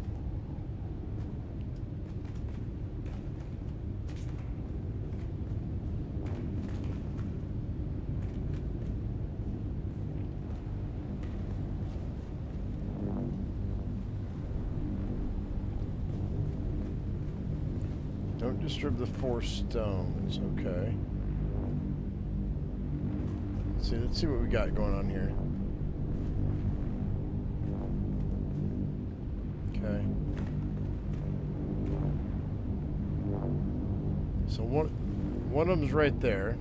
[SPEAKER 1] Don't disturb the 4 stones. Okay. Let's see what we got going on here. Okay. So one of them's right there.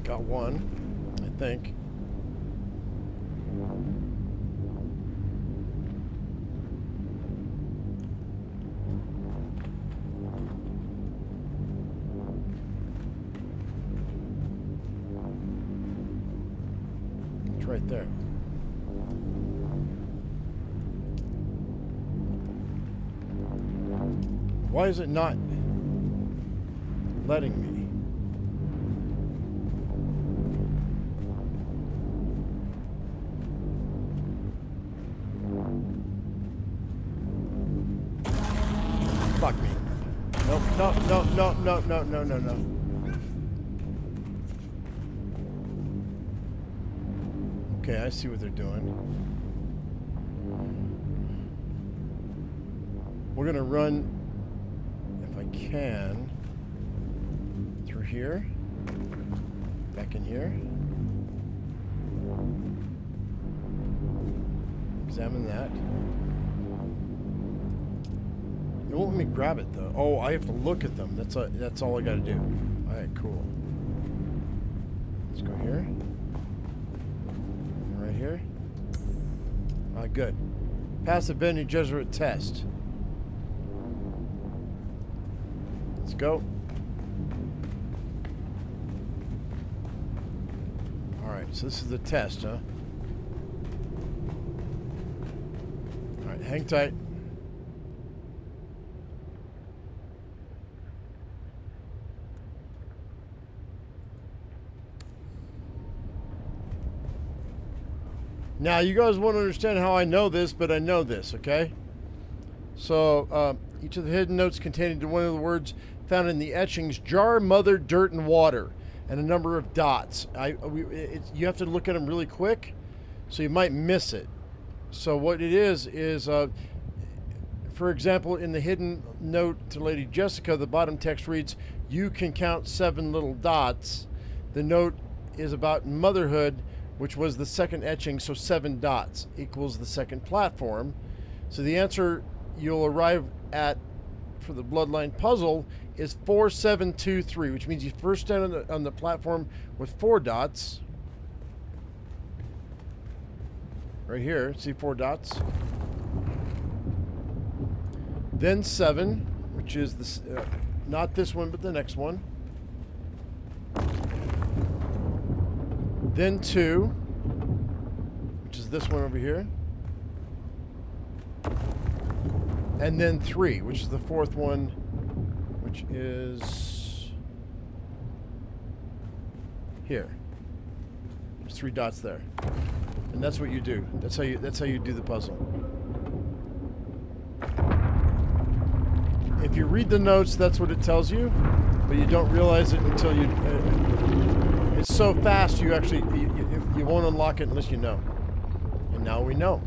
[SPEAKER 1] Got one, I think. It's right there. Why is it not letting me? Fuck me. Nope, no. Okay, I see what they're doing. We're gonna run, if I can, through here, back in here. Examine that. It won't let me grab it though. Oh, I have to look at them. That's all I gotta do. Alright, cool. Let's go here. And right here. Alright, good. Pass the Bene Gesserit test. Let's go. Alright, so this is the test, huh? Alright, hang tight. Now, you guys won't understand how I know this, but I know this, okay? So, each of the hidden notes contained one of the words found in the etchings: jar, mother, dirt, and water, and a number of dots. You have to look at them really quick, so you might miss it. So what it is, for example, in the hidden note to Lady Jessica, the bottom text reads, "You can count 7 little dots." The note is about motherhood, which was the second etching, so 7 dots equals the second platform. So the answer you'll arrive at for the bloodline puzzle is 4723, which means you first stand on the platform with 4 dots. Right here, see 4 dots? Then 7, which is this, not this one, but the next one. Then 2, which is this one over here. And then 3, which is the 4th one, which is here. There's 3 dots there. And that's what you do. That's how you do the puzzle. If you read the notes, that's what it tells you, but you don't realize it until you it's so fast you actually you won't unlock it unless you know. And now we know.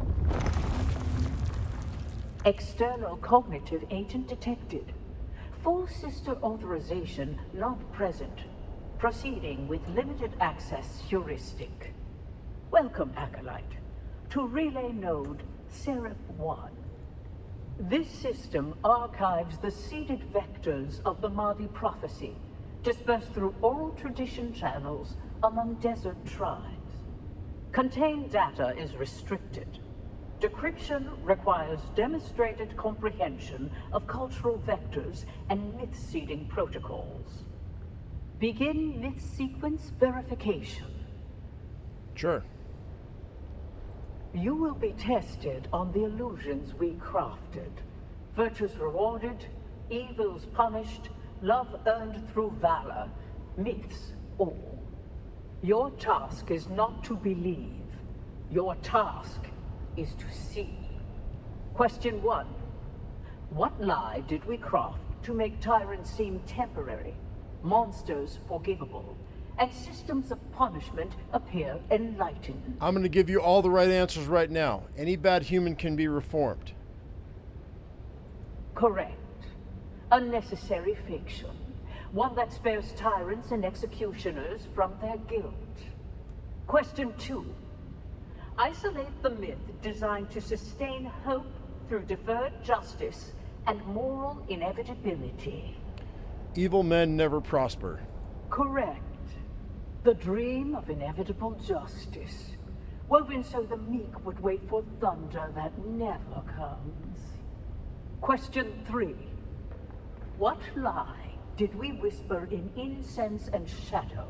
[SPEAKER 16] External cognitive agent detected. Full sister authorization not present. Proceeding with limited access heuristic. Welcome, Acolyte, to Relay Node Seraph 1. This system archives the seeded vectors of the Mahdi prophecy, dispersed through oral tradition channels among desert tribes. Contained data is restricted. Decryption requires demonstrated comprehension of cultural vectors and myth-seeding protocols. Begin myth sequence verification.
[SPEAKER 1] Sure.
[SPEAKER 16] You will be tested on the illusions we crafted. Virtues rewarded, evils punished, love earned through valor, myths all. Your task is not to believe. Your task is to see. Question 1. What lie did we craft to make tyrants seem temporary, monsters forgivable, and systems of punishment appear enlightened?
[SPEAKER 1] I'm going to give you all the right answers right now. Any bad human can be reformed.
[SPEAKER 16] Correct. A necessary fiction. One that spares tyrants and executioners from their guilt. Question 2. Isolate the myth designed to sustain hope through deferred justice and moral inevitability.
[SPEAKER 1] Evil men never prosper.
[SPEAKER 16] Correct. The dream of inevitable justice, woven so the meek would wait for thunder that never comes. Question 3. What lie did we whisper in incense and shadow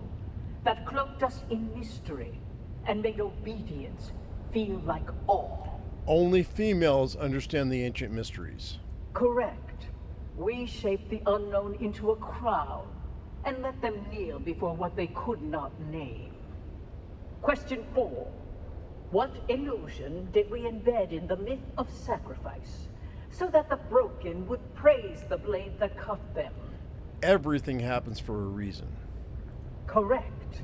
[SPEAKER 16] that cloaked us in mystery and made obedience feel like awe?
[SPEAKER 1] Only females understand the ancient mysteries.
[SPEAKER 16] Correct. We shaped the unknown into a crowd and let them kneel before what they could not name. Question 4. What illusion did we embed in the myth of sacrifice so that the broken would praise the blade that cut them?
[SPEAKER 1] Everything happens for a reason.
[SPEAKER 16] Correct.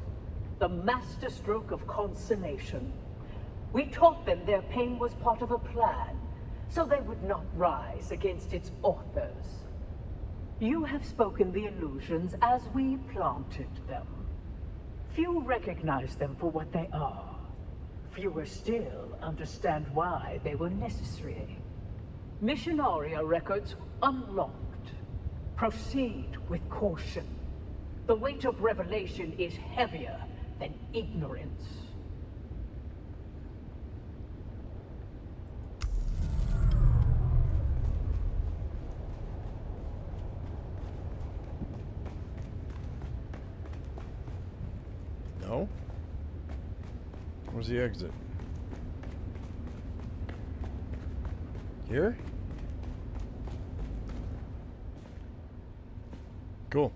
[SPEAKER 16] The masterstroke of consummation. We taught them their pain was part of a plan, so they would not rise against its authors. You have spoken the illusions as we planted them. Few recognize them for what they are. Fewer still understand why they were necessary. Mission Aria records unlocked. Proceed with caution. The weight of revelation is heavier than ignorance.
[SPEAKER 1] No? Where's the exit? Here? Cool.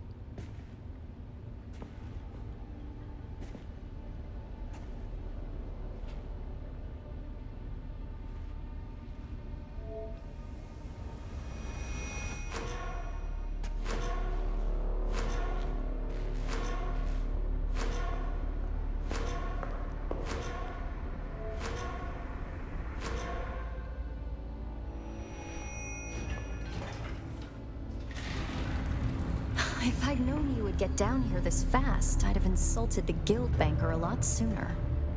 [SPEAKER 22] If I'd known you would get down here this fast, I'd have insulted the guild banker a lot sooner.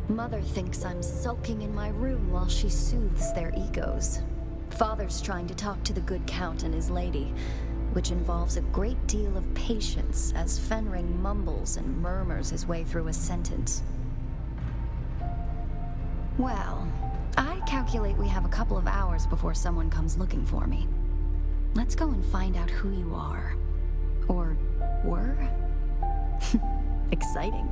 [SPEAKER 22] Mother thinks I'm sulking in my room while she soothes their egos. Father's trying to talk to the good count and his lady, which involves a great deal of patience as Fenring mumbles and murmurs his way through a sentence. Well, I calculate we have a couple of hours before someone comes looking for me. Let's go and find out who you are. Or were? Exciting.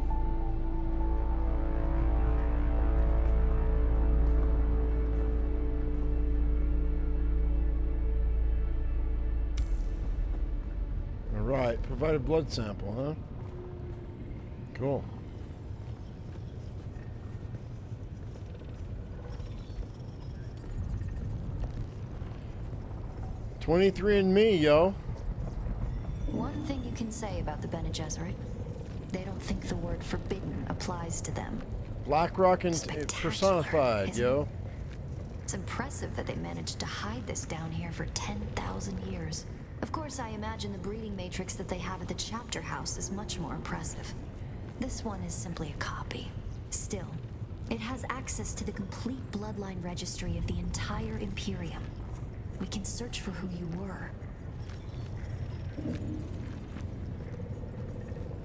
[SPEAKER 1] All right, provide a blood sample, huh? Cool. $23andMe, yo.
[SPEAKER 22] One thing you can say about the Bene Gesserit, they don't think the word forbidden applies to them.
[SPEAKER 1] BlackRock and
[SPEAKER 22] Spectacular,
[SPEAKER 1] personified,
[SPEAKER 22] isn't
[SPEAKER 1] yo.
[SPEAKER 22] it? It's impressive that they managed to hide this down here for 10,000 years. Of course, I imagine the breeding matrix that they have at the chapter house is much more impressive. This one is simply a copy. Still, it has access to the complete bloodline registry of the entire Imperium. We can search for who you were.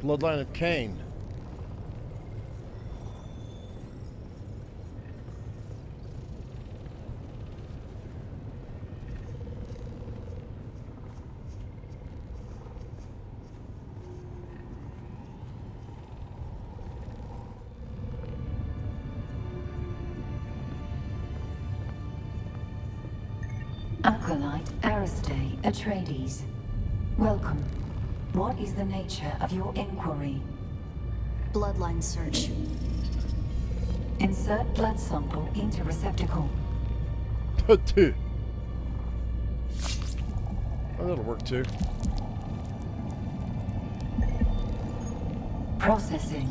[SPEAKER 1] Bloodline of Cain.
[SPEAKER 4] Acolyte Aristae Atreides. Welcome. What is the nature of your inquiry?
[SPEAKER 22] Bloodline search.
[SPEAKER 4] Insert blood sample into receptacle.
[SPEAKER 1] Two. Oh, that'll work too.
[SPEAKER 4] Processing.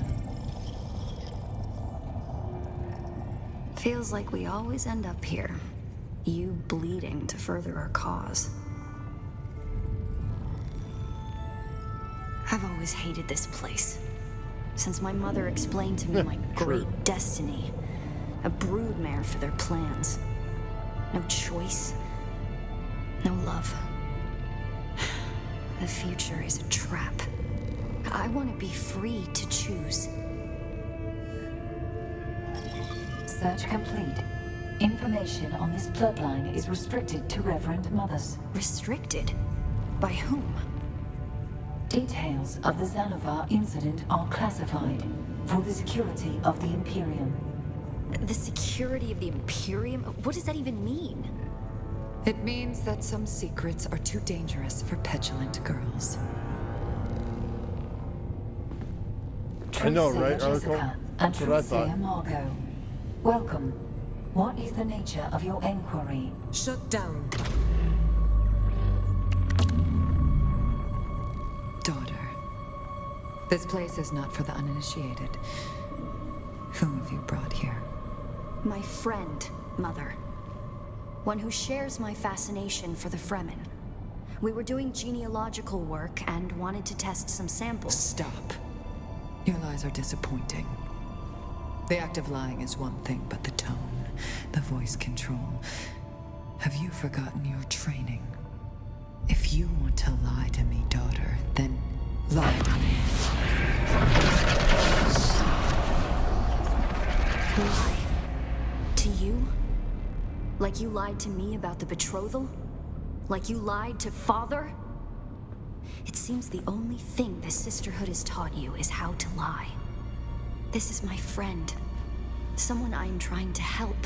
[SPEAKER 22] Feels like we always end up here. You bleeding to further our cause. I've always hated this place. Since my mother explained to me my great destiny. A broodmare for their plans. No choice. No love. The future is a trap. I want to be free to choose.
[SPEAKER 4] Search complete. Information on this bloodline is restricted to Reverend Mothers.
[SPEAKER 22] Restricted? By whom?
[SPEAKER 4] Details of the Xanavar incident are classified for the security of the Imperium.
[SPEAKER 22] The security of the Imperium? What does that even mean?
[SPEAKER 21] It means that some secrets are too dangerous for petulant girls.
[SPEAKER 1] I know, right, Oracle?
[SPEAKER 4] Jessica and
[SPEAKER 1] That's what I
[SPEAKER 4] Truthseer
[SPEAKER 1] thought.
[SPEAKER 4] Margot. Welcome. What is the nature of your inquiry?
[SPEAKER 21] Shut down. Daughter, this place is not for the uninitiated. Who have you brought here?
[SPEAKER 22] My friend, Mother. One who shares my fascination for the Fremen. We were doing genealogical work and wanted to test some samples.
[SPEAKER 21] Stop. Your lies are disappointing. The act of lying is one thing, but the tone, the voice control. Have you forgotten your training? If you want to lie to me, daughter, then lie to me.
[SPEAKER 22] Lie? To you? Like you lied to me about the betrothal? Like you lied to Father? It seems the only thing the sisterhood has taught you is how to lie. This is my friend. Someone I am trying to help.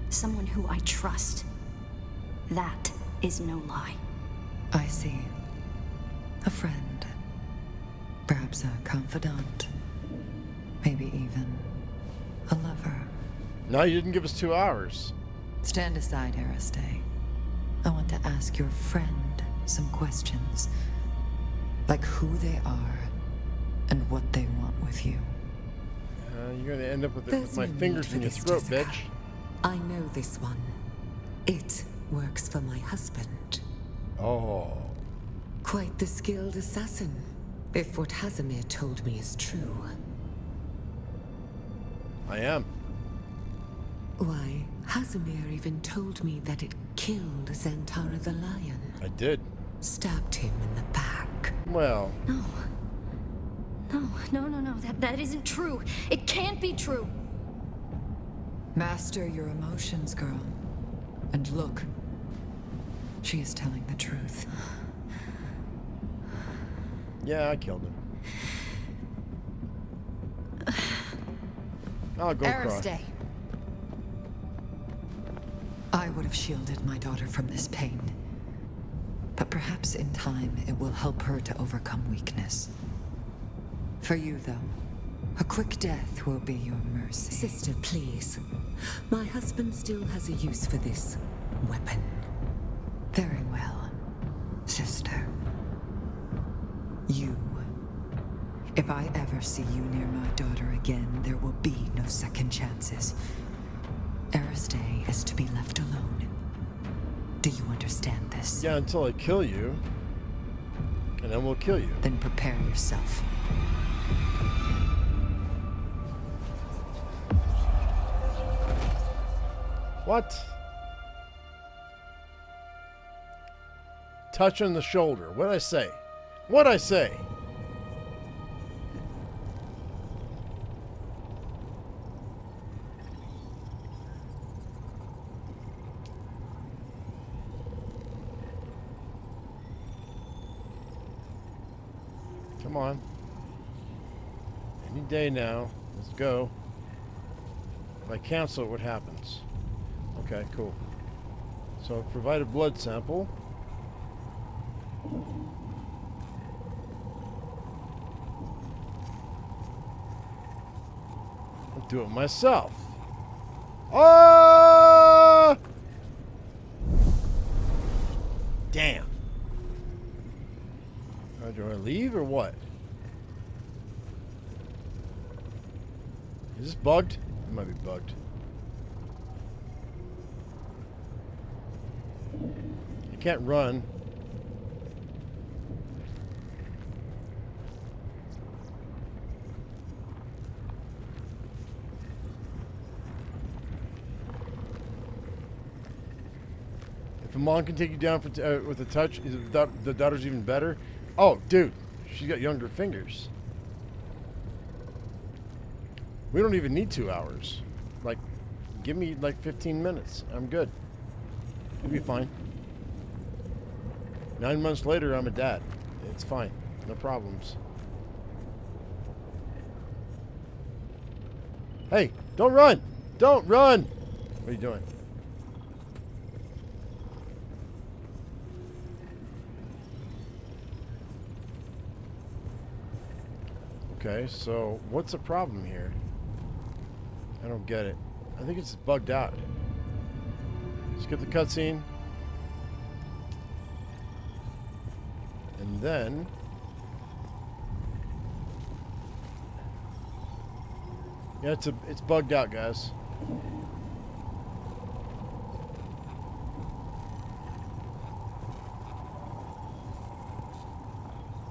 [SPEAKER 22] Someone who I trust. That is no lie.
[SPEAKER 21] I see. A friend. Perhaps a confidant. Maybe even a lover.
[SPEAKER 1] No, you didn't give us 2 hours.
[SPEAKER 21] Stand aside, Aristae. I want to ask your friend some questions. Like who they are and what they want with you.
[SPEAKER 1] You're gonna end up with,
[SPEAKER 21] There's
[SPEAKER 1] my
[SPEAKER 21] no
[SPEAKER 1] fingers
[SPEAKER 21] need
[SPEAKER 1] in
[SPEAKER 21] for
[SPEAKER 1] your
[SPEAKER 21] this,
[SPEAKER 1] throat,
[SPEAKER 21] Jessica.
[SPEAKER 1] bitch.
[SPEAKER 21] I know this one. It works for my husband.
[SPEAKER 1] Oh.
[SPEAKER 21] Quite the skilled assassin, if what Hazimir told me is true.
[SPEAKER 1] I am.
[SPEAKER 21] Why, Hazimir even told me that it killed Xantara the Lion.
[SPEAKER 1] I did.
[SPEAKER 21] Stabbed him in the back.
[SPEAKER 1] Well.
[SPEAKER 22] No. No. That isn't true. It can't be true.
[SPEAKER 21] Master your emotions, girl. And look. She is telling the truth.
[SPEAKER 1] Yeah, I killed him. I'll go cry.
[SPEAKER 21] Aristae. I would have shielded my daughter from this pain. But perhaps in time it will help her to overcome weakness. For you, though, a quick death will be your mercy. Sister, please. My husband still has a use for this weapon. Very well, sister. You. If I ever see you near my daughter again, there will be no second chances. Aristae is to be left alone. Do you understand this?
[SPEAKER 1] Yeah, until I kill you. And then we'll kill you.
[SPEAKER 21] Then prepare yourself.
[SPEAKER 1] What? Touch on the shoulder. What'd I say? What'd I say? Come on. Any day now. Let's go. If I cancel it, what happens? Okay, cool. So provide a blood sample. I'll do it myself. Oh! Damn. Do I leave or what? Is this bugged? It might be bugged. I can't run. If a mom can take you down for with a touch, is the daughter's even better? Oh, dude, she's got younger fingers. We don't even need 2 hours. Like, give me like 15 minutes. I'm good. It'll be fine. 9 months later, I'm a dad. It's fine. No problems. Hey, don't run! Don't run! What are you doing? Okay, so what's the problem here? I don't get it. I think it's bugged out. Skip the cutscene. And then... yeah, it's bugged out, guys.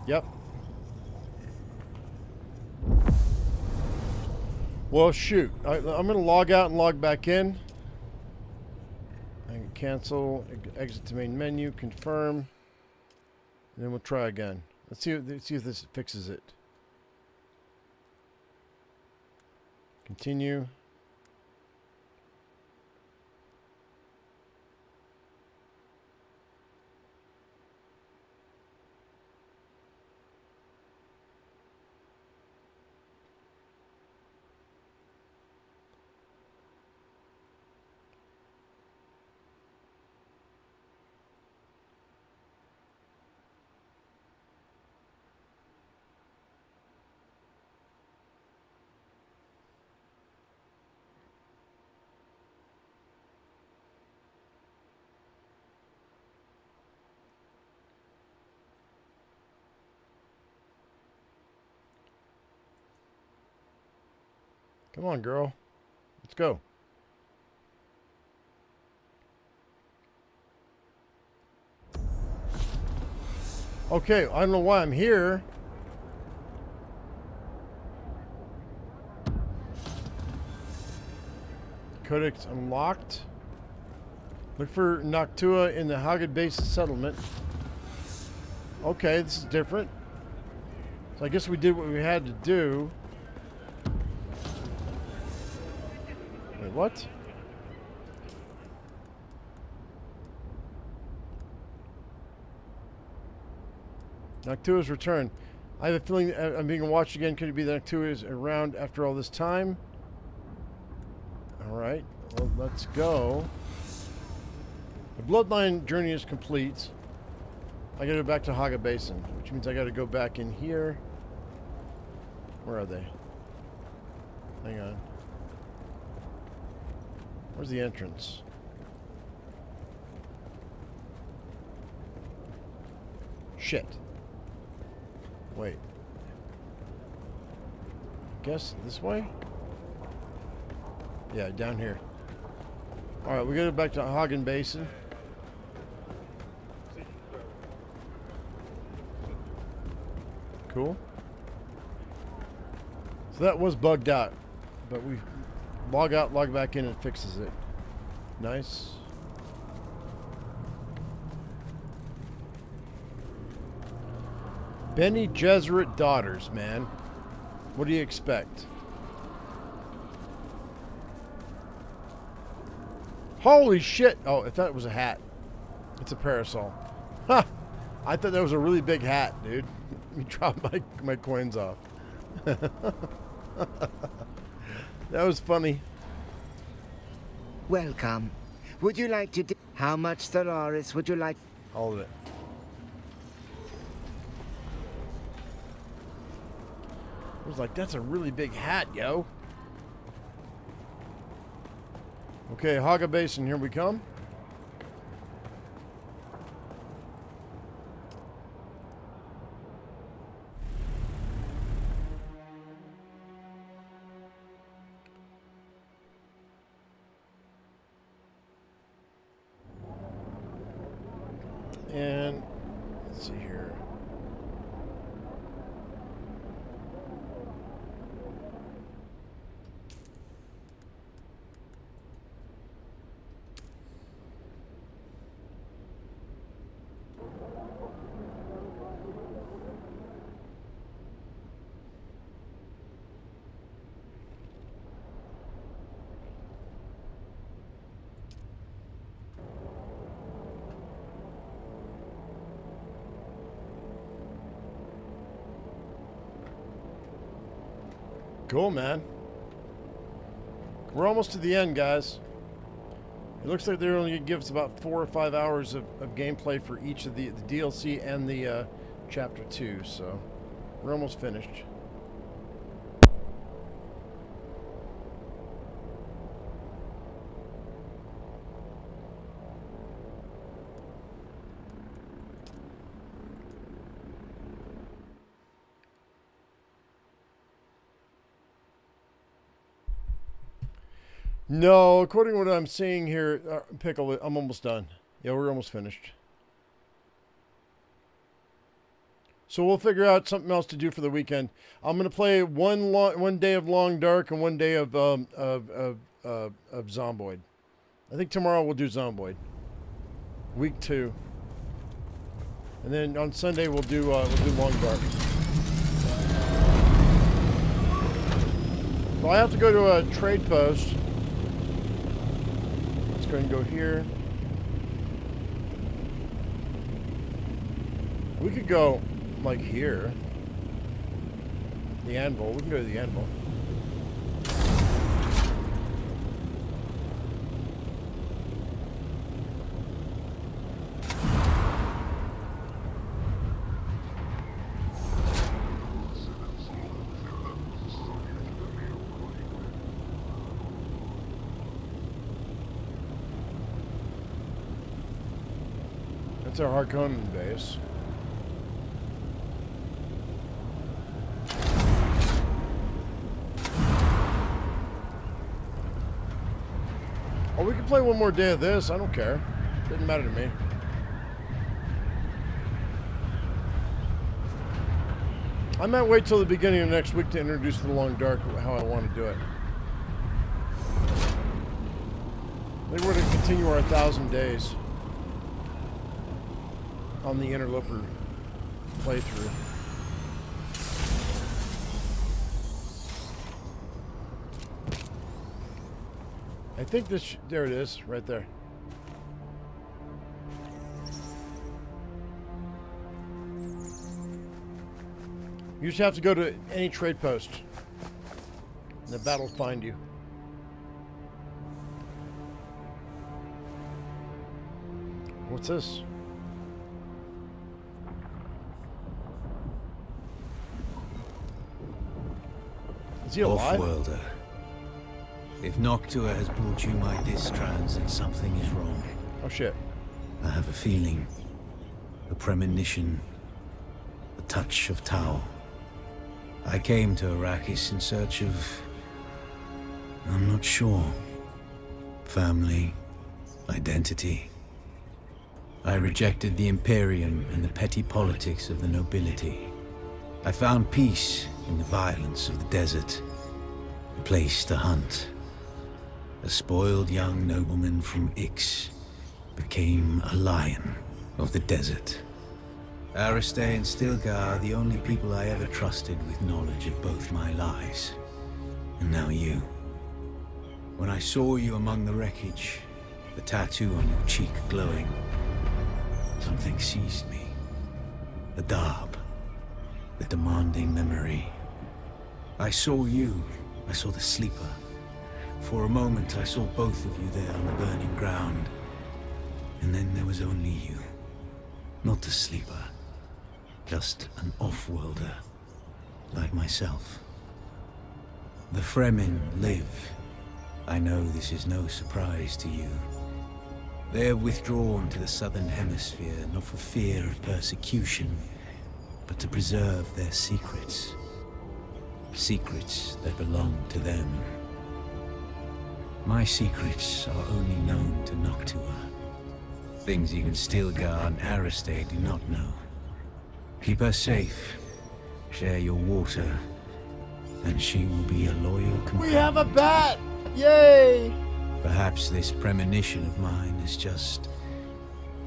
[SPEAKER 1] Yep. Well, shoot. I'm going to log out and log back in. And cancel, exit to main menu, confirm. And then we'll try again. Let's see if this fixes it. Continue. Come on, girl. Let's go. Okay, I don't know why I'm here. Codex unlocked. Look for Noctua in the Haggard base settlement. Okay, this is different. So I guess we did what we had to do. Wait, what? Noctua's return. I have a feeling that I'm being watched again. Could it be that Noctua is around after all this time? Alright, well, let's go. The Bloodline journey is complete. I gotta go back to Haga Basin, which means I gotta go back in here. Where are they? Hang on. Where's the entrance? Shit. Wait. Guess this way? Yeah, down here. Alright, we gotta go back to Hagen Basin. Cool. So that was bugged out, but we log out, log back in, and it fixes it. Nice. Bene Gesserit daughters, man. What do you expect? Holy shit! Oh, I thought it was a hat. It's a parasol. Ha! I thought that was a really big hat, dude. Let me drop my coins off. That was funny.
[SPEAKER 9] Welcome. Would you like to... How much Stellaris would you like?
[SPEAKER 1] All of it. I was like, that's a really big hat, yo. Okay, Haga Basin, here we come. And let's see here. Cool, man. We're almost to the end, guys. It looks like they're only going to give us about 4 or 5 hours of gameplay for each of the DLC and the Chapter 2, so we're almost finished. No, according to what I'm seeing here, Pickle, I'm almost done. Yeah, we're almost finished. So we'll figure out something else to do for the weekend. I'm gonna play one day of Long Dark and one day of Zomboid. I think tomorrow we'll do Zomboid. Week 2, and then on Sunday we'll do Long Dark. Well, I have to go to a trade post. Go and go here. We could go like here. The anvil. We can go to the anvil. That's our Harkonnen base. Oh, we can play one more day of this. I don't care. Doesn't matter to me. I might wait till the beginning of next week to introduce the Long Dark, how I want to do it. I think we're going to continue our 1,000 days on the Interloper playthrough. I think this, there it is, right there. You just have to go to any trade post, and the battle will find you. What's this? Is he alive?
[SPEAKER 18] Off-worlder. If Noctua has brought you my distrans, then something is wrong.
[SPEAKER 1] Oh shit.
[SPEAKER 18] I have a feeling. A premonition. A touch of Tau. I came to Arrakis in search of... I'm not sure. Family. Identity. I rejected the Imperium and the petty politics of the nobility. I found peace in the violence of the desert. A place to hunt. A spoiled young nobleman from Ix became a lion of the desert. Aristay and Stilgar are the only people I ever trusted with knowledge of both my lies. And now you. When I saw you among the wreckage, the tattoo on your cheek glowing, something seized me. The Darb. The demanding memory. I saw you. I saw the Sleeper. For a moment, I saw both of you there on the burning ground. And then there was only you. Not a sleeper. Just an off-worlder. Like myself. The Fremen live. I know this is no surprise to you. They have withdrawn to the southern hemisphere, not for fear of persecution, but to preserve their secrets. Secrets that belong to them. My secrets are only known to Noctua. Things even Stilgar and Aristae do not know. Keep her safe. Share your water. And she will be a loyal companion.
[SPEAKER 1] We have a bat! Yay!
[SPEAKER 18] Perhaps this premonition of mine is just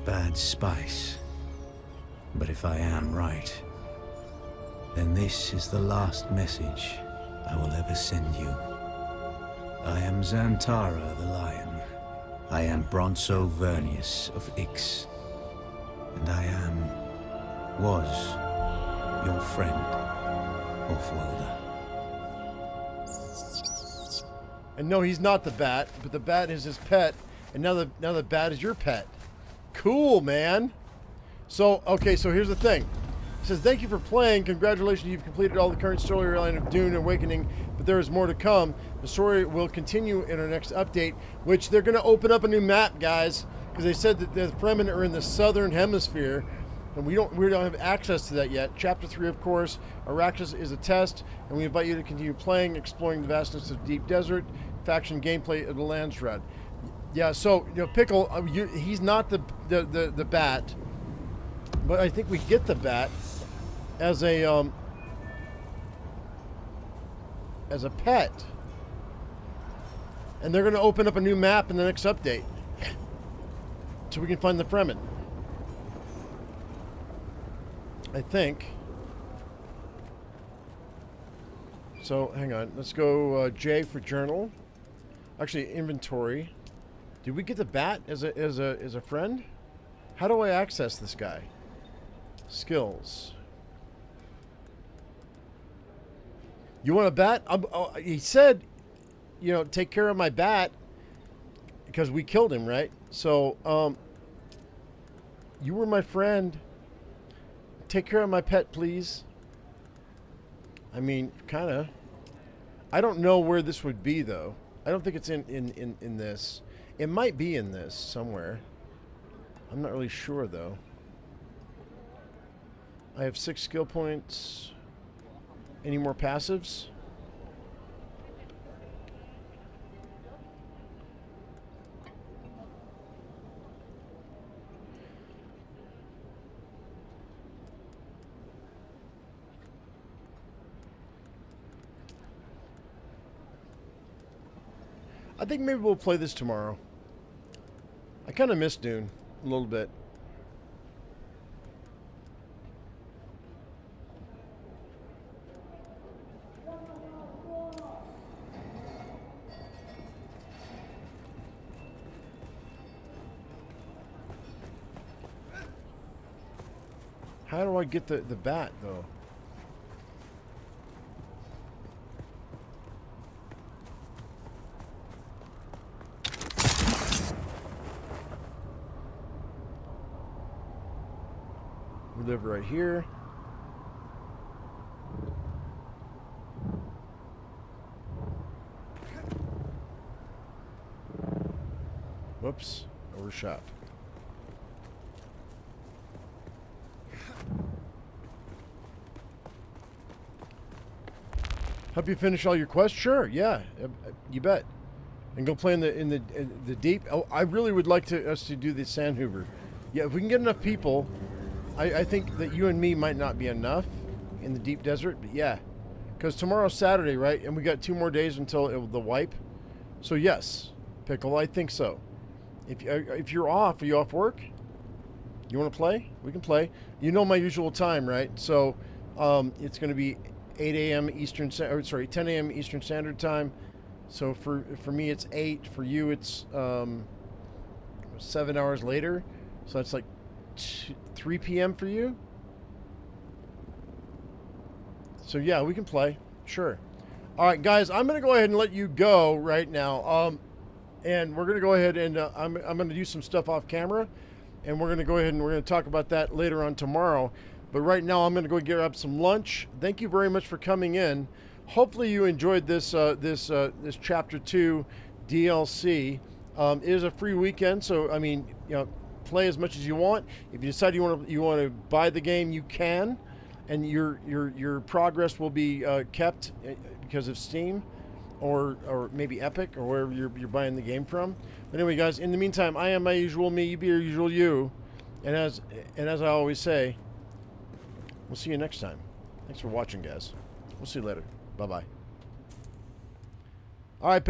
[SPEAKER 18] bad spice. But if I am right, then this is the last message I will ever send you. I am Xantara the Lion. I am Bronso Vernius of Ix. And I was your friend, Offworlder.
[SPEAKER 1] And no, he's not the bat, but the bat is his pet, and now the bat is your pet. Cool, man. So, okay, so here's the thing. It says, thank you for playing. Congratulations, you've completed all the current storyline of Dune Awakening, but there is more to come. The story will continue in our next update, which they're going to open up a new map, guys, because they said that the Fremen are in the southern hemisphere, and we don't have access to that yet. Chapter 3, of course, Arrakis is a test, and we invite you to continue playing, exploring the vastness of deep desert, faction gameplay of the Landsrad. Yeah, so, you know, Pickle, he's not the bat, but I think we get the bat as a pet. And they're going to open up a new map in the next update, so we can find the Fremen. I think. So, hang on. Let's go J for journal. Actually, inventory. Did we get the bat as a friend? How do I access this guy? Skills. You want a bat? He said, you know, take care of my bat because we killed him, right? So, you were my friend. Take care of my pet, please. I mean, kind of. I don't know where this would be, though. I don't think it's in this. It might be in this somewhere. I'm not really sure, though. I have 6 skill points. Any more passives? I think maybe we'll play this tomorrow. I kind of miss Dune a little bit. How do I get the bat, though? We live right here. Whoops, overshot. Help you finish all your quests? Sure, yeah, you bet. And go play in the deep. Oh, I really would like us to do the Sand Hoover. Yeah, if we can get enough people. I think that you and me might not be enough in the deep desert, but yeah. Because tomorrow's Saturday, right? And we got 2 more days until the wipe. So yes, Pickle, I think so. If you're off, are you off work? You want to play? We can play. You know my usual time, right? So it's going to be 8 a.m. Eastern, 10 a.m. Eastern Standard Time. So for me, it's 8. For you, it's 7 hours later. So that's like 3 p.m. for you? So yeah, we can play. Sure. All right, guys, I'm going to go ahead and let you go right now. And we're going to go ahead and I'm going to do some stuff off camera. and we're going to go ahead and we're going to talk about that later on tomorrow. But right now, I'm going to go get up some lunch. Thank you very much for coming in. Hopefully, you enjoyed this this Chapter 2 DLC. It is a free weekend, so I mean, play as much as you want. If you decide you want to buy the game, you can, and your progress will be kept because of Steam, or maybe Epic, or wherever you're buying the game from. But anyway, guys, in the meantime, I am my usual me. You be your usual you, and as I always say, we'll see you next time. Thanks for watching, guys. We'll see you later. Bye bye. All right.